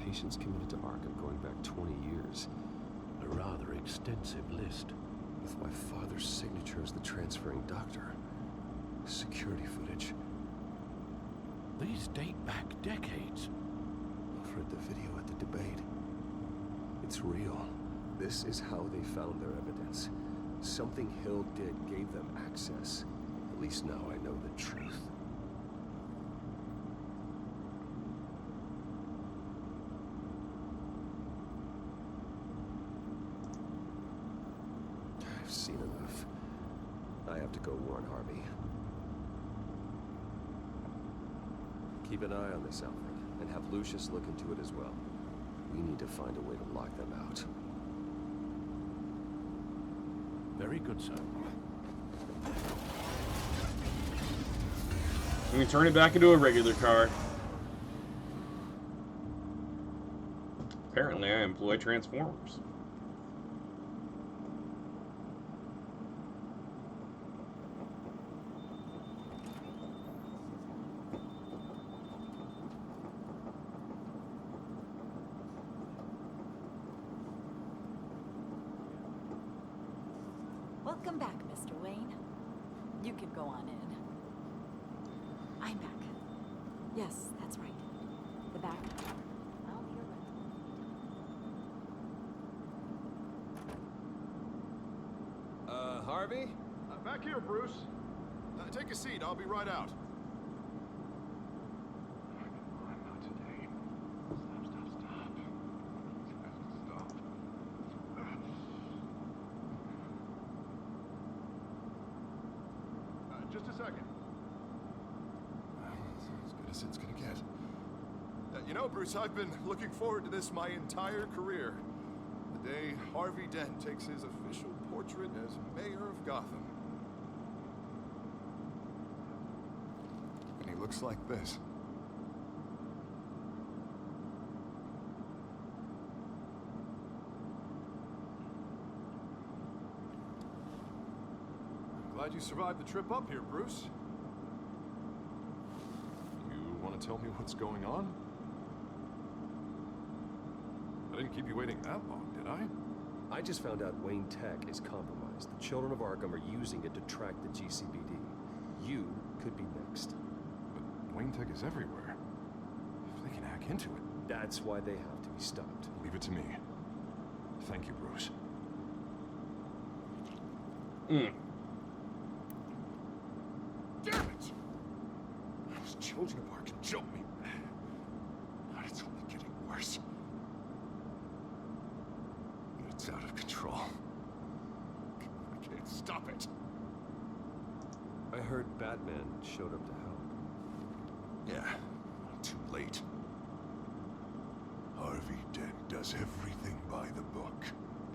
Patients committed to Arkham going back 20 years. A rather extensive list. With my father's signature as the transferring doctor. Security footage. These date back decades. I've read the video at the debate. It's real. This is how they found their evidence. Something Hill did gave them access. At least now I know the truth. I've seen enough. I have to go warn Harvey. Keep an eye on this, Alfred, and have Lucius look into it as well. We need to find a way to lock them out. Very good, sir. We can turn it back into a regular car. Apparently, I employ Transformers. Welcome back, Mr. Wayne. You can go on in. I'm back. Yes, that's right. The back. I'll be your rental. Harvey? Back here, Bruce. Take a seat. I'll be right out. Just a second. As good as it's gonna get. You know, Bruce, I've been looking forward to this my entire career. The day Harvey Dent takes his official portrait as mayor of Gotham. And he looks like this. Glad you survived the trip up here, Bruce. You want to tell me what's going on? I didn't keep you waiting that long, did I? I just found out Wayne Tech is compromised. The children of Arkham are using it to track the GCPD. You could be next. But Wayne Tech is everywhere. If they can hack into it... That's why they have to be stopped. Leave it to me. Thank you, Bruce. Damn it! Those children of Arkham jumped me. But it's only getting worse. It's out of control. I can't stop it. I heard Batman showed up to help. Yeah, too late. Harvey Dent does everything by the book,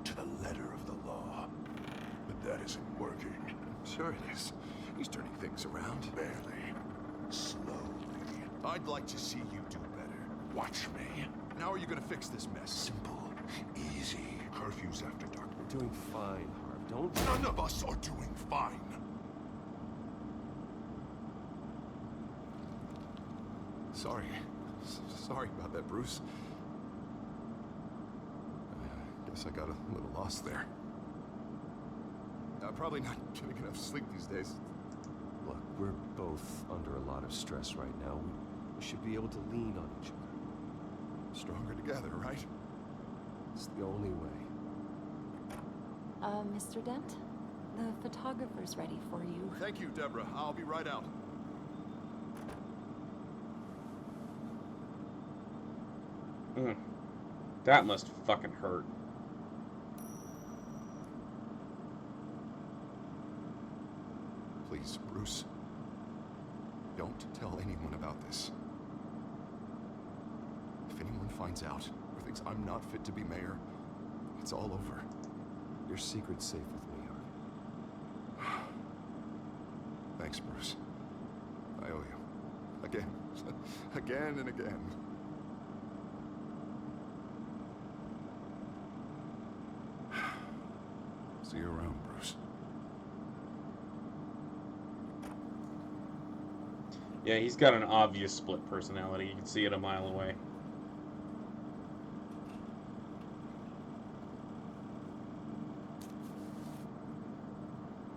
to the letter of the law. But that isn't working. Sure it is. He's turning things around. Barely. Slowly. I'd like to see you do better. Watch me. And how are you gonna fix this mess? Simple. Easy. Curfews after dark. We're doing fine, Harv. Don't... None of us are doing fine. Sorry. Sorry about that, Bruce. Guess I got a little lost there. Probably not getting enough sleep these days. Look, we're both under a lot of stress right now. We should be able to lean on each other. Stronger together, right? It's the only way. Mr. Dent? The photographer's ready for you. Thank you, Deborah. I'll be right out. That must fucking hurt. Please, Bruce. Don't tell anyone about this. If anyone finds out or thinks I'm not fit to be mayor, it's all over. Your secret's safe with me, Harvey. Thanks, Bruce. I owe you. Again. Again and again. See you around, Bruce. Yeah, he's got an obvious split personality. You can see it a mile away.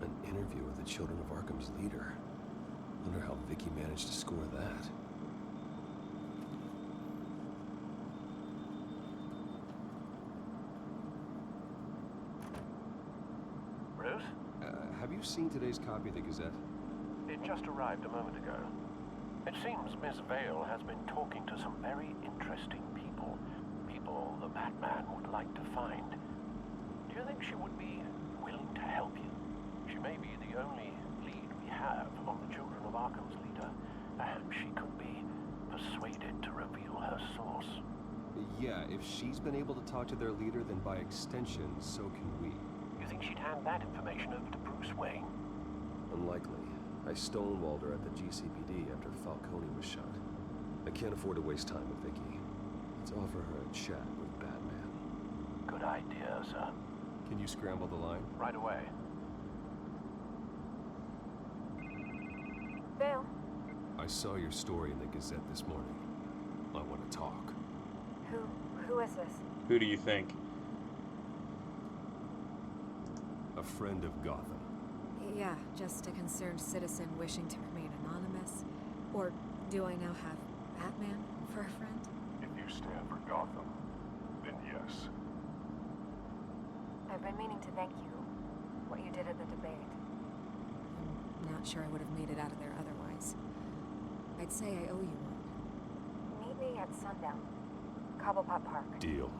An interview with the Children of Arkham's leader. Wonder how Vicky managed to score that. Bruce? Have you seen today's copy of the Gazette? It just arrived a moment ago. It seems Miss Vale has been talking to some very interesting people. People the Batman would like to find. Do you think she would be willing to help you? She may be the only lead we have on the Children of Arkham's leader. Perhaps she could be persuaded to reveal her source. Yeah, if she's been able to talk to their leader, then by extension, so can we. You think she'd hand that information over to Bruce Wayne? Unlikely. I stonewalled her at the GCPD after Falcone was shot. I can't afford to waste time with Vicky. Let's offer her a chat with Batman. Good idea, sir. Can you scramble the line? Right away. Vale. I saw your story in the Gazette this morning. I want to talk. Who is this? Who do you think? A friend of Gotham. Yeah, just a concerned citizen wishing to remain anonymous. Or do I now have Batman for a friend? If you stand for Gotham, then yes. I've been meaning to thank you. What you did at the debate. I'm not sure I would have made it out of there otherwise. I'd say I owe you one. Meet me at sundown. Cobblepot Park. Deal.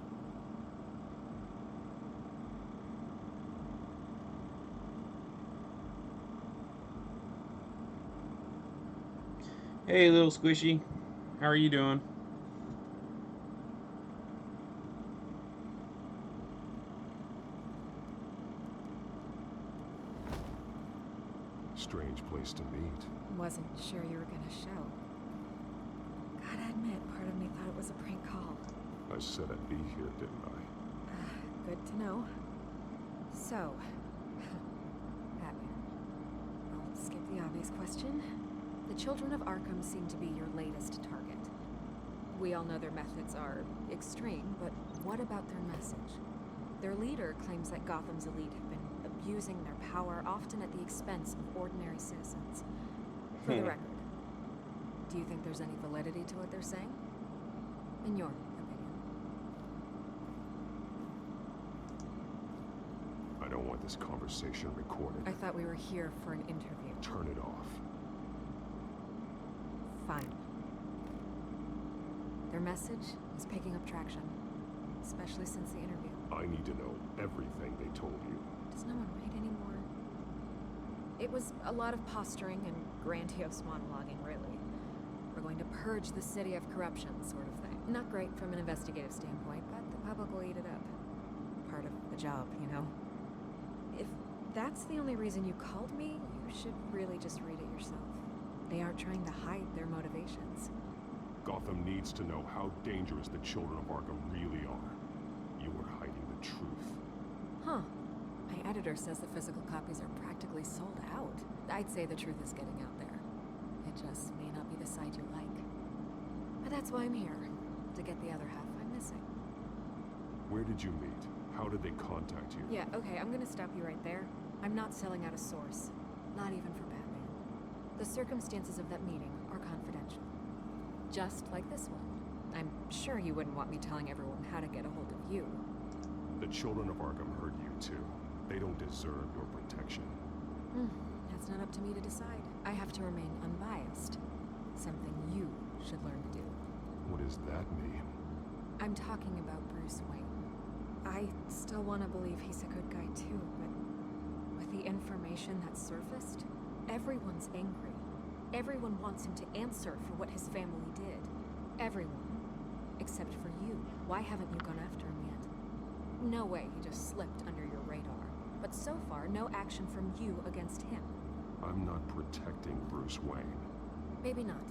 Hey, little squishy. How are you doing? Strange place to meet. Wasn't sure you were gonna show. Gotta admit, part of me thought it was a prank call. I said I'd be here, didn't I? Good to know. So, Batman. I'll skip the obvious question. The Children of Arkham seem to be your latest target. We all know their methods are extreme, but what about their message? Their leader claims that Gotham's elite have been abusing their power, often at the expense of ordinary citizens. For the record, do you think there's any validity to what they're saying? In your opinion? I don't want this conversation recorded. I thought we were here for an interview. Turn it off. Fine. Their message is picking up traction, especially since the interview. I need to know everything they told you. Does no one read anymore? It was a lot of posturing and grandiose monologuing, really. We're going to purge the city of corruption, sort of thing. Not great from an investigative standpoint, but the public will eat it up. Part of the job, you know? If that's the only reason you called me, you should really just read it yourself. They aren't trying to hide their motivations. Gotham needs to know how dangerous the Children of Arkham really are. You were hiding the truth. Huh. My editor says the physical copies are practically sold out. I'd say the truth is getting out there. It just may not be the side you like. But that's why I'm here, to get the other half I'm missing. Where did you meet? How did they contact you? Yeah, okay, I'm gonna stop you right there. I'm not selling out a source. Not even for Batman. The circumstances of that meeting are confidential. Just like this one. I'm sure you wouldn't want me telling everyone how to get a hold of you. The Children of Arkham heard you too. They don't deserve your protection. That's not up to me to decide. I have to remain unbiased. Something you should learn to do. What does that mean? I'm talking about Bruce Wayne. I still want to believe he's a good guy too, but with the information that surfaced, everyone's angry. Everyone wants him to answer for what his family did. Everyone. Except for you. Why haven't you gone after him yet? No way he just slipped under your radar. But so far, no action from you against him. I'm not protecting Bruce Wayne. Maybe not.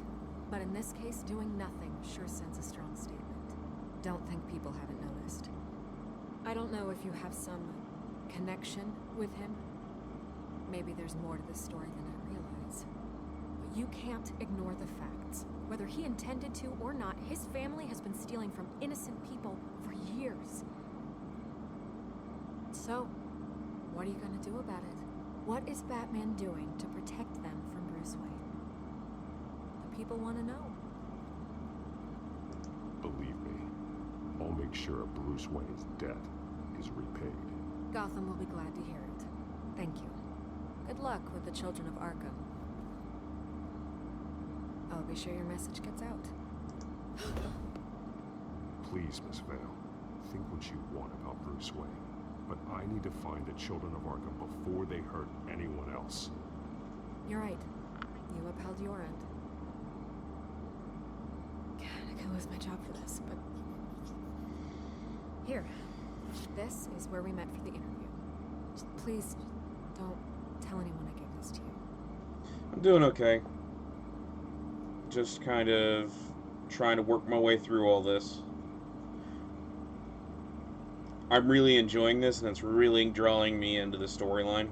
But in this case, doing nothing sure sends a strong statement. Don't think people haven't noticed. I don't know if you have some connection with him. Maybe there's more to this story than I realize. But you can't ignore the facts. Whether he intended to or not, his family has been stealing from innocent people for years. So, what are you gonna do about it? What is Batman doing to protect them from Bruce Wayne? The people want to know. Believe me, I'll make sure Bruce Wayne's debt is repaid. Gotham will be glad to hear it. Thank you. Good luck with the children of Arkham. I'll be sure your message gets out. Please, Miss Vale, think what you want about Bruce Wayne. But I need to find the children of Arkham before they hurt anyone else. You're right. You upheld your end. God, I could lose my job for this, but... Here. This is where we met for the interview. Just please, don't tell anyone I gave this to you. I'm doing okay. Just kind of trying to work my way through all this. I'm really enjoying this, and it's really drawing me into the storyline.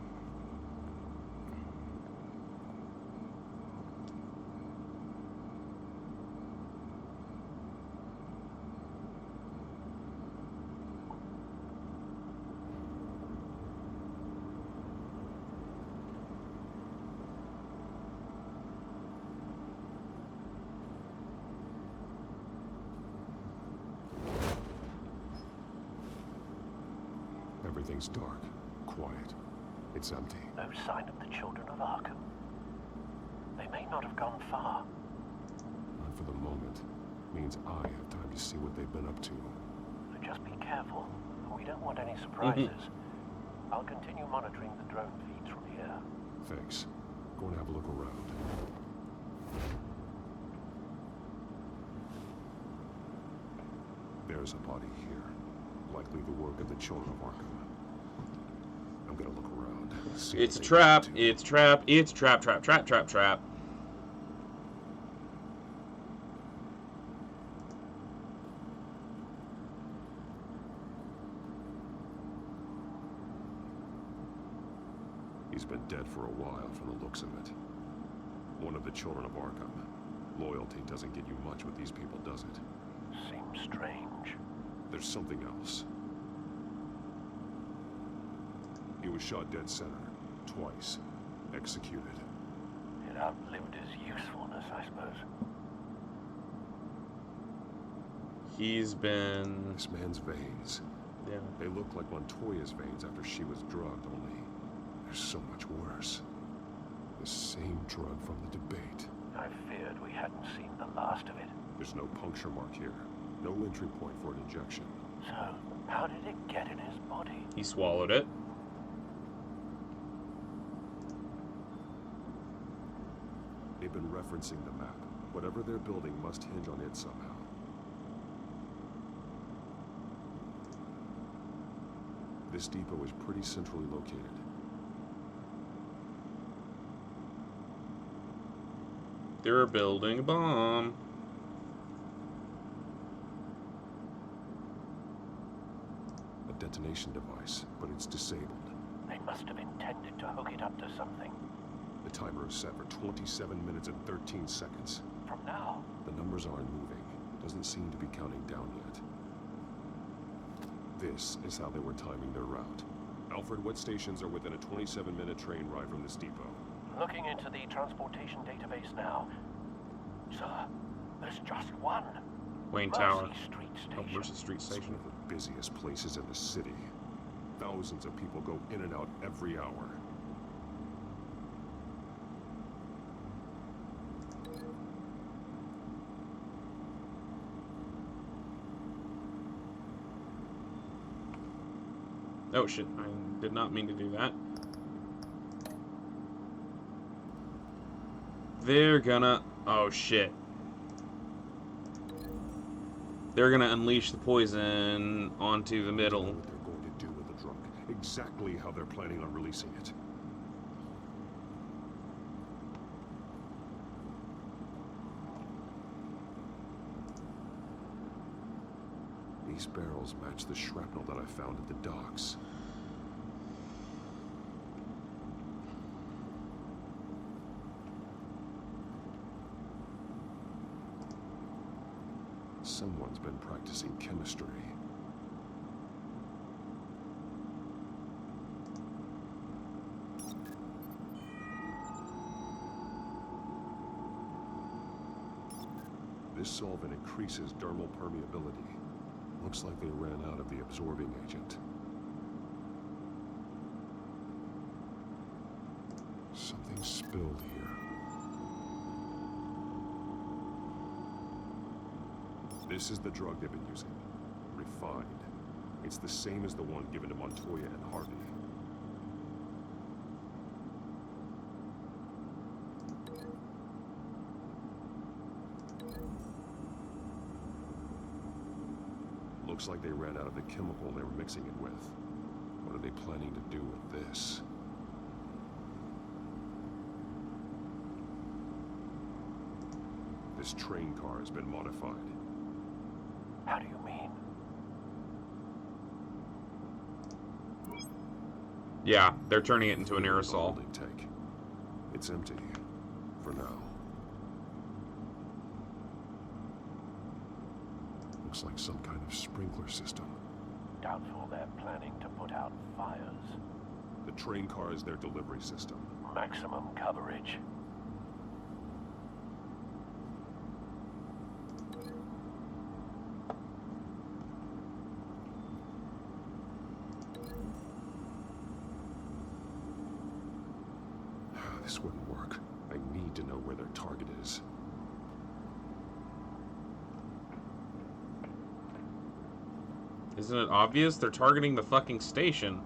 Everything's dark, quiet. It's empty. No sign of the children of Arkham. They may not have gone far. Not for the moment. Means I have time to see what they've been up to. So just be careful. We don't want any surprises. I'll continue monitoring the drone feeds from here. Thanks. Go and have a look around. There's a body here. Likely the work of the children of Arkham. I'm gonna look around. It's a trap. It's trap. It's trap. Trap. Trap. Trap. Trap. He's been dead for a while from the looks of it. One of the children of Arkham. Loyalty doesn't get you much with these people, does it? Seems strange. There's something else. He was shot dead center. Twice. Executed. It outlived his usefulness, I suppose. He's been... This man's veins. Yeah. They look like Montoya's veins after she was drugged, only they're so much worse. The same drug from the debate. I feared we hadn't seen the last of it. There's no puncture mark here. No entry point for an injection. So, how did it get in his body? He swallowed it. They've been referencing the map. Whatever they're building must hinge on it somehow. This depot is pretty centrally located. They're building a bomb. A detonation device, but it's disabled. They must have intended to hook it up to something. The timer is set for 27 minutes and 13 seconds. From now? The numbers aren't moving. Doesn't seem to be counting down yet. This is how they were timing their route. Alfred, what stations are within a 27-minute train ride from this depot? Looking into the transportation database now. Sir, there's just one. Wayne Tower. Mercy Street Station. Oh, Mercy Street Station. It's one of the busiest places in the city. Thousands of people go in and out every hour. Oh shit, I did not mean to do that. They're gonna... Oh shit. They're gonna unleash the poison onto the middle. What they're going to do with the drug. Exactly how they're planning on releasing it. These barrels match the shrapnel that I found at the docks. Someone's been practicing chemistry. This solvent increases dermal permeability. Looks like they ran out of the absorbing agent. Something spilled here. This is the drug they've been using. Refined. It's the same as the one given to Montoya and Harvey. Looks like they ran out of the chemical they were mixing it with. What are they planning to do with this? This train car has been modified. How do you mean? Yeah, they're turning it into an aerosol. Tank. It's empty. For now. Looks like some kind of sprinkler system. Doubtful they're planning to put out fires. The train car is their delivery system. Maximum coverage. This wouldn't work. I need to know where their target is. Isn't it obvious? They're targeting the fucking station.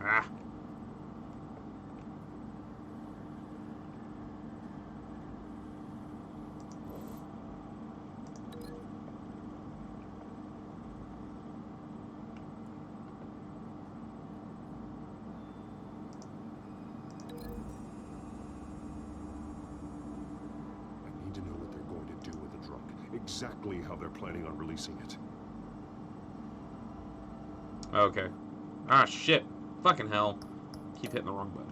Ah. Exactly how they're planning on releasing it. Okay. Ah, shit. Fucking hell. Keep hitting the wrong button.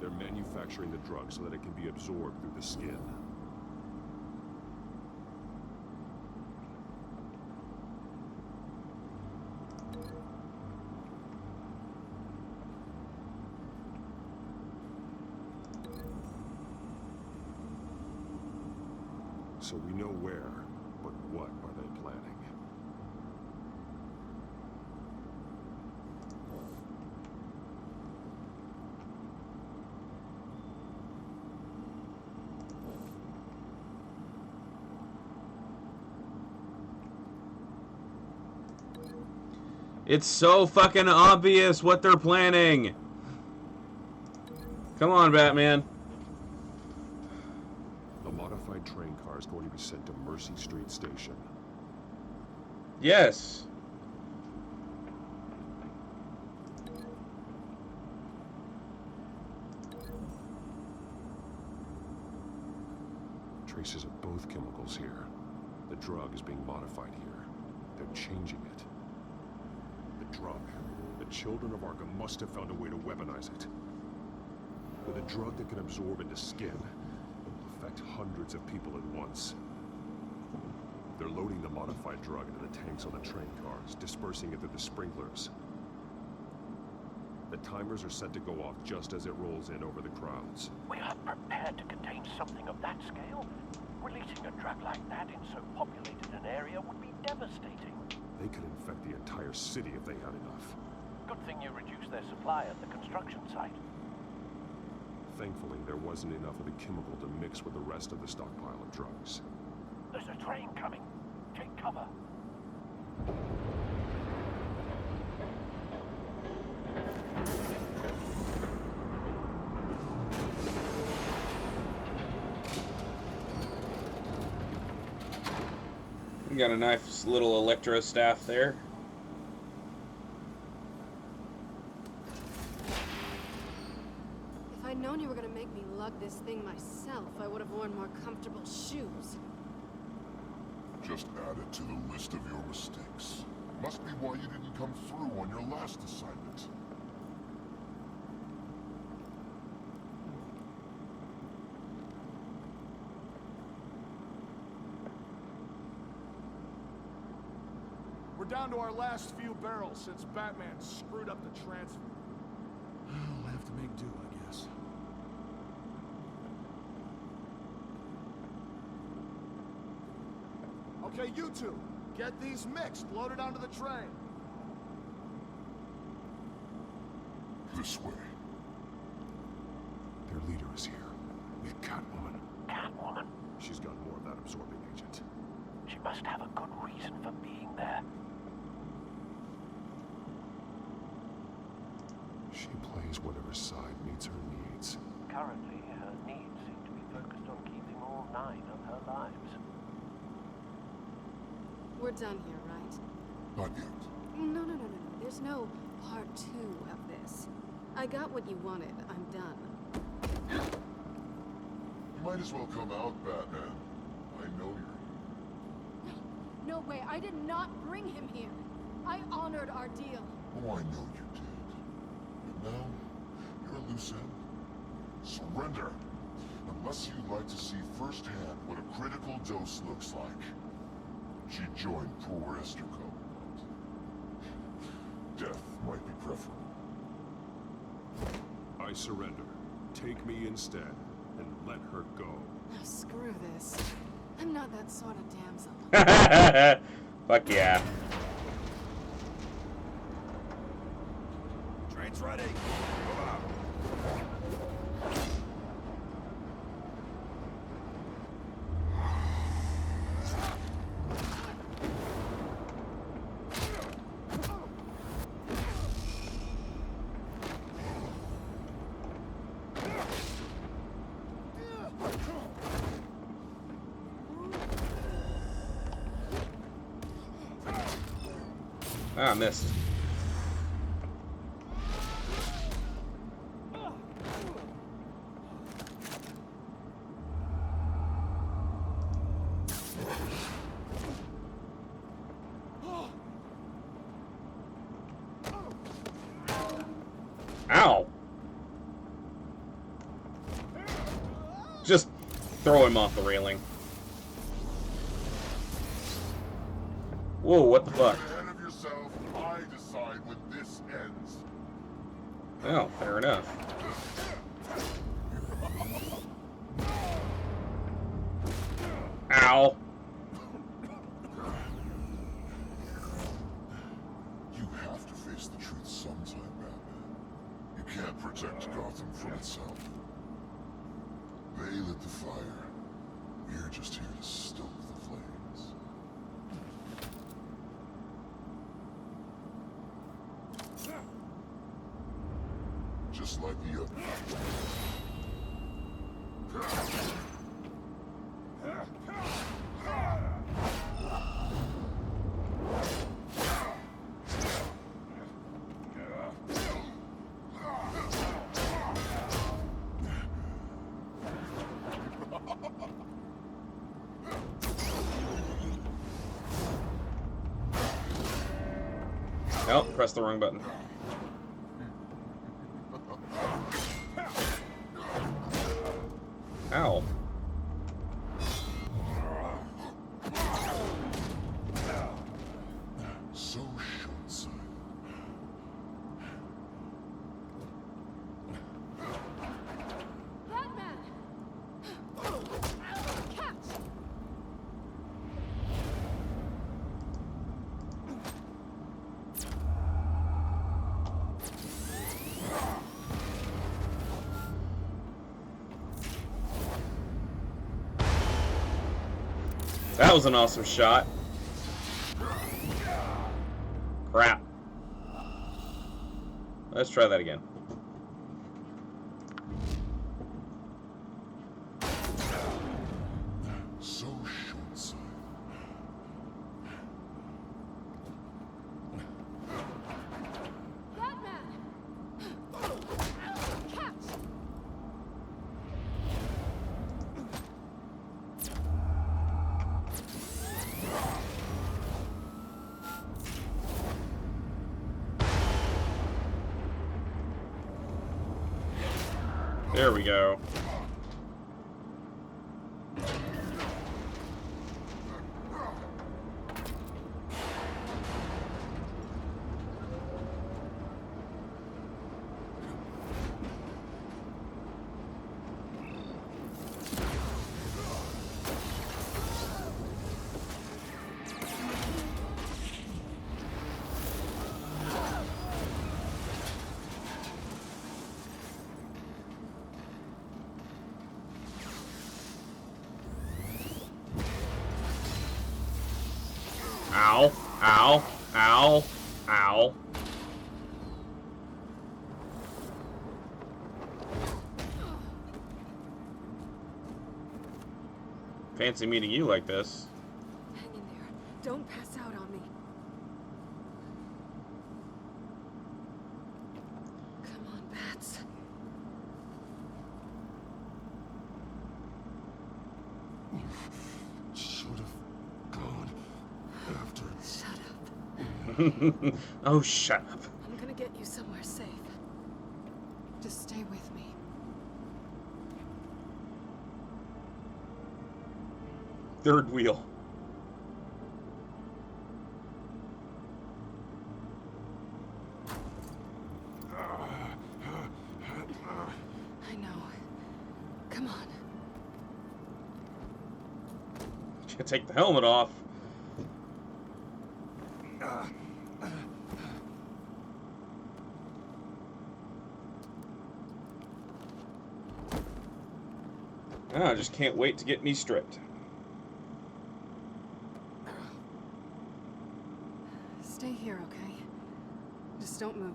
They're manufacturing the drug so that it can be absorbed through the skin. So we know where, but what are they planning? It's so fucking obvious what they're planning. Come on, Batman. A modified train car is going to be sent to Mercy Street Station. Yes. Traces of both chemicals here. The drug is being modified here. They're changing it. The drug. The children of Arkham must have found a way to weaponize it. With a drug that can absorb into skin, it will affect hundreds of people at once. They're loading the modified drug into the tanks on the train cars, dispersing it through the sprinklers. The timers are set to go off just as it rolls in over the crowds. We are prepared to contain something of that scale. Releasing a drug like that in so populated an area would be devastating. They could infect the entire city if they had enough. Good thing you reduced their supply at the construction site. Thankfully, there wasn't enough of the chemical to mix with the rest of the stockpile of drugs. There's a train coming. Take cover. We got a nice little electro staff there. If I'd known you were gonna make me lug this thing myself, I would have worn more comfortable shoes. Just add it to the list of your mistakes. Must be why you didn't come through on your last assignment. We're down to our last few barrels since Batman screwed up the transfer. We'll have to make do, I guess. Okay, you two, get these mixed, loaded onto the train. This way. Their leader is here, with Catwoman. Catwoman? She's got more of that absorbing agent. She must have a good reason for being there. She plays whatever side meets her needs. Currently, her needs seem to be focused on keeping all 9 of her lives. We're done here, right? Not yet. No. There's no part 2 of this. I got what you wanted. I'm done. You might as well come out, Batman. I know you're here. No way. I did not bring him here. I honored our deal. Oh, I know you did. But now, you're a loose end. Surrender. Unless you'd like to see firsthand what a critical dose looks like. She joined poor Esther Copeland. Death might be preferable. I surrender. Take me instead, and let her go. Oh, screw this. I'm not that sort of damsel. Fuck yeah. Train's ready. Move out. Ah, missed. Ow! Just throw him off the railing. Whoa, what the fuck? Ahead of yourself, I decide when this ends. Oh, fair enough. Ow! You have to face the truth sometime, Batman. You can't protect Gotham from itself. They lit the fire. We're just here to stoke the flames. Just like the others. Oh, press the wrong button. Ow. So short-sighted. Batman! Catch! That was an awesome shot. Crap. Let's try that again. So short, son. There we go. Ow, ow, ow, ow. Fancy meeting you like this. Hang in there. Don't pass out on me. Come on, Bats. Should have gone after. Shut up. Oh, shut up. I'm gonna get you somewhere safe. Just stay with me. Third wheel. I know. Come on. Can't take the helmet off. I just can't wait to get me stripped. Stay here, okay? Just don't move.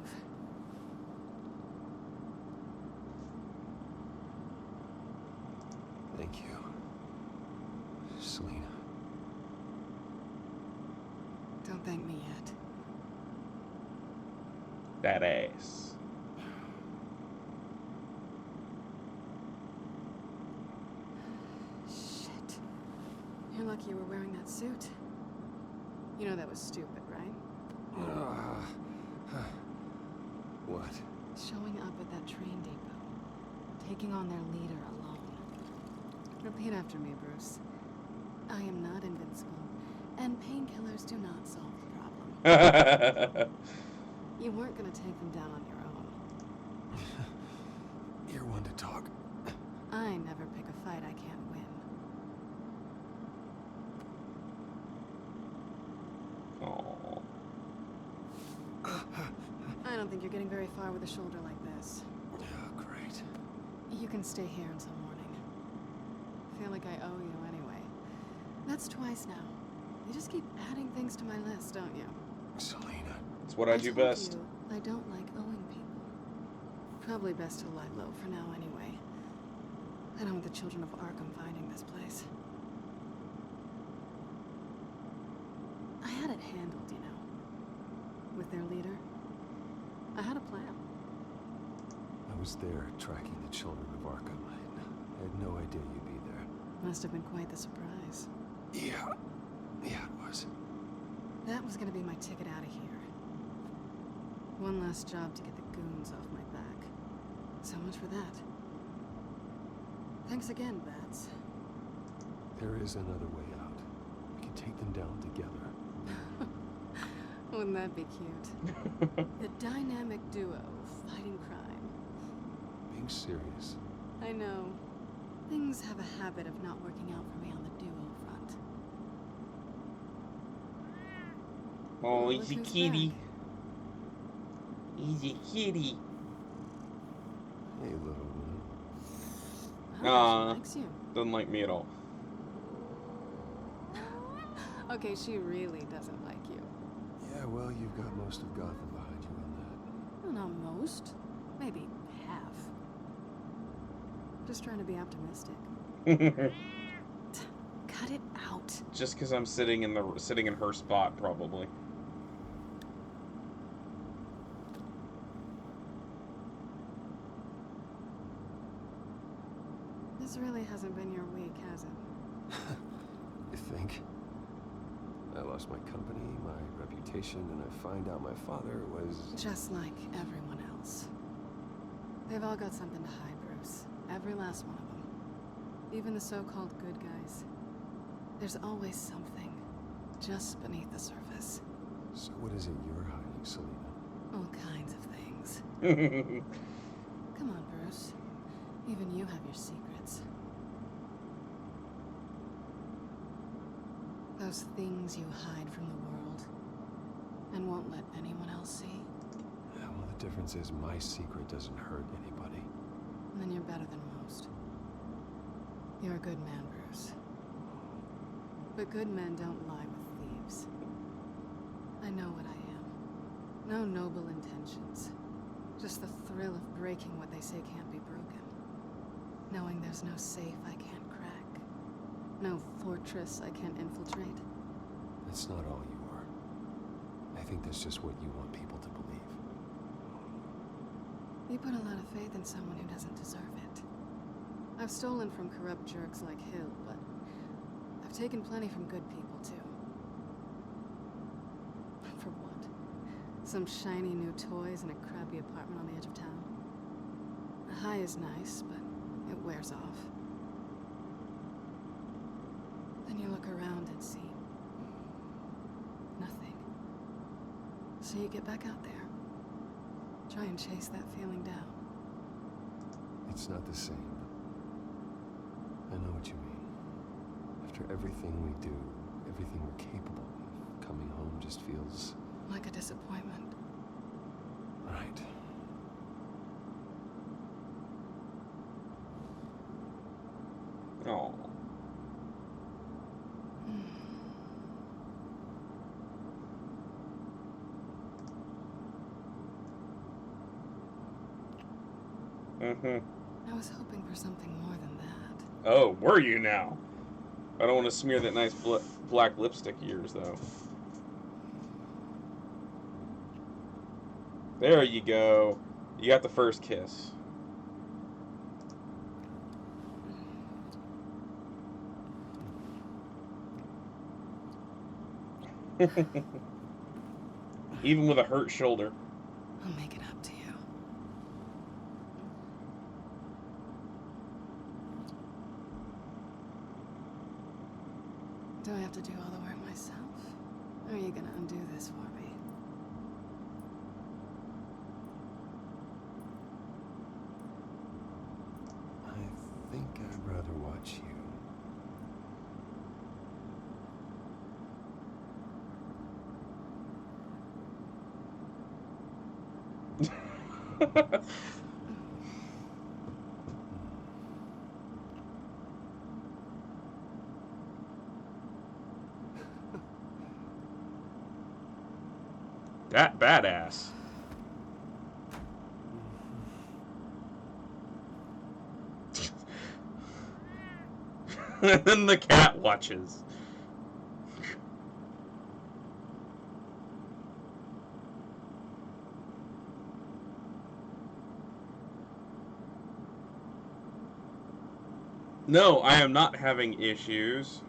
Thank you, Selina. Don't thank me yet. That ass. Shit. You're lucky you were wearing that suit. You know that was stupid, right? What? Showing up at that train depot. Taking on their leader alone. Repeat after me, Bruce. I am not invincible, and painkillers do not solve the problem. You weren't gonna take them down on your own. You're one to talk. I never pick a fight I can't win. Aww. I don't think you're getting very far with a shoulder like this. Oh, great. You can stay here until morning. Feel like I owe you anyway. That's twice now. You just keep adding things to my list, don't you? Selina. It's what I do told best. you, I don't like owing people. Probably best to lie low for now anyway. I don't want the children of Arkham finding this place. I had it handled, you know. With their leader. I had a plan. I was there tracking the children of Arkham. I had no idea you'd be there. Must have been quite the surprise. Yeah. Yeah, it was. That was gonna be my ticket out of here. One last job to get the goons off my back. So much for that. Thanks again, Bats. There is another way out. We can take them down together. Wouldn't that be cute? The dynamic duo fighting crime. Being serious. I know. Things have a habit of not working out for me on the duo front. Oh, Look he's a who's kitty. back. He's a kitty. Hey, little one. Oh, she likes you. Doesn't like me at all. Okay, she really doesn't like you. Yeah, well, you've got most of Gotham behind you on that. Well, not most. Maybe half. Just trying to be optimistic. Cut it out. Just because I'm sitting in her spot, probably. This really hasn't been your week, has it? You think? I lost my company, my reputation, and I find out my father was... Just like everyone else. They've all got something to hide, Bruce. Every last one of them. Even the so-called good guys. There's always something just beneath the surface. So what is it you're hiding, Selina? All kinds of things. Come on, Bruce. Even you have your secrets. Those things you hide from the world and won't let anyone else see. Yeah, well, the difference is my secret doesn't hurt anybody. Then you're better than most. You're a good man, Bruce. But good men don't lie with thieves. I know what I am. No noble intentions. Just the thrill of breaking what they say can't be broken. Knowing there's no safe I can't crack. No fortress I can't infiltrate. That's not all you are. I think that's just what you want people to believe. You put a lot of faith in someone who doesn't deserve it. I've stolen from corrupt jerks like Hill, but I've taken plenty from good people, too. For what? Some shiny new toys in a crappy apartment on the edge of town? The high is nice, but it wears off. Then you look around and see nothing. So you get back out there. Try and chase that feeling down. It's not the same. I know what you mean. After everything we do, everything we're capable of, coming home just feels... like a disappointment. Right. Oh. I was hoping for something more than that. Oh, were you now? I don't want to smear that nice black lipstick of yours, though. There you go. You got the first kiss. Even with a hurt shoulder. I'll make it up to you. Do I have to do all the work myself? Or are you gonna undo this for me? I think I'd rather watch you. That badass. And then the cat watches. No, I am not having issues.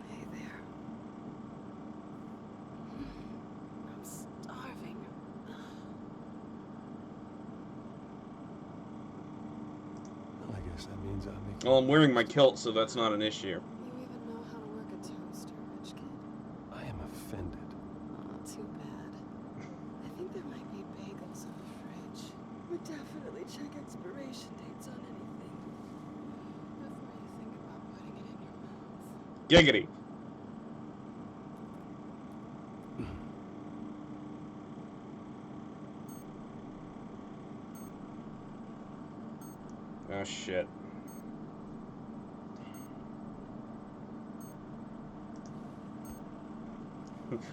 Hey there. I'm starving. Well, I guess that means I'll make... Well, I'm wearing my kilt, so that's not an issue. You even know how to work a toaster, rich kid. I am offended. Oh, too bad. I think there might be bagels in the fridge. Would definitely check expiration dates on anything before you think about putting it in your mouth. Giggity. Oh, shit.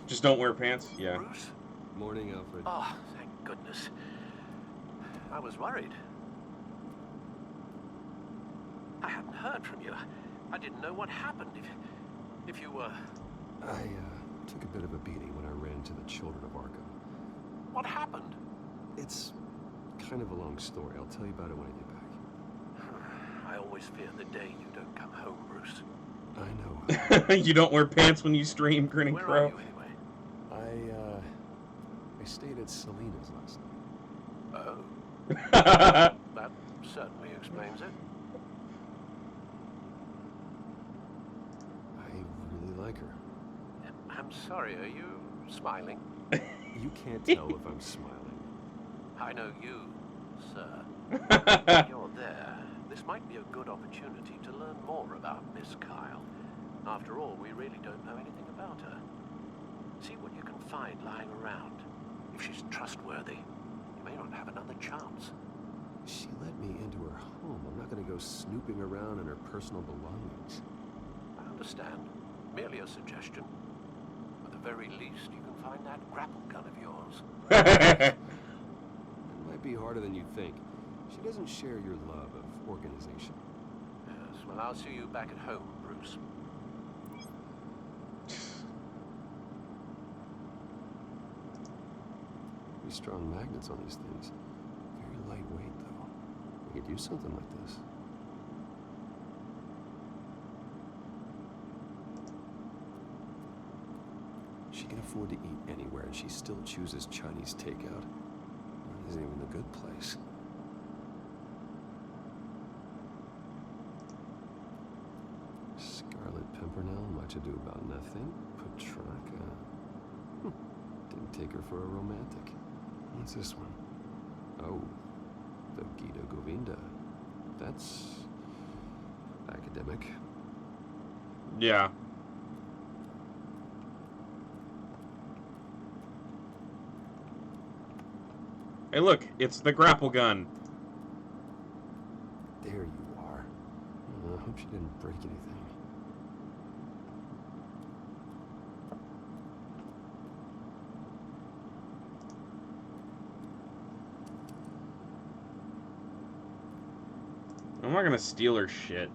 Just don't wear pants? Yeah. Bruce? Morning, Alfred. Oh, thank goodness. I was worried. I hadn't heard from you. I didn't know what happened. If you were... I took a bit of a beating when I ran into the children of Arkham. What happened? It's kind of a long story. I'll tell you about it when I get back. I always fear the day you don't come home, Bruce. I know. You don't wear pants when you stream, Grinning Where Crow. are you, anyway? I stayed at Selena's last night. Oh. That certainly explains it. I really like her. I'm sorry, are you smiling? You can't tell if I'm smiling. I know you, sir. You're there. This might be a good opportunity to learn more about Miss Kyle. After all, we really don't know anything about her. See what you can find lying around. If she's trustworthy, you may not have another chance. She let me into her home. I'm not going to go snooping around in her personal belongings. I understand. Merely a suggestion. At the very least, you can find that grapple gun of yours. It might be harder than you think. She doesn't share your love of organization. Yes, well, I'll see you back at home, Bruce. Pretty strong magnets on these things. Very lightweight, though. We could use something like this. She can afford to eat anywhere, and she still chooses Chinese takeout. That isn't even the good place. Scarlet Pimpernel, much ado about nothing. Petrarca. Didn't take her for a romantic. What's this one? Oh, the Gita Govinda. That's academic. Yeah. Hey, look, it's the grapple gun. There you are. I hope she didn't break anything. I'm not gonna steal her shit.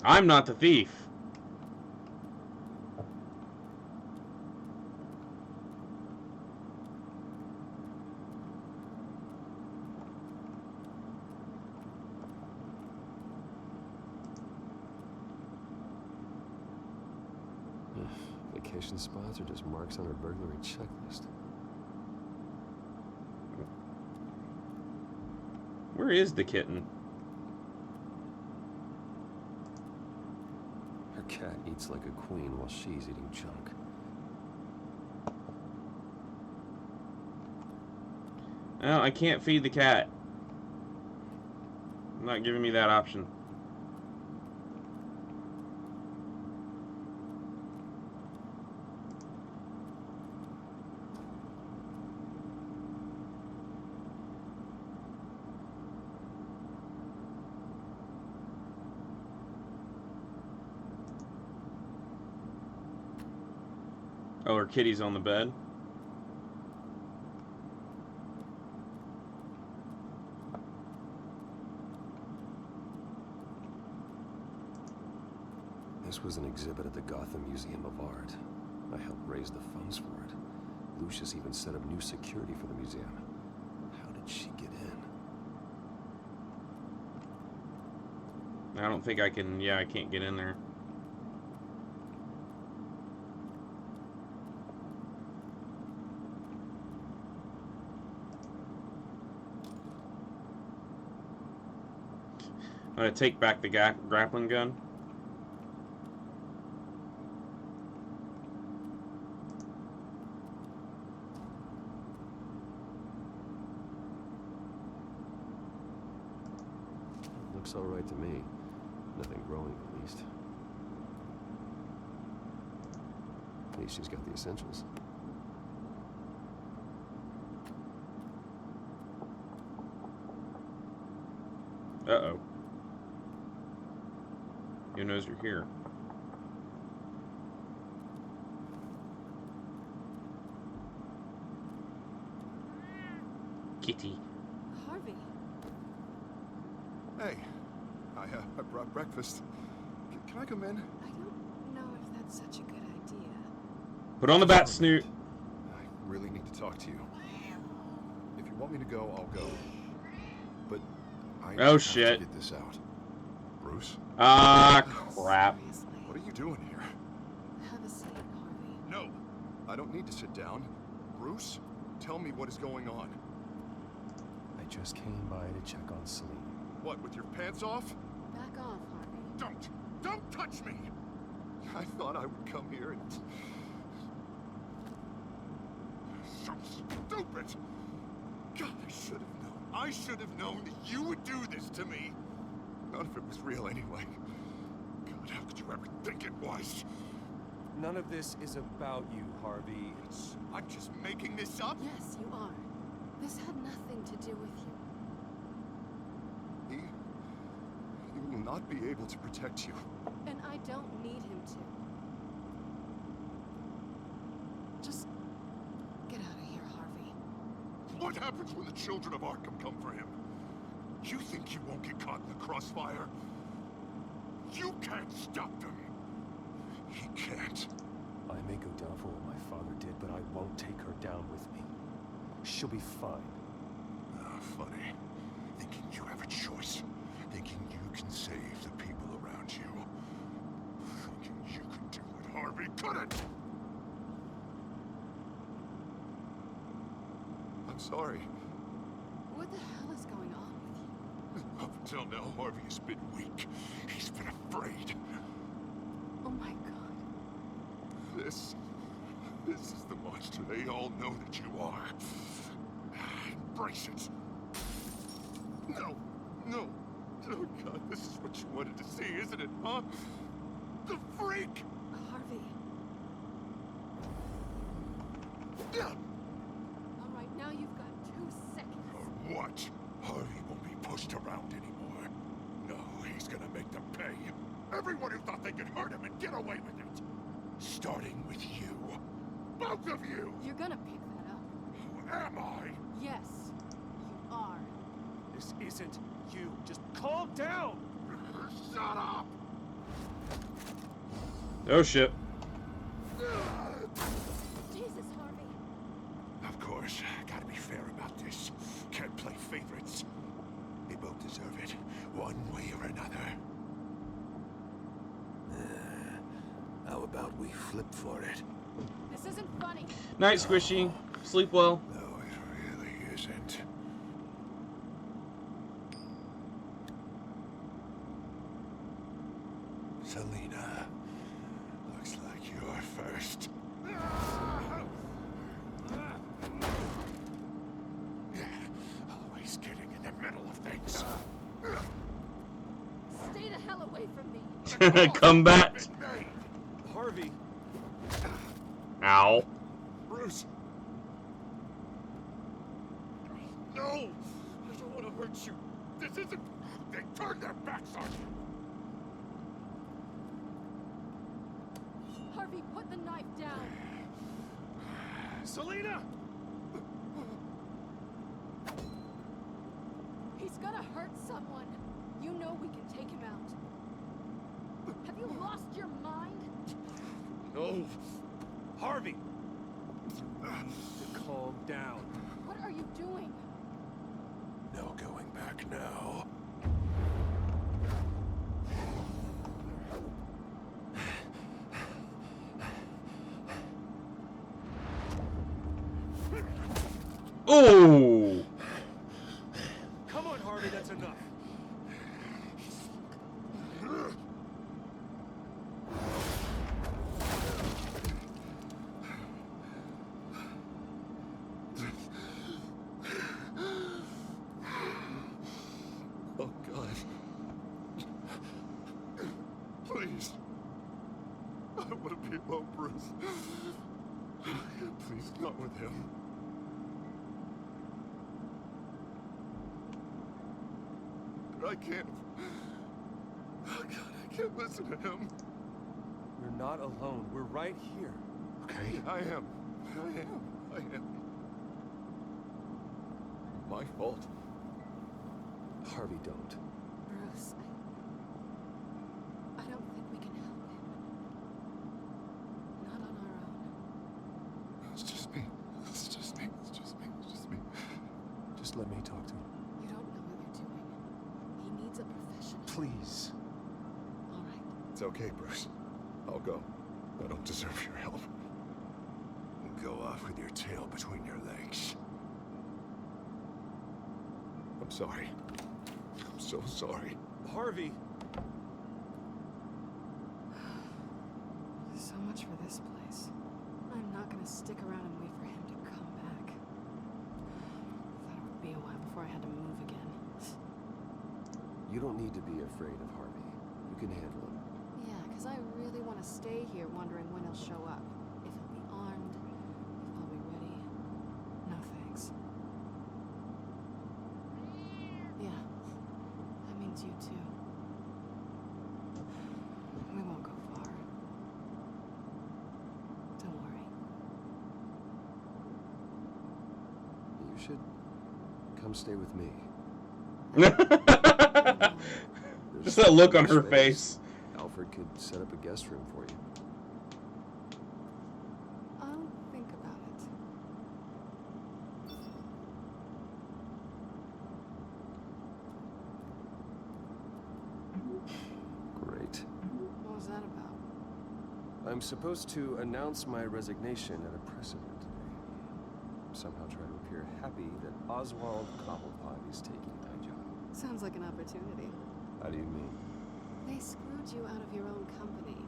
I'm not the thief. Vacation spots are just marks on her burglary checklist. Where is the kitten? Her cat eats like a queen while she's eating junk. No, I can't feed the cat. Not giving me that option. Oh, her kitty's on the bed. This was an exhibit at the Gotham Museum of Art. I helped raise the funds for it. Lucius even set up new security for the museum. How did she get in? I don't think I can, yeah, I can't get in there. I'm gonna take back the grappling gun. Looks all right to me. Nothing growing, at least. At least she's got the essentials. Uh-oh. Who knows you're here? Kitty. Harvey. Hey, I brought breakfast. Can I come in? I don't know if that's such a good idea. Put on the bat snoot. I really need to talk to you. If you want me to go, I'll go. But I Oh, have shit. to get this out. Bruce? Ah, crap. What are you doing here? Have a seat, Harvey. No, I don't need to sit down. Bruce, tell me what is going on. I just came by to check on Celine. What, with your pants off? Back off, Harvey. Don't touch me! I thought I would come here and... So stupid! God, I should have known. I should have known that you would do this to me. None of it was real anyway. God, how could you ever think it was? None of this is about you, Harvey. I'm just making this up? Yes, you are. This had nothing to do with you. He will not be able to protect you. And I don't need him to. Just get out of here, Harvey. What happens when the children of Arkham come for him? You think you won't get caught in the crossfire? You can't stop them. He can't. I may go down for what my father did, but I won't take her down with me. She'll be fine. Funny. Thinking you have a choice. Thinking you can save the people around you. Thinking you can do what Harvey couldn't. I'm sorry. What the hell is going on with you? Up until now, Harvey has been weak. He's been afraid. Oh my God. This is the monster they all know that you are. Embrace it. No. Oh God, this is what you wanted to see, isn't it, huh? The freak! Harvey. Yeah. All right, now you've got 2 seconds. Or what? Harvey won't be pushed around anymore. No, he's gonna make them pay. Everyone who thought they could hurt him and get away with it. Starting with you. Both of you! You're gonna pick that up. Who am I? Yes, you are. This isn't you. Just calm down! Shut up! Oh, shit. Jesus, Harvey. Of course, gotta be fair about this. Can't play favorites. They both deserve it, one way or another. How about we flip for it? This isn't funny. Night, Squishy. Sleep well. No, it really isn't. Selina, looks like you're first. Always getting in the middle of things. Stay the hell away from me. Come back. Harvey. Ow. Bruce. No! I don't want to hurt you. This isn't... They turned their backs on you. Harvey, put the knife down. Selina! He's gonna hurt someone. You know we can take him out. Have you lost your mind? No. Harvey! Calm down. What are you doing? No going back now. Oh! Come on, Harvey, that's enough. Oh, God. Please. I don't want to be alone, Bruce. Please, not with him. I can't. Oh God, I can't listen to him. You're not alone. We're right here. Okay, I am. My fault. Harvey, don't. Bruce, I don't think we can help him. Not on our own. It's just me. It's just me. Just let me talk to him. You don't know what you're doing. He needs a professional. Please. All right. It's okay, Bruce. I'll go. I don't deserve your help. Go off with your tail between your legs. I'm sorry. I'm so sorry. Harvey! So much for this place. I'm not gonna stick around and wait for him to come back. Thought it would be a while before I had to move again. You don't need to be afraid of Harvey. You can handle him. Yeah, because I really want to stay here wondering when he'll show up. If he'll be armed, if I'll be ready. No thanks. Yeah, that means you too. We won't go far. Don't worry. You should come stay with me. Just that look on her Space. face. Alfred could set up a guest room for you. I'll think about it. Great. What was that about? I'm supposed to announce my resignation at a press event today. Somehow try to appear happy that Oswald Cobblepot is taking my job. Sounds like an opportunity. How do you mean? They screwed you out of your own company.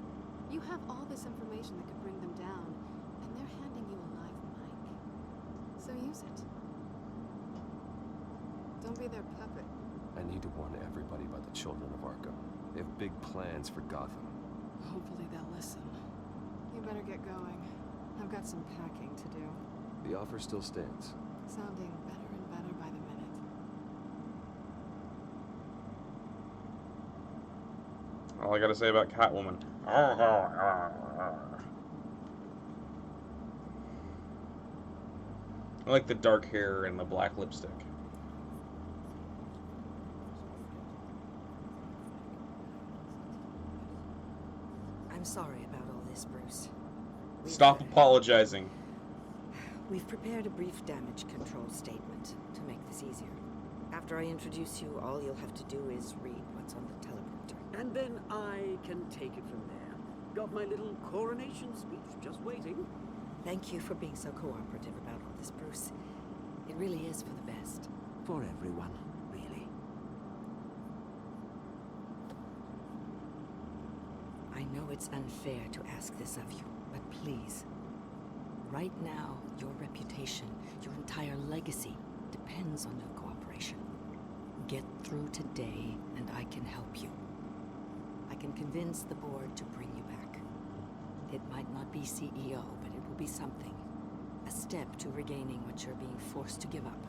You have all this information that could bring them down, and they're handing you a live mic. So use it. Don't be their puppet. I need to warn everybody about the children of Arkham. They have big plans for Gotham. Hopefully they'll listen. You better get going. I've got some packing to do. The offer still stands. Sounding better and better by the minute. All I gotta say about Catwoman. I like the dark hair and the black lipstick. I'm sorry about all this, Bruce. Stop apologizing. We've prepared a brief damage control statement to make this easier. After I introduce you, all you'll have to do is read what's on the teleprompter. And then I can take it from there. Got my little coronation speech just waiting. Thank you for being so cooperative about all this, Bruce. It really is for the best. For everyone, really. I know it's unfair to ask this of you, but please. Right now, your reputation, your entire legacy, depends on your cooperation. Get through today, and I can help you. I can convince the board to bring you back. It might not be CEO, but it will be something. A step to regaining what you're being forced to give up.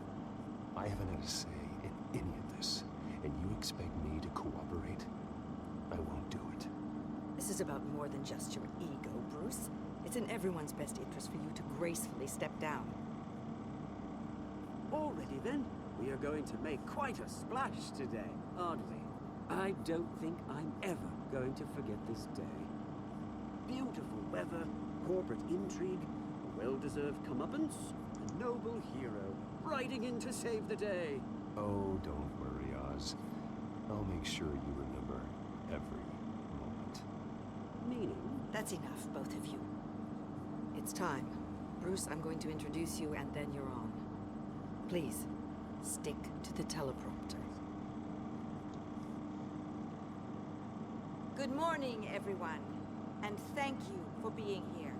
I haven't had a say in any of this, and you expect me to cooperate? I won't do it. This is about more than just your ego, Bruce. It's in everyone's best interest for you to gracefully step down. Already then, we are going to make quite a splash today, aren't we? I don't think I'm ever going to forget this day. Beautiful weather, corporate intrigue, a well-deserved comeuppance, a noble hero riding in to save the day. Oh, don't worry, Oz. I'll make sure you remember every moment. Meaning? That's enough, both of you. It's time. Bruce, I'm going to introduce you, and then you're on. Please, stick to the teleprompter. Good morning, everyone, and thank you for being here.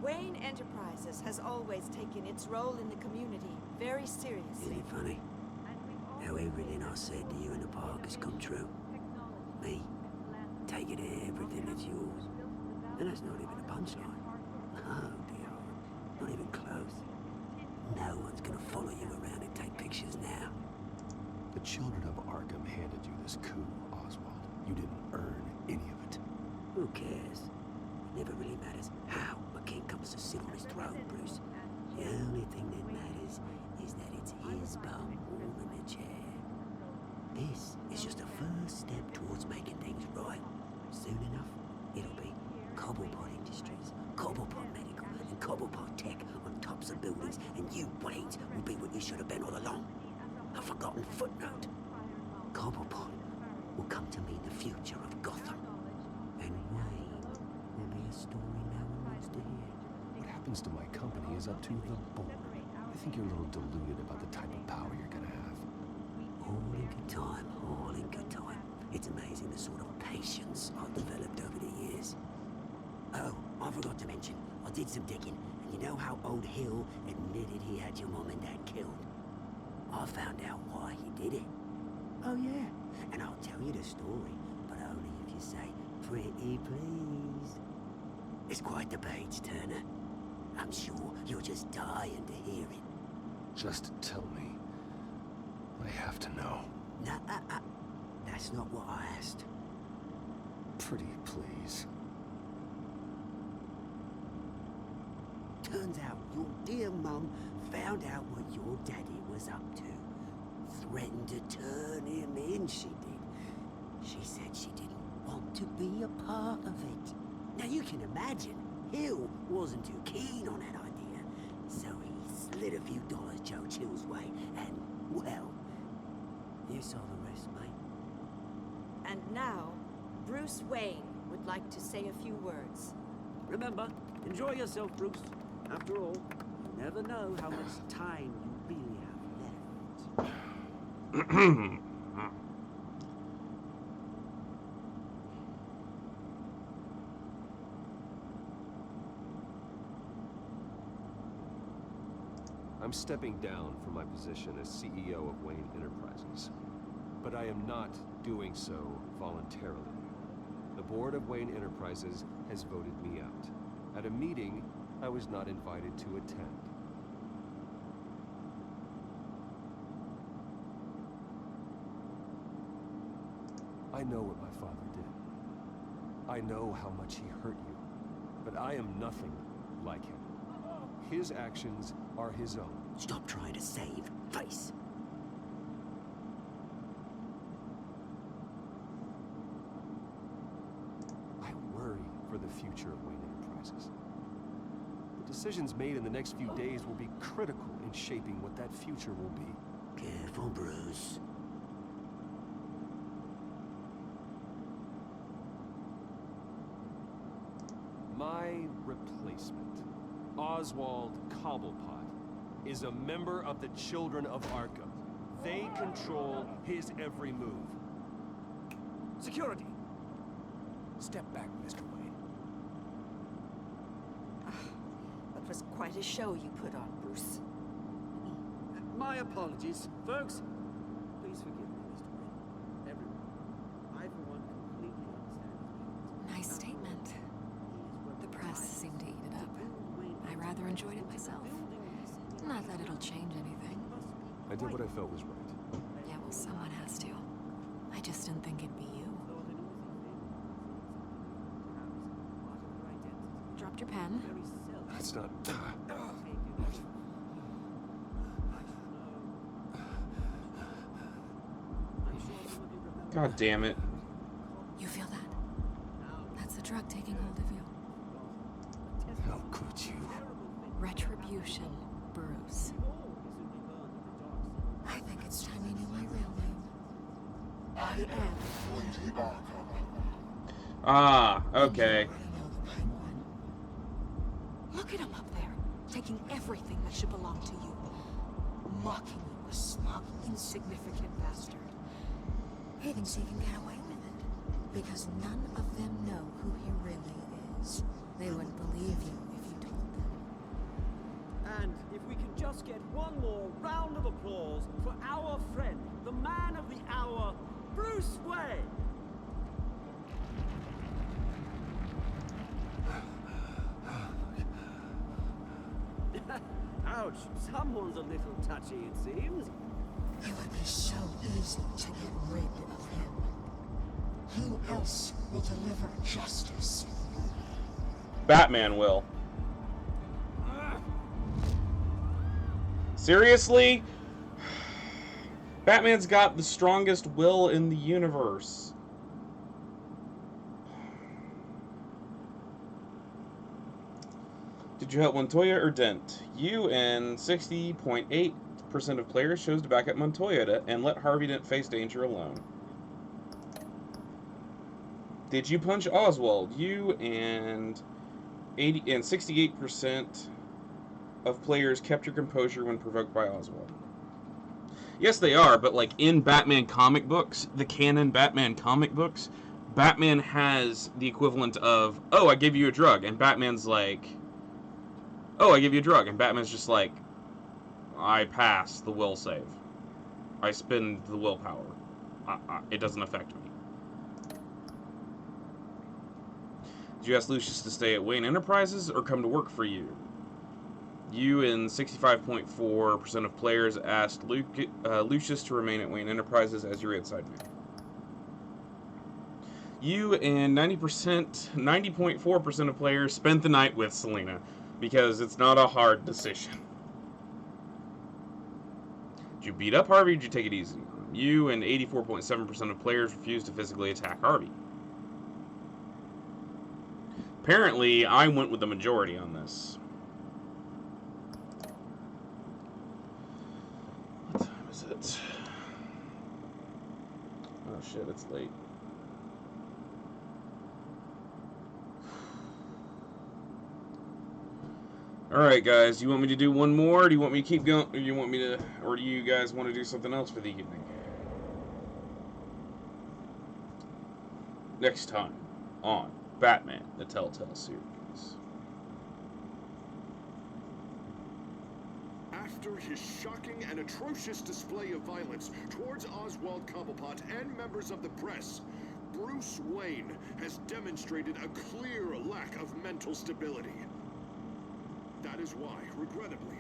Wayne Enterprises has always taken its role in the community very seriously. Isn't it funny? How everything I said to you in the park has come true. Me, taking everything that's yours. And that's not even a punchline. Oh dear, not even. close. No one's gonna follow you around and take pictures now. The children of Arkham handed you this coup, Oswald. You didn't earn any of it. Who cares? It never really matters how a king comes to sit on his throne, Bruce. The only thing that matters is that it's his bum all in the chair. This is just a first step towards making things right. Soon enough, it'll be Cobblepot Industries, Cobblepot Medical, and Cobblepot Tech on tops of buildings, and you, Waynes, will be what you should have been all along. A forgotten footnote. Cobblepot will come to mean the future of Gotham. And Wayne will be a story no one wants to hear. What happens to my company is up to the board. I think you're a little deluded about the type of power you're gonna have. All in good time, all in good time. It's amazing the sort of patience I've developed over the years. Oh, I forgot to mention, I did some digging, and you know how old Hill admitted he had your mom and dad killed? I found out why he did it. Oh yeah, and I'll tell you the story, but only if you say, pretty please. It's quite the page turner. I'm sure you're just dying to hear it. Just tell me. I have to know. Nah, that's not what I asked. Pretty please. Turns out your dear mum found out what your daddy was up to. Threatened to turn him in, she did. She said she didn't want to be a part of it. Now you can imagine, Hill wasn't too keen on that idea. So he slid a few dollars Joe Chill's way, and, well, you saw the rest, mate. And now, Bruce Wayne would like to say a few words. Remember, enjoy yourself, Bruce. After all, you never know how much time you really have left. I'm stepping down from my position as CEO of Wayne Enterprises. But I am not doing so voluntarily. The board of Wayne Enterprises has voted me out. At a meeting I was not invited to attend. I know what my father did. I know how much he hurt you. But I am nothing like him. His actions are his own. Stop trying to save face. I worry for the future of Wayne Enterprises. The decisions made in the next few days will be critical in shaping what that future will be. Careful, Bruce. My replacement, Oswald Cobblepot, is a member of the Children of Arkham. They control his every move. Security! Step back, Mr. Wayne. That was quite a show you put on, Bruce. My apologies, folks. Please forgive me, Mr. Wayne. Everyone. I, for one, completely understand. Nice statement. The press seemed to eat it up. I rather enjoyed it myself. Not that it'll change anything. I did what I felt was right. Yeah, well, someone has to. I just didn't think it'd be you. Dropped your pen? That's not... God damn it. You feel that? That's the drug taking hold of you. How could you? Retribution, Bruce. I think it's time you knew my real name. I am. Ah, okay. Look at him up there, taking everything that should belong to you. Mocking you, a smug, insignificant bastard. He thinks he can get away with it, because none of them know who he really is. They wouldn't believe you if you told them. And if we can just get one more round of applause for our friend, the man of the hour, Bruce Wayne! Ouch, someone's a little touchy, it seems. It would be so easy to get rid of him. Who else will deliver justice? Batman will. Seriously? Batman's got the strongest will in the universe. Did you help Montoya or Dent? You and 60.8% of players chose to back up Montoya and let Harvey Dent face danger alone. Did you punch Oswald? You and 68% of players kept your composure when provoked by Oswald. Yes, they are, but like in Batman comic books, the canon Batman comic books, Batman has the equivalent of, oh, I gave you a drug, and Batman's like, oh, I give you a drug, and Batman's just like, I pass the will save. I spend the willpower. It doesn't affect me. Did you ask Lucius to stay at Wayne Enterprises or come to work for you? You and 65.4% of players asked Lucius to remain at Wayne Enterprises as your inside man. You and 90.4% of players spent the night with Selina, because it's not a hard decision. Did you beat up Harvey or did you take it easy? You and 84.7% of players refused to physically attack Harvey. Apparently, I went with the majority on this. What time is it? Oh shit, it's late. Alright guys, you want me to do one more? Or do you want me to keep going? Or do you guys want to do something else for the evening? Next time on Batman, the Telltale series. After his shocking and atrocious display of violence towards Oswald Cobblepot and members of the press, Bruce Wayne has demonstrated a clear lack of mental stability. That is why, regrettably,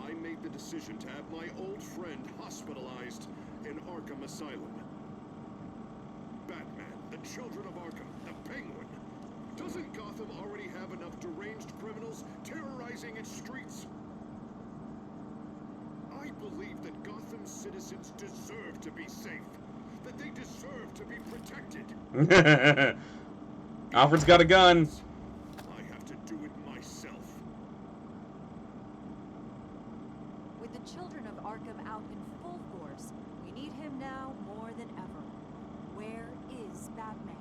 I made the decision to have my old friend hospitalized in Arkham Asylum. Batman, the Children of Arkham, the Penguin. Doesn't Gotham already have enough deranged criminals terrorizing its streets? I believe that Gotham's citizens deserve to be safe. That they deserve to be protected. Alfred's got a gun. I have to do it myself. With the Children of Arkham out in full force, we need him now more than ever. Where is Batman?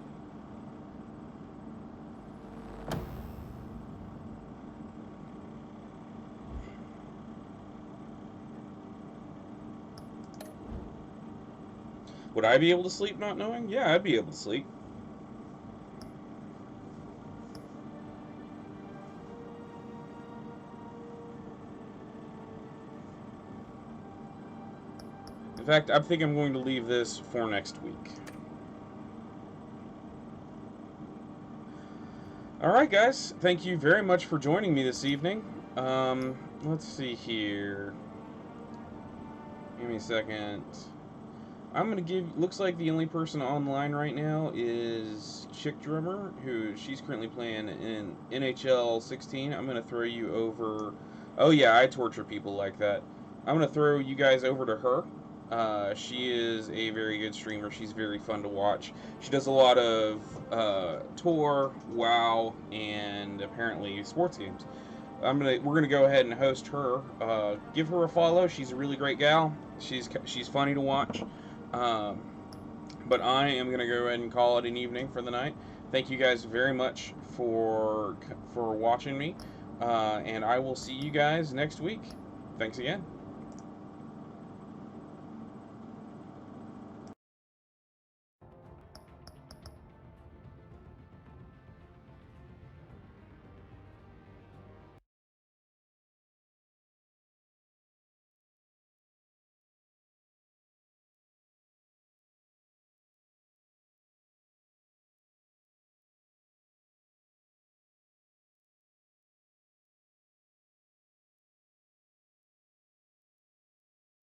Would I be able to sleep not knowing? Yeah, I'd be able to sleep. In fact, I think I'm going to leave this for next week. Alright guys, thank you very much for joining me this evening. Let's see here. Give me a second. I'm gonna give, looks like the only person online right now is Chick Drummer, who she's currently playing in NHL 16. I'm gonna throw you over, oh yeah, I torture people like that. I'm gonna throw you guys over to her. She is a very good streamer. She's very fun to watch. She does a lot of Tor, WoW, and apparently sports games. We're gonna go ahead and host her. Give her a follow. She's a really great gal. She's funny to watch. But I am gonna go ahead and call it an evening for the night. Thank you guys very much for watching me, and I will see you guys next week. Thanks again.